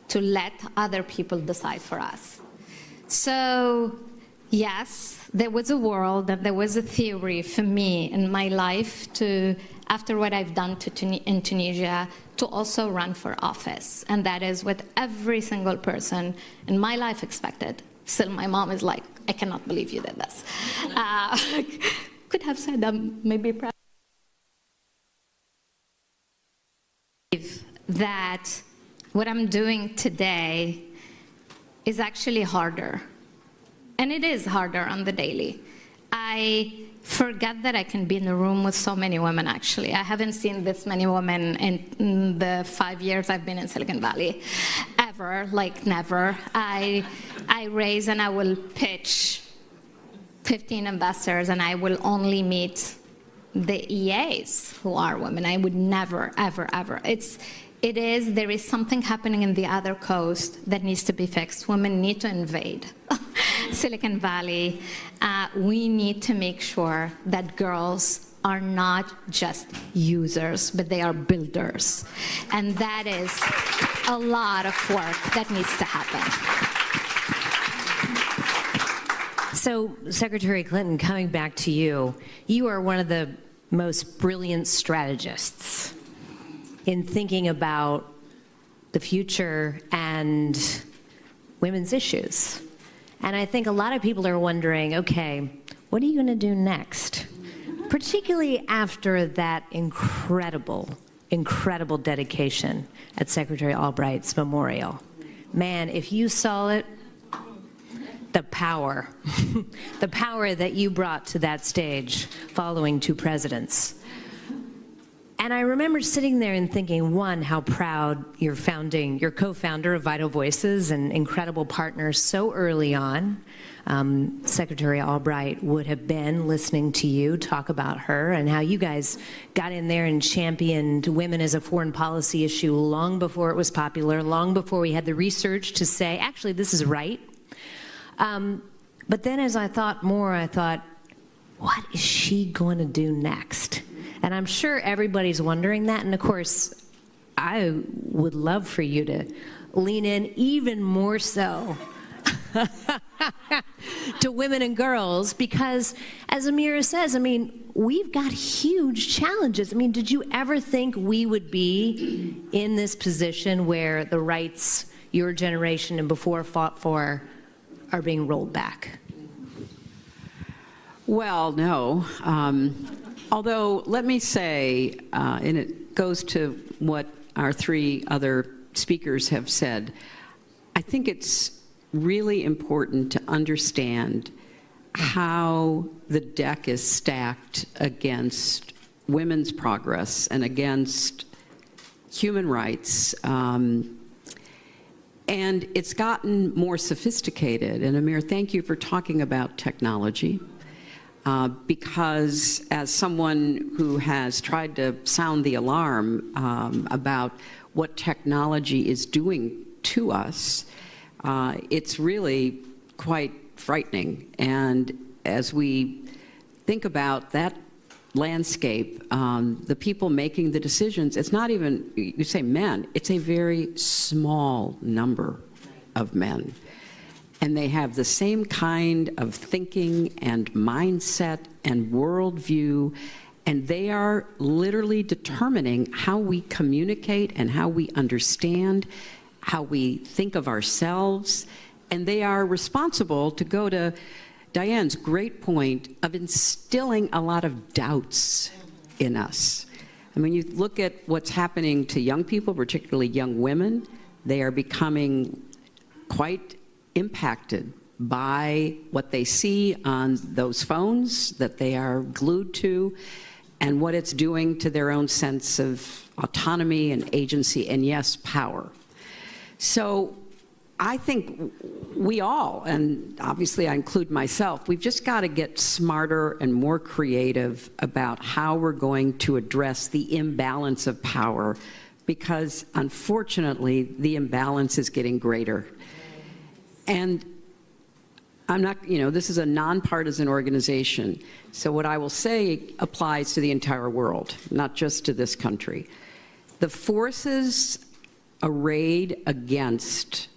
to let other people decide for us. So yes, there was a world and there was a theory for me in my life to, after what I've done in Tunisia, to also run for office. And that is what every single person in my life expected. Still, my mom is like, I cannot believe you did this. Could have said maybe proud. That what I'm doing today is actually harder. And it is harder on the daily. I forget that I can be in a room with so many women, actually. I haven't seen this many women in the 5 years I've been in Silicon Valley, ever, like never. I raise and I will pitch 15 investors and I will only meet the EAs who are women. I would never, ever, ever. There is something happening in the other coast that needs to be fixed. Women need to invade Silicon Valley. We need to make sure that girls are not just users, but they are builders. And that is a lot of work that needs to happen. So, Secretary Clinton, coming back to you, you are one of the most brilliant strategists in thinking about the future and women's issues. And I think a lot of people are wondering, okay, what are you going to do next? Particularly after that incredible, incredible dedication at Secretary Albright's memorial. Man, if you saw it, the power, the power that you brought to that stage following two presidents. And I remember sitting there and thinking, one, how proud your co-founder of Vital Voices and incredible partner so early on, Secretary Albright, would have been listening to you talk about her and how you guys got in there and championed women as a foreign policy issue long before it was popular, long before we had the research to say, actually, this is right. But then as I thought more, I thought, what is she going to do next? And I'm sure everybody's wondering that. And of course, I would love for you to lean in even more so to women and girls, because as Amira says, I mean, we've got huge challenges. I mean, did you ever think we would be in this position where the rights your generation and before fought for are being rolled back? Well, no. Although, let me say, and it goes to what our three other speakers have said, I think it's really important to understand how the deck is stacked against women's progress and against human rights. And it's gotten more sophisticated. And Amir, thank you for talking about technology. Because as someone who has tried to sound the alarm about what technology is doing to us, it's really quite frightening. And as we think about that landscape, the people making the decisions, it's not even, you say men, it's a very small number of men. And they have the same kind of thinking and mindset and worldview, and they are literally determining how we communicate and how we understand, how we think of ourselves, and they are responsible, to go to Diane's great point, of instilling a lot of doubts in us. And when you look at what's happening to young people, particularly young women, they are becoming quite impacted by what they see on those phones that they are glued to, and what it's doing to their own sense of autonomy and agency, and yes, power. So I think we all, and obviously I include myself, we've just got to get smarter and more creative about how we're going to address the imbalance of power, because unfortunately the imbalance is getting greater. And I'm not, this is a nonpartisan organization, so what I will say applies to the entire world, not just to this country. The forces arrayed against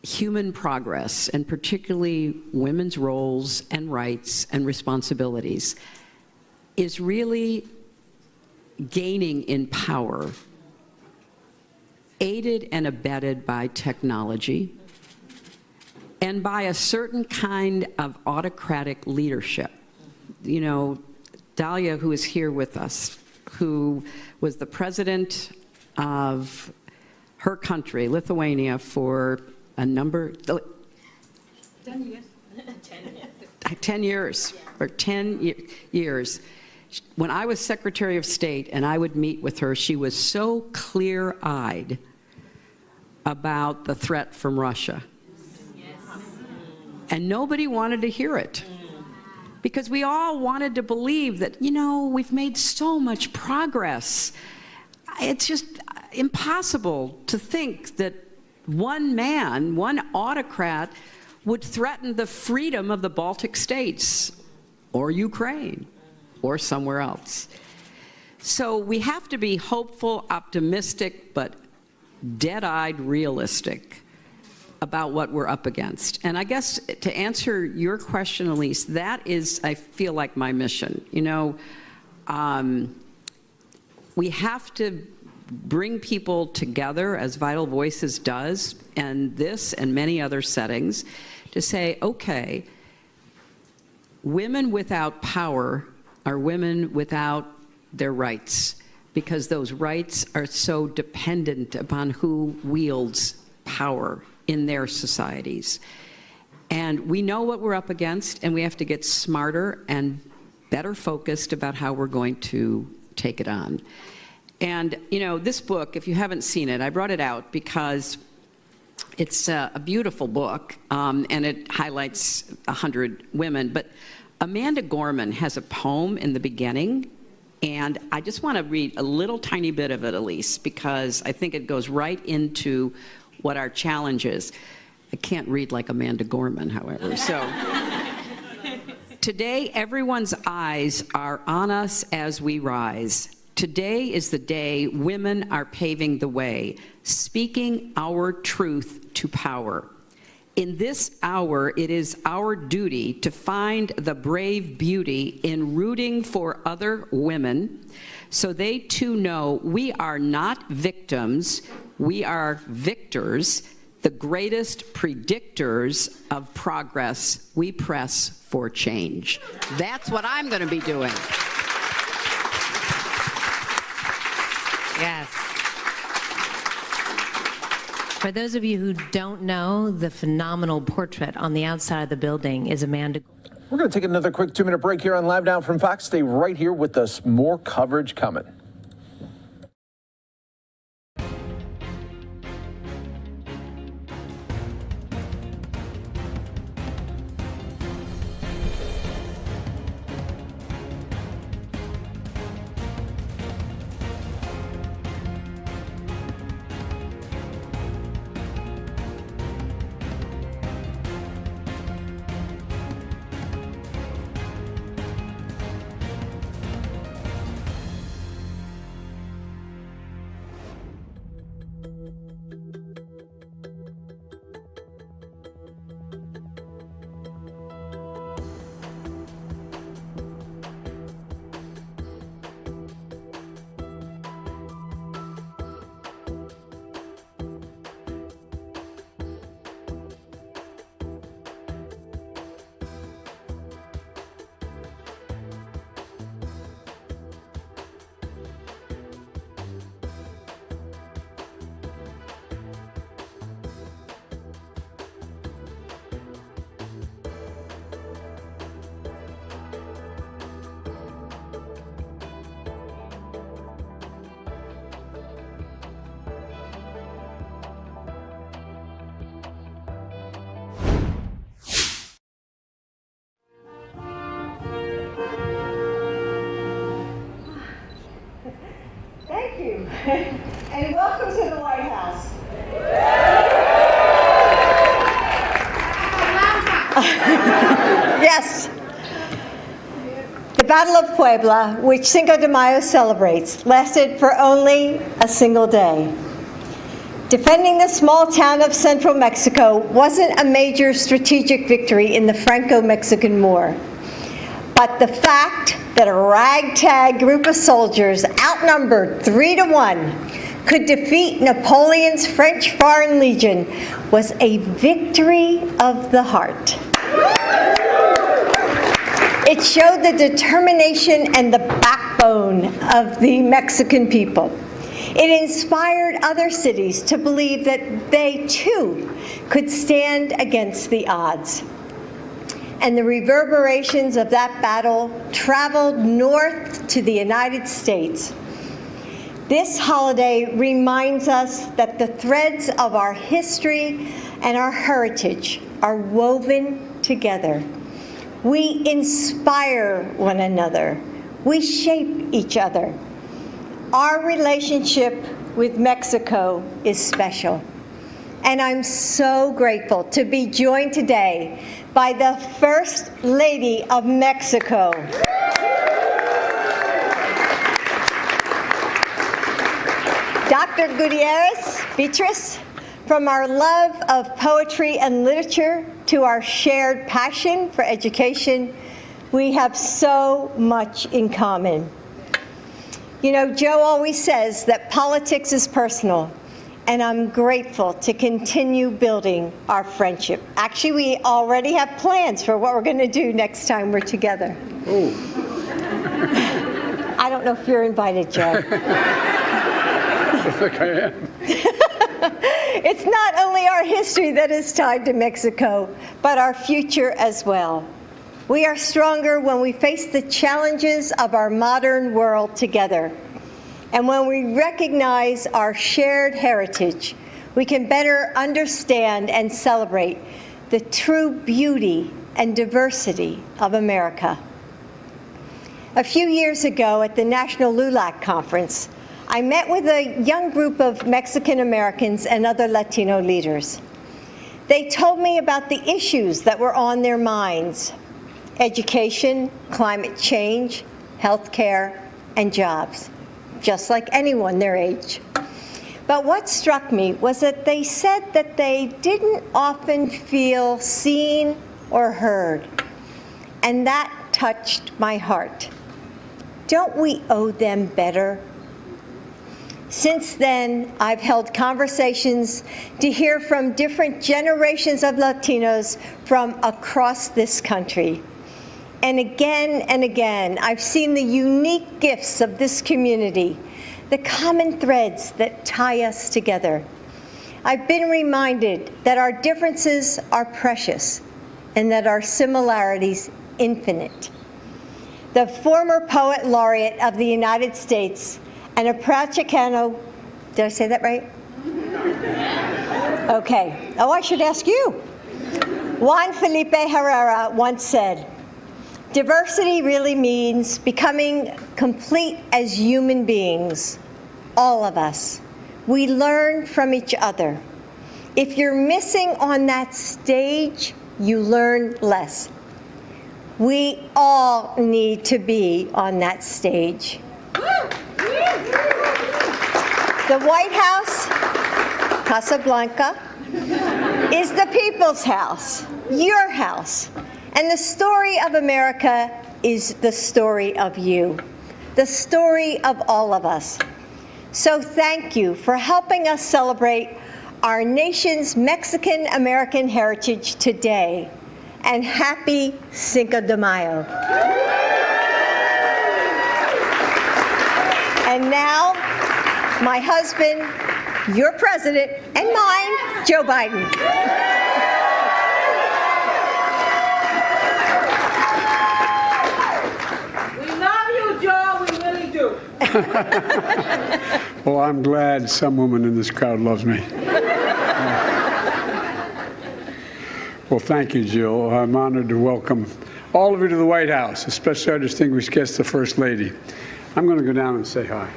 human progress, and particularly women's roles and rights and responsibilities, is really gaining in power, aided and abetted by technology and by a certain kind of autocratic leadership. Dalia, who is here with us, who was the president of her country, Lithuania, for a number, 10 years. 10 years, or 10 years. When I was Secretary of State and I would meet with her, she was so clear-eyed about the threat from Russia. And nobody wanted to hear it, because we all wanted to believe that, we've made so much progress. It's just impossible to think that one man, one autocrat, would threaten the freedom of the Baltic states or Ukraine or somewhere else. So we have to be hopeful, optimistic, but dead-eyed realistic about what we're up against. And I guess to answer your question, Elise, that is, I feel like, my mission. We have to bring people together, as Vital Voices does, and this and many other settings, to say, okay, women without power are women without their rights, because those rights are so dependent upon who wields power in their societies. And we know what we're up against, and we have to get smarter and better focused about how we're going to take it on. And, this book, if you haven't seen it, I brought it out because it's a beautiful book, and it highlights 100 women. But Amanda Gorman has a poem in the beginning, and I just want to read a little tiny bit of it, Elise, because I think it goes right into what our challenge is. I can't read like Amanda Gorman, however. So, today, everyone's eyes are on us as we rise. Today is the day women are paving the way, speaking our truth to power. In this hour, it is our duty to find the brave beauty in rooting for other women, so they too know we are not victims, we are victors, the greatest predictors of progress. We press for change. That's what I'm going to be doing. Yes. For those of you who don't know, the phenomenal portrait on the outside of the building is Amanda. We're going to take another quick 2-minute break here on Live Now from Fox. Stay right here with us. More coverage coming. Thank you, and welcome to the White House. Yes. The Battle of Puebla, which Cinco de Mayo celebrates, lasted for only a single day. Defending the small town of central Mexico wasn't a major strategic victory in the Franco-Mexican War. But the fact that a ragtag group of soldiers, outnumbered 3-1, could defeat Napoleon's French Foreign Legion was a victory of the heart. It showed the determination and the backbone of the Mexican people. It inspired other cities to believe that they, too, could stand against the odds. And the reverberations of that battle traveled north to the United States. This holiday reminds us that the threads of our history and our heritage are woven together. We inspire one another. We shape each other. Our relationship with Mexico is special. And I'm so grateful to be joined today by the First Lady of Mexico. Dr. Gutierrez Beatriz, from our love of poetry and literature to our shared passion for education, we have so much in common. You know, Joe always says that politics is personal, and I'm grateful to continue building our friendship. Actually, we already have plans for what we're going to do next time we're together. Oh. I don't know if you're invited, Joe. I think I am. It's not only our history that is tied to Mexico, but our future as well. We are stronger when we face the challenges of our modern world together. And when we recognize our shared heritage, we can better understand and celebrate the true beauty and diversity of America. A few years ago at the National LULAC Conference, I met with a young group of Mexican Americans and other Latino leaders. They told me about the issues that were on their minds: education, climate change, healthcare, and jobs, just like anyone their age. But what struck me was that they said that they didn't often feel seen or heard, and that touched my heart. Don't we owe them better? Since then, I've held conversations to hear from different generations of Latinos from across this country. And again, I've seen the unique gifts of this community, the common threads that tie us together. I've been reminded that our differences are precious and that our similarities infinite. The former poet laureate of the United States and a proud Chicano, did I say that right? Okay. Oh, I should ask you. Juan Felipe Herrera once said, "Diversity really means becoming complete as human beings, all of us. We learn from each other. If you're missing on that stage, you learn less." We all need to be on that stage. The White House, Casablanca, is the people's house, your house. And the story of America is the story of you, the story of all of us. So thank you for helping us celebrate our nation's Mexican-American heritage today. And happy Cinco de Mayo. And now, my husband, your president, and mine, Joe Biden. We love you, Joe. We really do. Well, I'm glad some woman in this crowd loves me. Well, thank you, Jill. I'm honored to welcome all of you to the White House, especially our distinguished guest, the First Lady. I'm going to go down and say hi.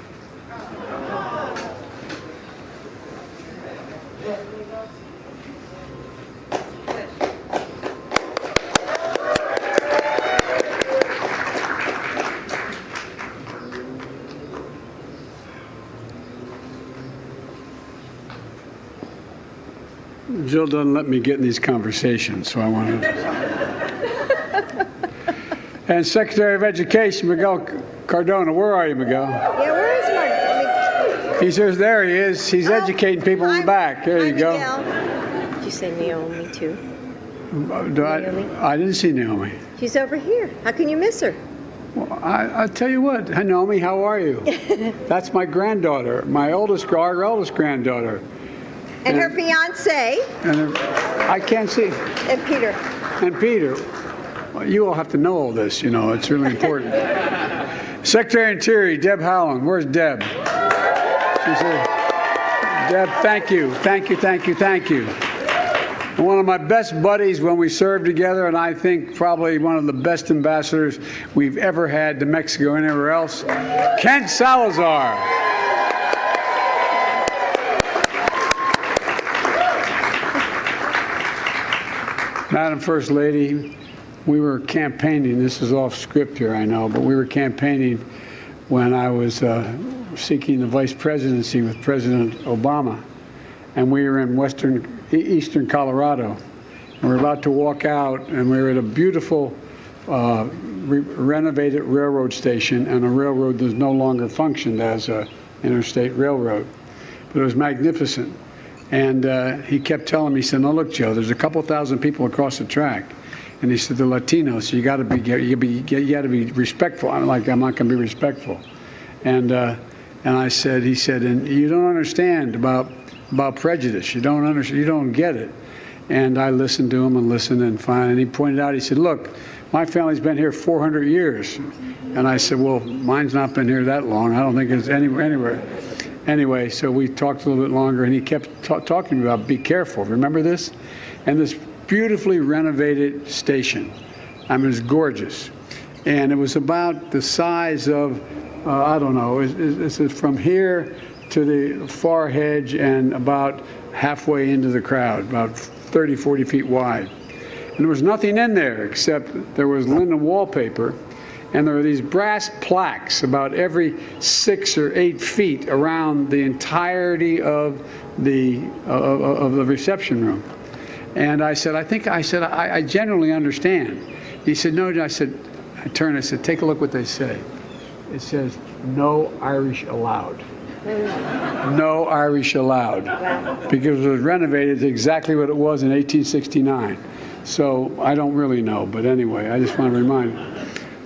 Jill doesn't let me get in these conversations, so I want to. And Secretary of Education, Miguel Cardona. Where are you, Miguel? Yeah, where is Marvin? He says, there he is. He's educating people in the back. There you go. Miguel. Did you say Naomi, too? I didn't see Naomi. She's over here. How can you miss her? Well, I'll tell you what. Hi, Naomi, how are you? That's my granddaughter, our eldest granddaughter. And her fiance. And I can't see. And Peter. And Peter. Well, you all have to know all this, you know. It's really important. Secretary of Interior, Deb Howland. Where's Deb? She said, Deb, thank you. Thank you, thank you, thank you. And one of my best buddies when we served together, and I think probably one of the best ambassadors we've ever had to Mexico and anywhere else, Kent Salazar. Madam First Lady, we were campaigning. This is off script here, I know, but we were campaigning when I was seeking the vice presidency with President Obama. And we were in eastern Colorado. And we were about to walk out, and we were at a beautiful renovated railroad station, and a railroad that no longer functioned as an interstate railroad. But it was magnificent. And he kept telling me, he said, "No, look, Joe, there's a couple thousand people across the track." And he said, "They're Latinos, so you got to be respectful." I'm like, "I'm not going to be respectful." And I said, he said, "And you don't understand about prejudice. You don't get it." And I listened to him and listened, and finally he pointed out, he said, "Look, my family's been here 400 years." And I said, "Well, mine's not been here that long. I don't think it's anywhere." Anyway, so we talked a little bit longer, and he kept talking about, be careful. Remember this? And this beautifully renovated station. I mean, it's gorgeous. And it was about the size of, I don't know, it's from here to the far hedge and about halfway into the crowd, about 30, 40 feet wide. And there was nothing in there except there was linen wallpaper, and there were these brass plaques about every 6 or 8 feet around the entirety of the reception room. And I said, I generally understand. He said, "No," I said, I turned, I said, "Take a look what they say." It says, "No Irish allowed." No Irish allowed. Because it was renovated exactly what it was in 1869. So I don't really know, but anyway, I just want to remind you.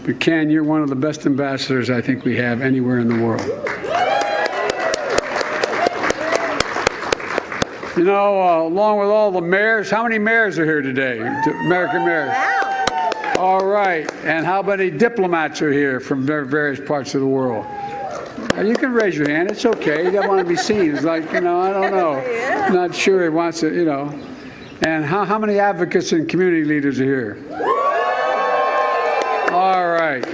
But Ken, you're one of the best ambassadors I think we have anywhere in the world. You know, along with all the mayors, how many mayors are here today? American mayors. Wow. All right. And how many diplomats are here from various parts of the world? You can raise your hand. It's okay. You don't want to be seen. It's like, I don't know. Not sure he wants to, And how many advocates and community leaders are here? All right.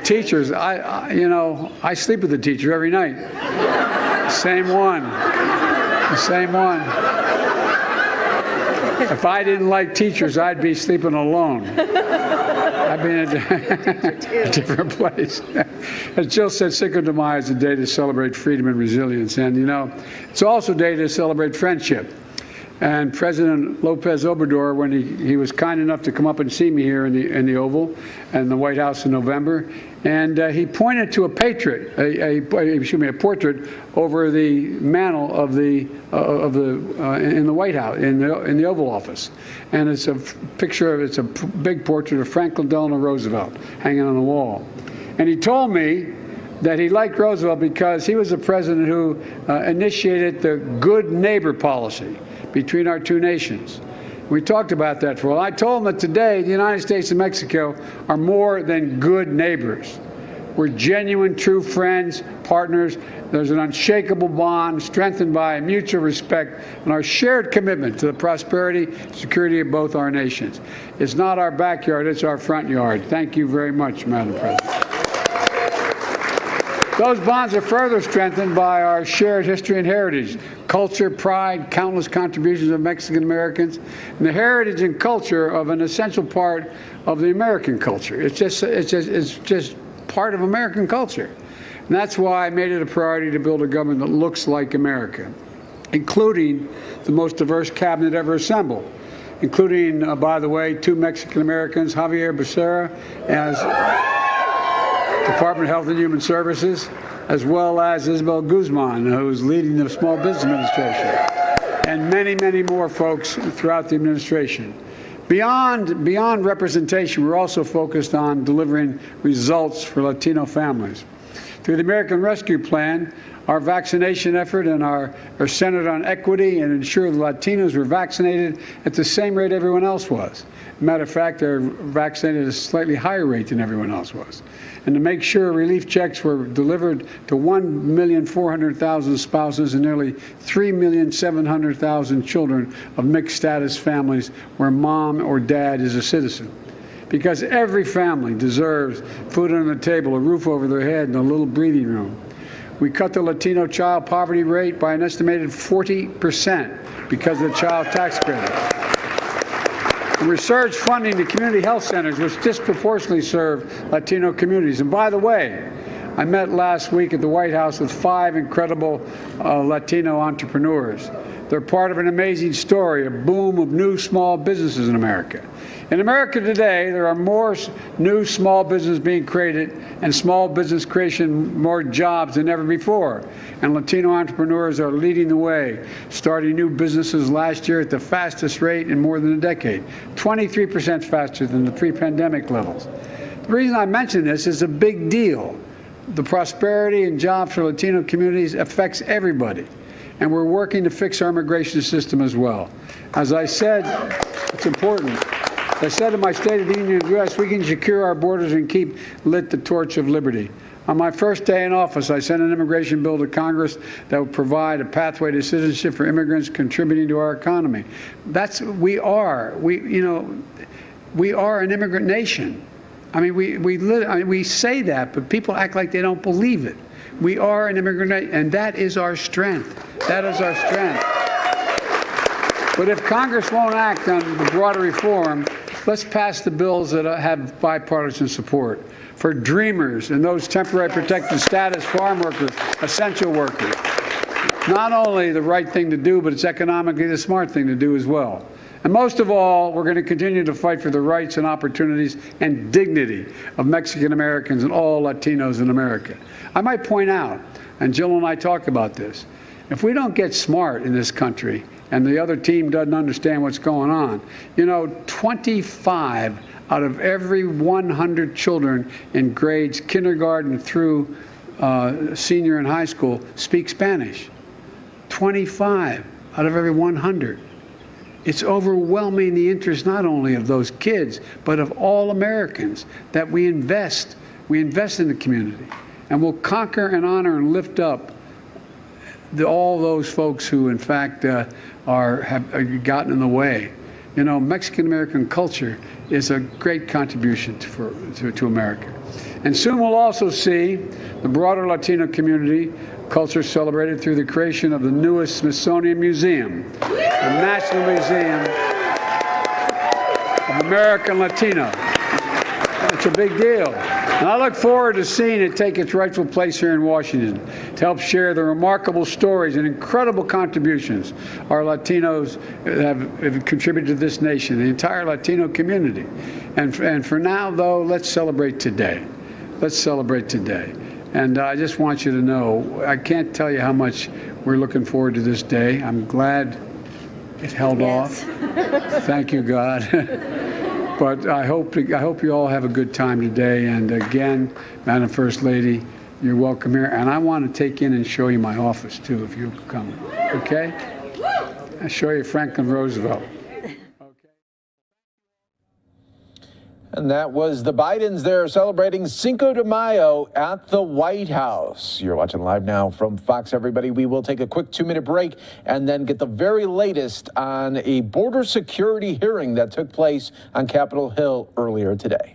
Teachers, I sleep with the teacher every night. Same one. The same one. If I didn't like teachers, I'd be sleeping alone. I'd be in a different place. As Jill said, Cinco de Mayo is a day to celebrate freedom and resilience. And, it's also a day to celebrate friendship. And President Lopez Obrador, when he was kind enough to come up and see me here in the Oval and the White House in November, and he pointed to a portrait over the mantle of in the White House in the Oval Office, and it's a big portrait of Franklin Delano Roosevelt hanging on the wall, and he told me that he liked Roosevelt because he was the president who initiated the good neighbor policy between our two nations. We talked about that for a while. I told him that today the United States and Mexico are more than good neighbors. We're genuine, true friends, partners. There's an unshakable bond strengthened by mutual respect and our shared commitment to the prosperity and security of both our nations. It's not our backyard, it's our front yard. Thank you very much, Madam President. Those bonds are further strengthened by our shared history and heritage, culture, pride, countless contributions of Mexican Americans, and the heritage and culture of an essential part of the American culture. It's just part of American culture. And that's why I made it a priority to build a government that looks like America, including the most diverse cabinet ever assembled, including, by the way, 2 Mexican Americans, Javier Becerra as Department of Health and Human Services, as well as Isabel Guzman, who's leading the Small Business Administration, and many, many more folks throughout the administration. Beyond representation, we're also focused on delivering results for Latino families. Through the American Rescue Plan, our vaccination effort and are centered on equity and ensure the Latinos were vaccinated at the same rate everyone else was. Matter of fact, they're vaccinated at a slightly higher rate than everyone else was. And to make sure relief checks were delivered to 1,400,000 spouses and nearly 3,700,000 children of mixed status families where mom or dad is a citizen. Because every family deserves food on the table, a roof over their head, and a little breathing room. We cut the Latino child poverty rate by an estimated 40% because of the child tax credit. And we surged funding to community health centers, which disproportionately serve Latino communities. And by the way, I met last week at the White House with 5 incredible Latino entrepreneurs. They're part of an amazing story, a boom of new small businesses in America. In America today, there are more new small businesses being created and small business creation more jobs than ever before. And Latino entrepreneurs are leading the way, starting new businesses last year at the fastest rate in more than a decade, 23% faster than the pre-pandemic levels. The reason I mention this is a big deal. The prosperity and jobs for Latino communities affects everybody. And we're working to fix our immigration system as well. As I said, it's important. As I said in my State of the Union address, we can secure our borders and keep lit the torch of liberty. On my first day in office, I sent an immigration bill to Congress that would provide a pathway to citizenship for immigrants contributing to our economy. We are an immigrant nation. I mean, we say that, but people act like they don't believe it. We are an immigrant nation, and that is our strength. That is our strength. But if Congress won't act on the broader reform, let's pass the bills that have bipartisan support for dreamers and those temporary protected status farm workers, essential workers. Not only the right thing to do, but it's economically the smart thing to do as well. And most of all, we're going to continue to fight for the rights and opportunities and dignity of Mexican Americans and all Latinos in America. I might point out, and Jill and I talk about this, if we don't get smart in this country and the other team doesn't understand what's going on, 25 out of every 100 children in grades kindergarten through senior in high school speak Spanish. 25 out of every 100. It's overwhelming the interest not only of those kids, but of all Americans, that we invest in the community. And we'll conquer and honor and lift up all those folks who, in fact, have gotten in the way. You know, Mexican-American culture is a great contribution to America. And soon we'll also see the broader Latino community culture celebrated through the creation of the newest Smithsonian Museum, the National Museum of American Latino. It's a big deal. And I look forward to seeing it take its rightful place here in Washington to help share the remarkable stories and incredible contributions our Latinos have contributed to this nation, the entire Latino community. And for now, though, let's celebrate today. Let's celebrate today. And I just want you to know, I can't tell you how much we're looking forward to this day. I'm glad it held off. Thank you, God. But I hope you all have a good time today. And again, Madam First Lady, you're welcome here. And I want to take in and show you my office, too, if you'll come. Okay? I'll show you Franklin Roosevelt. And that was the Bidens there celebrating Cinco de Mayo at the White House. You're watching Live Now from Fox, everybody. We will take a quick 2-minute break and then get the very latest on a border security hearing that took place on Capitol Hill earlier today.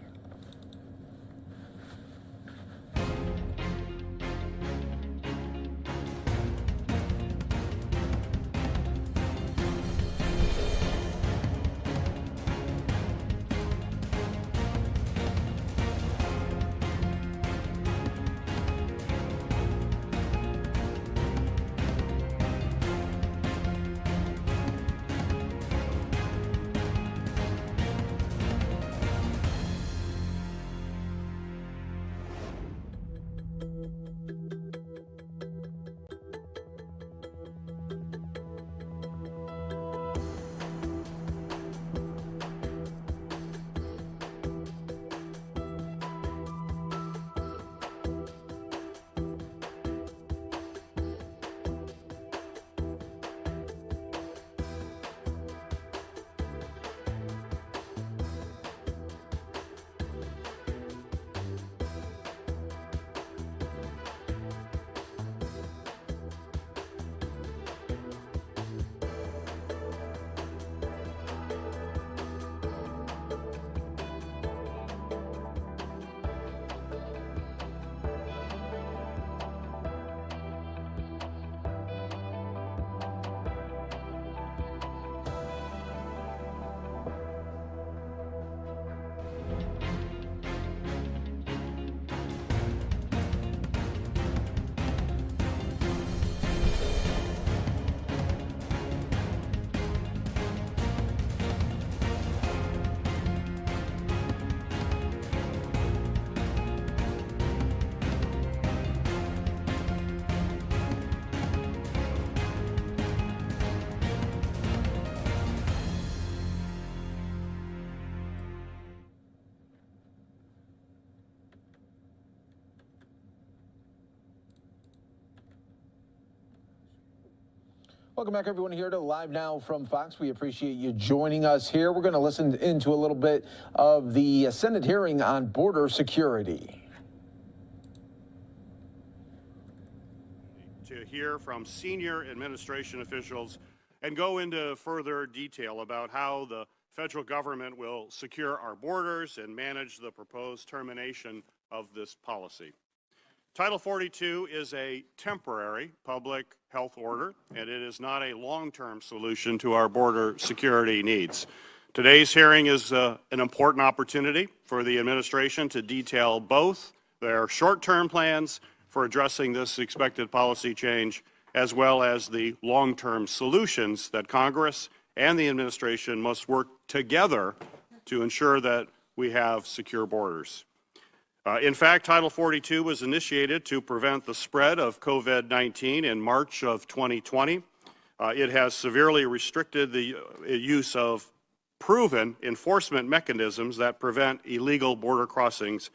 Welcome back, everyone, here to Live Now from Fox. We appreciate you joining us here. We're going to listen into a little bit of the Senate hearing on border security. To hear from senior administration officials and go into further detail about how the federal government will secure our borders and manage the proposed termination of this policy. Title 42 is a temporary public health order, and it is not a long-term solution to our border security needs. Today's hearing is an important opportunity for the administration to detail both their short-term plans for addressing this expected policy change, as well as the long-term solutions that Congress and the administration must work together to ensure that we have secure borders. In fact, Title 42 was initiated to prevent the spread of COVID-19 in March of 2020. It has severely restricted the use of proven enforcement mechanisms that prevent illegal border crossings,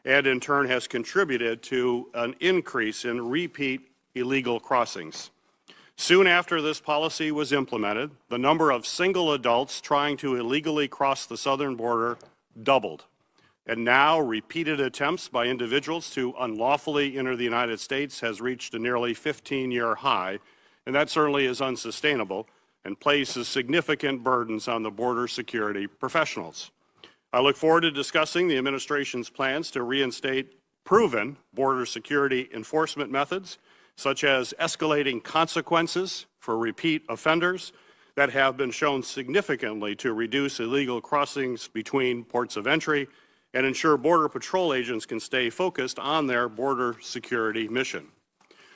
and in turn has contributed to an increase in repeat illegal crossings. Soon after this policy was implemented, the number of single adults trying to illegally cross the southern border doubled. And now repeated attempts by individuals to unlawfully enter the United States has reached a nearly 15-year high, and that certainly is unsustainable and places significant burdens on the border security professionals. I look forward to discussing the administration's plans to reinstate proven border security enforcement methods, such as escalating consequences for repeat offenders that have been shown significantly to reduce illegal crossings between ports of entry and ensure Border Patrol agents can stay focused on their border security mission.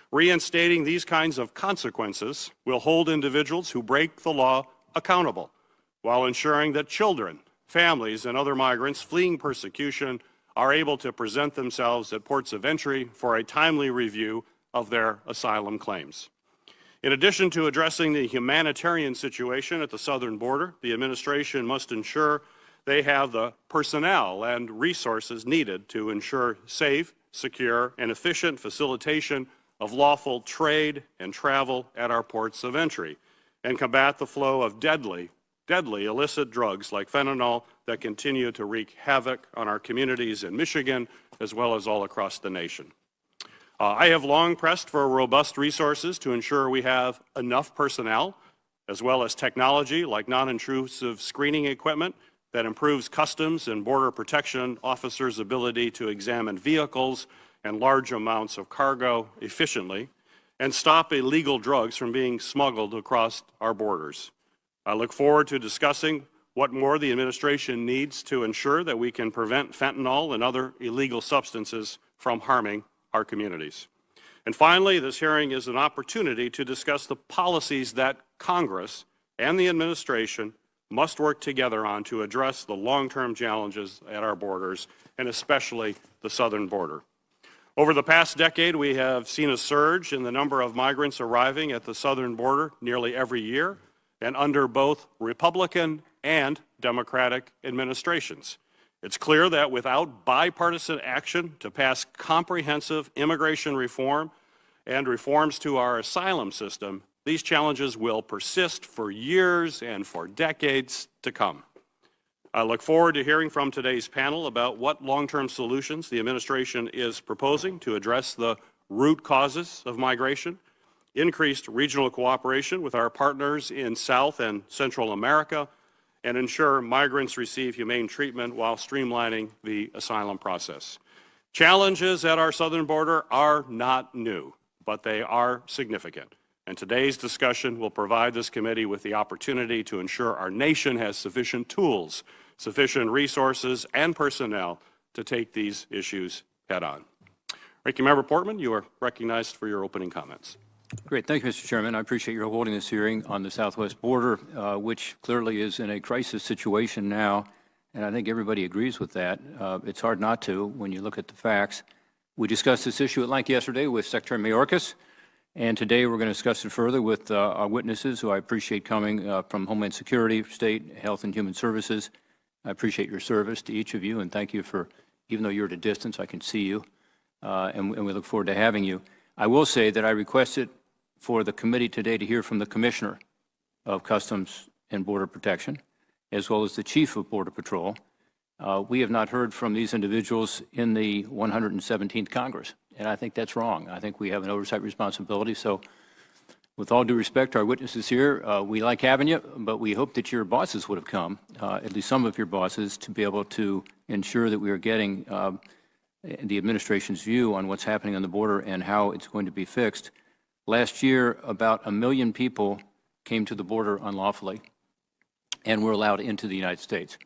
Reinstating these kinds of consequences will hold individuals who break the law accountable, while ensuring that children, families, and other migrants fleeing persecution are able to present themselves at ports of entry for a timely review of their asylum claims. In addition to addressing the humanitarian situation at the southern border, the administration must ensure they have the personnel and resources needed to ensure safe, secure, and efficient facilitation of lawful trade and travel at our ports of entry, and combat the flow of deadly illicit drugs like fentanyl that continue to wreak havoc on our communities in Michigan as well as all across the nation. I have long pressed for robust resources to ensure we have enough personnel as well as technology like non-intrusive screening equipment that improves Customs and Border Protection officers' ability to examine vehicles and large amounts of cargo efficiently and stop illegal drugs from being smuggled across our borders. I look forward to discussing what more the administration needs to ensure that we can prevent fentanyl and other illegal substances from harming our communities. And finally, this hearing is an opportunity to discuss the policies that Congress and the administration must work together on to address the long-term challenges at our borders, and especially the southern border. Over the past decade, we have seen a surge in the number of migrants arriving at the southern border nearly every year, and under both Republican and Democratic administrations. It's clear that without bipartisan action to pass comprehensive immigration reform and reforms to our asylum system, these challenges will persist for years and for decades to come. I look forward to hearing from today's panel about what long-term solutions the administration is proposing to address the root causes of migration, increased regional cooperation with our partners in South and Central America, and ensure migrants receive humane treatment while streamlining the asylum process. Challenges at our southern border are not new, but they are significant. And today's discussion will provide this committee with the opportunity to ensure our nation has sufficient tools, sufficient resources, and personnel to take these issues head on. Ranking Member Portman, you are recognized for your opening comments. Great. Thank you, Mr. Chairman. I appreciate your holding this hearing on the southwest border, which clearly is in a crisis situation now, and I think everybody agrees with that. It's hard not to when you look at the facts. We discussed this issue at length yesterday with Secretary Mayorkas, and today we're going to discuss it further with our witnesses, who I appreciate coming from Homeland Security, State, Health and Human Services. I appreciate your service to each of you, and thank you for, even though you're at a distance, I can see you, and we look forward to having you. I will say that I requested for the committee today to hear from the Commissioner of Customs and Border Protection, as well as the Chief of Border Patrol. We have not heard from these individuals in the 117th Congress, and I think that's wrong. I think we have an oversight responsibility. So with all due respect to our witnesses here, we like having you, but we hope that your bosses would have come, at least some of your bosses, to be able to ensure that we are getting the administration's view on what's happening on the border and how it's going to be fixed. Last year, about 1 million people came to the border unlawfully and were allowed into the United States.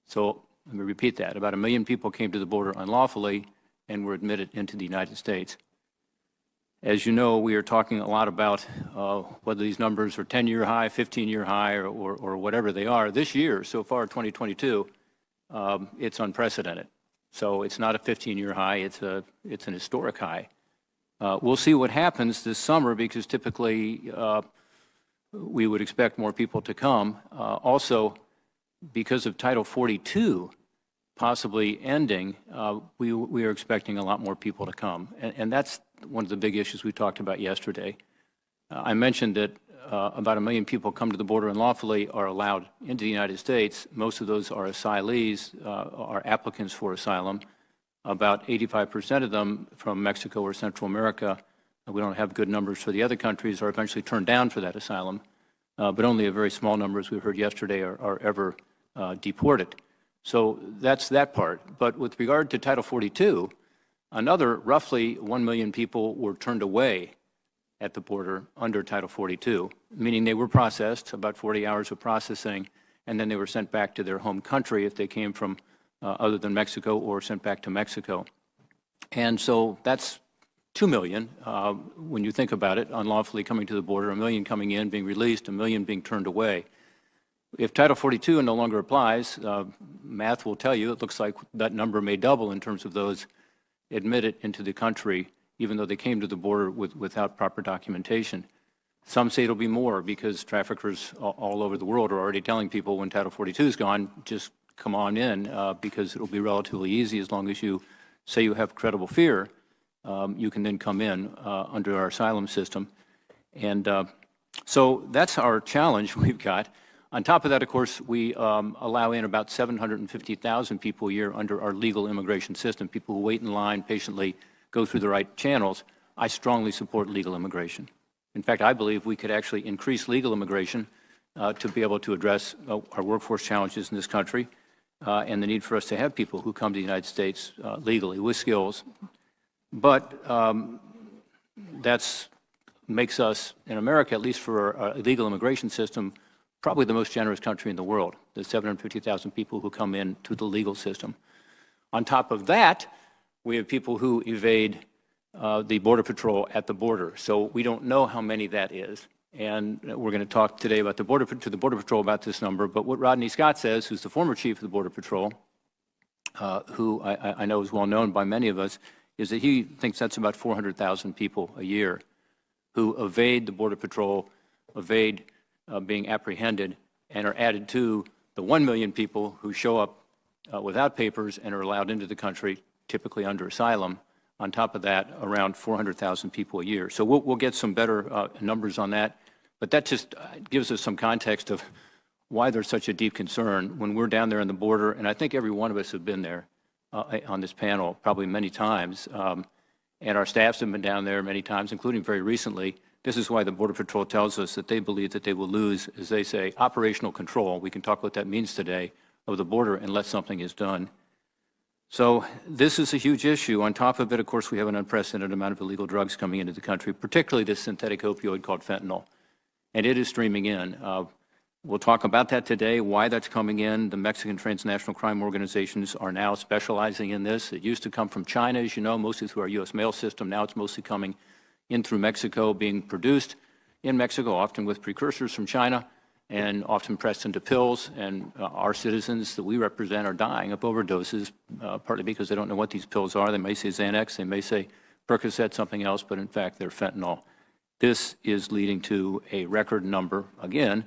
So let me repeat that. About 1 million people came to the border unlawfully and were admitted into the United States. As you know, we are talking a lot about whether these numbers are 10-year high, 15-year high, or whatever they are. This year, so far, 2022, it's unprecedented. So it's not a 15-year high, it's an historic high. We'll see what happens this summer, because typically we would expect more people to come. Also, because of Title 42 possibly ending, we are expecting a lot more people to come. And that's one of the big issues we talked about yesterday. I mentioned that about 1 million people come to the border unlawfully are allowed into the United States. Most of those are asylees, are applicants for asylum. About 85% of them from Mexico or Central America. We don't have good numbers for the other countries, are eventually turned down for that asylum. But only a very small number, as we heard yesterday, are ever deported. So that's that part. But with regard to Title 42, another roughly 1 million people were turned away at the border under Title 42, meaning they were processed, about 40 hours of processing, and then they were sent back to their home country if they came from other than Mexico, or sent back to Mexico. And so that's 2 million, when you think about it, unlawfully coming to the border, 1 million coming in, being released, 1 million being turned away. If Title 42 no longer applies, math will tell you it looks like that number may double in terms of those admitted into the country, even though they came to the border without proper documentation. Some say it'll be more because traffickers all over the world are already telling people when Title 42 is gone, just come on in because it'll be relatively easy as long as you say you have credible fear. You can then come in under our asylum system. And so that's our challenge we've got. On top of that, of course, we allow in about 750,000 people a year under our legal immigration system, people who wait in line patiently, go through the right channels. I strongly support legal immigration. In fact, I believe we could actually increase legal immigration to be able to address our workforce challenges in this country and the need for us to have people who come to the United States legally with skills. But that makes us, in America, at least for our legal immigration system, probably the most generous country in the world, the 750,000 people who come in to the legal system. On top of that, we have people who evade the Border Patrol at the border. So we don't know how many that is. And we're going to talk today about the Border Patrol about this number. But what Rodney Scott says, who's the former chief of the Border Patrol, who I know is well known by many of us, is that he thinks that's about 400,000 people a year who evade the Border Patrol, evade being apprehended, and are added to the 1 million people who show up without papers and are allowed into the country, typically under asylum. On top of that, around 400,000 people a year. So we'll get some better numbers on that. But that just gives us some context of why there's such a deep concern when we're down there on the border. And I think every one of us have been there on this panel probably many times. And our staffs have been down there many times, including very recently. This is why the Border Patrol tells us that they believe that they will lose, as they say, operational control. We can talk what that means today of the border unless something is done. So this is a huge issue. On top of it, of course, we have an unprecedented amount of illegal drugs coming into the country, particularly this synthetic opioid called fentanyl. And it is streaming in. We'll talk about that today, why that's coming in. The Mexican transnational crime organizations are now specializing in this. It used to come from China, as you know, mostly through our U.S. mail system. Now it's mostly coming in through Mexico, being produced in Mexico, often with precursors from China, and often pressed into pills. And our citizens that we represent are dying of overdoses, partly because they don't know what these pills are. They may say Xanax, they may say Percocet, something else, but in fact they're fentanyl. This is leading to a record number, again,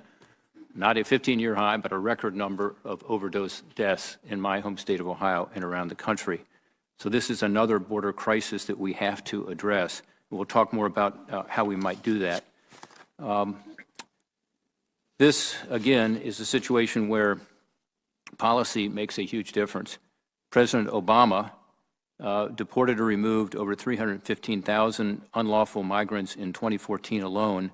not a 15-year high, but a record number of overdose deaths in my home state of Ohio and around the country. So this is another border crisis that we have to address. We'll talk more about how we might do that. This, again, is a situation where policy makes a huge difference. President Obama deported or removed over 315,000 unlawful migrants in 2014 alone.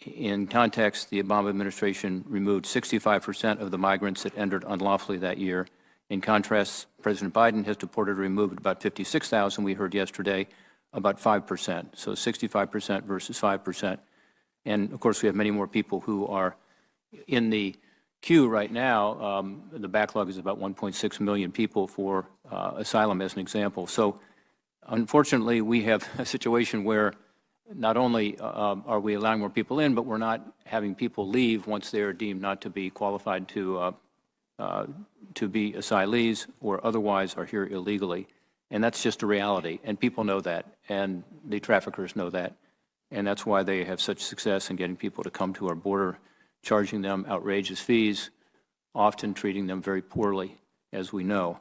In context, the Obama administration removed 65% of the migrants that entered unlawfully that year. In contrast, President Biden has deported or removed about 56,000, we heard yesterday, about 5%. So 65% versus 5%. And of course, we have many more people who are in the queue right now. The backlog is about 1.6 million people for asylum, as an example. So unfortunately, we have a situation where not only are we allowing more people in, but we're not having people leave once they are deemed not to be qualified to be asylees or otherwise are here illegally. And that's just a reality. And people know that. And the traffickers know that. And that's why they have such success in getting people to come to our border, charging them outrageous fees, often treating them very poorly, as we know.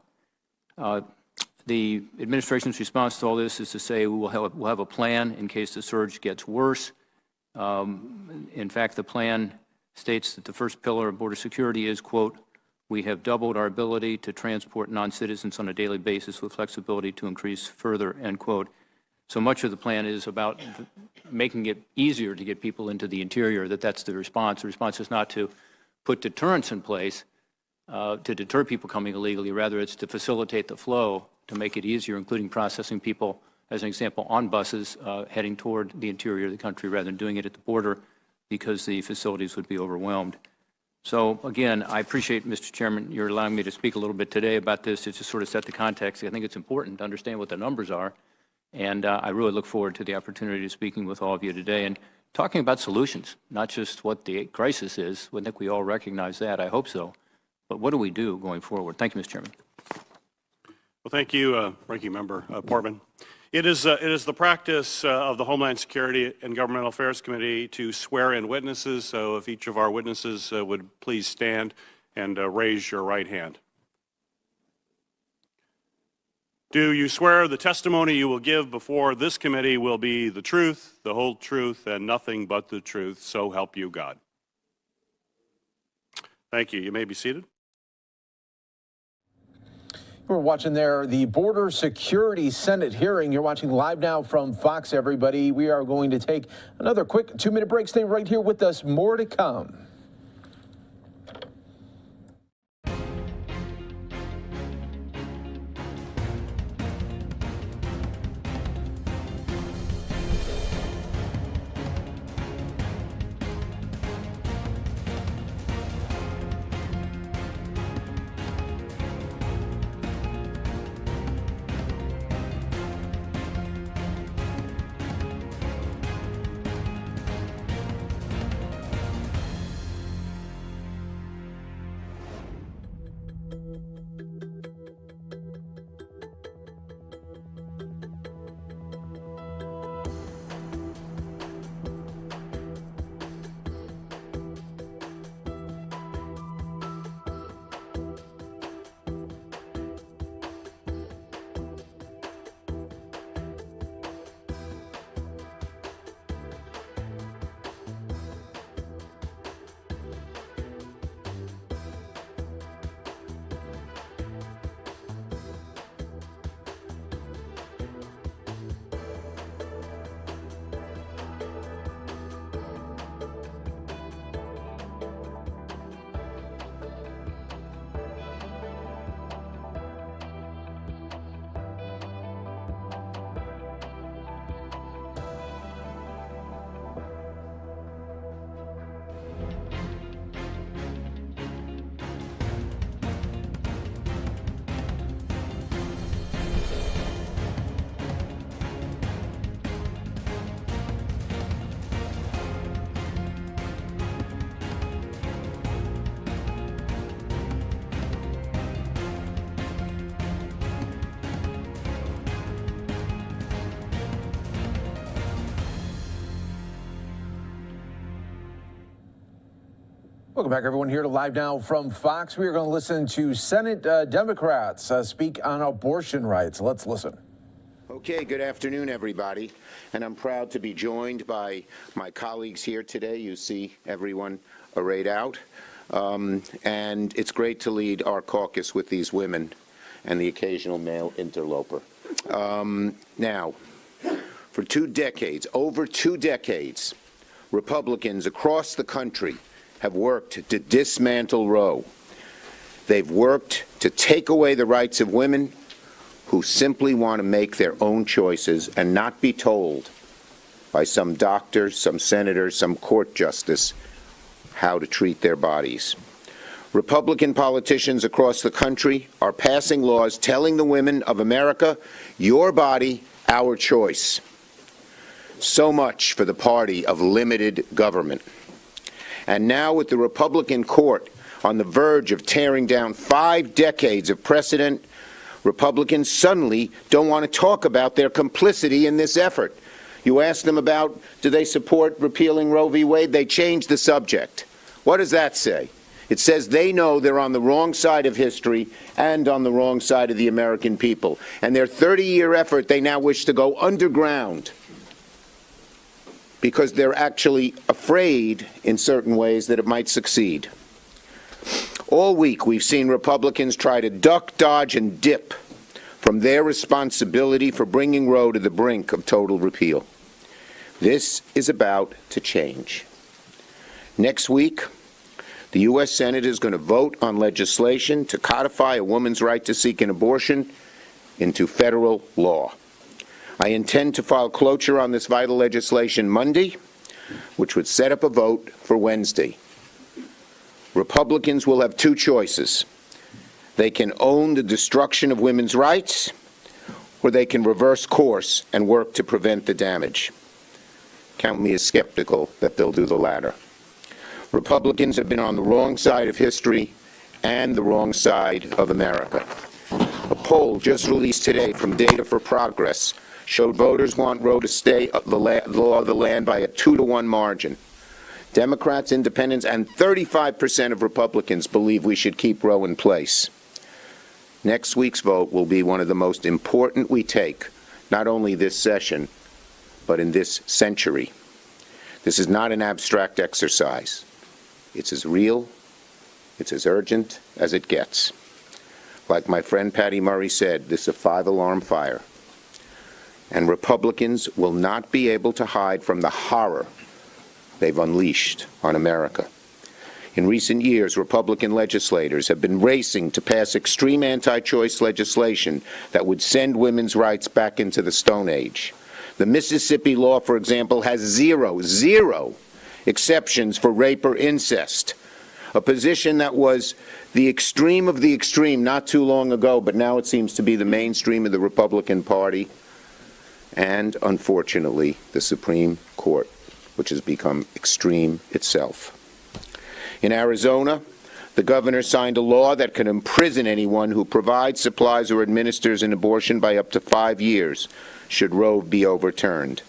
The administration's response to all this is to say we'll have a plan in case the surge gets worse. In fact, the plan states that the first pillar of border security is, quote, we have doubled our ability to transport non-citizens on a daily basis with flexibility to increase further, end quote. So much of the plan is about making it easier to get people into the interior, that's the response. The response is not to put deterrents in place to deter people coming illegally. Rather, it's to facilitate the flow, to make it easier, including processing people, as an example, on buses heading toward the interior of the country rather than doing it at the border because the facilities would be overwhelmed. So, again, I appreciate, Mr. Chairman, you're allowing me to speak a little bit today about this to just sort of set the context. I think it's important to understand what the numbers are, and I really look forward to the opportunity of speaking with all of you today and talking about solutions, not just what the crisis is. I think we all recognize that. I hope so. But what do we do going forward? Thank you, Mr. Chairman. Well, thank you, Ranking Member Portman. It is the practice of the Homeland Security and Governmental Affairs Committee to swear in witnesses. So if each of our witnesses would please stand and raise your right hand. Do you swear the testimony you will give before this committee will be the truth, the whole truth, and nothing but the truth, so help you God? Thank you. You may be seated. We're watching there the Border Security Senate hearing. You're watching live now from Fox, everybody. We are going to take another quick 2-minute break. Stay right here with us. More to come. Welcome back, everyone, here to Live Now from Fox. We are going to listen to Senate Democrats speak on abortion rights. Let's listen. Okay, good afternoon, everybody. And I'm proud to be joined by my colleagues here today. You see everyone arrayed out. And it's great to lead our caucus with these women and the occasional male interloper. Now, for 2 decades, over 2 decades, Republicans across the country have worked to dismantle Roe. They've worked to take away the rights of women who simply want to make their own choices and not be told by some doctor, some senator, some court justice how to treat their bodies. Republican politicians across the country are passing laws telling the women of America, your body, our choice. So much for the party of limited government. And now with the Republican court on the verge of tearing down 5 decades of precedent, Republicans suddenly don't want to talk about their complicity in this effort. You ask them about, do they support repealing Roe v. Wade? They change the subject. What does that say? It says they know they're on the wrong side of history and on the wrong side of the American people. And their 30-year effort, they now wish to go underground because they're actually afraid in certain ways that it might succeed. All week we've seen Republicans try to duck, dodge, and dip from their responsibility for bringing Roe to the brink of total repeal. This is about to change. Next week, the U.S. Senate is going to vote on legislation to codify a woman's right to seek an abortion into federal law. I intend to file cloture on this vital legislation Monday, which would set up a vote for Wednesday. Republicans will have two choices. They can own the destruction of women's rights, or they can reverse course and work to prevent the damage. Count me as skeptical that they'll do the latter. Republicans have been on the wrong side of history and the wrong side of America. A poll just released today from Data for Progress showed voters want Roe to stay the law of the land by a 2-to-1 margin. Democrats, independents, and 35% of Republicans believe we should keep Roe in place. Next week's vote will be one of the most important we take, not only this session, but in this century. This is not an abstract exercise. It's as real, it's as urgent as it gets. Like my friend Patty Murray said, this is a 5-alarm fire. And Republicans will not be able to hide from the horror they've unleashed on America. In recent years, Republican legislators have been racing to pass extreme anti-choice legislation that would send women's rights back into the Stone Age. The Mississippi law, for example, has zero exceptions for rape or incest, a position that was the extreme of the extreme not too long ago, but now it seems to be the mainstream of the Republican Party and, unfortunately, the Supreme Court, which has become extreme itself. In Arizona, the governor signed a law that could imprison anyone who provides, supplies, or administers an abortion by up to 5 years, should Roe be overturned.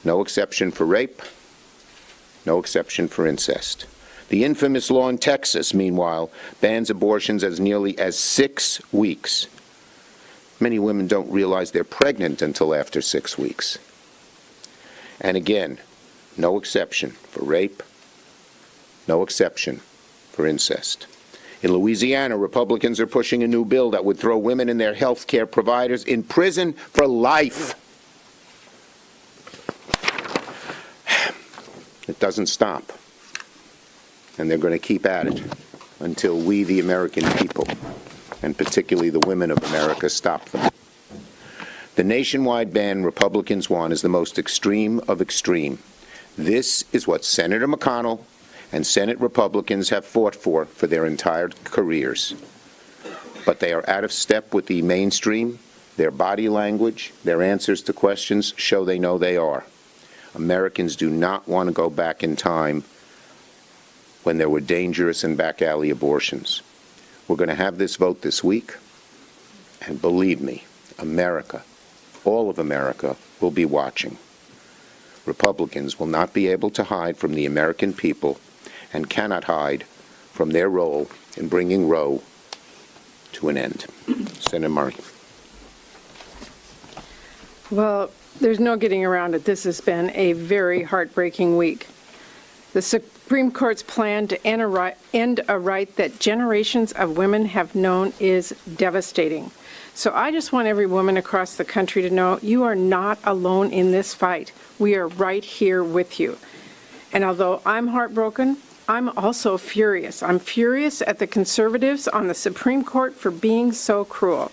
No exception for rape, no exception for incest. The infamous law in Texas, meanwhile, bans abortions as nearly as 6 weeks. Many women don't realize they're pregnant until after 6 weeks. And again, no exception for rape, no exception for incest. In Louisiana, Republicans are pushing a new bill that would throw women and their health care providers in prison for life. It doesn't stop. And they're going to keep at it until we, the American people, and particularly the women of America, stop them. The nationwide ban Republicans want is the most extreme of extreme. This is what Senator McConnell and Senate Republicans have fought for their entire careers. But they are out of step with the mainstream. Their body language, their answers to questions show they know they are. Americans do not want to go back in time when there were dangerous and back alley abortions. We're going to have this vote this week, and believe me, America, all of America, will be watching. Republicans will not be able to hide from the American people and cannot hide from their role in bringing Roe to an end. Senator Murray. Well, there's no getting around it. This has been a very heartbreaking week. The Supreme Court's plan to end a right that generations of women have known is devastating. So I just want every woman across the country to know you are not alone in this fight. We are right here with you. And although I'm heartbroken, I'm also furious. I'm furious at the conservatives on the Supreme Court for being so cruel.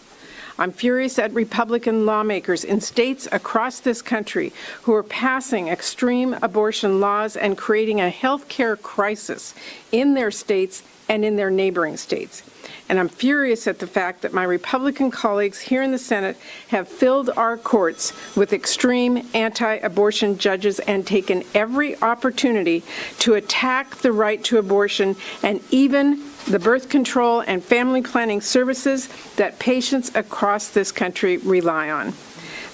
I'm furious at Republican lawmakers in states across this country who are passing extreme abortion laws and creating a health care crisis in their states and in their neighboring states. And I'm furious at the fact that my Republican colleagues here in the Senate have filled our courts with extreme anti-abortion judges and taken every opportunity to attack the right to abortion and even the birth control and family planning services that patients across this country rely on.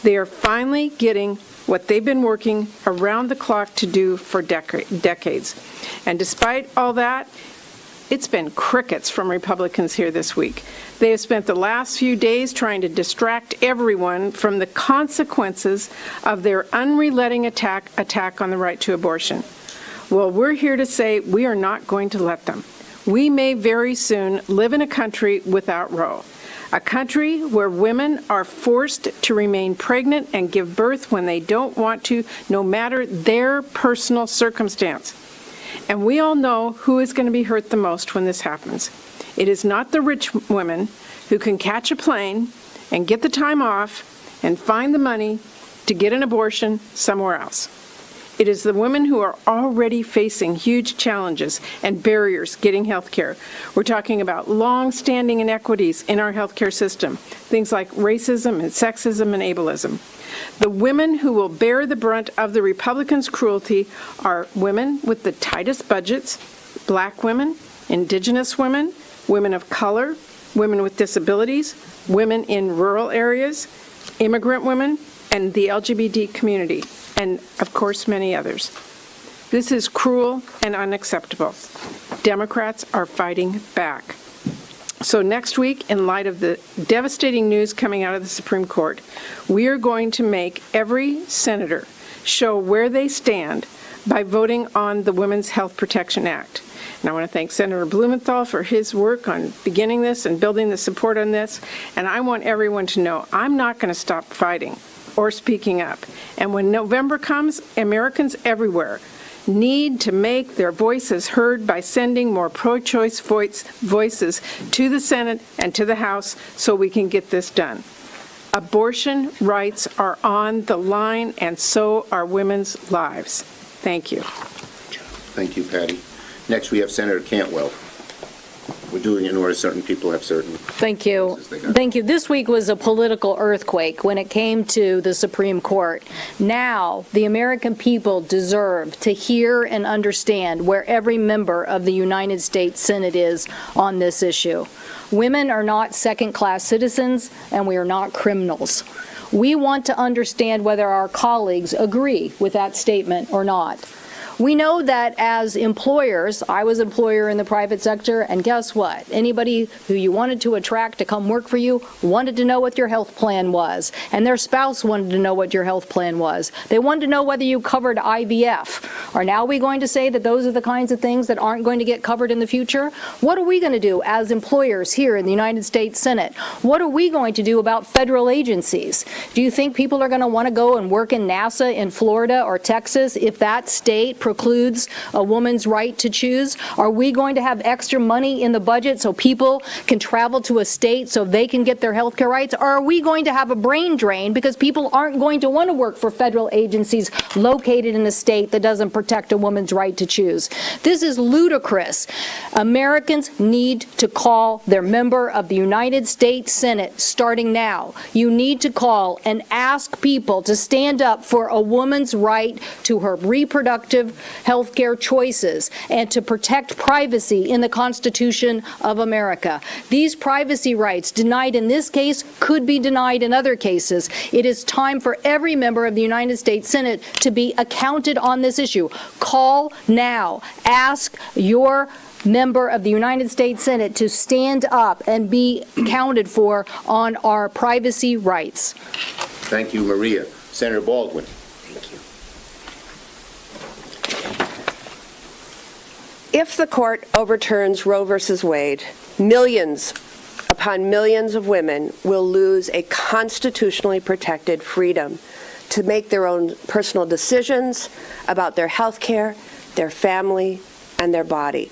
They are finally getting what they've been working around the clock to do for decades. And despite all that, It's been crickets from Republicans here this week. They have spent the last few days trying to distract everyone from the consequences of their unrelenting attack on the right to abortion. Well, we're here to say we are not going to let them. We may very soon live in a country without Roe, a country where women are forced to remain pregnant and give birth when they don't want to, no matter their personal circumstance. And we all know who is going to be hurt the most when this happens. It is not the rich women who can catch a plane and get the time off and find the money to get an abortion somewhere else. It is the women who are already facing huge challenges and barriers getting health care. We're talking about long-standing inequities in our health care system, things like racism and sexism and ableism. The women who will bear the brunt of the Republicans' cruelty are women with the tightest budgets, Black women, Indigenous women, women of color, women with disabilities, women in rural areas, immigrant women, and the LGBT community, and of course many others. This is cruel and unacceptable. Democrats are fighting back. So next week, in light of the devastating news coming out of the Supreme Court, we are going to make every senator show where they stand by voting on the Women's Health Protection Act. And I want to thank Senator Blumenthal for his work on beginning this and building the support on this. And I want everyone to know I'm not going to stop fighting or speaking up. And when November comes, Americans everywhere need to make their voices heard by sending more pro-choice voices to the Senate and to the House so we can get this done. Abortion rights are on the line, and so are women's lives. Thank you. Thank you, Patty. Next, we have Senator Cantwell. We're doing it in order certain people have certain. Thank you. Thank you. This week was a political earthquake when it came to the Supreme Court. Now, the American people deserve to hear and understand where every member of the United States Senate is on this issue. Women are not second-class citizens, and we are not criminals. We want to understand whether our colleagues agree with that statement or not. We know that as employers, I was an employer in the private sector, and guess what? Anybody who you wanted to attract to come work for you wanted to know what your health plan was, and their spouse wanted to know what your health plan was. They wanted to know whether you covered IVF. Are now we going to say that those are the kinds of things that aren't going to get covered in the future? What are we going to do as employers here in the United States Senate? What are we going to do about federal agencies? Do you think people are going to want to go and work in NASA in Florida or Texas if that state precludes a woman's right to choose? Are we going to have extra money in the budget so people can travel to a state so they can get their health care rights? Or are we going to have a brain drain because people aren't going to want to work for federal agencies located in a state that doesn't protect a woman's right to choose? This is ludicrous. Americans need to call their member of the United States Senate starting now. You need to call and ask people to stand up for a woman's right to her reproductive health care choices and to protect privacy in the Constitution of America. These privacy rights denied in this case could be denied in other cases. It is time for every member of the United States Senate to be accounted on this issue. Call now. Ask your member of the United States Senate to stand up and be accounted for on our privacy rights. Thank you, Maria. Senator Baldwin. If the court overturns Roe versus Wade, millions upon millions of women will lose a constitutionally protected freedom to make their own personal decisions about their health care, their family, and their body.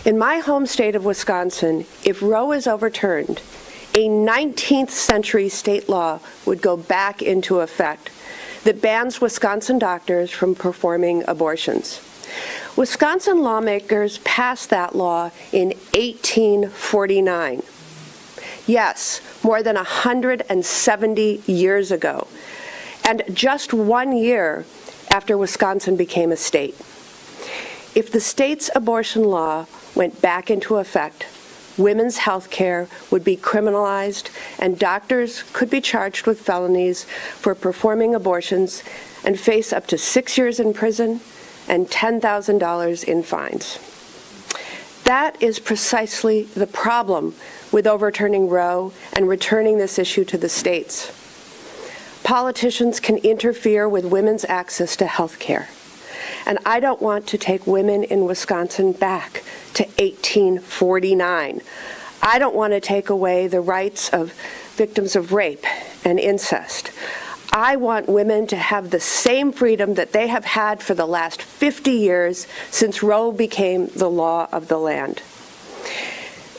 In my home state of Wisconsin, if Roe is overturned, a 19th century state law would go back into effect that bans Wisconsin doctors from performing abortions. Wisconsin lawmakers passed that law in 1849. Yes, more than 170 years ago, and just 1 year after Wisconsin became a state. If the state's abortion law went back into effect, women's health care would be criminalized and doctors could be charged with felonies for performing abortions and face up to 6 years in prison and $10,000 in fines. That is precisely the problem with overturning Roe and returning this issue to the states. Politicians can interfere with women's access to health care. And I don't want to take women in Wisconsin back to 1849. I don't want to take away the rights of victims of rape and incest. I want women to have the same freedom that they have had for the last 50 years since Roe became the law of the land.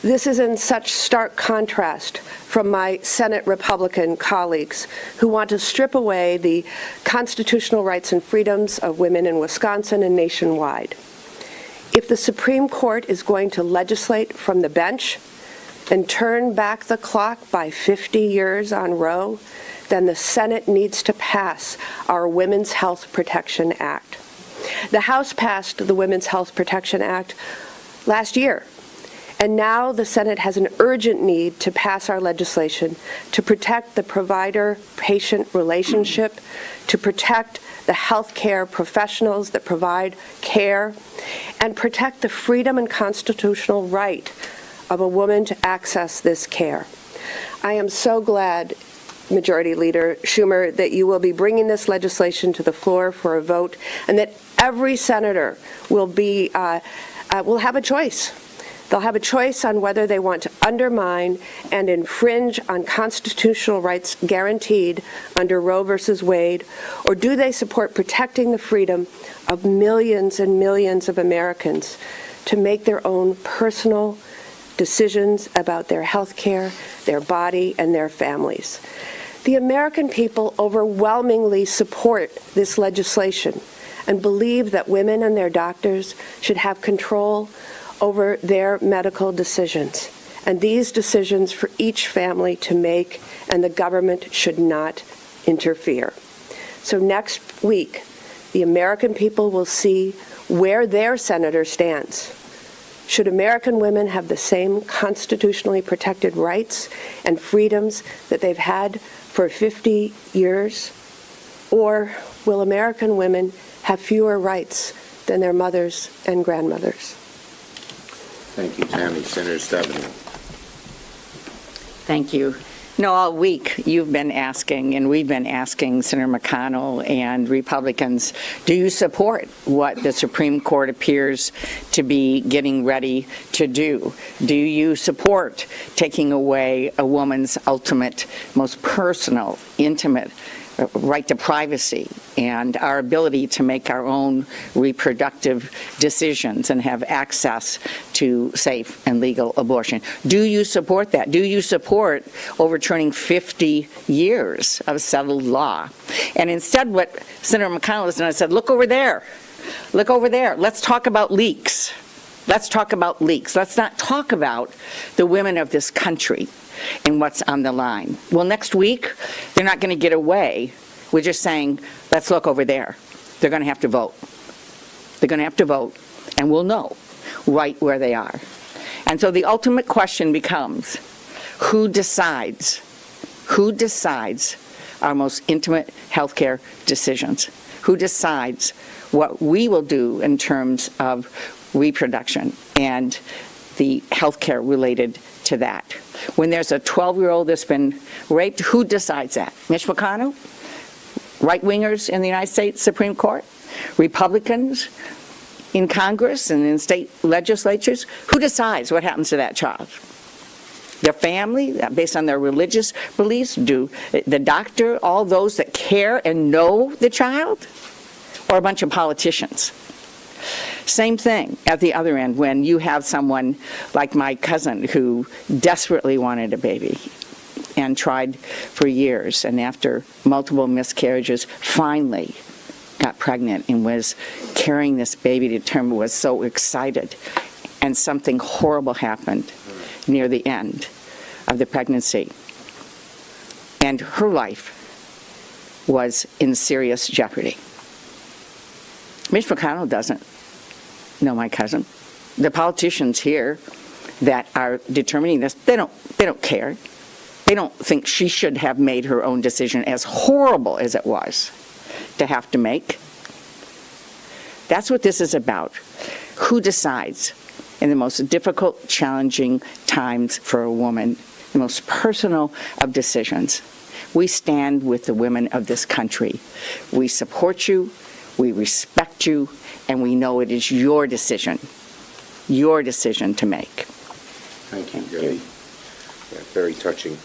This is in such stark contrast from my Senate Republican colleagues who want to strip away the constitutional rights and freedoms of women in Wisconsin and nationwide. If the Supreme Court is going to legislate from the bench and turn back the clock by 50 years on Roe, then the Senate needs to pass our Women's Health Protection Act. The House passed the Women's Health Protection Act last year, and now the Senate has an urgent need to pass our legislation to protect the provider-patient relationship, to protect the healthcare professionals that provide care, and protect the freedom and constitutional right of a woman to access this care. I am so glad, Majority Leader Schumer, that you will be bringing this legislation to the floor for a vote, and that every senator will have a choice. They'll have a choice on whether they want to undermine and infringe on constitutional rights guaranteed under Roe versus Wade, or do they support protecting the freedom of millions and millions of Americans to make their own personal decisions about their health care, their body, and their families. The American people overwhelmingly support this legislation and believe that women and their doctors should have control over their medical decisions, and these decisions for each family to make, and the government should not interfere. So next week, the American people will see where their senator stands. Should American women have the same constitutionally protected rights and freedoms that they've had for 50 years? Or will American women have fewer rights than their mothers and grandmothers? Thank you, Tammy. Senator Stabenow. Thank you. No, all week you've been asking, and we've been asking Senator McConnell and Republicans, do you support what the Supreme Court appears to be getting ready to do? Do you support taking away a woman's ultimate, most personal, intimate right to privacy and our ability to make our own reproductive decisions and have access to safe and legal abortion? Do you support that? Do you support overturning 50 years of settled law? And instead what Senator McConnell has done is said, look over there. Look over there. Let's talk about leaks. Let's talk about leaks. Let's not talk about the women of this country and what's on the line. Well, next week, they're not going to get away with just saying, let's look over there. They're going to have to vote. They're going to have to vote, and we'll know right where they are. And so the ultimate question becomes, who decides our most intimate healthcare decisions? Who decides what we will do in terms of reproduction and the healthcare related to that? When there's a 12-year-old that's been raped, who decides that? Mitch McConnell? Right-wingers in the United States Supreme Court? Republicans in Congress and in state legislatures? Who decides what happens to that child? Their family, based on their religious beliefs? Do the doctor, all those that care and know the child? Or a bunch of politicians? Same thing at the other end when you have someone like my cousin who desperately wanted a baby and tried for years, and after multiple miscarriages finally got pregnant and was carrying this baby to term, was so excited, and something horrible happened near the end of the pregnancy, and her life was in serious jeopardy. Mitch McConnell doesn't know my cousin. The politicians here that are determining this, they don't care. They don't think she should have made her own decision, as horrible as it was to have to make. That's what this is about. Who decides in the most difficult, challenging times for a woman, the most personal of decisions. We stand with the women of this country. We support you, we respect you, and we know it is your decision to make. Thank you, Debbie. Yeah, very touching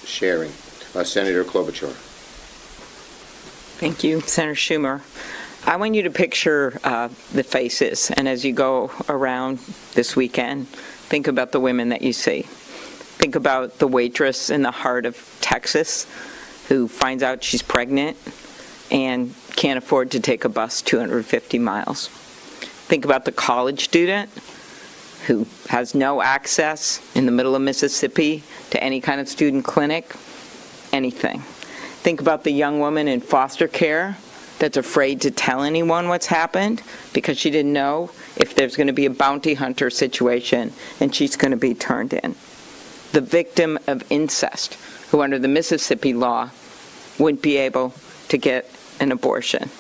sharing. Senator Klobuchar. Thank you, Senator Schumer. I want you to picture the faces, and as you go around this weekend, think about the women that you see. Think about the waitress in the heart of Texas who finds out she's pregnant and can't afford to take a bus 250 miles. Think about the college student who has no access in the middle of Mississippi to any kind of student clinic, anything. Think about the young woman in foster care that's afraid to tell anyone what's happened because she didn't know if there's going to be a bounty hunter situation and she's going to be turned in. The victim of incest, who under the Mississippi law wouldn't be able to get an abortion.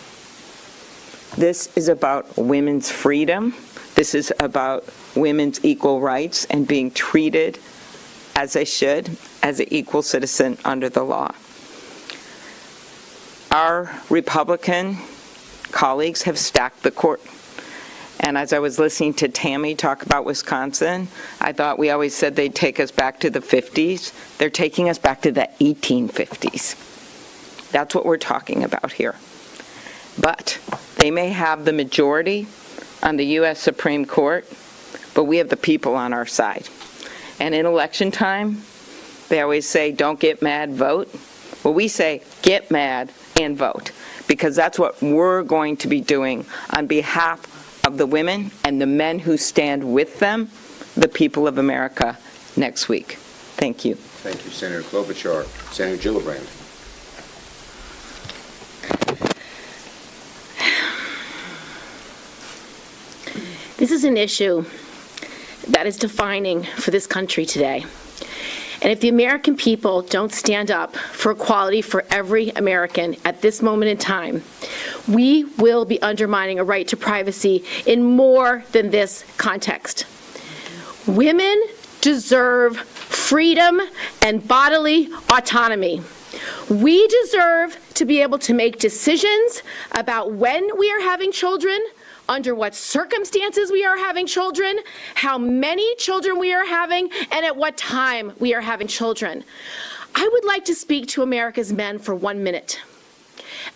This is about women's freedom. This is about women's equal rights and being treated as they should, as an equal citizen under the law. Our Republican colleagues have stacked the court. And as I was listening to Tammy talk about Wisconsin, I thought we always said they'd take us back to the 50s. They're taking us back to the 1850s. That's what we're talking about here. But they may have the majority on the U.S. Supreme Court, but we have the people on our side. And in election time, they always say, don't get mad, vote. Well, we say, get mad and vote, because that's what we're going to be doing on behalf of the women and the men who stand with them, the people of America, next week. Thank you. Thank you, Senator Klobuchar. Senator Gillibrand. This is an issue that is defining for this country today. And if the American people don't stand up for equality for every American at this moment in time, we will be undermining a right to privacy in more than this context. Women deserve freedom and bodily autonomy. We deserve to be able to make decisions about when we are having children, under what circumstances we are having children, how many children we are having, and at what time we are having children. I would like to speak to America's men for 1 minute.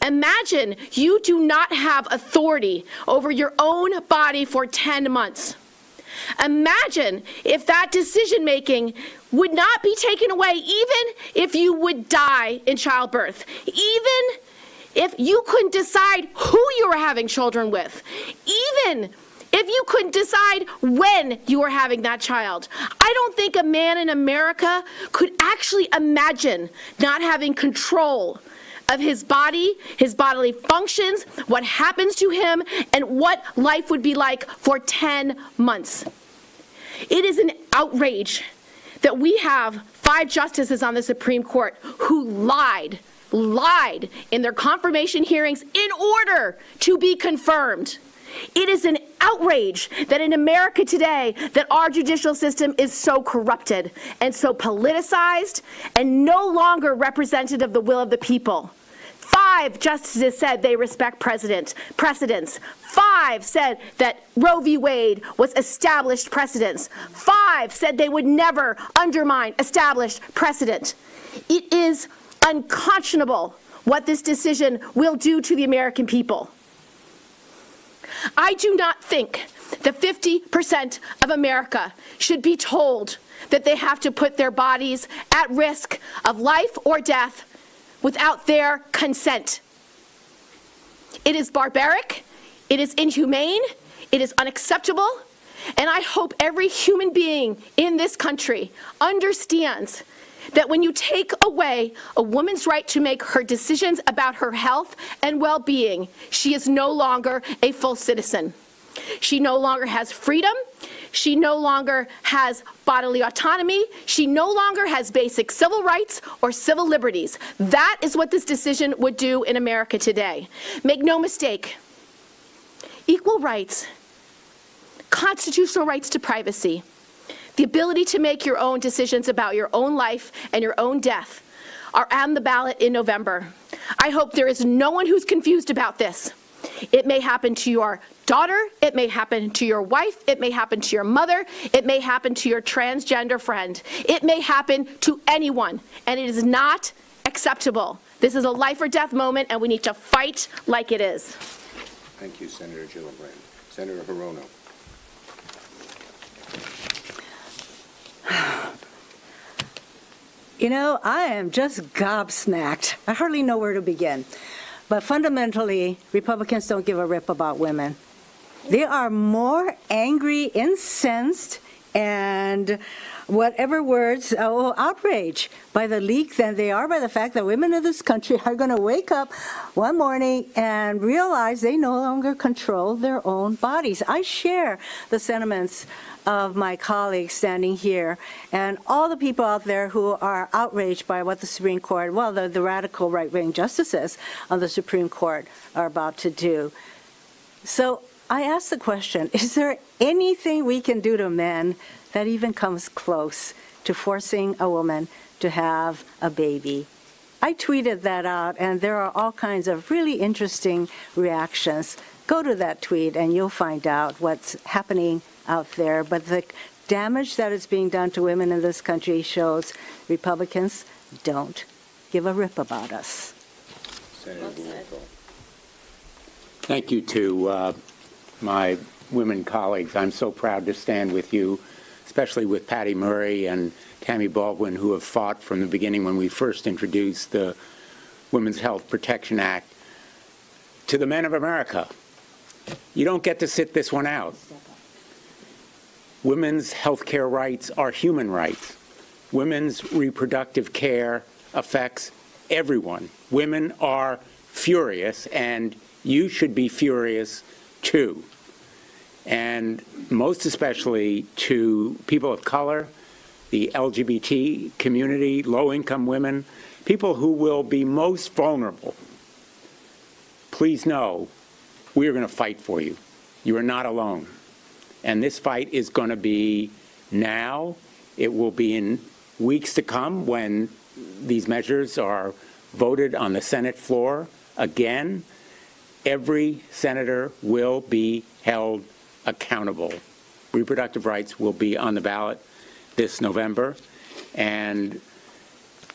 Imagine you do not have authority over your own body for 10 months. Imagine if that decision-making would not be taken away, even if you would die in childbirth, even if you couldn't decide who you were having children with, even if you couldn't decide when you were having that child. I don't think a man in America could actually imagine not having control of his body, his bodily functions, what happens to him, and what life would be like for 10 months. It is an outrage that we have 5 justices on the Supreme Court who lied in their confirmation hearings in order to be confirmed. It is an outrage that in America today that our judicial system is so corrupted and so politicized and no longer representative of the will of the people. 5 justices said they respect precedents. 5 said that Roe v. Wade was established precedents. 5 said they would never undermine established precedent. It is unconscionable what this decision will do to the American people. I do not think that 50% of America should be told that they have to put their bodies at risk of life or death without their consent. It is barbaric, it is inhumane, it is unacceptable, and I hope every human being in this country understands that when you take away a woman's right to make her decisions about her health and well-being, she is no longer a full citizen. She no longer has freedom. She no longer has bodily autonomy. She no longer has basic civil rights or civil liberties. That is what this decision would do in America today. Make no mistake, equal rights constitutional rights to privacy, the ability to make your own decisions about your own life and your own death are on the ballot in November. I hope there is no one who's confused about this. It may happen to your daughter, it may happen to your wife, it may happen to your mother, it may happen to your transgender friend. It may happen to anyone, and it is not acceptable. This is a life or death moment, and we need to fight like it is. Thank you, Senator Gillibrand. Senator Hirono. You know, I am just gobsmacked. I hardly know where to begin. But fundamentally, Republicans don't give a rip about women. They are more angry, incensed, and whatever words, outrage by the leak than they are by the fact that women in this country are going to wake up one morning and realize they no longer control their own bodies. I share the sentiments of my colleagues standing here and all the people out there who are outraged by what the Supreme Court, well, the radical right-wing justices on the Supreme Court are about to do. So I ask the question, is there anything we can do to men that even comes close to forcing a woman to have a baby? I tweeted that out, and there are all kinds of really interesting reactions. Go to that tweet, and you'll find out what's happening out there. But the damage that is being done to women in this country shows Republicans don't give a rip about us. Senator Blumenthal. Thank you to my women colleagues. I'm so proud to stand with you, especially with Patty Murray and Tammy Baldwin, who have fought from the beginning when we first introduced the Women's Health Protection Act. To the men of America, you don't get to sit this one out. Women's health care rights are human rights. Women's reproductive care affects everyone. Women are furious, and you should be furious too. And most especially to people of color, the LGBT community, low-income women, people who will be most vulnerable. Please know we are going to fight for you. You are not alone. And this fight is going to be now. It will be in weeks to come when these measures are voted on the Senate floor again. Every senator will be held accountable. Reproductive rights will be on the ballot this November, and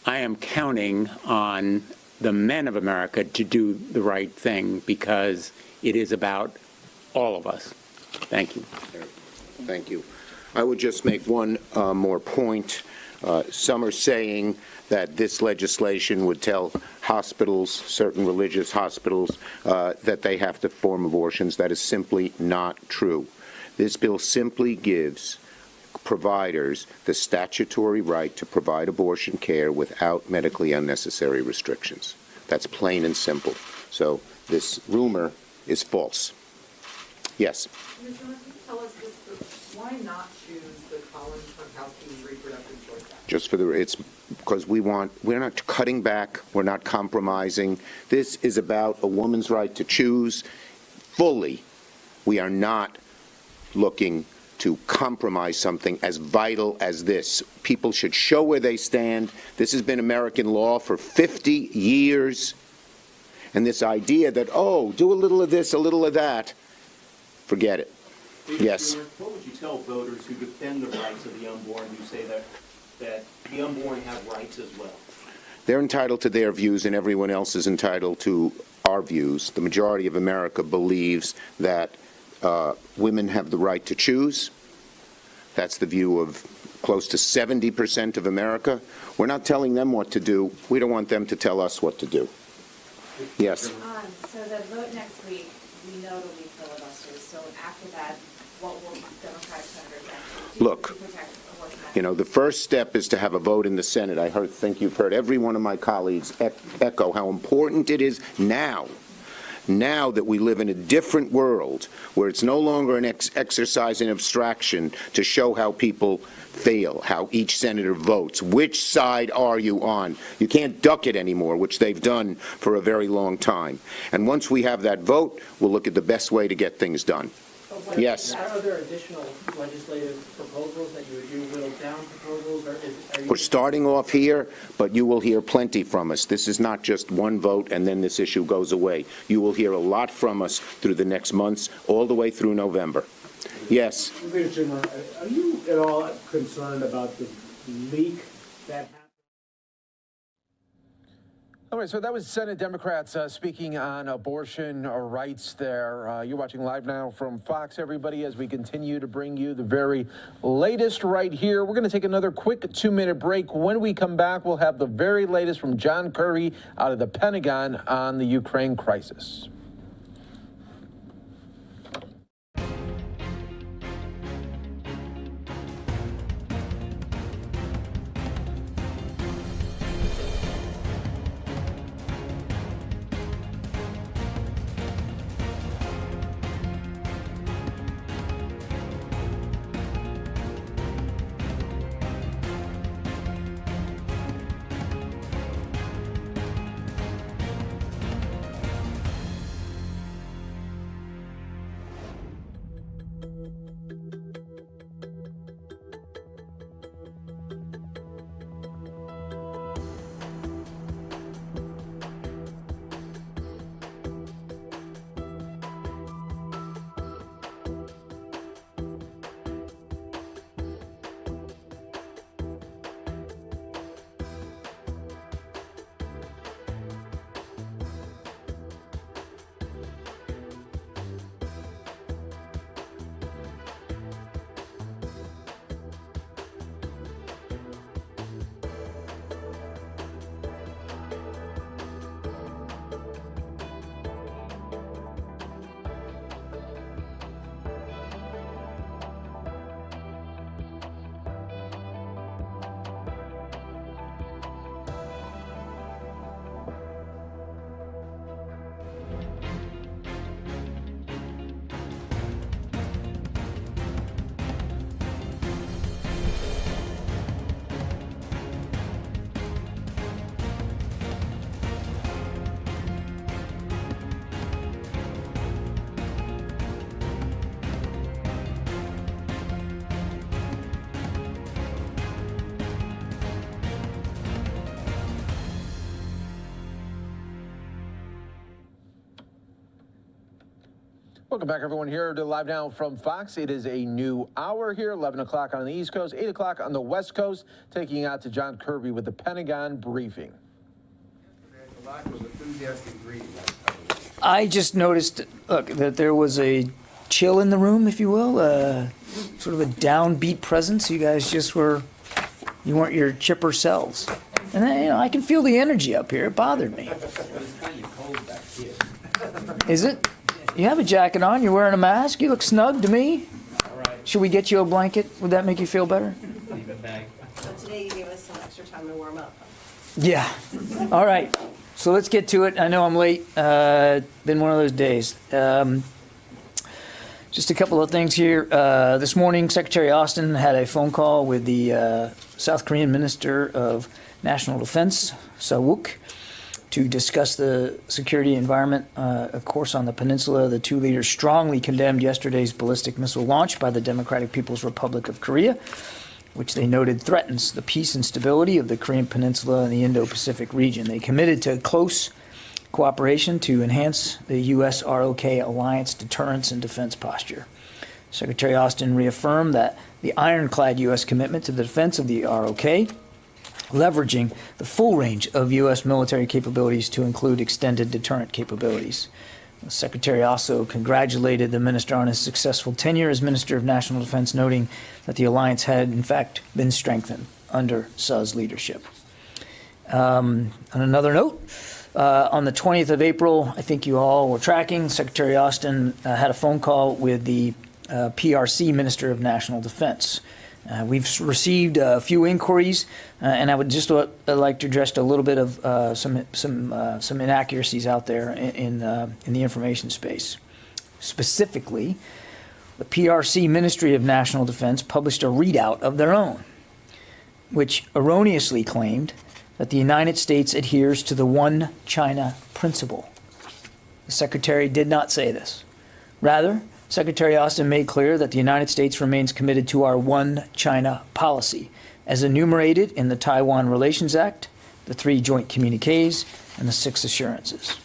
I am counting on the men of America to do the right thing because it is about all of us. Thank you. Thank you. I would just make one more point. Some are saying that this legislation would tell hospitals, certain religious hospitals, that they have to perform abortions. That is simply not true. This bill simply gives providers the statutory right to provide abortion care without medically unnecessary restrictions. That's plain and simple. So this rumor is false. Yes. Ms. Jones, can you tell us this, why not choose the Collins-Gronkowski Reproductive Choice Act? Just for the, it's because we're not cutting back, we're not compromising. This is about a woman's right to choose fully. We are not looking to compromise something as vital as this. People should show where they stand. This has been American law for 50 years. And this idea that, oh, do a little of this, a little of that, forget it. Yes. What would you tell voters who defend the rights of the unborn, who say that the unborn have rights as well? They're entitled to their views, and everyone else is entitled to our views. The majority of America believes that women have the right to choose. That's the view of close to 70% of America. We're not telling them what to do. We don't want them to tell us what to do. Yes. So the vote next week, we know it'll be filibusters. So after that, what will Democratic senators actually do Look, to protect abortion? you know, the first step is to have a vote in the Senate. I think you've heard every one of my colleagues echo how important it is now that we live in a different world where it's no longer an exercise in abstraction to show how people fail, how each senator votes. Which side are you on? You can't duck it anymore, which they've done for a very long time. And once we have that vote, we'll look at the best way to get things done. But Yes. Are there additional legislative proposals that you would do, whittled down proposals, or are you? We're starting off here, but you will hear plenty from us. This is not just one vote and then this issue goes away. You will hear a lot from us through the next months, all the way through November. Yes. Richardson, are you at all concerned about the leak that happened? All right, so that was Senate Democrats speaking on abortion rights there. You're watching Live Now from Fox, everybody, as we continue to bring you the very latest right here. We're going to take another quick 2-minute break. When we come back, we'll have the very latest from John Kirby out of the Pentagon on the Ukraine crisis. Welcome back, everyone, here to Live Now from Fox. It is a new hour here, 11 o'clock on the East Coast, 8 o'clock on the West Coast, taking you out to John Kirby with the Pentagon briefing. I just noticed, look, that there was a chill in the room, if you will, sort of a downbeat presence. You guys just you weren't your chipper selves. And then, I can feel the energy up here. It bothered me. Is it? You have a jacket on. You're wearing a mask. You look snug to me. All right. Should we get you a blanket? Would that make you feel better? Leave it back. So today you gave us some extra time to warm up. Yeah. All right. So let's get to it. I know I'm late. Been one of those days. Just a couple of things here. This morning, Secretary Austin had a phone call with the South Korean Minister of National Defense, Seo-wook, to discuss the security environment, of course, on the peninsula. The two leaders strongly condemned yesterday's ballistic missile launch by the Democratic People's Republic of Korea, which they noted threatens the peace and stability of the Korean Peninsula and the Indo-Pacific region. They committed to close cooperation to enhance the U.S.-ROK alliance deterrence and defense posture. Secretary Austin reaffirmed that the ironclad U.S. commitment to the defense of the ROK, leveraging the full range of U.S. military capabilities to include extended deterrent capabilities. The Secretary also congratulated the minister on his successful tenure as Minister of National Defense, noting that the alliance had, in fact, been strengthened under Seo's leadership. On another note, on the 20th of April, I think you all were tracking, Secretary Austin had a phone call with the PRC Minister of National Defense. We've received a few inquiries, and I would just like to address a little bit of some inaccuracies out there in the information space. Specifically, the PRC Ministry of National Defense published a readout of their own, which erroneously claimed that the United States adheres to the One China principle. The Secretary did not say this. Rather, Secretary Austin made clear that the United States remains committed to our One China policy, as enumerated in the Taiwan Relations Act, the 3 joint communiques, and the 6 assurances.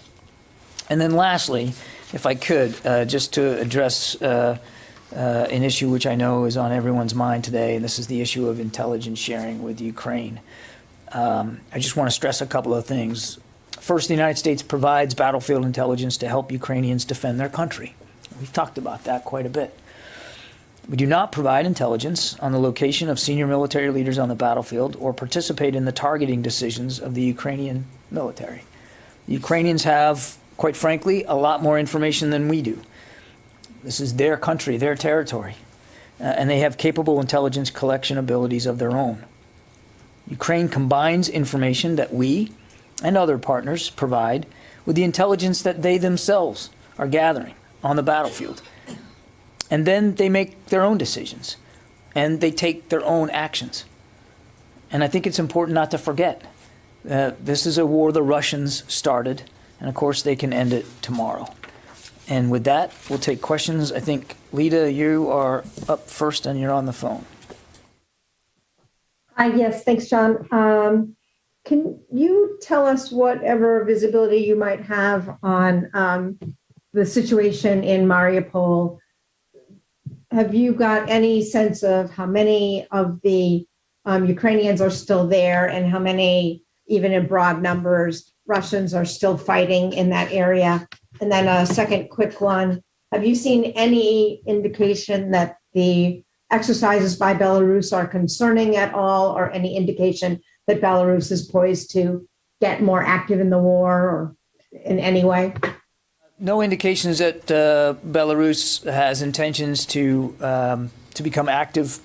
And then lastly, if I could, just to address an issue which I know is on everyone's mind today, and this is the issue of intelligence sharing with Ukraine. I just want to stress a couple of things. First, the United States provides battlefield intelligence to help Ukrainians defend their country. We've talked about that quite a bit. We do not provide intelligence on the location of senior military leaders on the battlefield or participate in the targeting decisions of the Ukrainian military. The Ukrainians have, quite frankly, a lot more information than we do. This is their country, their territory, and they have capable intelligence collection abilities of their own. Ukraine combines information that we and other partners provide with the intelligence that they themselves are gathering on the battlefield. And then they make their own decisions, and they take their own actions. And I think it's important not to forget this is a war the Russians started, and of course they can end it tomorrow. And with that, we'll take questions. I think, Lita, you are up first, and you're on the phone. Yes, thanks, John. Can you tell us whatever visibility you might have on the situation in Mariupol? Have you got any sense of how many of the Ukrainians are still there and how many, even in broad numbers, Russians are still fighting in that area? And then a second quick one, have you seen any indication that the exercises by Belarus are concerning at all, or any indication that Belarus is poised to get more active in the war or in any way? No indications that Belarus has intentions to become active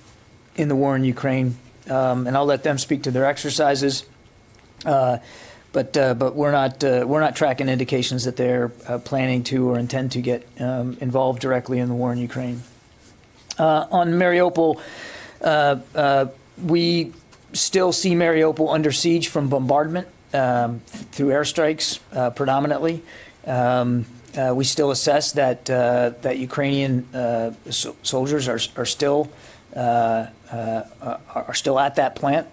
in the war in Ukraine, and I'll let them speak to their exercises. But we're not tracking indications that they're planning to or intend to get involved directly in the war in Ukraine. On Mariupol, we still see Mariupol under siege from bombardment through airstrikes predominantly. We still assess that Ukrainian soldiers are still at that plant.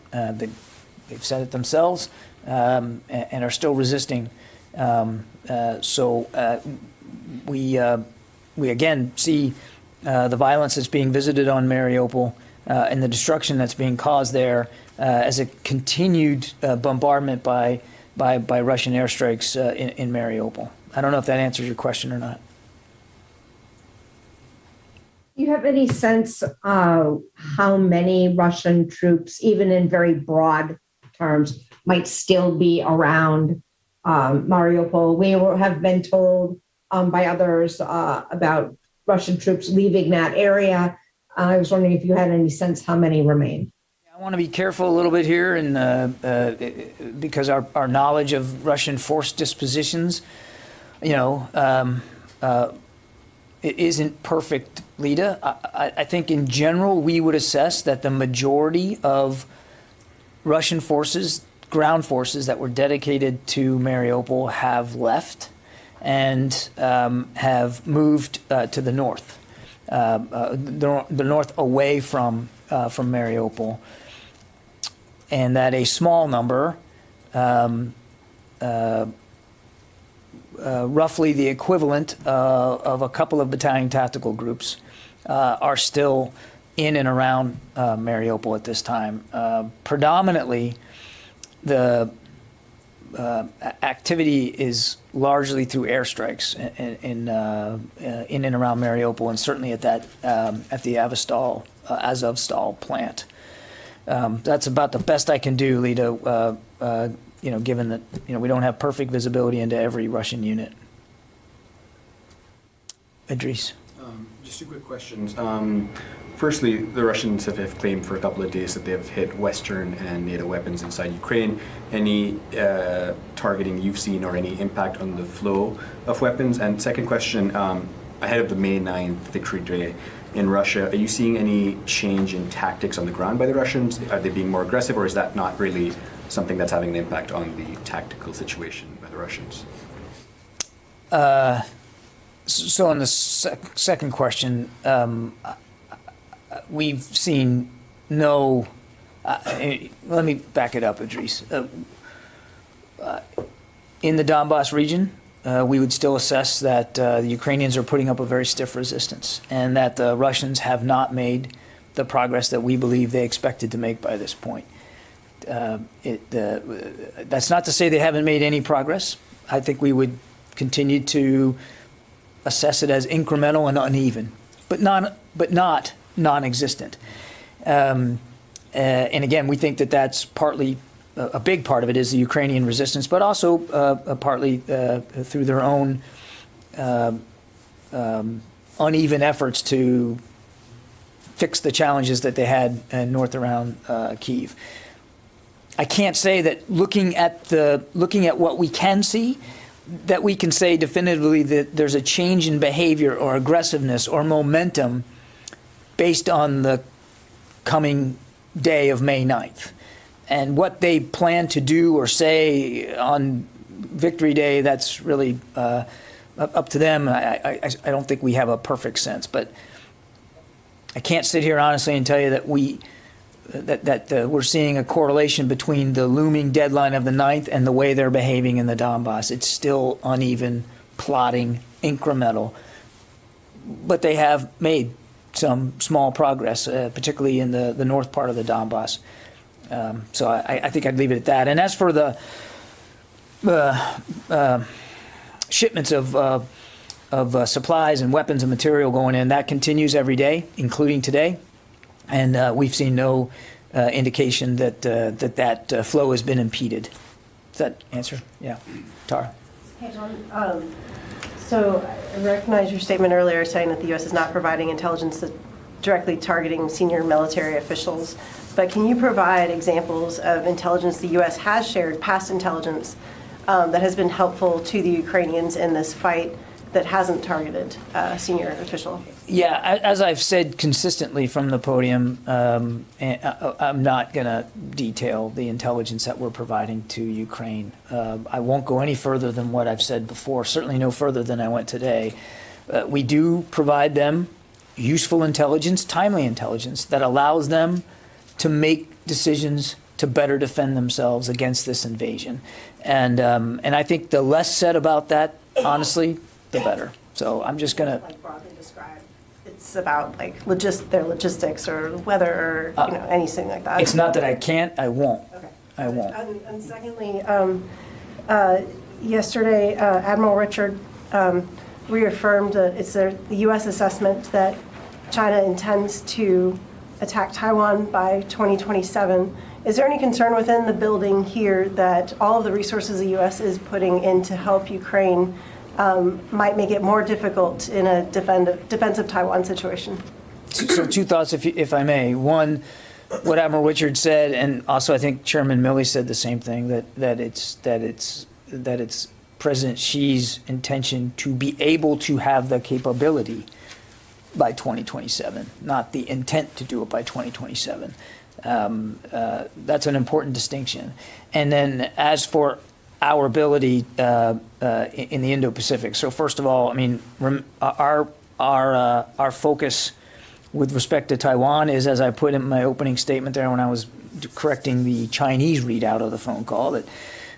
They've said it themselves, and are still resisting. We again see the violence that's being visited on Mariupol and the destruction that's being caused there as a continued bombardment by Russian airstrikes in Mariupol. I don't know if that answers your question or not. Do you have any sense of how many Russian troops, even in very broad terms, might still be around Mariupol? We have been told by others about Russian troops leaving that area. I was wondering if you had any sense how many remain. I want to be careful a little bit here, and because our knowledge of Russian force dispositions, it isn't perfect, Lita. I think in general we would assess that the majority of Russian forces, ground forces that were dedicated to Mariupol, have left and have moved to the north, the north away from Mariupol, and that a small number, roughly the equivalent of a couple of battalion tactical groups, are still in and around Mariupol at this time. Predominantly, the activity is largely through airstrikes in and around Mariupol, and certainly at the Azovstal plant. That's about the best I can do, Lita. Given that we don't have perfect visibility into every Russian unit. Idris. Just two quick questions. Firstly, the Russians have claimed for a couple of days that they have hit Western and NATO weapons inside Ukraine. Any targeting you've seen or any impact on the flow of weapons? And second question, ahead of the May 9th Victory Day in Russia, are you seeing any change in tactics on the ground by the Russians? Are they being more aggressive, or is that not really something that's having an impact on the tactical situation by the Russians? So on the second question, we've seen no, let me back it up, Idris. In the Donbass region, we would still assess that the Ukrainians are putting up a very stiff resistance and that the Russians have not made the progress that we believe they expected to make by this point. That's not to say they haven't made any progress. I think we would continue to assess it as incremental and uneven, but not non-existent. And again, we think that that's partly, a big part of it is the Ukrainian resistance, but also partly through their own uneven efforts to fix the challenges that they had north around Kyiv. I can't say that looking at what we can see, that we can say definitively that there's a change in behavior or aggressiveness or momentum based on the coming day of May 9th. And what they plan to do or say on Victory Day, that's really up to them. I don't think we have a perfect sense, but I can't sit here honestly and tell you that we're seeing a correlation between the looming deadline of the 9th and the way they're behaving in the Donbass. It's still uneven, plodding, incremental, but they have made some small progress, particularly in the north part of the Donbass. So I think I'd leave it at that. And as for the shipments of supplies and weapons and material going in, that continues every day, including today. And we've seen no indication that that flow has been impeded. Does that answer? Yeah. Tara. Hey, John. So I recognize your statement earlier saying that the U.S. is not providing intelligence directly targeting senior military officials. But can you provide examples of intelligence the U.S. has shared, past intelligence, that has been helpful to the Ukrainians in this fight that hasn't targeted a senior official? Yeah, as I've said consistently from the podium, I'm not going to detail the intelligence that we're providing to Ukraine. I won't go any further than what I've said before, certainly no further than I went today. We do provide them useful intelligence, timely intelligence, that allows them to make decisions to better defend themselves against this invasion. And I think the less said about that, honestly, the better. So I'm just going to... Like broadly describe, it's about like their logistics or weather or anything like that. It's not that I can't, I won't. Okay. I won't. And secondly, yesterday, Admiral Richard reaffirmed it's the U.S. assessment that China intends to attack Taiwan by 2027. Is there any concern within the building here that all of the resources the U.S. is putting in to help Ukraine might make it more difficult in a defensive Taiwan situation? So two thoughts, if I may. One, what Admiral Richard said, and also I think Chairman Milley said the same thing, that it's President Xi's intention to be able to have the capability by 2027, not the intent to do it by 2027. That's an important distinction. And then as for our ability in the Indo-Pacific, so first of all, I mean, our focus with respect to Taiwan is, as I put in my opening statement there when I was correcting the Chinese readout of the phone call, that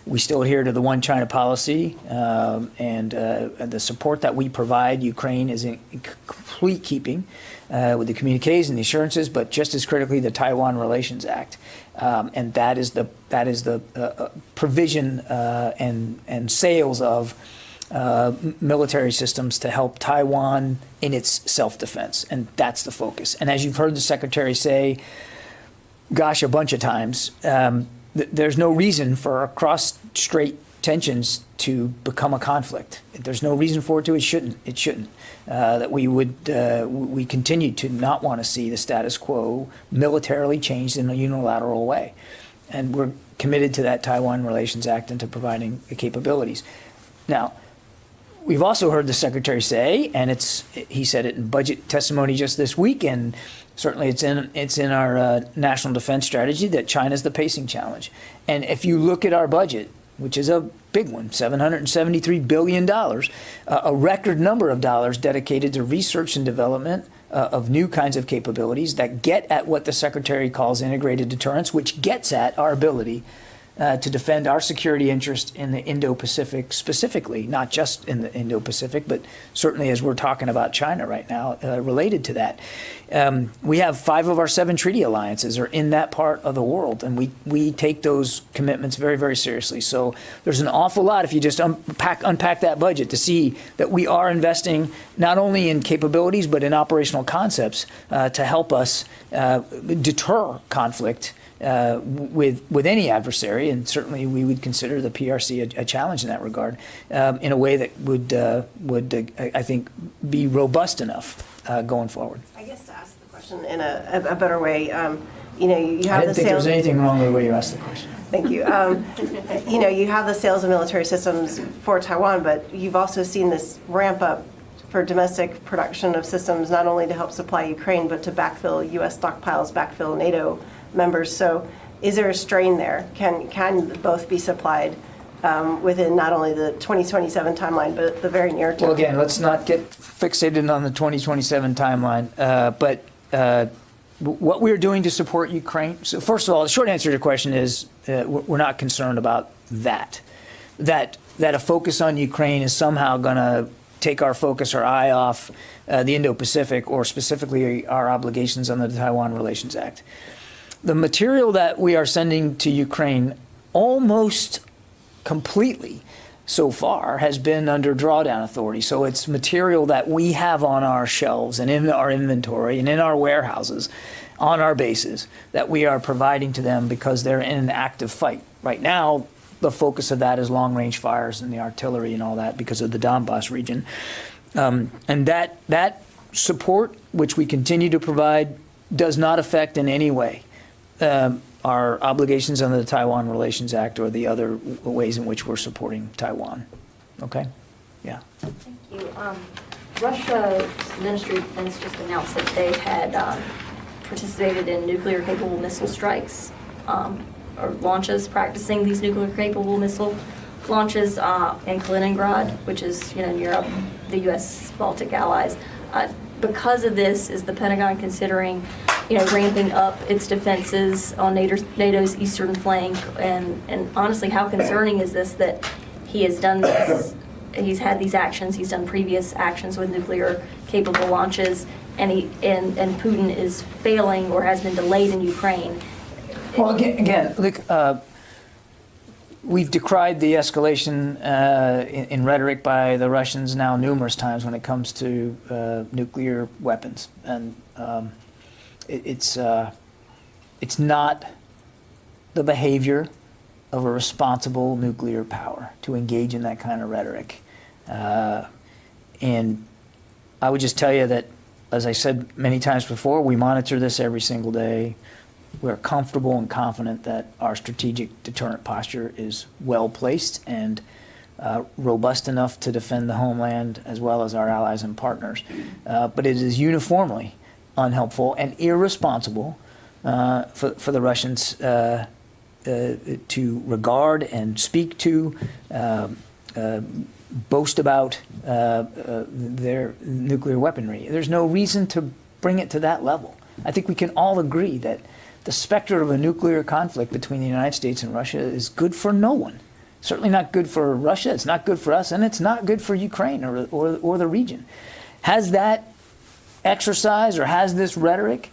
we still adhere to the one China policy, and the support that we provide Ukraine is in complete keeping with the communiques and the assurances, but just as critically, the Taiwan Relations Act, and that is the provision and sales of military systems to help Taiwan in its self-defense, and that's the focus. And as you've heard the Secretary say, gosh, a bunch of times, there's no reason for cross-strait tensions to become a conflict. There's no reason for it to. It shouldn't. It shouldn't. That we continue to not want to see the status quo militarily changed in a unilateral way, and we're committed to that Taiwan Relations Act and to providing the capabilities. Now, we've also heard the Secretary say, and he said it in budget testimony just this week, and certainly it's in our national defense strategy, that China's the pacing challenge. And if you look at our budget, which is a big one, $773 billion, a record number of dollars dedicated to research and development of new kinds of capabilities that get at what the Secretary calls integrated deterrence, which gets at our ability to defend our security interest in the Indo-Pacific specifically, not just in the Indo-Pacific, but certainly as we're talking about China right now, related to that. We have 5 of our 7 treaty alliances are in that part of the world, and we take those commitments very, very seriously. So there's an awful lot, if you just unpack that budget, to see that we are investing not only in capabilities, but in operational concepts to help us deter conflict with any adversary, and certainly we would consider the PRC a challenge in that regard, in a way that would I think, be robust enough going forward. I guess to ask the question in a better way, you know, you have I didn't think there was anything wrong with the way you asked the question. Thank you. You know, you have the sales of military systems for Taiwan, but you've also seen this ramp up for domestic production of systems, not only to help supply Ukraine, but to backfill U.S. stockpiles, backfill NATO members. So is there a strain there? Can both be supplied within not only the 2027 timeline, but the very near term? Well, again, let's not get fixated on the 2027 timeline, but what we're doing to support Ukraine. So first of all, the short answer to your question is we're not concerned about that a focus on Ukraine is somehow going to take our focus or eye off the Indo-Pacific, or specifically our obligations under the Taiwan Relations Act. The material that we are sending to Ukraine almost completely so far has been under drawdown authority. So it's material that we have on our shelves and in our inventory and in our warehouses on our bases that we are providing to them because they're in an active fight. Right now, the focus of that is long-range fires and the artillery and all that because of the Donbass region. And that support, which we continue to provide, does not affect in any way our obligations under the Taiwan Relations Act or the other ways in which we're supporting Taiwan. Okay? Yeah. Thank you. Russia's Ministry of Defense just announced that they had participated in nuclear-capable missile strikes or launches, practicing these nuclear-capable missile launches in Kaliningrad, which is, in Europe, the U.S. Baltic allies. Because of this, is the Pentagon considering, ramping up its defenses on NATO's eastern flank? And honestly, how concerning is this that he has done this? He's had these actions. He's done previous actions with nuclear-capable launches, and Putin is failing or has been delayed in Ukraine. Well, again, look, we've decried the escalation in rhetoric by the Russians now numerous times when it comes to nuclear weapons, and it's not the behavior of a responsible nuclear power to engage in that kind of rhetoric. And I would just tell you that, as I said many times before, we monitor this every single day. We're comfortable and confident that our strategic deterrent posture is well placed and robust enough to defend the homeland as well as our allies and partners. But it is uniformly unhelpful and irresponsible for the Russians to regard and speak to, boast about their nuclear weaponry. There's no reason to bring it to that level. I think we can all agree that the specter of a nuclear conflict between the United States and Russia is good for no one. Certainly not good for Russia, it's not good for us, and it's not good for Ukraine or the region. Has that exercise or has this rhetoric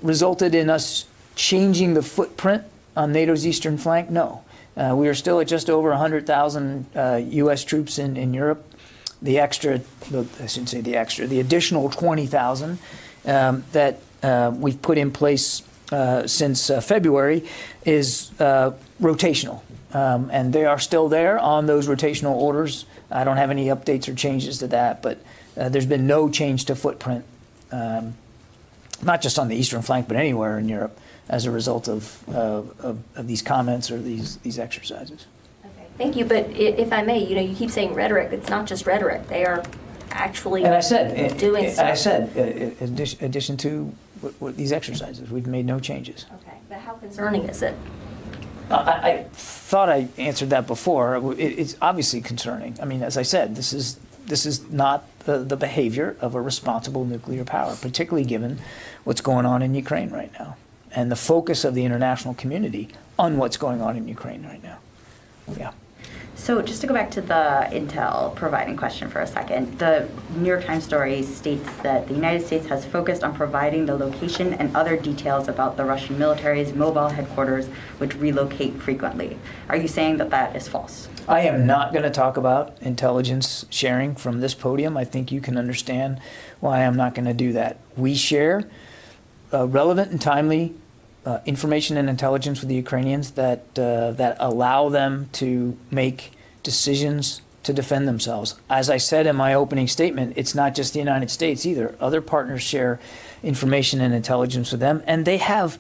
resulted in us changing the footprint on NATO's eastern flank? No. We are still at just over 100,000 U.S. troops in Europe. The additional 20,000 that we've put in place since February is rotational. And they are still there on those rotational orders. I don't have any updates or changes to that, but there's been no change to footprint, not just on the eastern flank, but anywhere in Europe as a result of these comments or these exercises. Okay, thank you. But if I may, you keep saying rhetoric. It's not just rhetoric. They are actually and I said, doing stuff. I said, in addition to these exercises, we've made no changes. Okay, but how concerning is it? I thought I answered that before. It's obviously concerning. I mean, as I said, this is not the behavior of a responsible nuclear power, particularly given what's going on in Ukraine right now and the focus of the international community on what's going on in Ukraine right now. Yeah. So just to go back to the intel providing question for a second, the New York Times story states that the United States has focused on providing the location and other details about the Russian military's mobile headquarters, which relocate frequently. Are you saying that that is false? I am not going to talk about intelligence sharing from this podium. I think you can understand why I'm not going to do that. We share relevant and timely information and intelligence with the Ukrainians that allow them to make decisions to defend themselves. As I said in my opening statement, it's not just the United States either. Other partners share information and intelligence with them, and they have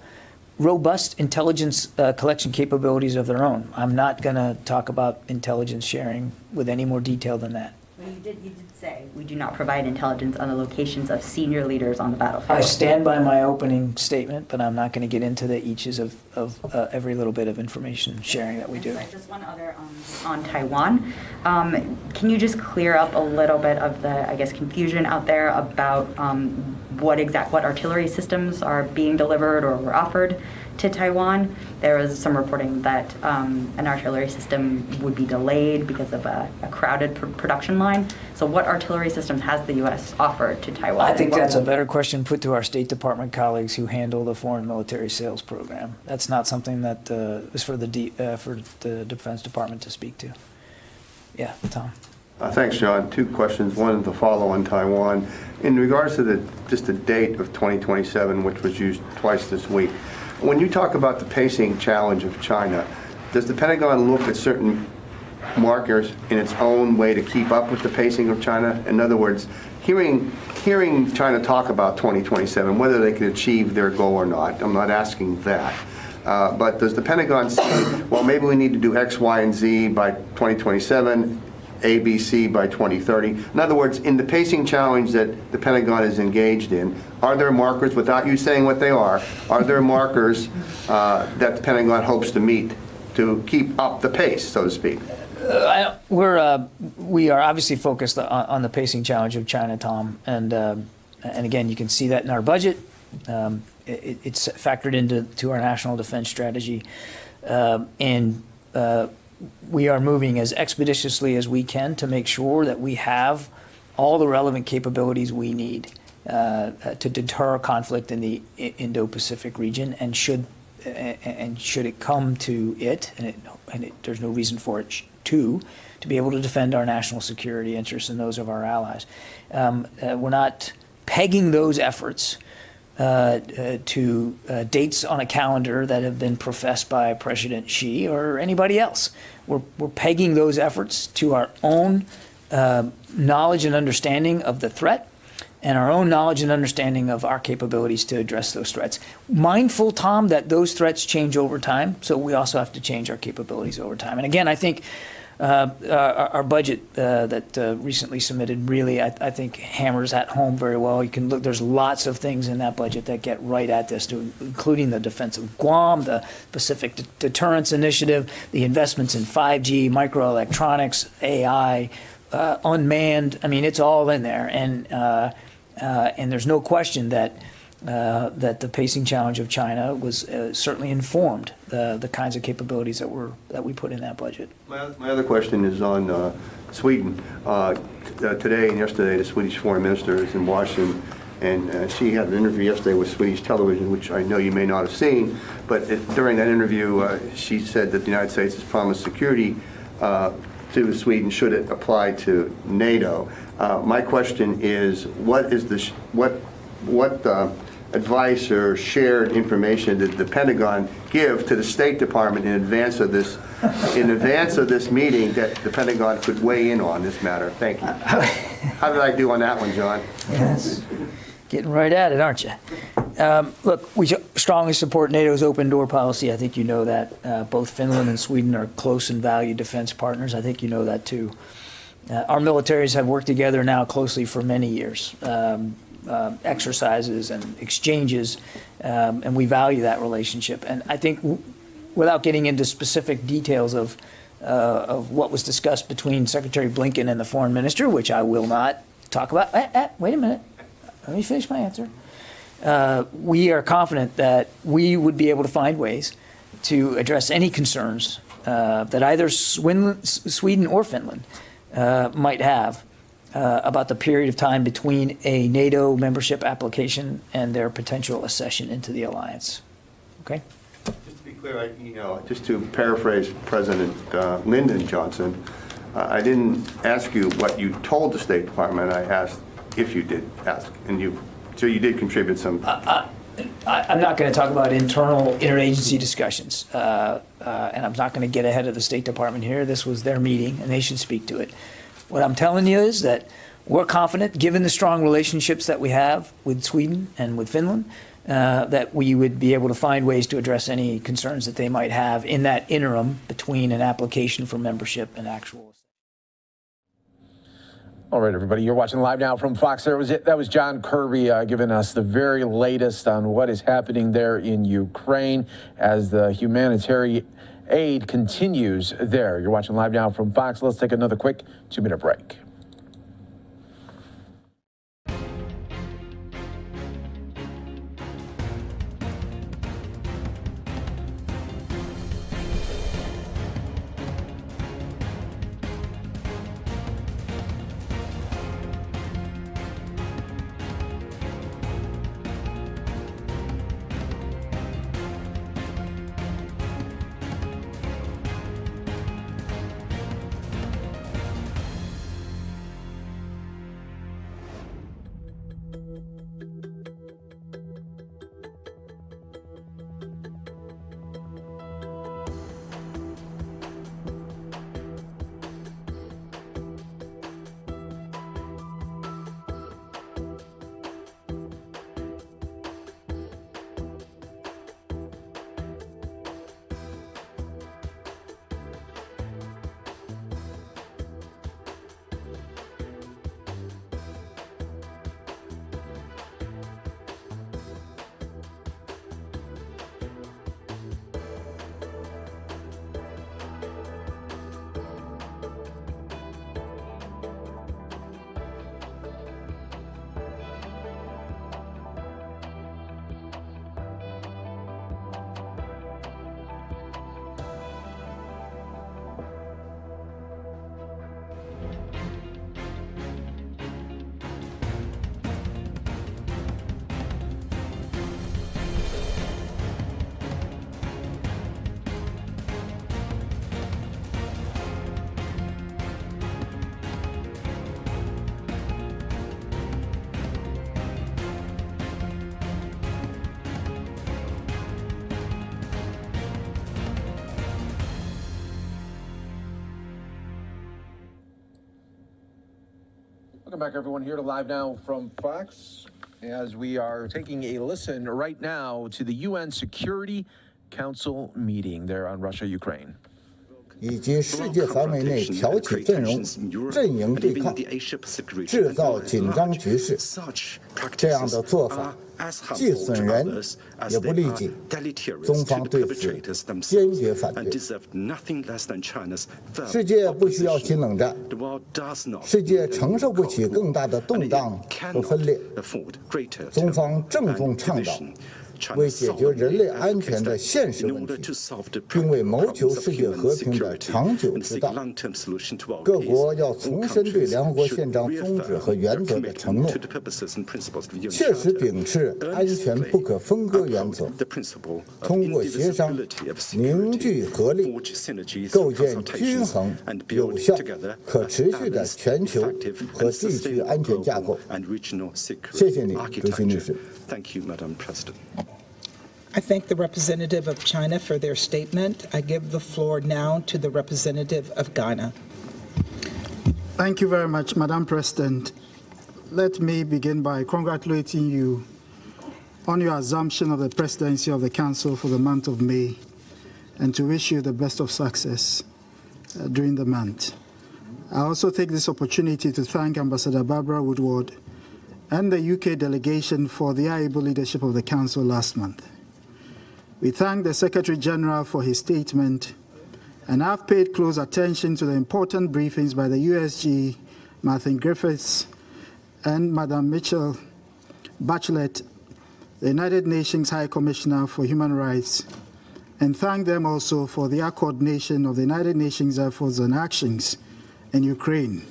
robust intelligence collection capabilities of their own. I'm not going to talk about intelligence sharing with any more detail than that. Well, you did say we do not provide intelligence on the locations of senior leaders on the battlefield. I stand by my opening statement, but I'm not going to get into the eaches of every little bit of information sharing that we do. Just one other on Taiwan. Can you just clear up a little bit of the, I guess, confusion out there about what artillery systems are being delivered or were offered to Taiwan? There was some reporting that an artillery system would be delayed because of a crowded production line. So what artillery systems has the U.S. offered to Taiwan? I think that's a better question put to our State Department colleagues who handle the foreign military sales program. That's not something that is for the Defense Department to speak to. Yeah, Tom. Thanks, John. Two questions. One to follow on Taiwan. In regards to just the date of 2027, which was used twice this week, when you talk about the pacing challenge of China, does the Pentagon look at certain markers in its own way to keep up with the pacing of China? In other words, hearing China talk about 2027, whether they can achieve their goal or not, I'm not asking that. But does the Pentagon say, well, maybe we need to do X, Y, and Z by 2027, A, B, C by 2030? In other words, in the pacing challenge that the Pentagon is engaged in, are there markers, without you saying what they are there markers that the Pentagon hopes to meet to keep up the pace, so to speak? We are obviously focused on the pacing challenge of China, Tom, and again, you can see that in our budget. It's factored into our national defense strategy, and we are moving as expeditiously as we can to make sure that we have all the relevant capabilities we need to deter conflict in the Indo-Pacific region, and should it come to it, and there's no reason for it to be able to defend our national security interests and those of our allies. We're not pegging those efforts to dates on a calendar that have been professed by President Xi or anybody else. We're pegging those efforts to our own knowledge and understanding of the threat, and our own knowledge and understanding of our capabilities to address those threats. Mindful, Tom, that those threats change over time, so we also have to change our capabilities over time. And again, I think our budget that recently submitted really, I think, hammers that home very well. You can look, there's lots of things in that budget that get right at this, including the defense of Guam, the Pacific Deterrence Initiative, the investments in 5G, microelectronics, AI, unmanned. I mean, it's all in there, and there's no question that the pacing challenge of China was certainly informed the kinds of capabilities that we put in that budget. My other question is on Sweden. Today and yesterday, the Swedish foreign minister is in Washington, and she had an interview yesterday with Swedish television, which I know you may not have seen, but during that interview, she said that the United States has promised security to Sweden should it apply to NATO. My question is, what advice or shared information did the Pentagon give to the State Department in advance of this meeting that the Pentagon could weigh in on this matter? Thank you. How did I do on that one, John? Yes. Getting right at it, aren't you? Look, we strongly support NATO's open door policy. I think you know that. Both Finland and Sweden are close and valued defense partners. I think you know that too. Our militaries have worked together now closely for many years. Exercises and exchanges, and we value that relationship. And I think without getting into specific details of what was discussed between Secretary Blinken and the foreign minister, which I will not talk about. Wait a minute. Let me finish my answer. We are confident that we would be able to find ways to address any concerns that either Sweden or Finland might have about the period of time between a NATO membership application and their potential accession into the alliance. Okay? Just to be clear, just to paraphrase President Lyndon Johnson, I didn't ask you what you told the State Department. I asked if you did ask, and so you did contribute some. I'm not going to talk about internal interagency discussions, and I'm not going to get ahead of the State Department here. This was their meeting, and they should speak to it. What I'm telling you is that we're confident, given the strong relationships that we have with Sweden and with Finland, that we would be able to find ways to address any concerns that they might have in that interim between an application for membership and actual. All right, everybody, you're watching Live Now from Fox. That was John Kirby giving us the very latest on what is happening there in Ukraine as the humanitarian aid continues there. You're watching Live Now from Fox. Let's take another quick 2-minute break. Welcome back, everyone, here to Live Now from Fox, as we are taking a listen right now to the UN Security Council meeting there on Russia-Ukraine. 以及世界范围内挑起阵容、阵营对抗、制造紧张局势，这样的做法既损人也不利己。中方对此坚决反对。世界不需要新冷战，世界承受不起更大的动荡和分裂。中方郑重倡导。 为解决人类安全的现实问题，并为谋求世界和平的长久之道，各国要重申对联合国宪章宗旨和原则的承诺，切实秉持安全不可分割原则，通过协商凝聚合力，构建均衡、有效、可持续的全球和地区安全架构。谢谢你，主席女士。 Thank you, Madam President. I thank the representative of China for their statement. I give the floor now to the representative of Ghana. Thank you very much, Madam President. Let me begin by congratulating you on your assumption of the presidency of the Council for the month of May and to wish you the best of success during the month. I also take this opportunity to thank Ambassador Barbara Woodward and the UK delegation for their able leadership of the Council last month. We thank the Secretary General for his statement and have paid close attention to the important briefings by the USG, Martin Griffiths, and Madam Mitchell Bachelet, the United Nations High Commissioner for Human Rights, and thank them also for their coordination of the United Nations efforts and actions in Ukraine.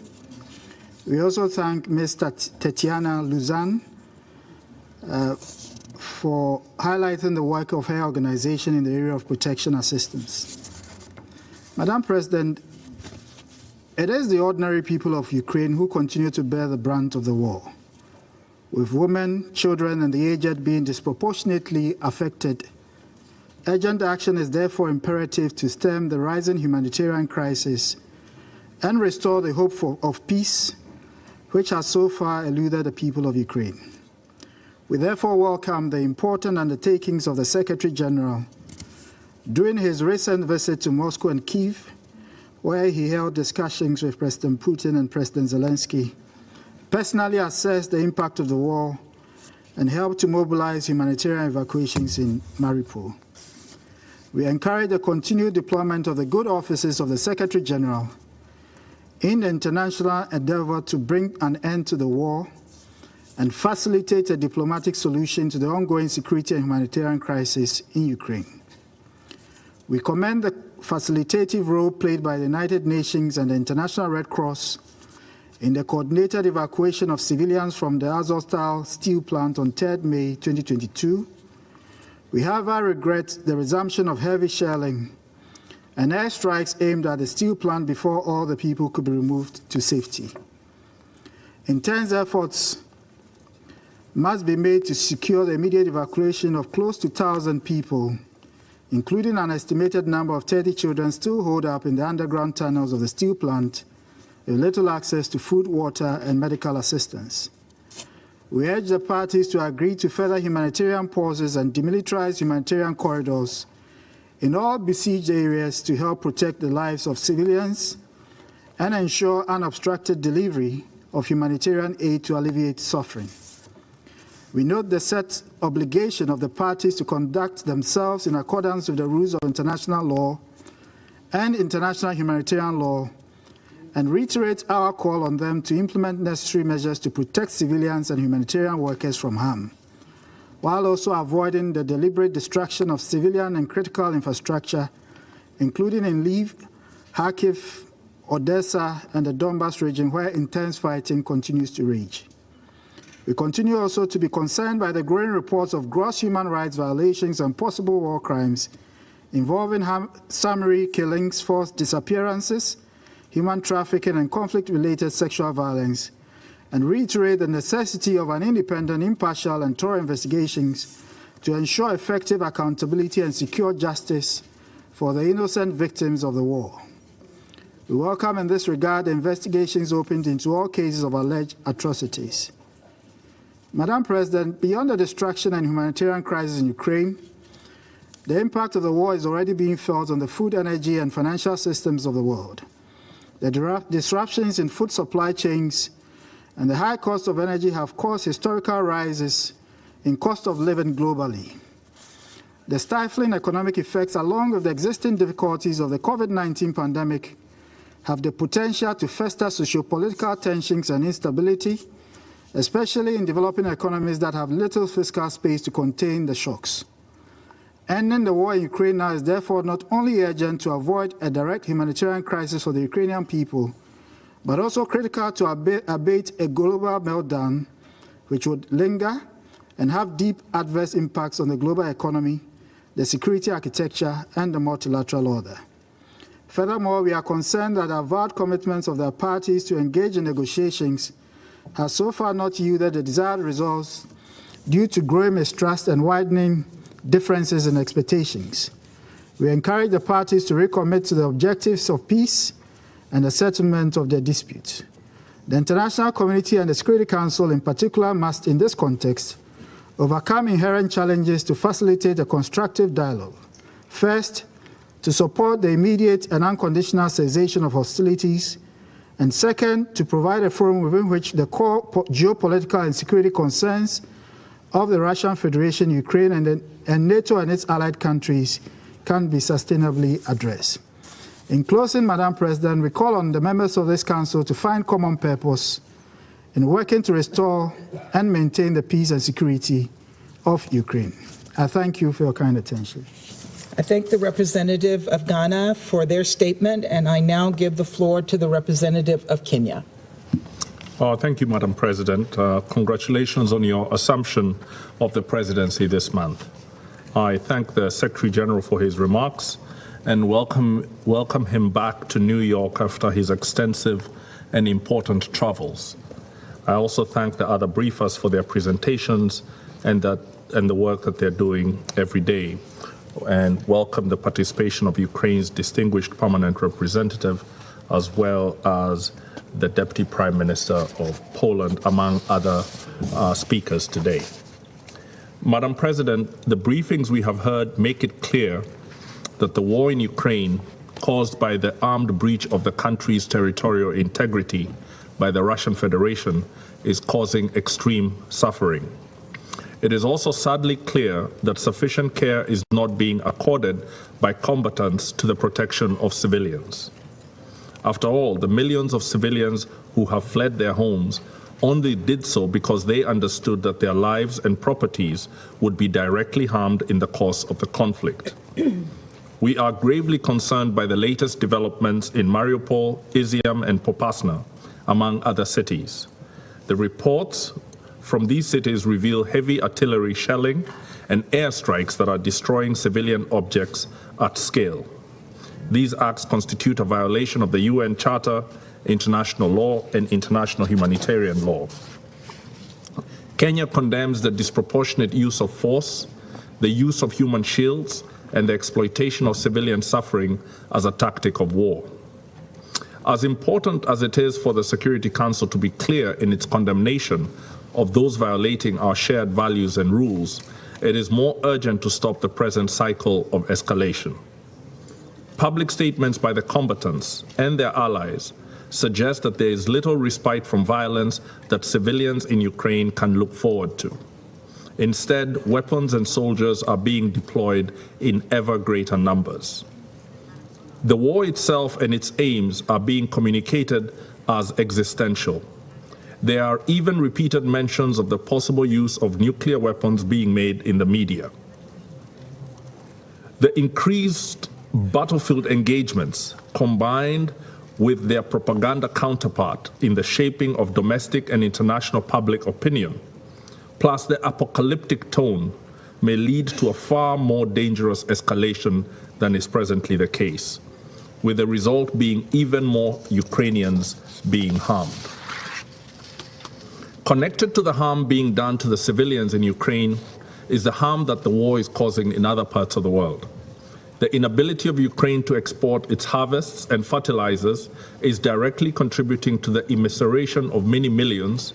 We also thank Ms. Tatiana Luzan for highlighting the work of her organization in the area of protection assistance. Madam President, it is the ordinary people of Ukraine who continue to bear the brunt of the war, with women, children, and the aged being disproportionately affected. Urgent action is therefore imperative to stem the rising humanitarian crisis and restore the hope of peace, which has so far eluded the people of Ukraine. We therefore welcome the important undertakings of the Secretary General during his recent visit to Moscow and Kyiv, where he held discussions with President Putin and President Zelensky, personally assessed the impact of the war, and helped to mobilize humanitarian evacuations in Mariupol. We encourage the continued deployment of the good offices of the Secretary General in the international endeavor to bring an end to the war and facilitate a diplomatic solution to the ongoing security and humanitarian crisis in Ukraine. We commend the facilitative role played by the United Nations and the International Red Cross in the coordinated evacuation of civilians from the Azovstal steel plant on 3rd May 2022. We however regret the resumption of heavy shelling and airstrikes aimed at the steel plant before all the people could be removed to safety. Intense efforts must be made to secure the immediate evacuation of close to 1,000 people, including an estimated number of 30 children still holed up in the underground tunnels of the steel plant with little access to food, water, and medical assistance. We urge the parties to agree to further humanitarian pauses and demilitarize humanitarian corridors in all besieged areas to help protect the lives of civilians and ensure unobstructed delivery of humanitarian aid to alleviate suffering. We note the set obligation of the parties to conduct themselves in accordance with the rules of international law and international humanitarian law, and reiterate our call on them to implement necessary measures to protect civilians and humanitarian workers from harm, while also avoiding the deliberate destruction of civilian and critical infrastructure, including in Lviv, Kharkiv, Odessa, and the Donbas region, where intense fighting continues to rage. We continue also to be concerned by the growing reports of gross human rights violations and possible war crimes involving summary killings, forced disappearances, human trafficking, and conflict-related sexual violence, and reiterate the necessity of an independent, impartial, and thorough investigations to ensure effective accountability and secure justice for the innocent victims of the war. We welcome in this regard the investigations opened into all cases of alleged atrocities. Madam President, beyond the destruction and humanitarian crisis in Ukraine, the impact of the war is already being felt on the food, energy, and financial systems of the world. The disruptions in food supply chains and the high cost of energy have caused historical rises in cost of living globally. The stifling economic effects, along with the existing difficulties of the COVID-19 pandemic, have the potential to fester socio-political tensions and instability, especially in developing economies that have little fiscal space to contain the shocks. Ending the war in Ukraine now is therefore not only urgent to avoid a direct humanitarian crisis for the Ukrainian people, but also critical to abate a global meltdown which would linger and have deep adverse impacts on the global economy, the security architecture, and the multilateral order. Furthermore, we are concerned that avowed commitments of the parties to engage in negotiations has so far not yielded the desired results due to growing mistrust and widening differences in expectations. We encourage the parties to recommit to the objectives of peace and the settlement of their disputes. The international community and the Security Council in particular must, in this context, overcome inherent challenges to facilitate a constructive dialogue. First, to support the immediate and unconditional cessation of hostilities, and second, to provide a forum within which the core geopolitical and security concerns of the Russian Federation, Ukraine, and NATO and its allied countries can be sustainably addressed. In closing, Madam President, we call on the members of this Council to find common purpose in working to restore and maintain the peace and security of Ukraine. I thank you for your kind attention. I thank the representative of Ghana for their statement, and I now give the floor to the representative of Kenya. Thank you, Madam President. Congratulations on your assumption of the presidency this month. I thank the Secretary General for his remarks and welcome him back to New York after his extensive and important travels. I also thank the other briefers for their presentations and the work that they're doing every day, and welcome the participation of Ukraine's distinguished permanent representative, as well as the Deputy Prime Minister of Poland, among other speakers today. Madam President, the briefings we have heard make it clear that the war in Ukraine, caused by the armed breach of the country's territorial integrity by the Russian Federation, is causing extreme suffering. It is also sadly clear that sufficient care is not being accorded by combatants to the protection of civilians. After all, the millions of civilians who have fled their homes only did so because they understood that their lives and properties would be directly harmed in the course of the conflict. We are gravely concerned by the latest developments in Mariupol, Izium, and Popasna, among other cities. The reports from these cities reveal heavy artillery shelling and airstrikes that are destroying civilian objects at scale. These acts constitute a violation of the UN Charter, international law, and international humanitarian law. Kenya condemns the disproportionate use of force, the use of human shields, and the exploitation of civilian suffering as a tactic of war. As important as it is for the Security Council to be clear in its condemnation of those violating our shared values and rules, it is more urgent to stop the present cycle of escalation. Public statements by the combatants and their allies suggest that there is little respite from violence that civilians in Ukraine can look forward to. Instead, weapons and soldiers are being deployed in ever greater numbers. The war itself and its aims are being communicated as existential. There are even repeated mentions of the possible use of nuclear weapons being made in the media. The increased battlefield engagements, combined with their propaganda counterpart in the shaping of domestic and international public opinion, plus the apocalyptic tone, may lead to a far more dangerous escalation than is presently the case, with the result being even more Ukrainians being harmed. Connected to the harm being done to the civilians in Ukraine is the harm that the war is causing in other parts of the world. The inability of Ukraine to export its harvests and fertilizers is directly contributing to the immiseration of many millions,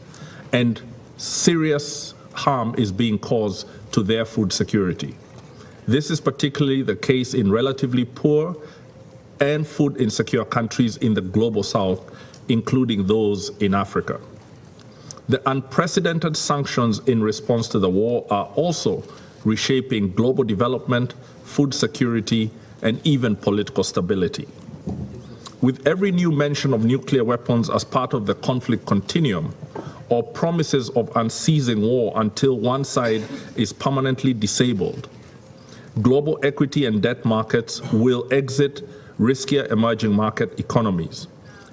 and serious harm is being caused to their food security. This is particularly the case in relatively poor and food insecure countries in the global south, including those in Africa. The unprecedented sanctions in response to the war are also reshaping global development, food security, and even political stability. With every new mention of nuclear weapons as part of the conflict continuum, or promises of unceasing war until one side is permanently disabled, global equity and debt markets will exit riskier emerging market economies,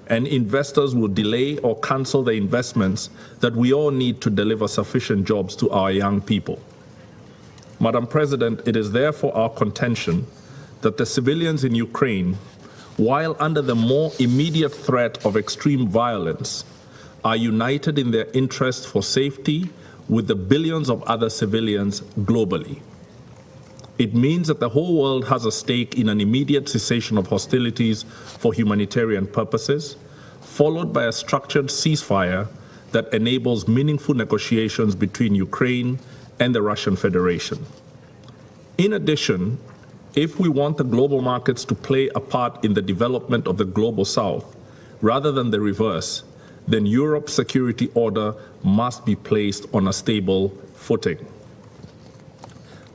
and investors will delay or cancel the investments that we all need to deliver sufficient jobs to our young people. Madam President, it is therefore our contention that the civilians in Ukraine, while under the more immediate threat of extreme violence, are united in their interest for safety with the billions of other civilians globally. It means that the whole world has a stake in an immediate cessation of hostilities for humanitarian purposes, followed by a structured ceasefire that enables meaningful negotiations between Ukraine and the Russian Federation. In addition, if we want the global markets to play a part in the development of the global south, rather than the reverse, then Europe's security order must be placed on a stable footing.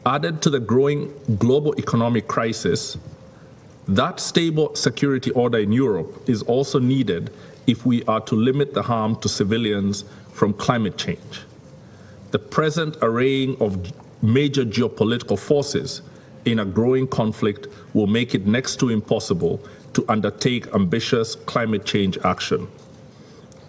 Added to the growing global economic crisis, that stable security order in Europe is also needed if we are to limit the harm to civilians from climate change. The present arraying of major geopolitical forces in a growing conflict will make it next to impossible to undertake ambitious climate change action.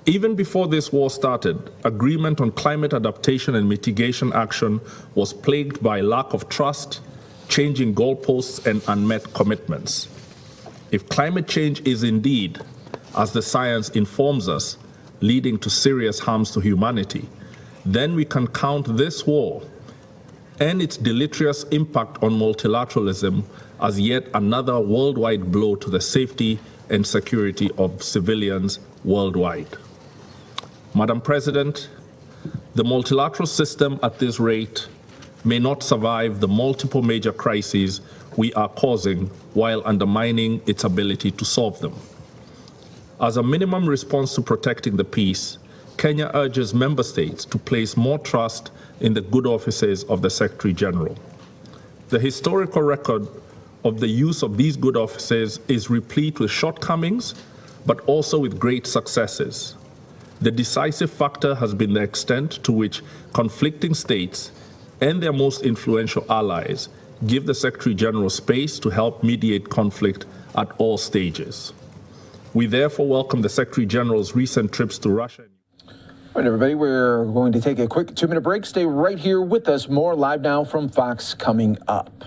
Even before this war started, agreement on climate adaptation and mitigation action was plagued by lack of trust, changing goalposts, and unmet commitments. If climate change is indeed, as the science informs us, leading to serious harms to humanity, then we can count this war and its deleterious impact on multilateralism as yet another worldwide blow to the safety and security of civilians worldwide. Madam President, the multilateral system at this rate may not survive the multiple major crises we are causing while undermining its ability to solve them. As a minimum response to protecting the peace, Kenya urges member states to place more trust in the good offices of the Secretary General. The historical record of the use of these good offices is replete with shortcomings, but also with great successes. The decisive factor has been the extent to which conflicting states and their most influential allies give the Secretary General space to help mediate conflict at all stages. We therefore welcome the Secretary General's recent trips to Russia. All right, everybody, we're going to take a quick 2-minute break. Stay right here with us. More Live Now from Fox coming up.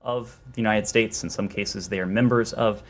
Of the United States. In some cases, they are members of